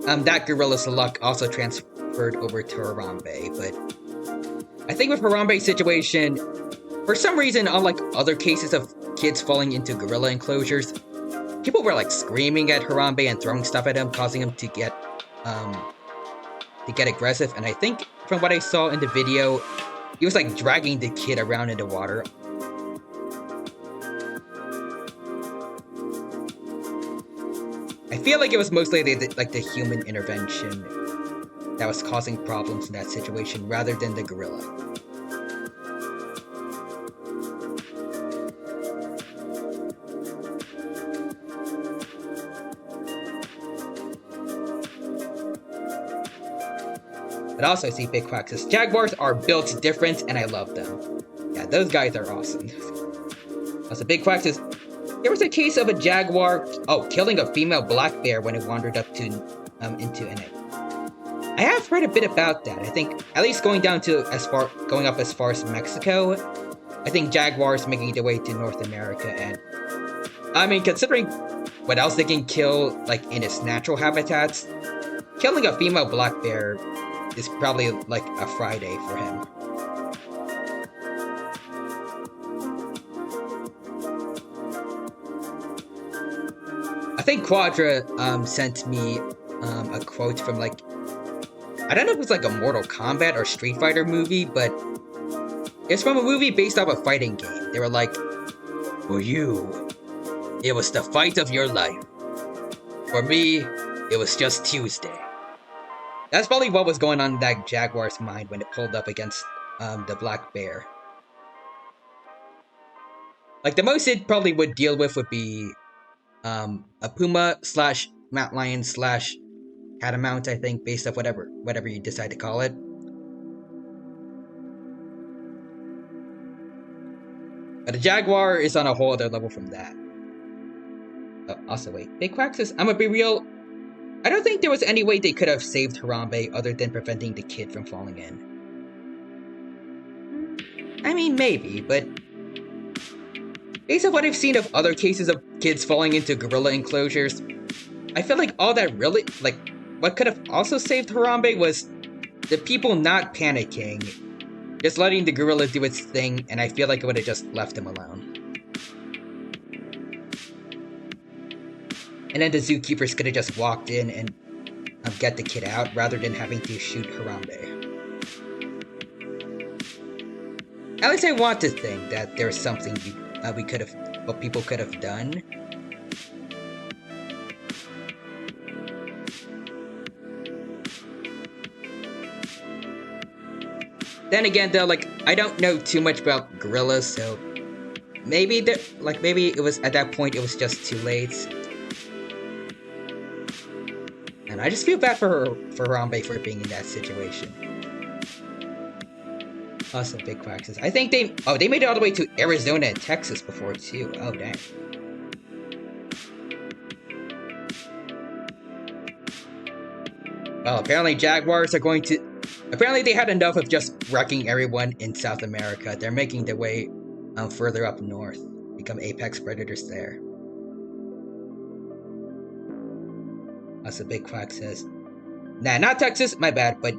that gorilla's luck also transferred over to Harambe, but I think with Harambe's situation, for some reason, unlike other cases of kids falling into gorilla enclosures, people were like screaming at Harambe and throwing stuff at him, causing him to get aggressive. And I think from what I saw in the video, he was like dragging the kid around in the water. I feel like it was mostly the human intervention that was causing problems in that situation rather than the gorilla. But also I see Big Quack says, jaguars are built different and I love them. Yeah, those guys are awesome. Also, Big Quack says, there was a case of a jaguar, killing a female black bear when it wandered up into an egg. I have heard a bit about that. I think, at least going up as far as Mexico, I think jaguars making their way to North America, and I mean, considering what else they can kill, like, in its natural habitats, killing a female black bear is probably, like, a Friday for him. think Quadra sent me a quote from like, I don't know if it was like a Mortal Kombat or Street Fighter movie, but it's from a movie based off a fighting game. They were like, for you, it was the fight of your life. For me, it was just Tuesday. That's probably what was going on in that Jaguar's mind when it pulled up against the black bear. Like, the most it probably would deal with would be a puma slash mountain lion slash catamount, I think, based off whatever you decide to call it. But a jaguar is on a whole other level from that. Oh, also, wait, Big Quack says, I'm gonna be real. I don't think there was any way they could have saved Harambe other than preventing the kid from falling in. I mean, maybe, but based on what I've seen of other cases of kids falling into gorilla enclosures, I feel like all that really, like, what could have also saved Harambe was the people not panicking, just letting the gorilla do its thing, and I feel like it would have just left him alone. And then the zookeepers could have just walked in and get the kid out rather than having to shoot Harambe. At least I want to think that there's something we could have, what people could have done. Then again, though, like, I don't know too much about gorillas, so maybe maybe it was at that point it was just too late. And I just feel bad for Harambe for being in that situation. Also, Big Quack says, I think they made it all the way to Arizona and Texas before too. Oh dang. Well, apparently jaguars are going to. Apparently they had enough of just wrecking everyone in South America. They're making their way further up north, become apex predators there. Also, Big Quack says, nah, not Texas, my bad, but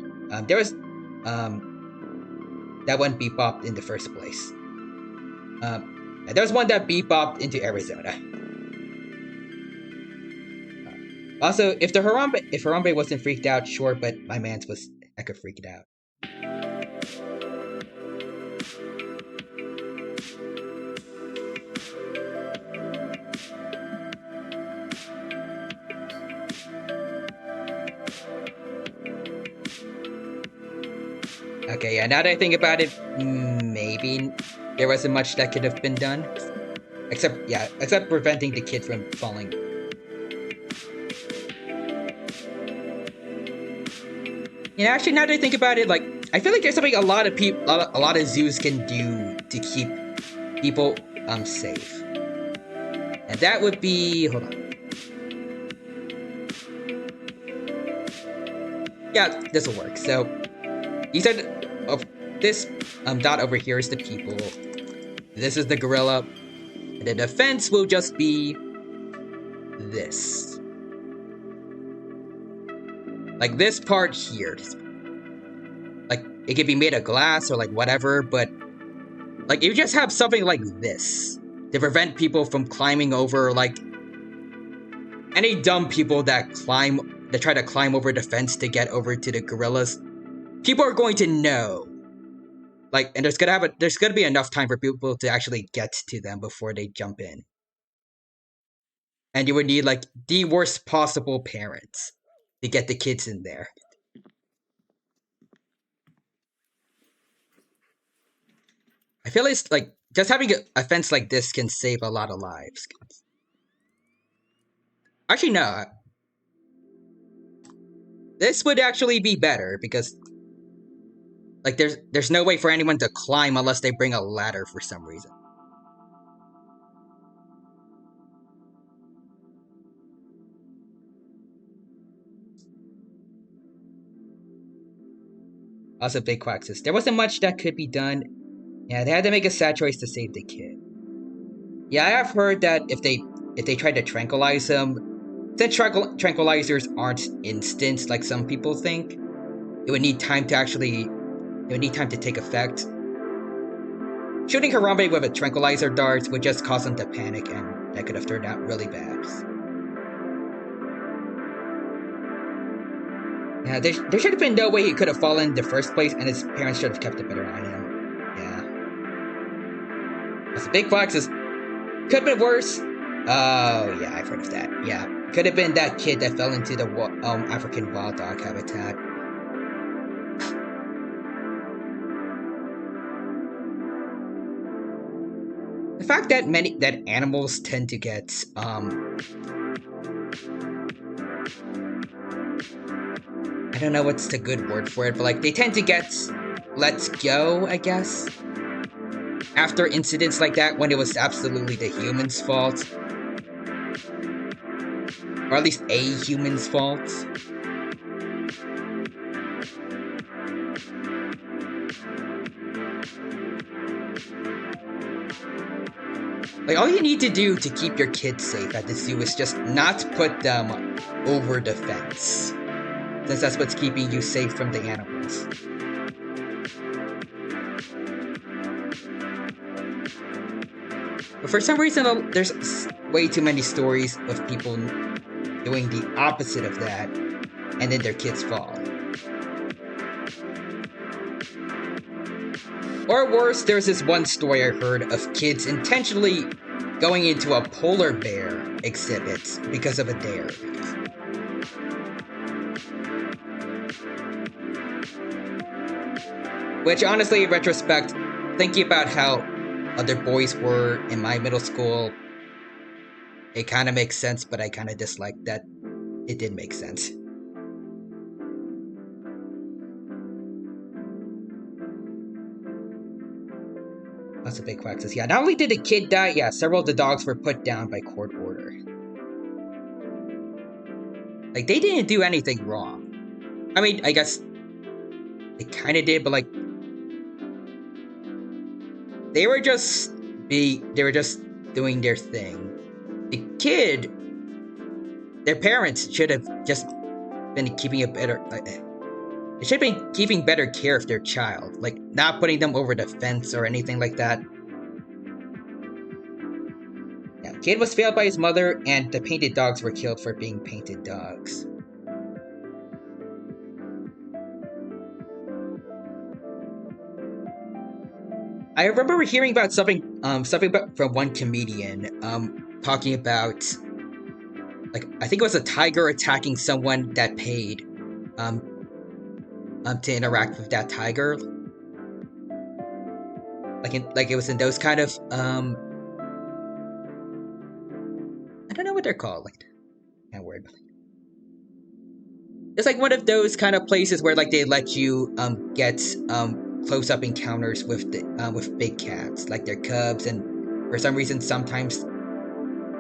there was that one beep-bopped in the first place. There was one that beep-bopped into Arizona. Also, if Harambe wasn't freaked out, sure, but my man's was hecka freaked out. Okay, yeah, now that I think about it, maybe there wasn't much that could have been done. Except preventing the kid from falling. You know, actually, now that I think about it, like, I feel like there's something a lot of zoos can do to keep people safe. And that would be, hold on. Yeah, this will work. So, you said this dot over here is the people. This is the gorilla. And the defense will just be this. Like this part here. Like, it could be made of glass or like whatever, but like you just have something like this to prevent people from climbing over, like any dumb people that try to climb over the fence to get over to the gorillas. People are going to know. Like, and there's gonna be enough time for people to actually get to them before they jump in. And you would need like the worst possible parents to get the kids in there. I feel like just having a fence like this can save a lot of lives. Actually, no. This would actually be better because like there's no way for anyone to climb unless they bring a ladder for some reason. Also, Big Quack says, there wasn't much that could be done. Yeah, they had to make a sad choice to save the kid. Yeah, I have heard that if they tried to tranquilize him, since tranquilizers aren't instant like some people think, it would need time to take effect. Shooting Harambe with a tranquilizer dart would just cause him to panic, and that could have turned out really bad. Yeah, there should have been no way he could have fallen in the first place, and his parents should have kept a better eye on him. Yeah. That's a big flex. Could have been worse. Oh, yeah, I've heard of that. Yeah. Could have been that kid that fell into the African wild dog habitat. The fact that animals tend to get I don't know what's the good word for it, but like they tend to get let go, I guess, after incidents like that when it was absolutely the human's fault. Or at least a human's fault. Like, all you need to do to keep your kids safe at the zoo is just not put them over the fence. Since that's what's keeping you safe from the animals. But for some reason, there's way too many stories of people doing the opposite of that, and then their kids fall. Or worse, there's this one story I heard of kids intentionally going into a polar bear exhibit because of a dare. Which, honestly, in retrospect, thinking about how other boys were in my middle school, it kind of makes sense, but I kind of dislike that it did make sense. That's a big quaxus. Yeah, not only did the kid die, yeah, several of the dogs were put down by court order. Like, they didn't do anything wrong. I mean, I guess they kind of did, but like, they were just doing their thing. The kid, their parents should have just been keeping a better, they should have been keeping better care of their child, like not putting them over the fence or anything like that. Yeah, kid was failed by his mother, and the painted dogs were killed for being painted dogs. I remember hearing about something from one comedian, talking about, like, I think it was a tiger attacking someone that paid, to interact with that tiger. Like it was in those kind of, I don't know what they're called, like, that word. It's like one of those kind of places where, like, they let you, get, close-up encounters with big cats, like their cubs, and for some reason sometimes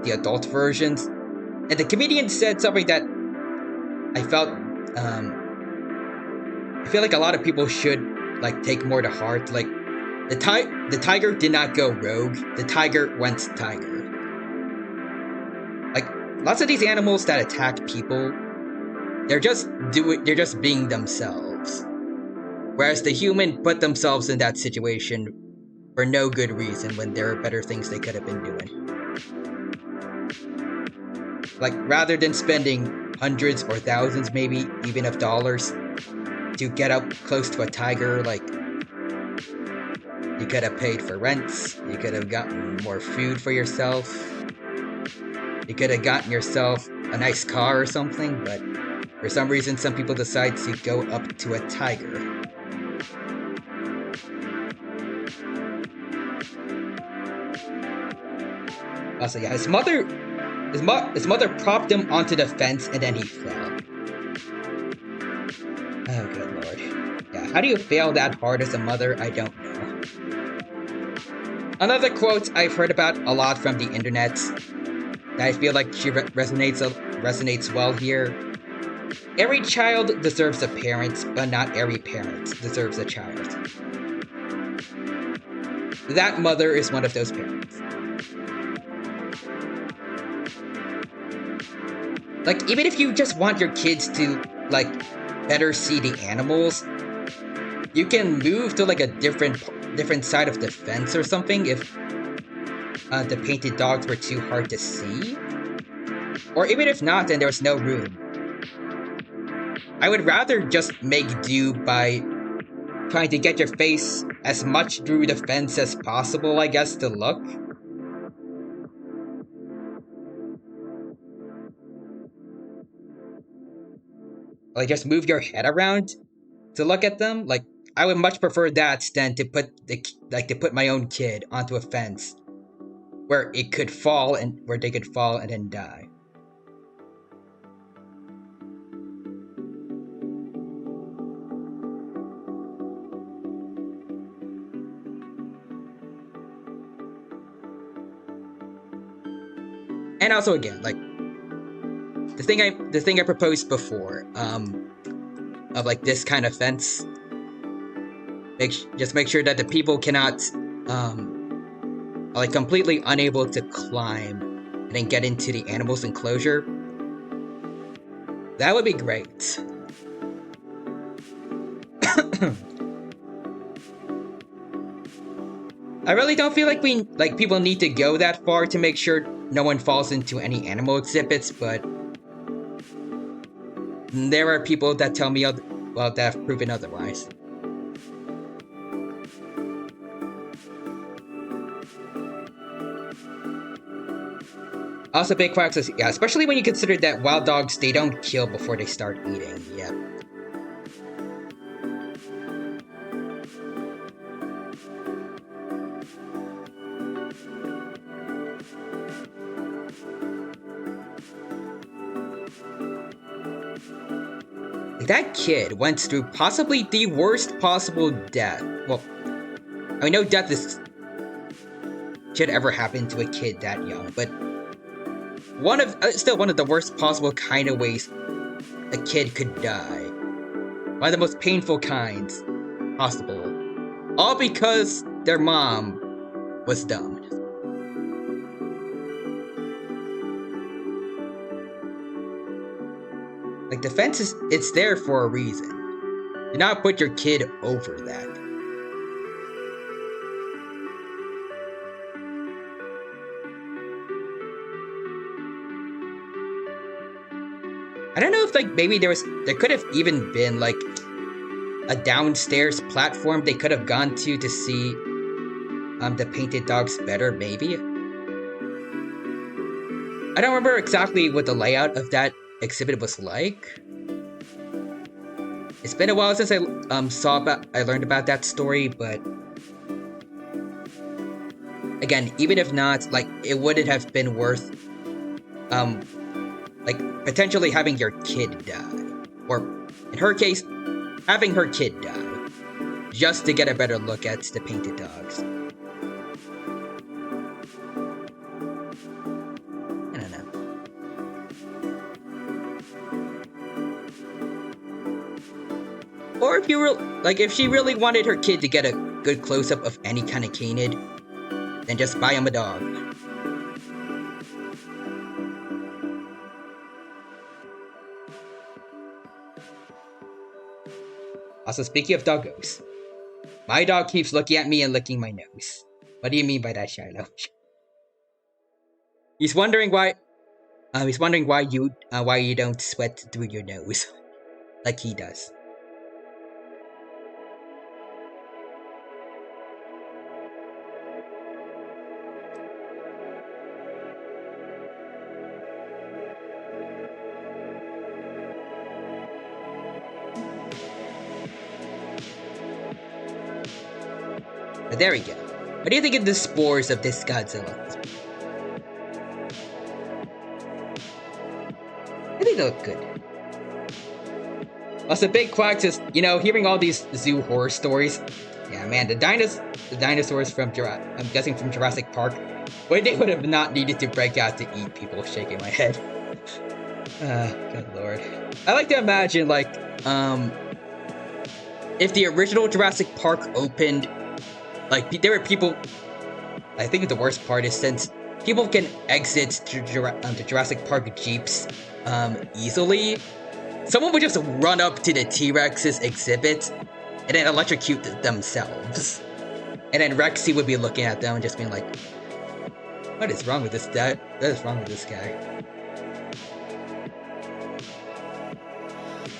the adult versions. And the comedian said something that I feel like a lot of people should like take more to heart. Like the tiger did not go rogue. The tiger went tiger. Like lots of these animals that attack people, they're just being themselves. Whereas the human put themselves in that situation for no good reason when there are better things they could have been doing. Like, rather than spending hundreds or thousands, maybe even of dollars to get up close to a tiger, like, you could have paid for rents, you could have gotten more food for yourself, you could have gotten yourself a nice car or something, but for some reason some people decide to go up to a tiger. Also, yeah, his mother propped him onto the fence and then he fell. Oh, good lord. Yeah, how do you fail that hard as a mother? I don't know. Another quote I've heard about a lot from the internet that I feel like she resonates well here. Every child deserves a parent, but not every parent deserves a child. That mother is one of those parents. Like, even if you just want your kids to, like, better see the animals, you can move to, like, a different side of the fence or something if the painted dogs were too hard to see. Or even if not, then there's no room. I would rather just make do by trying to get your face as much through the fence as possible, I guess, to look. Like, just move your head around to look at them. Like, I would much prefer that than to put my own kid onto a fence where it could fall and where they could fall and then die. And also, again, like the thing I proposed before, of like this kind of fence. Just make sure that the people cannot, are like completely unable to climb and then get into the animals' enclosure. That would be great. I really don't feel like people need to go that far to make sure no one falls into any animal exhibits, but there are people that tell me that have proven otherwise. Also, big facts, yeah, especially when you consider that wild dogs, they don't kill before they start eating. Yeah. That kid went through possibly the worst possible death. Well, I mean, no death should ever happen to a kid that young, but still one of the worst possible kind of ways a kid could die. One of the most painful kinds possible. All because their mom was dumb. Like, the fence it's there for a reason. Do not put your kid over that. I don't know if, like, maybe there could have even been, like, a downstairs platform they could have gone to see the painted dogs better, maybe? I don't remember exactly what the layout of that exhibit was like. It's been a while since I learned about that story, but again, even if not, like, it wouldn't have been worth like potentially having your kid die, or in her case, having her kid die, just to get a better look at the painted dogs. I don't know. Or if she really wanted her kid to get a good close-up of any kind of canid, then just buy him a dog. Also, speaking of doggos, my dog keeps looking at me and licking my nose. What do you mean by that, Shiloh? He's wondering why. He's wondering why you don't sweat through your nose, like he does. But there we go. What do you think of the spores of this Godzilla? I think they look good. Also, big quacks is, hearing all these zoo horror stories. Yeah, man, the dinosaurs from I'm guessing from Jurassic Park, where they would have not needed to break out to eat people. Shaking my head. Good lord. I like to imagine, like, if the original Jurassic Park opened, like, there were people. I think the worst part is, since people can exit the Jurassic Park jeeps easily, someone would just run up to the T-Rex's exhibit and then electrocute themselves. And then Rexy would be looking at them and just being like, what is wrong with this guy? What is wrong with this guy?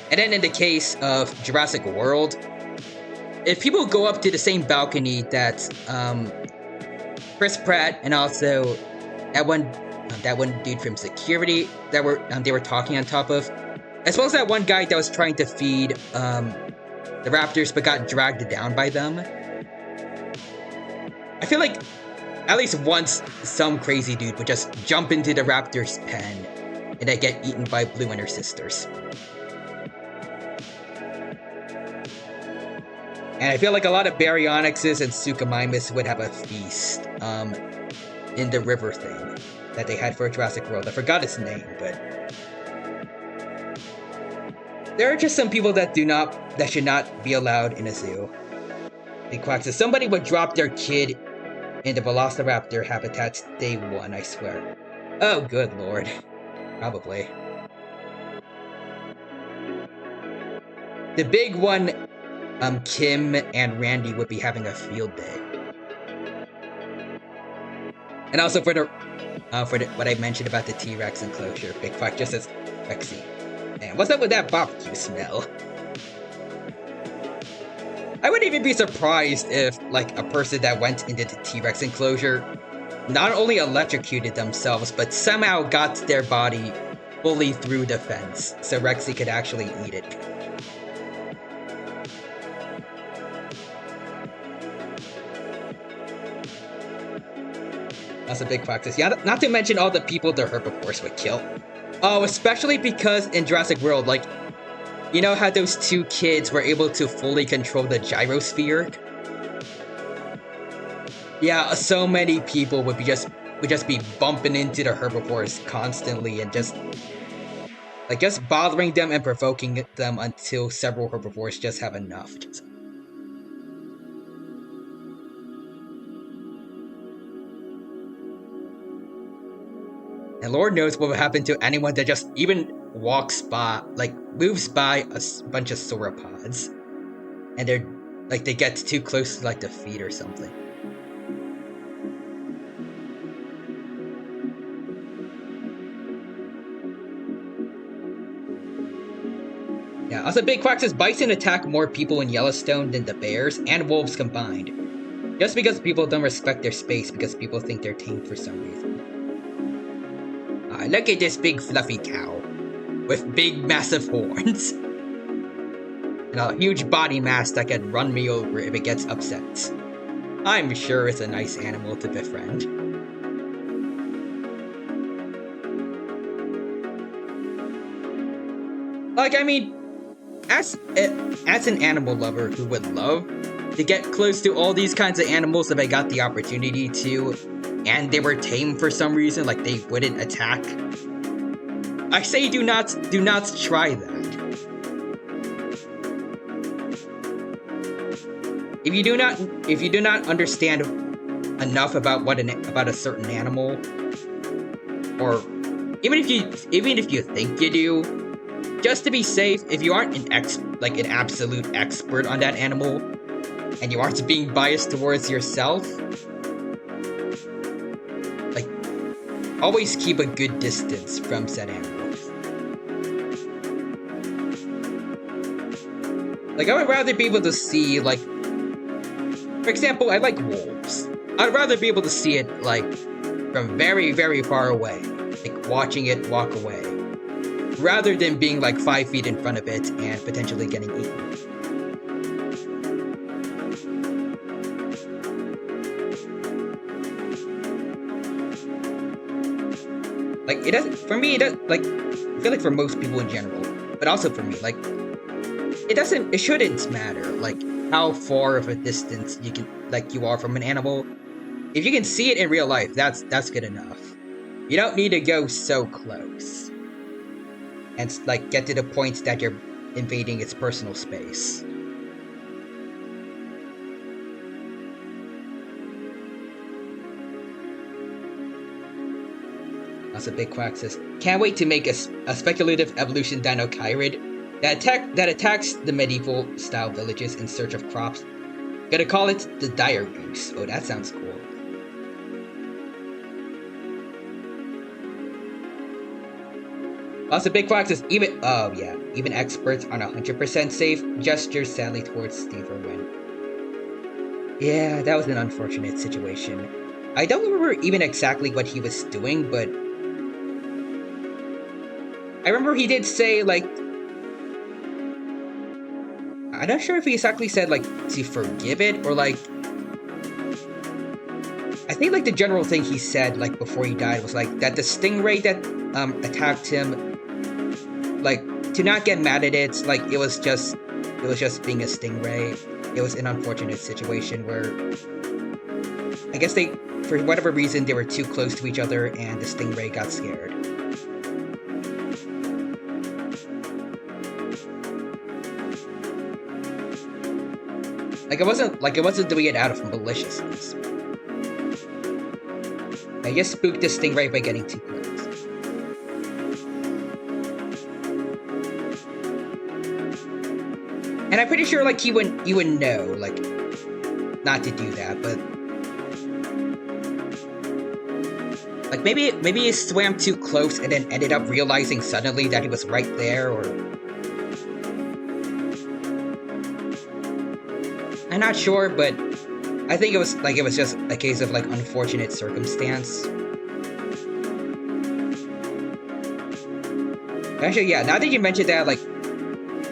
And then in the case of Jurassic World, if people go up to the same balcony that Chris Pratt and also that one dude from security that they were talking on top of, as well as that one guy that was trying to feed the raptors but got dragged down by them. I feel like at least once some crazy dude would just jump into the raptor's pen and then get eaten by Blue and her sisters. And I feel like a lot of Baryonyxes and Suchomimus would have a feast in the river thing that they had for Jurassic World. I forgot its name, but there are just some people that should not be allowed in a zoo. Big Quack says somebody would drop their kid in the Velociraptor habitats day one, I swear. Oh, good lord. Probably. The big one, Kim and Randy would be having a field day. And also for what I mentioned about the T-Rex enclosure, Big Quack just says, Rexy. Man, what's up with that barbecue smell? I wouldn't even be surprised if, like, a person that went into the T-Rex enclosure not only electrocuted themselves, but somehow got their body fully through the fence, so Rexy could actually eat it. That's a big practice. Yeah, not to mention all the people the herbivores would kill. Oh, especially because in Jurassic World, like, you know how those two kids were able to fully control the gyrosphere? Yeah, so many people would just be bumping into the herbivores constantly and just bothering them and provoking them until several herbivores just have enough. And Lord knows what will happen to anyone that just even walks by, like, moves by a bunch of sauropods. And they get too close to, like, the feet or something. Yeah, also Big Quack says bison attack more people in Yellowstone than the bears and wolves combined. Just because people don't respect their space because people think they're tame for some reason. Look at this big fluffy cow with big massive horns and a huge body mass that can run me over if it gets upset. I'm sure it's a nice animal to befriend. Like, I mean, as an animal lover who would love to get close to all these kinds of animals if I got the opportunity to, and they were tame for some reason, like they wouldn't attack, I say do not try that. If you do not understand enough about about a certain animal, or even if you think you do, just to be safe, if you aren't an absolute expert on that animal, and you aren't being biased towards yourself, like, always keep a good distance from said animals. Like, I would rather be able to see, like, for example, I like wolves. I'd rather be able to see it, like, from very, very far away, like, watching it walk away, rather than being, like, 5 feet in front of it and potentially getting eaten. Like, it doesn't, for me, like, I feel like for most people in general, but also for me, like, it shouldn't matter, like, how far of a distance you are from an animal. If you can see it in real life, that's good enough. You don't need to go so close and, like, get to the point that you're invading its personal space. That's a Big Quack says, can't wait to make a speculative evolution dinocheirid that attacks the medieval style villages in search of crops. Gonna call it the Dire Goose. Oh, that sounds cool. Also, Big Fox is even. Oh yeah, even experts on 100% safe gestures sadly towards Steve Irwin. Yeah, that was an unfortunate situation. I don't remember even exactly what he was doing, but I remember he did say like. I'm not sure if he exactly said like to forgive it or like. I think like the general thing he said like before he died was like that the stingray that attacked him, like to not get mad at it, like it was just being a stingray. It was an unfortunate situation where I guess they, for whatever reason, they were too close to each other and the stingray got scared. Like it wasn't doing it out of maliciousness. I just spooked the stingray by getting too close. And I'm pretty sure like he would know like not to do that, but like maybe he swam too close and then ended up realizing suddenly that he was right there, or I'm not sure, but I think it was just a case of like unfortunate circumstance. Actually, yeah, now that you mentioned that, like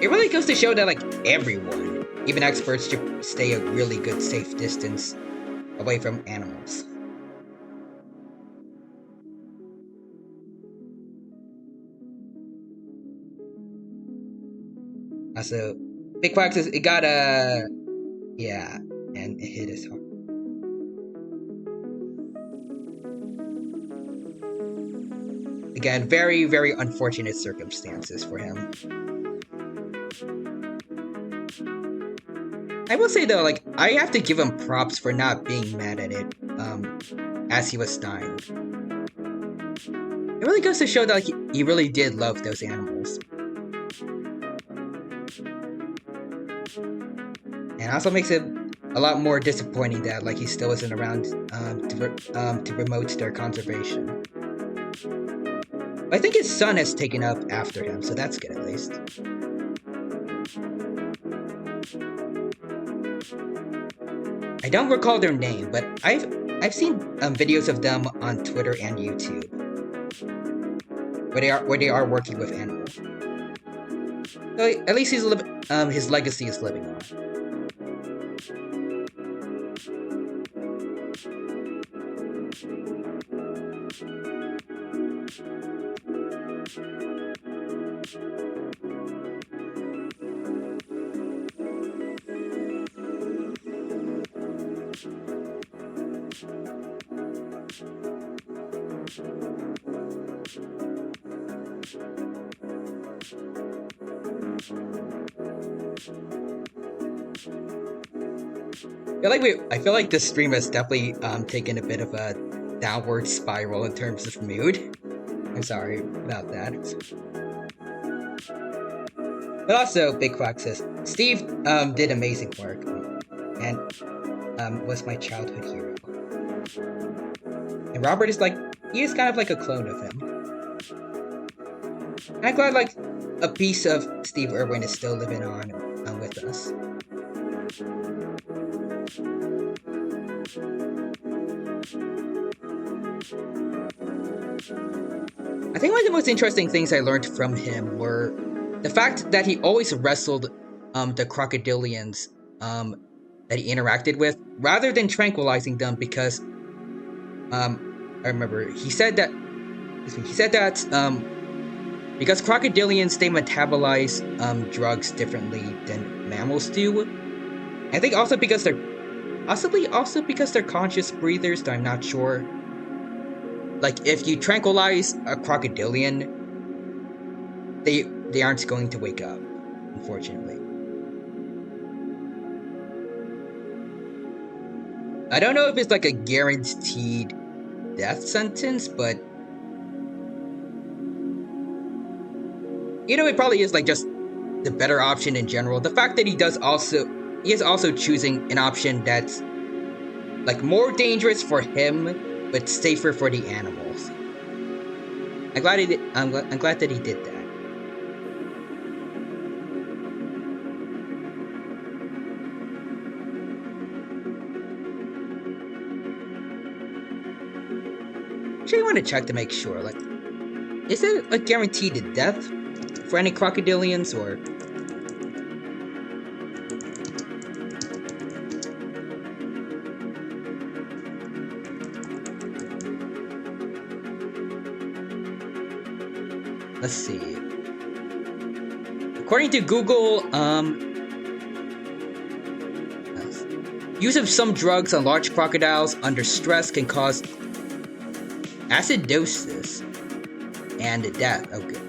it really goes to show that like everyone, even experts, should stay a really good safe distance away from animals. Also, Big Fox it got a yeah, and it hit his heart. Again, very, very unfortunate circumstances for him. I will say though, like I have to give him props for not being mad at it, as he was dying. It really goes to show that like, he really did love those animals. And also makes it a lot more disappointing that like he still isn't around to promote their conservation. But I think his son has taken up after him, so that's good at least. I don't recall their name, but I've seen videos of them on Twitter and YouTube, where they are working with animals. So at least his legacy is living on. I feel like this stream has definitely taken a bit of a downward spiral in terms of mood. I'm sorry about that. But also, Big Quack says Steve did amazing work and was my childhood hero. And Robert is like, he is kind of like a clone of him. And I'm glad like a piece of Steve Irwin is still living on with us. I think one of the most interesting things I learned from him were the fact that he always wrestled the crocodilians that he interacted with, rather than tranquilizing them, because I remember he said that because crocodilians, they metabolize drugs differently than mammals do. I think also because they're conscious breathers, though I'm not sure. Like if you tranquilize a crocodilian, they aren't going to wake up, unfortunately. I don't know if it's like a guaranteed death sentence, but it probably is like just the better option in general. The fact that he is also choosing an option that's like more dangerous for him, but safer for the animals. I'm glad he did. I'm glad that he did that. Actually, I want to check to make sure. Like, is it a guaranteed death for any crocodilians, or? Let's see. According to Google, use of some drugs on large crocodiles under stress can cause acidosis and death. Okay.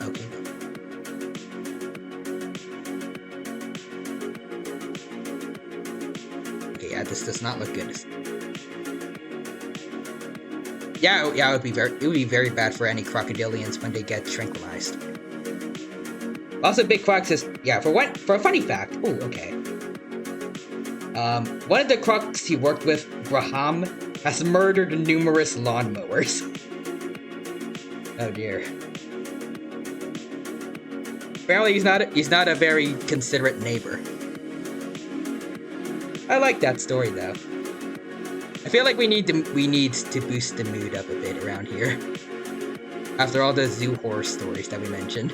Okay, yeah, this does not look good. Yeah, it would be very bad for any crocodilians when they get tranquilized. Also, Big Quack says, yeah, for a funny fact. Oh, okay. One of the crocs he worked with, Graham, has murdered numerous lawnmowers. Oh dear. Apparently, he's not a very considerate neighbor. I like that story though. I feel like we need to boost the mood up a bit around here. After all the zoo horror stories that we mentioned.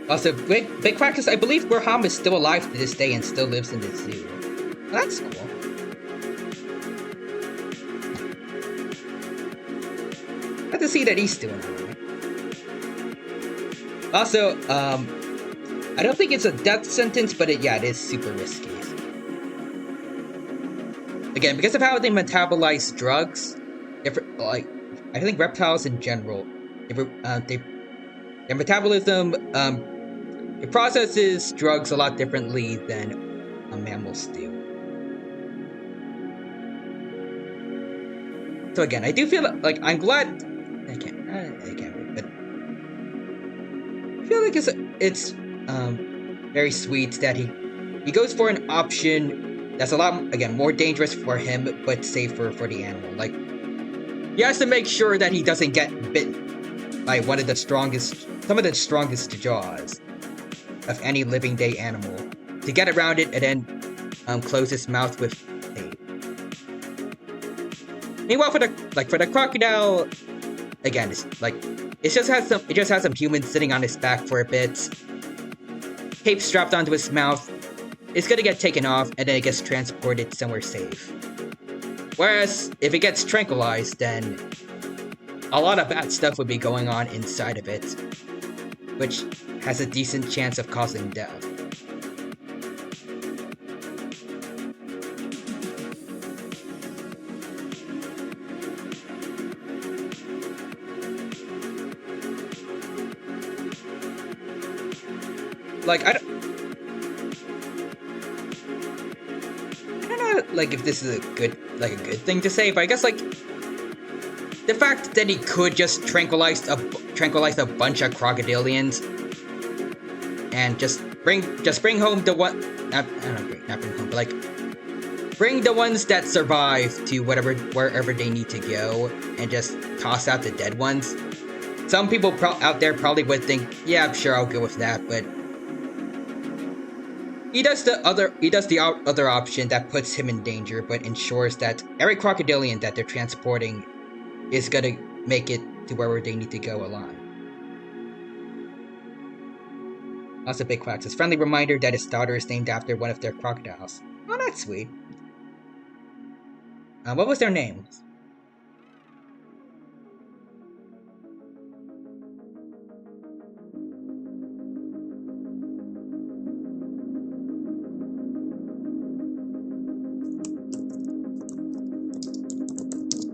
Also, Big Practice, I believe Graham is still alive to this day and still lives in the zoo. That's cool. Glad to see that he's doing alright. Also, I don't think it's a death sentence, but it is super risky. Again, because of how they metabolize drugs, I think reptiles in general, their metabolism, it processes drugs a lot differently than mammals do. So again, I do feel like I'm glad. I can't read, but I feel like it's very sweet that he goes for an option that's a lot, again, more dangerous for him but safer for the animal. Like, he has to make sure that he doesn't get bitten by some of the strongest jaws of any living day animal to get around it and then close his mouth with tape. Meanwhile, for the crocodile, again, it just has some humans sitting on his back for a bit. Tape strapped onto his mouth. It's gonna get taken off and then it gets transported somewhere safe. Whereas if it gets tranquilized, then a lot of bad stuff would be going on inside of it, which has a decent chance of causing death. Like, I don't know, like, if this is a good thing to say, but I guess, like, the fact that he could just tranquilize a bunch of crocodilians and just bring home the one, not bring home, but like bring the ones that survive to wherever they need to go and just toss out the dead ones. Some people out there probably would think, yeah, sure, I'll go with that, but he does the other option that puts him in danger, but ensures that every crocodilian that they're transporting is gonna make it to wherever they need to go alive. Also, Big Quack says, friendly reminder that his daughter is named after one of their crocodiles. Oh, that's sweet. What was their name?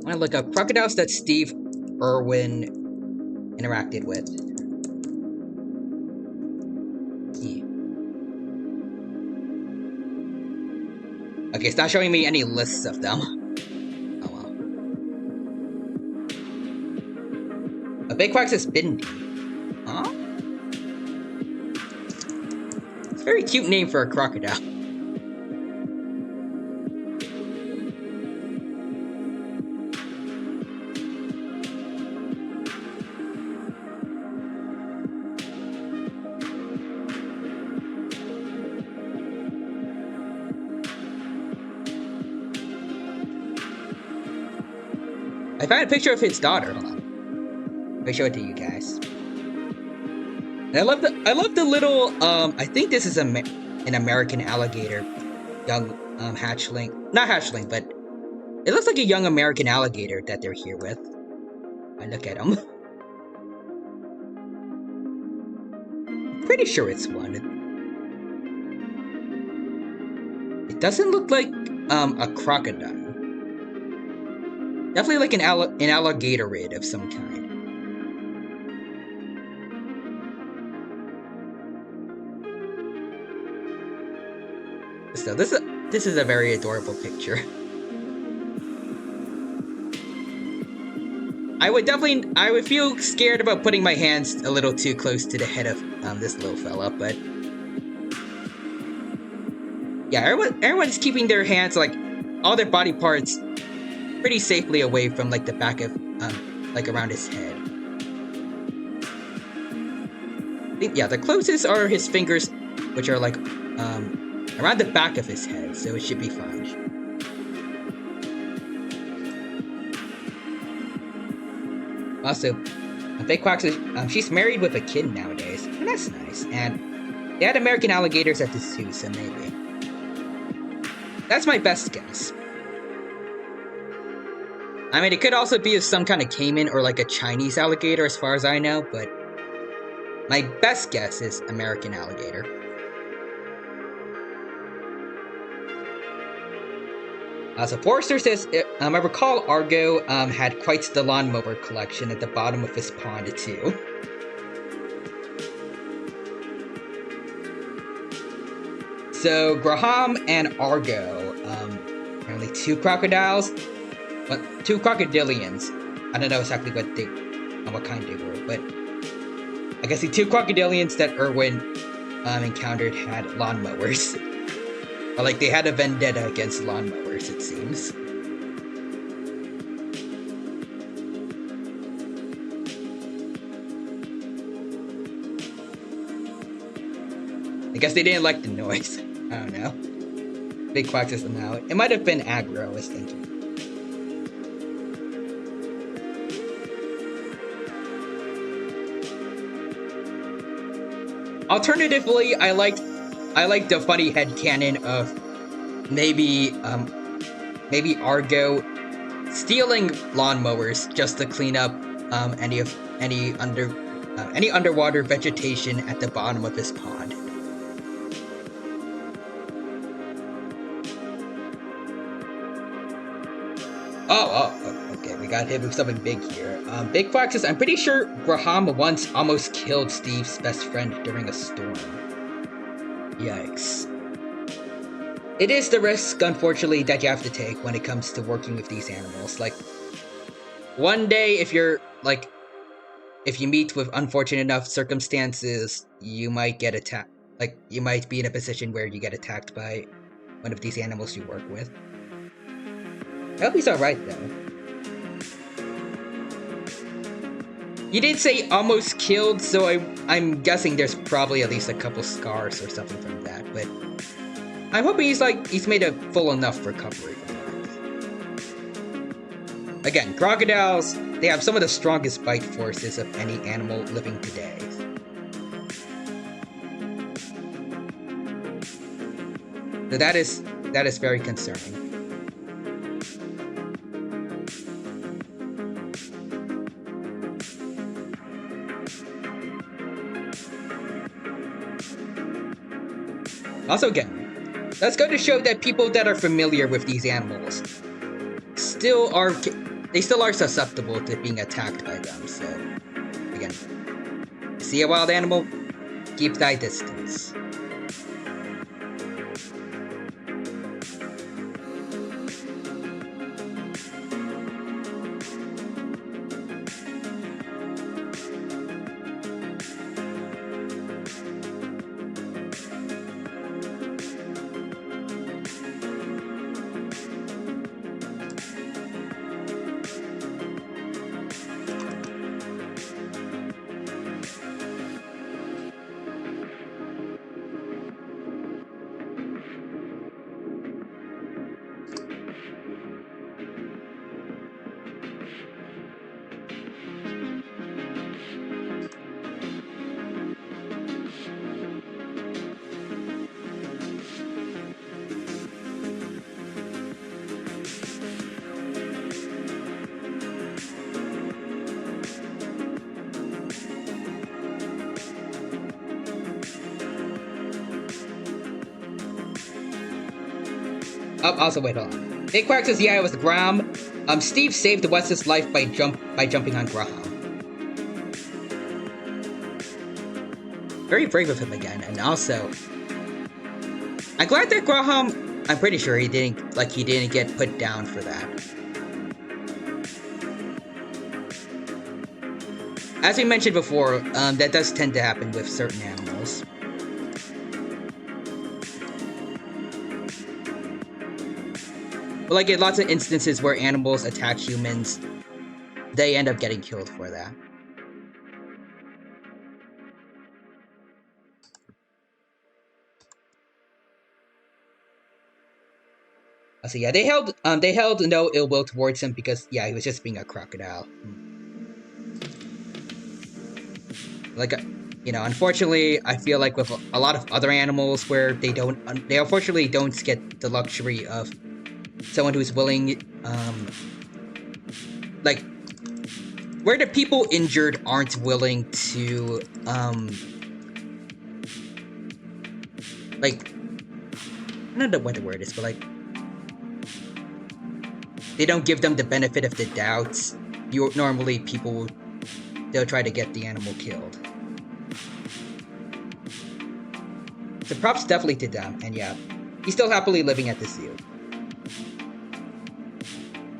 I want to look up crocodiles that Steve Irwin interacted with. Yeah. Okay, it's not showing me any lists of them. Oh well. A Big Quack says Bindi. Huh? It's a very cute name for a crocodile. I found a picture of his daughter. Hold on. Let me show it to you guys. And I love the little I think this is an American alligator, young hatchling, not hatchling, but it looks like a young American alligator that they're here with. I look at him. I'm pretty sure it's one. It doesn't look like a crocodile. Definitely like an alligatorid of some kind. So this is a very adorable picture. I would feel scared about putting my hands a little too close to the head of this little fella, but yeah, everyone's keeping their hands, like all their body parts, pretty safely away from like the back of like around his head. Yeah, the closest are his fingers, which are like around the back of his head, so it should be fine. Also, Fake Quacks, she's married with a kid nowadays, and that's nice. And they had American alligators at the zoo, so maybe. That's my best guess. I mean, it could also be some kind of caiman or like a Chinese alligator, as far as I know, but my best guess is American alligator. So Forrester says, I recall Argo had quite the lawnmower collection at the bottom of his pond too. So Graham and Argo, apparently two crocodiles, but two crocodilians. I don't know exactly what kind they were, but I guess the two crocodilians that Erwin encountered had lawnmowers. Or like they had a vendetta against lawnmowers, it seems. I guess they didn't like the noise. I don't know. Big Quack says now. It might have been aggro, I was thinking. Alternatively, I like the funny headcanon of maybe Argo stealing lawnmowers just to clean up any underwater vegetation at the bottom of his pond. Oh, okay, we got hit with something big here. Big Quack says, I'm pretty sure Graham once almost killed Steve's best friend during a storm. Yikes. It is the risk, unfortunately, that you have to take when it comes to working with these animals. Like, one day, if you meet with unfortunate enough circumstances, you might get attacked. Like, you might be in a position where you get attacked by one of these animals you work with. I hope he's alright, though. You did say almost killed, so I'm guessing there's probably at least a couple scars or something from that, but I'm hoping he's made a full enough recovery from that. Again, crocodiles, they have some of the strongest bite forces of any animal living today. So that is very concerning. Also, again, that's going to show that people that are familiar with these animals still are susceptible to being attacked by them. So, again, see a wild animal, keep thy distance. Oh, also, wait, hold on. Big Quack says, yeah, it was Graham. Steve saved Wes's life by jumping on Graham. Very brave of him again, and also, I'm glad that Graham. I'm pretty sure he didn't get put down for that. As we mentioned before, that does tend to happen with certain animals. But like in lots of instances where animals attack humans, they end up getting killed for that. So yeah, they held no ill will towards him because yeah, he was just being a crocodile. Like, unfortunately, I feel like with a lot of other animals where they unfortunately don't get the luxury of someone who's willing, like, where the people injured aren't willing to, like, I don't know what the word is, but like, they don't give them the benefit of the doubt. Normally they'll try to get the animal killed. So props definitely to them, and yeah, he's still happily living at the zoo.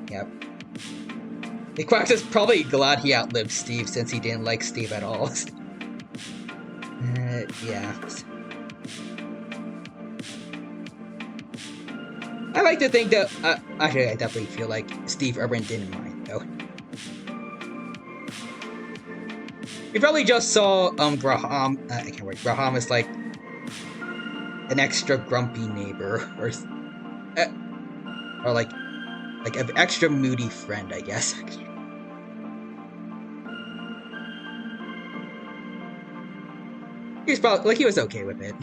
Yep. The Quack is probably glad he outlived Steve since he didn't like Steve at all. Yeah. I like to think that, actually I definitely feel like Steve Irwin didn't mind, though. We probably just saw, Graham, I can't wait, Graham is like an extra grumpy neighbor, or like an extra moody friend, I guess. He's probably, like, he was okay with it.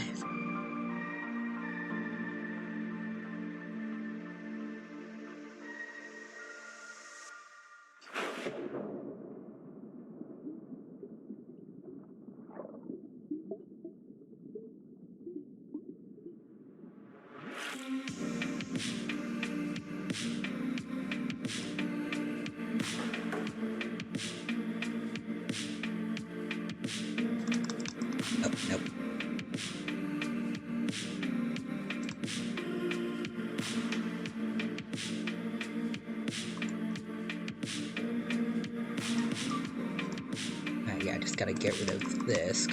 Oh, nope. Yeah, I just gotta get rid of this.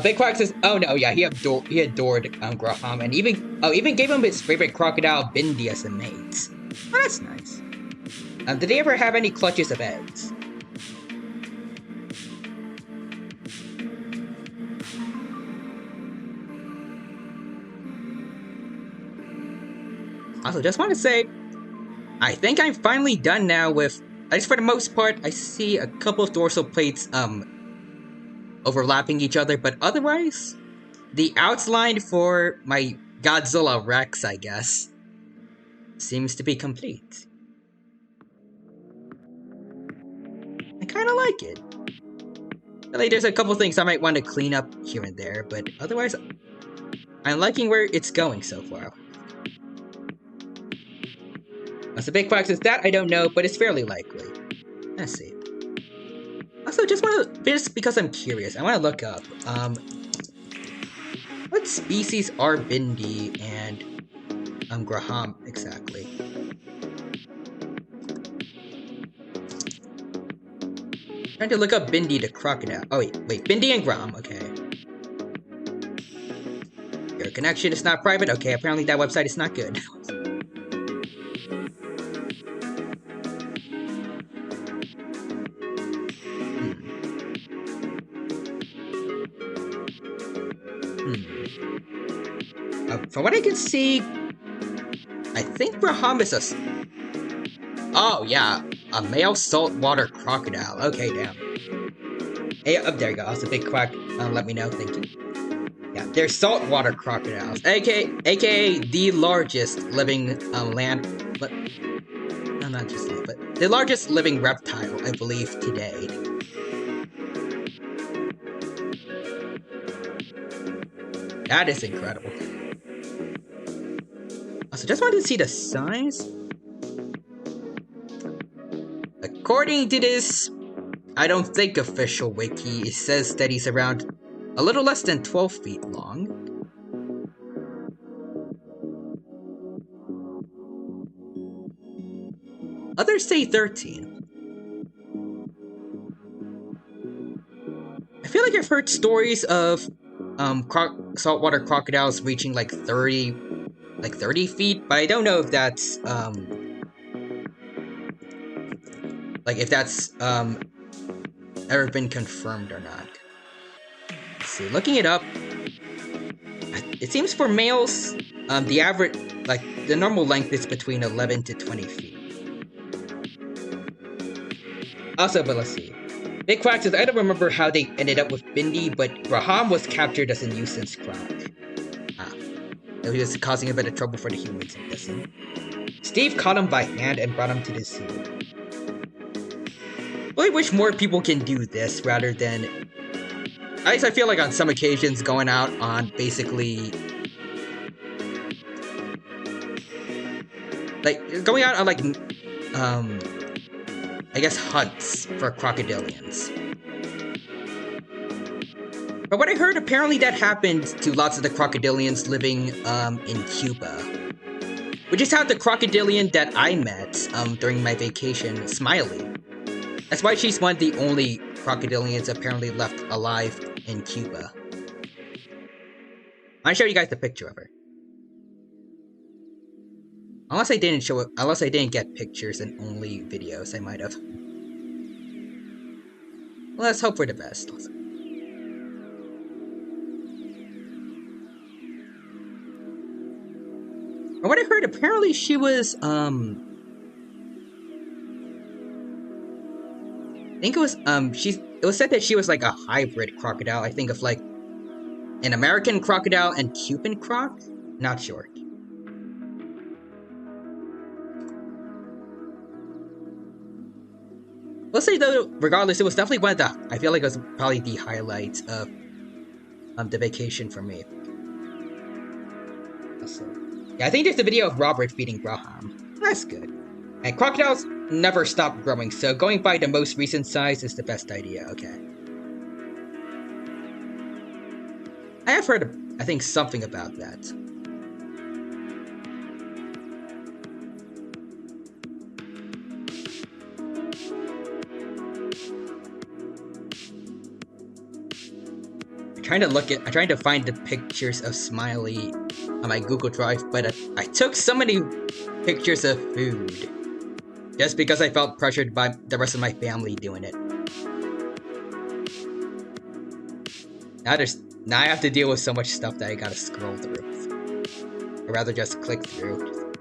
Big Quack says, "Oh no, yeah, he adored Graham, and even gave him his favorite crocodile Bindi as a mate. Oh, that's nice. Did they ever have any clutches of eggs?" Also, just want to say, I think I'm finally done now with. At least for the most part, I see a couple of dorsal plates overlapping each other, but otherwise, the outline for my Godzilla Rex, I guess, seems to be complete. I kind of like it. Like, there's a couple things I might want to clean up here and there, but otherwise, I'm liking where it's going so far. What's the big Quack says that? I don't know, but it's fairly likely. Let's see. Also, just because I'm curious, I want to look up, what species are Bindi and, Graham exactly? Trying to look up Bindi the crocodile. Oh, wait, Bindi and Graham, okay. Your connection is not private? Okay, apparently that website is not good. From what I can see, I think Graham is oh, yeah, a male saltwater crocodile. Okay, damn. Hey, there you go. Also, Big Quack, let me know. Thank you. Yeah, they're saltwater crocodiles, aka the largest living land, but no, not just land, but the largest living reptile, I believe, today. That is incredible. So just wanted to see the size. According to this, I don't think official wiki, it says that he's around a little less than 12 feet long. Others say 13. I feel like I've heard stories of saltwater crocodiles reaching like 30 feet, but I don't know if that's ever been confirmed or not. Let's see, looking it up, it seems for males, the average, like the normal length is between 11 to 20 feet. Also, but let's see. Big Quack says, I don't remember how they ended up with Bindi, but Graham was captured as a nuisance croc. He was causing a bit of trouble for the humans, I'm guessing. Steve caught him by hand and brought him to the zoo. I really wish more people can do this rather than... At least I feel like on some occasions going out on basically... like, going out on like... I guess hunts for crocodilians. But what I heard, apparently that happened to lots of the crocodilians living in Cuba. Which is how the crocodilian that I met during my vacation, Smiley. That's why she's one of the only crocodilians apparently left alive in Cuba. I'll show you guys the picture of her. Unless I didn't get pictures and only videos, I might have. Well, let's hope for the best. From what I heard, apparently she was, I think it was, it was said that she was like a hybrid crocodile, I think of like an American crocodile and Cuban croc? Not sure. Let's say though, regardless, it was definitely one of the, I feel like it was probably the highlight of the vacation for me. So, yeah, I think there's a video of Robert feeding Graham. That's good. And crocodiles never stop growing, so going by the most recent size is the best idea, okay. I have heard, I think, something about that. I'm trying to find the pictures of Smiley on my Google Drive, but I took so many pictures of food just because I felt pressured by the rest of my family doing it. Now I have to deal with so much stuff that I gotta scroll through. Or rather just click through.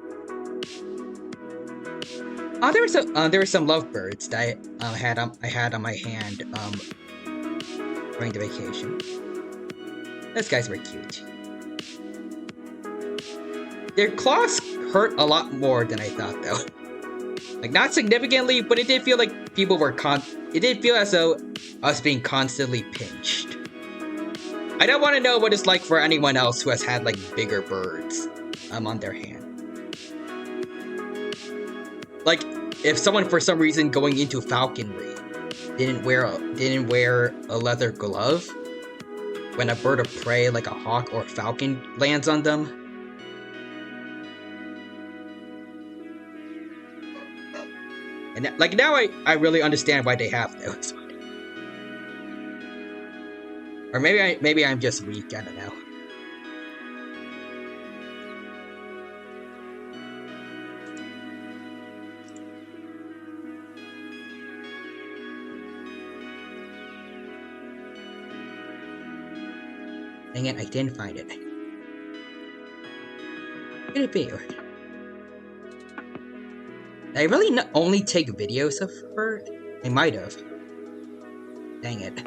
Oh, there were some lovebirds that I had on my hand during the vacation. Those guys were cute. Their claws hurt a lot more than I thought, though. Like, not significantly, but it did feel like people were it did feel as though I was being constantly pinched. I don't want to know what it's like for anyone else who has had, like, bigger birds on their hand. Like, if someone for some reason going into falconry didn't wear a leather glove when a bird of prey like a hawk or falcon lands on them. And like now I really understand why they have those. Or maybe I'm just weak, I don't know. Dang it, I didn't find it. Could it be? Did I really only take videos of her? I might have. Dang it.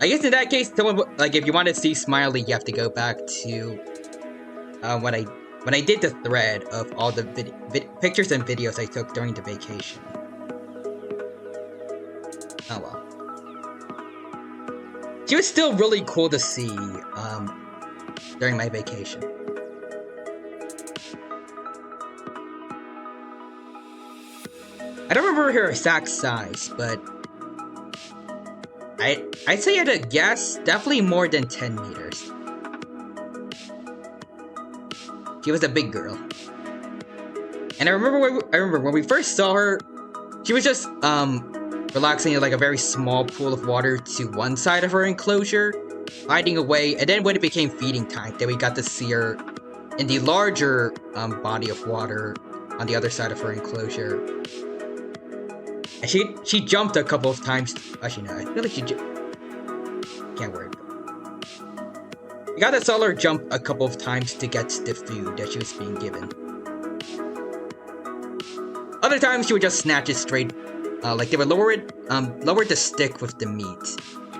I guess in that case, like if you want to see Smiley, you have to go back to when I did the thread of all the pictures and videos I took during the vacation. Oh well. She was still really cool to see during my vacation. I don't remember her exact size, but I'd say at a guess, definitely more than 10 meters. She was a big girl. And I remember when we first saw her, she was just relaxing in like a very small pool of water to one side of her enclosure, hiding away, and then when it became feeding time, then we got to see her in the larger body of water on the other side of her enclosure. And she jumped a couple of times. Actually, no, I feel like she can't worry. We got to saw her jump a couple of times to get the food that she was being given. Other times she would just snatch it straight, like they would lower the stick with the meat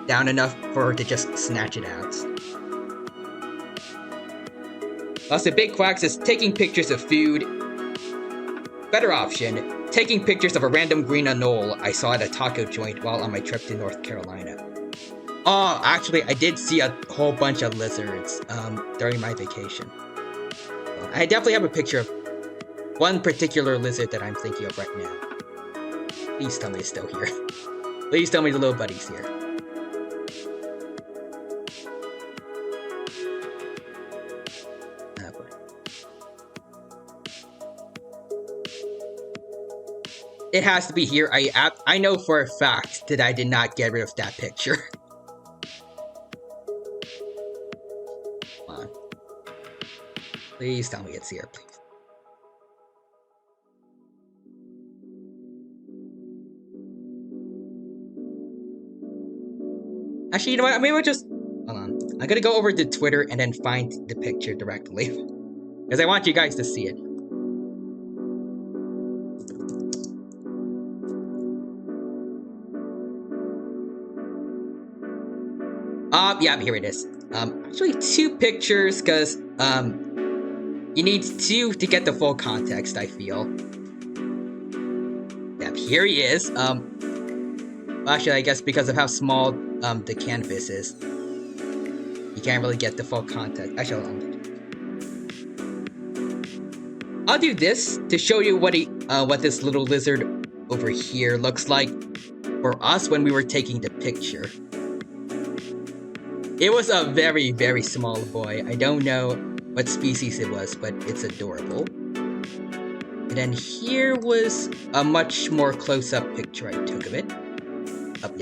down enough for her to just snatch it out. Also, Big Quack says taking pictures of food. Better option, taking pictures of a random green anole I saw at a taco joint while on my trip to North Carolina. Oh, actually, I did see a whole bunch of lizards during my vacation. I definitely have a picture of one particular lizard that I'm thinking of right now. Please tell me it's still here. Please tell me the little buddy's here. Oh boy. It has to be here. I know for a fact that I did not get rid of that picture. Come on. Please tell me it's here, please. Actually, you know what? Maybe we'll just... Hold on. I'm gonna go over to Twitter and then find the picture directly. Because I want you guys to see it. Yeah, here it is. Actually 2 pictures, because, you need 2 to get the full context, I feel. Yep, here he is. Actually, I guess because of how small, the canvas is, you can't really get the full context. Actually, hold on. I'll do this to show you what this little lizard over here looks like for us when we were taking the picture. It was a very, very small boy. I don't know what species it was, but it's adorable. And then here was a much more close-up picture I took of it. Up.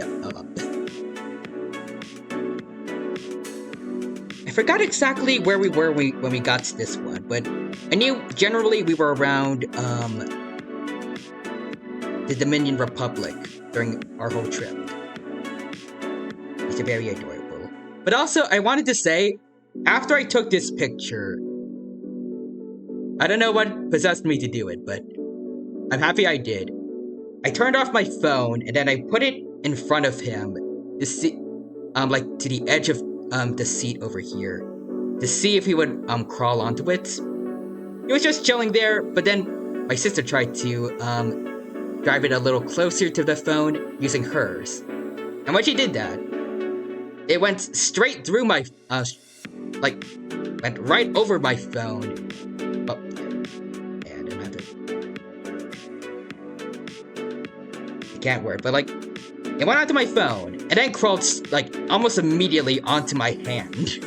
I forgot exactly where we were when we got to this one, but I knew generally we were around the Dominion Republic during our whole trip. It's very adorable. But also, I wanted to say, after I took this picture, I don't know what possessed me to do it, but I'm happy I did. I turned off my phone, and then I put it in front of him to see, like to the edge of the seat over here, to see if he would crawl onto it. He was just chilling there, but then my sister tried to drive it a little closer to the phone using hers. And when she did that, it went straight through my, went right over my phone. Oh, yeah, I didn't have to. It can't work, but like, it went onto my phone, and then crawled, like, almost immediately onto my hand.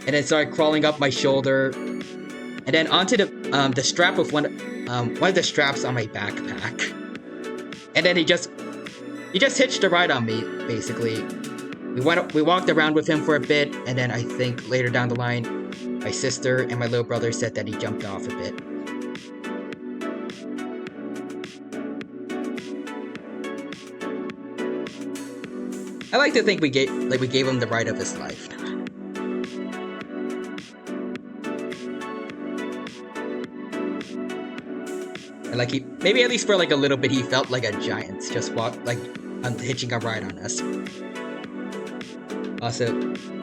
And then started crawling up my shoulder, and then onto the strap of one of the straps on my backpack. And then he just hitched a ride on me, basically. We walked around with him for a bit, and then I think later down the line, my sister and my little brother said that he jumped off a bit. I like to think we gave him the ride of his life. And like maybe at least for like a little bit, he felt like a giant, just hitching a ride on us. Also,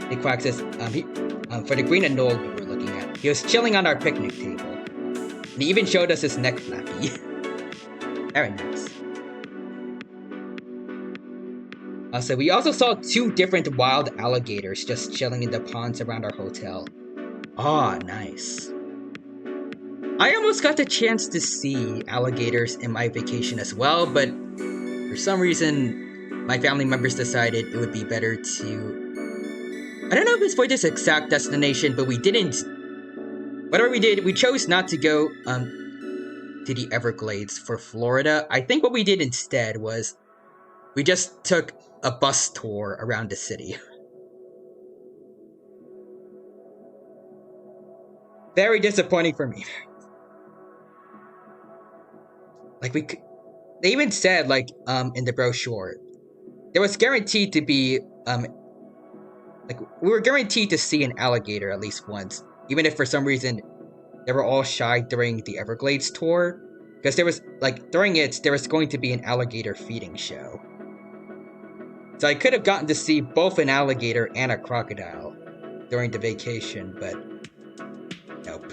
Big Quack says, for the green anole we were looking at, he was chilling on our picnic table. And he even showed us his neck flappy. Very nice. Also, we also saw 2 different wild alligators just chilling in the ponds around our hotel. Oh, nice. I almost got the chance to see alligators in my vacation as well, but for some reason, my family members decided it would be better to... I don't know if it's for this exact destination, but we didn't... Whatever we did, we chose not to go to the Everglades for Florida. I think what we did instead was we just took a bus tour around the city. Very disappointing for me. Like, they even said, like, in the brochure, there was guaranteed to be, like, we were guaranteed to see an alligator at least once, even if for some reason they were all shy during the Everglades tour, because there was, like, during it, there was going to be an alligator feeding show. So I could have gotten to see both an alligator and a crocodile during the vacation, but nope.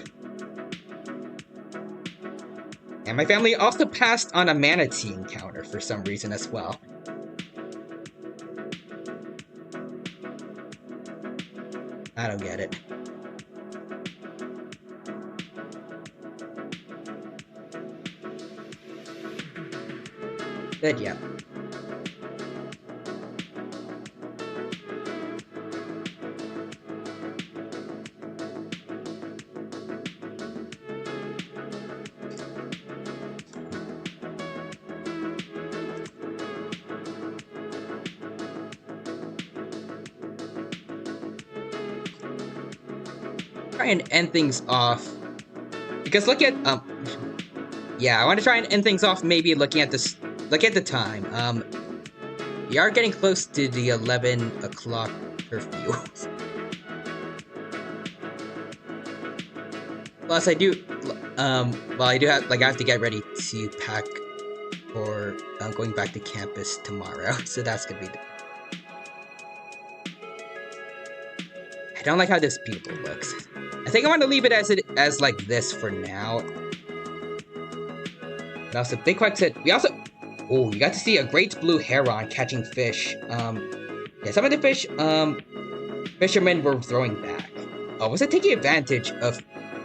And my family also passed on a manatee encounter for some reason as well. I don't get it. But yeah. Try and end things off because look at yeah, I want to try and end things off maybe looking at this, look at the time. We are getting close to the 11 o'clock curfew. Plus I do well, I do have, like, I have to get ready to pack for going back to campus tomorrow, so that's gonna be I don't like how this people looks. I think I want to leave it as like this for now. But also, Big Quack said we also... Oh, you got to see a great blue heron catching fish. Yeah, some of the fish fishermen were throwing back. Oh, was it taking advantage of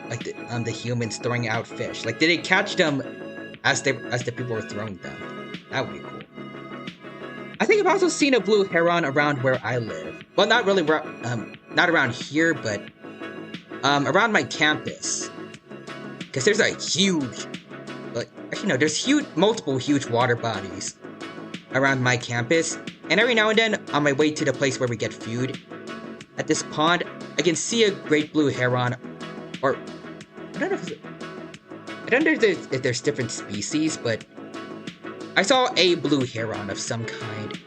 like the humans throwing out fish? Like, did they catch them as the people were throwing them? That would be cool. I think I've also seen a blue heron around where I live. Well, not really where, not around here, but around my campus. Because there's a huge, like, actually no, there's multiple huge water bodies around my campus. And every now and then, on my way to the place where we get food, at this pond, I can see a great blue heron, or, I don't know if there's different species, but I saw a blue heron of some kind.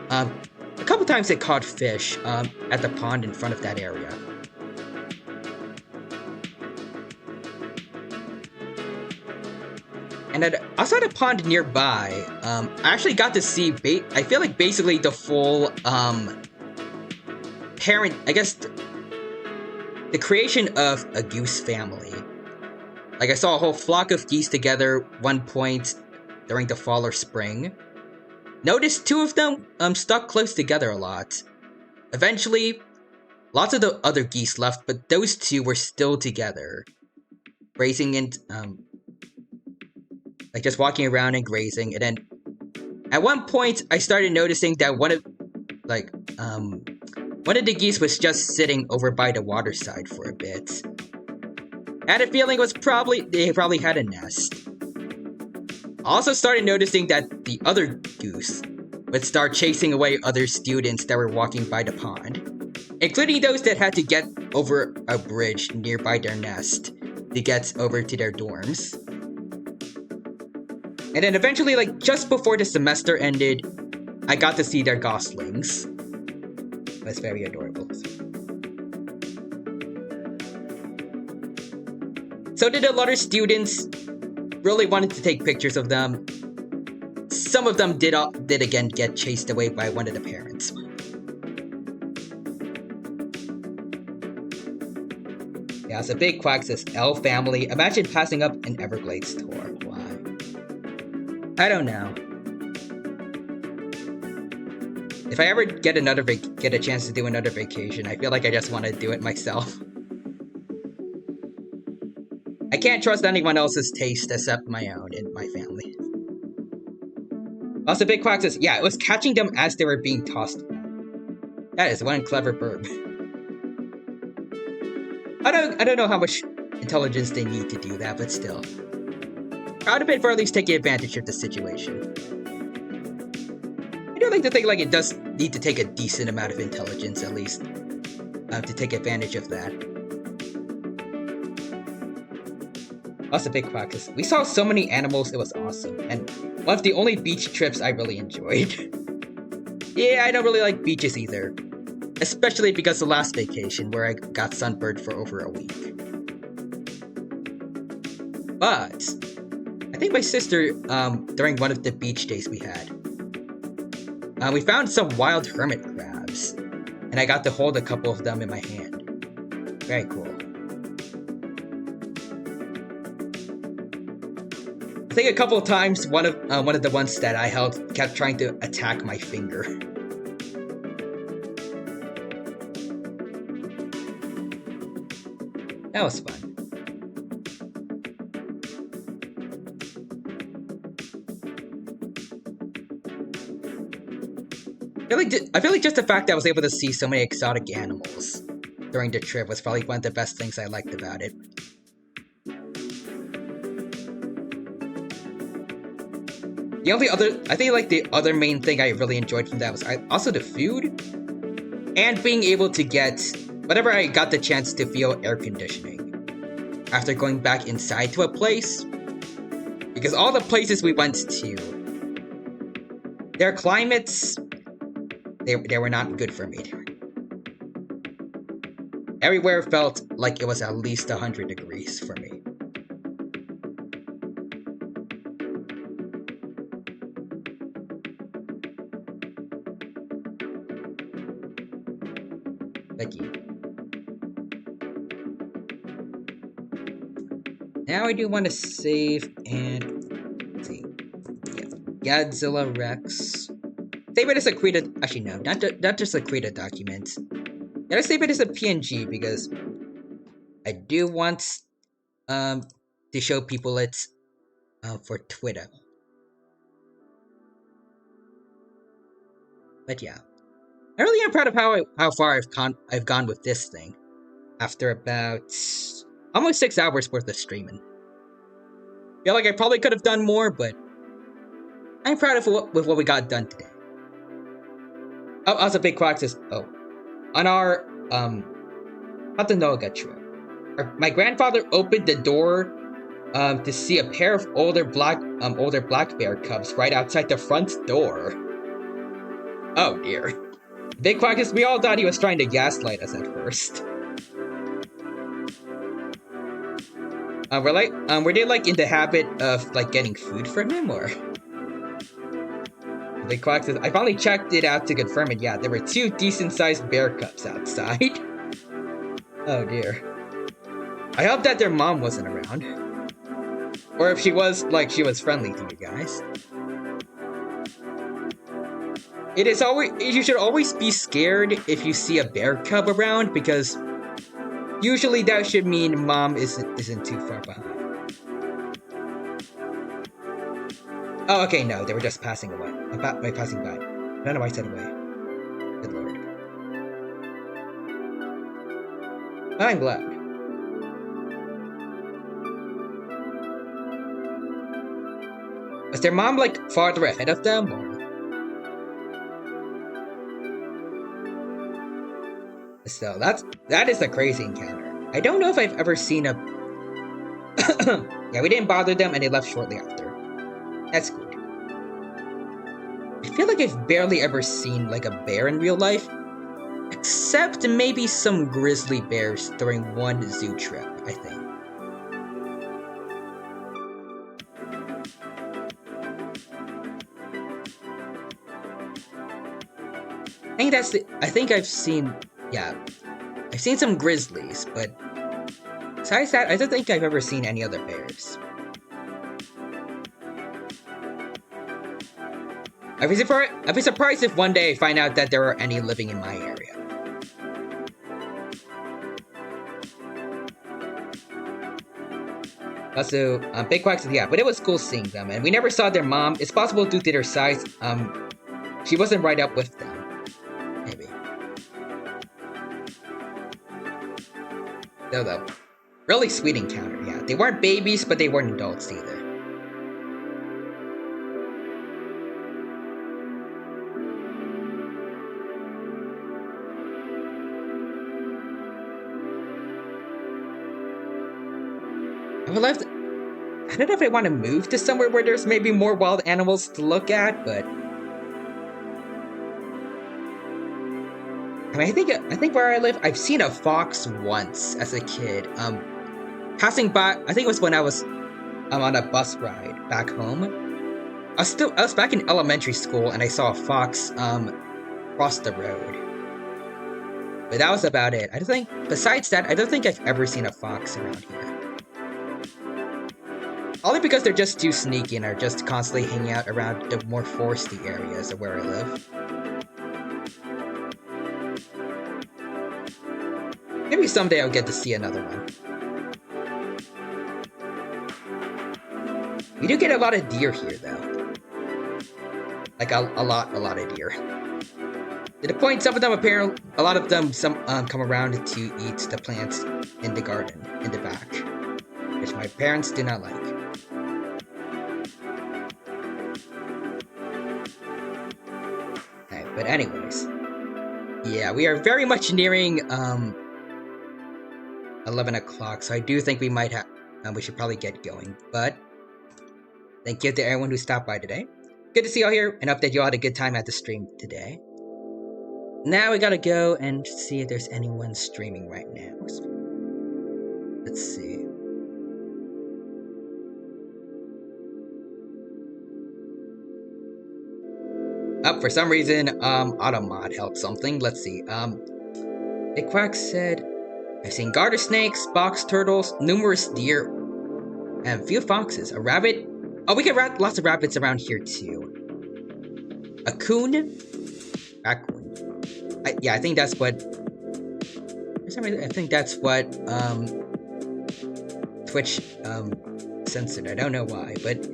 A couple times it caught fish at the pond in front of that area. And also at a pond nearby, I actually got to see, I feel like basically the full, parent, I guess, the creation of a goose family. Like, I saw a whole flock of geese together one point during the fall or spring. Noticed two of them stuck close together a lot. Eventually, lots of the other geese left, but those two were still together. Grazing and, like, just walking around and grazing, and then at one point I started noticing that one of the geese was just sitting over by the water side for a bit. I had a feeling it was they probably had a nest. I also started noticing that the other goose would start chasing away other students that were walking by the pond, including those that had to get over a bridge nearby their nest to get over to their dorms. And then eventually, like, just before the semester ended, I got to see their goslings. That's very adorable. So did a lot of students really wanted to take pictures of them. Some of them did again get chased away by one of the parents. Yeah, so Big Quack says, L family, imagine passing up an Everglades tour. Why? I don't know. If I ever get a chance to do another vacation, I feel like I just want to do it myself. I can't trust anyone else's taste except my own and my family. Also, Big Quack says, yeah, it was catching them as they were being tossed. That is one clever bird. I don't know how much intelligence they need to do that, but still. Proud of it for at least taking advantage of the situation. I do like to think like it does need to take a decent amount of intelligence at least to take advantage of that. Also, Big Quack, because we saw so many animals, it was awesome, and one of the only beach trips I really enjoyed. Yeah, I don't really like beaches either. Especially because the last vacation where I got sunburned for over a week. But I think my sister, during one of the beach days we had, we found some wild hermit crabs, and I got to hold a couple of them in my hand. Very cool. I think a couple of times one of the ones that I held kept trying to attack my finger. That was fun. I feel like just the fact that I was able to see so many exotic animals during the trip was probably one of the best things I liked about it. The other main thing I really enjoyed from that was also the food and being able to get whenever I got the chance to feel air conditioning after going back inside to a place, because all the places we went to, their climates, they were not good for me. Everywhere felt like it was at least 100 degrees for me. Becky. Now I do want to save and let's see. Yeah, Godzilla Rex. Save it as a created. Actually, no, not just a created document. Gotta save it as a PNG because I do want to show people it for Twitter. But yeah, I really am proud of how far I've gone with this thing after about almost 6 hours worth of streaming. Feel like I probably could have done more, but I'm proud of what we got done today. Oh, also Big Quack says, on our Hatanoga trip, my grandfather opened the door to see a pair of older black bear cubs right outside the front door. Oh dear. Big Quack says, we all thought he was trying to gaslight us at first. Were they like in the habit of like getting food from him, or? The Quack says, I finally checked it out to confirm it. Yeah, there were 2 decent-sized bear cubs outside. Oh dear. I hope that their mom wasn't around. Or if she was, like, she was friendly to you guys. You should always be scared if you see a bear cub around, because usually that should mean mom isn't too far behind. Oh, okay, no, they were just passing away. Passing by. I don't know why I said away. Good lord. I'm glad. Was their mom, like, farther ahead of them, or? So, that is a crazy encounter. I don't know if I've ever seen a... Yeah, we didn't bother them, and they left shortly after. That's good. I feel like I've barely ever seen, like, a bear in real life. Except maybe some grizzly bears during one zoo trip, I think. I think I've seen... Yeah. I've seen some grizzlies, but... Besides that, I don't think I've ever seen any other bears. I'd be surprised if one day I find out that there are any living in my area. Also, big quacks, yeah, but it was cool seeing them, and we never saw their mom. It's possible due to their size, she wasn't right up with them. Maybe. Though, really sweet encounter, yeah. They weren't babies, but they weren't adults either. I would love to, I don't know if I want to move to somewhere where there's maybe more wild animals to look at, but I mean, I think where I live, I've seen a fox once as a kid. Passing by, I think it was when I was on a bus ride back home. I was back in elementary school and I saw a fox cross the road. But that was about it. I don't think, besides that, I don't think I've ever seen a fox around here. Only because they're just too sneaky and are just constantly hanging out around the more foresty areas of where I live. Maybe someday I'll get to see another one. We do get a lot of deer here, though. Like a lot of deer. To the point, some of them a lot of them come around to eat the plants in the garden in the back, which my parents do not like. Alright, but anyways, yeah, we are very much nearing 11 o'clock, so I do think we might have. We should probably get going, but thank you to everyone who stopped by today. Good to see you all here, and hope that you all had a good time at the stream today. Now we gotta go and see if there's anyone streaming right now. Let's see. For some reason, Automod helped something. Let's see. Big Quack said, I've seen garter snakes, box turtles, numerous deer, and a few foxes. A rabbit. Oh, we get lots of rabbits around here too. A coon? Raccoon. Yeah, I think that's what. For some reason, I think that's what Twitch censored. I don't know why, but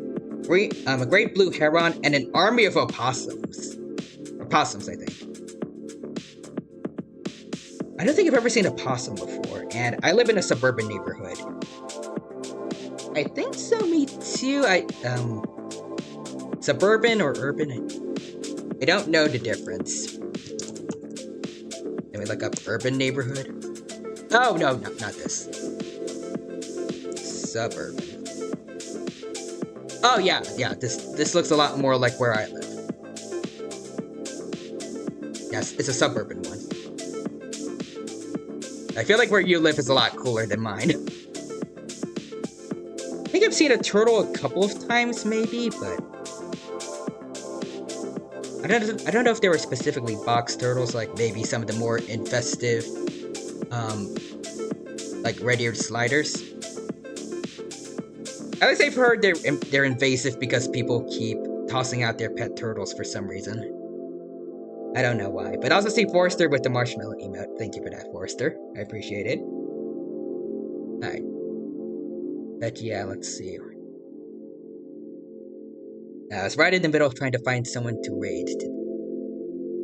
a great blue heron and an army of opossums. Opossums, I think. I don't think I've ever seen a possum before, and I live in a suburban neighborhood. I think so, me too. Suburban or urban? I don't know the difference. Let me look up urban neighborhood. Oh, no, not this. Suburban. Oh, yeah, this looks a lot more like where I live. Yes, it's a suburban one. I feel like where you live is a lot cooler than mine. I think I've seen a turtle a couple of times, maybe, but I don't know if they were specifically box turtles, like maybe some of the more infestive, like red-eared sliders. At least I've heard they're invasive because people keep tossing out their pet turtles for some reason. I don't know why, but I also see Forrester with the marshmallow emote. Thank you for that, Forrester. I appreciate it. Alright. But yeah, let's see. I was right in the middle of trying to find someone to raid.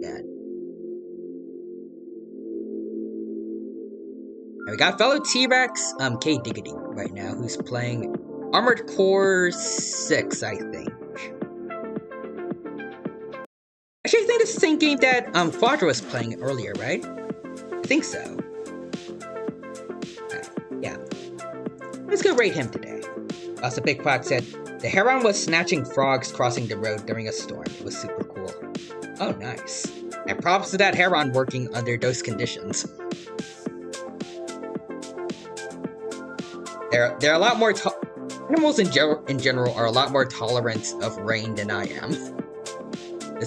Yeah. And we got fellow T-Rex, K Diggity, right now, who's playing Armored Core 6, I think. Actually, I think this is the same game that Fodra was playing earlier, right? I think so. Yeah. Let's go raid him today. Also, Big Quack said, the heron was snatching frogs crossing the road during a storm. It was super cool. Oh, nice. And props to that heron working under those conditions. They're a lot more animals in general are a lot more tolerant of rain than I am. The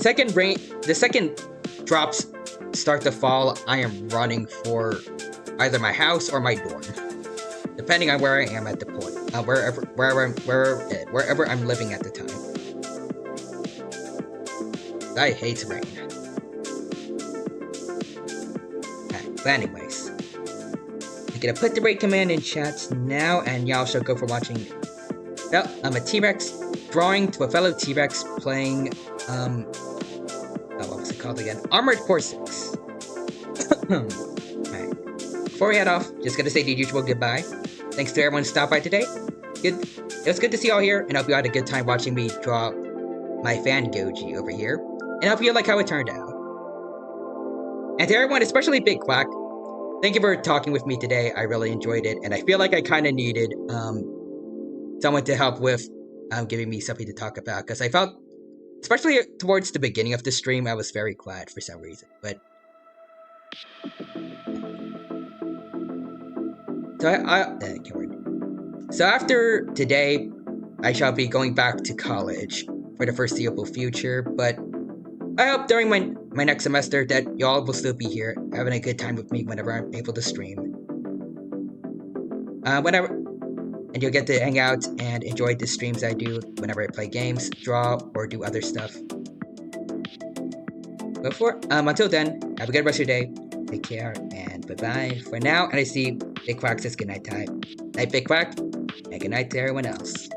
second drops start to fall, I am running for either my house or my dorm, depending on where I am at the point, wherever I'm living at the time. I hate rain. But anyways, I'm gonna put the rate command in chat now, and y'all shall go for watching. Well, I'm a T-Rex drawing to a fellow T-Rex playing, what was it called again? Armored Core 6. Alright. Before we head off, just gonna say the usual goodbye. Thanks to everyone who stopped by today. It was good to see y'all here, and I hope you had a good time watching me draw my fan Goji over here. And I hope you like how it turned out. And to everyone, especially Big Quack, thank you for talking with me today. I really enjoyed it, and I feel like I kind of needed someone to help with giving me something to talk about, because I felt, especially towards the beginning of the stream, I was very quiet for some reason. But so after today, I shall be going back to college for the foreseeable future, but I hope during my next semester that y'all will still be here, having a good time with me whenever I'm able to stream. And you'll get to hang out and enjoy the streams I do whenever I play games, draw, or do other stuff. Until then, have a good rest of your day. Take care, and bye-bye for now. And I see Big Quack says good night time. Night, Big Quack, and good night to everyone else.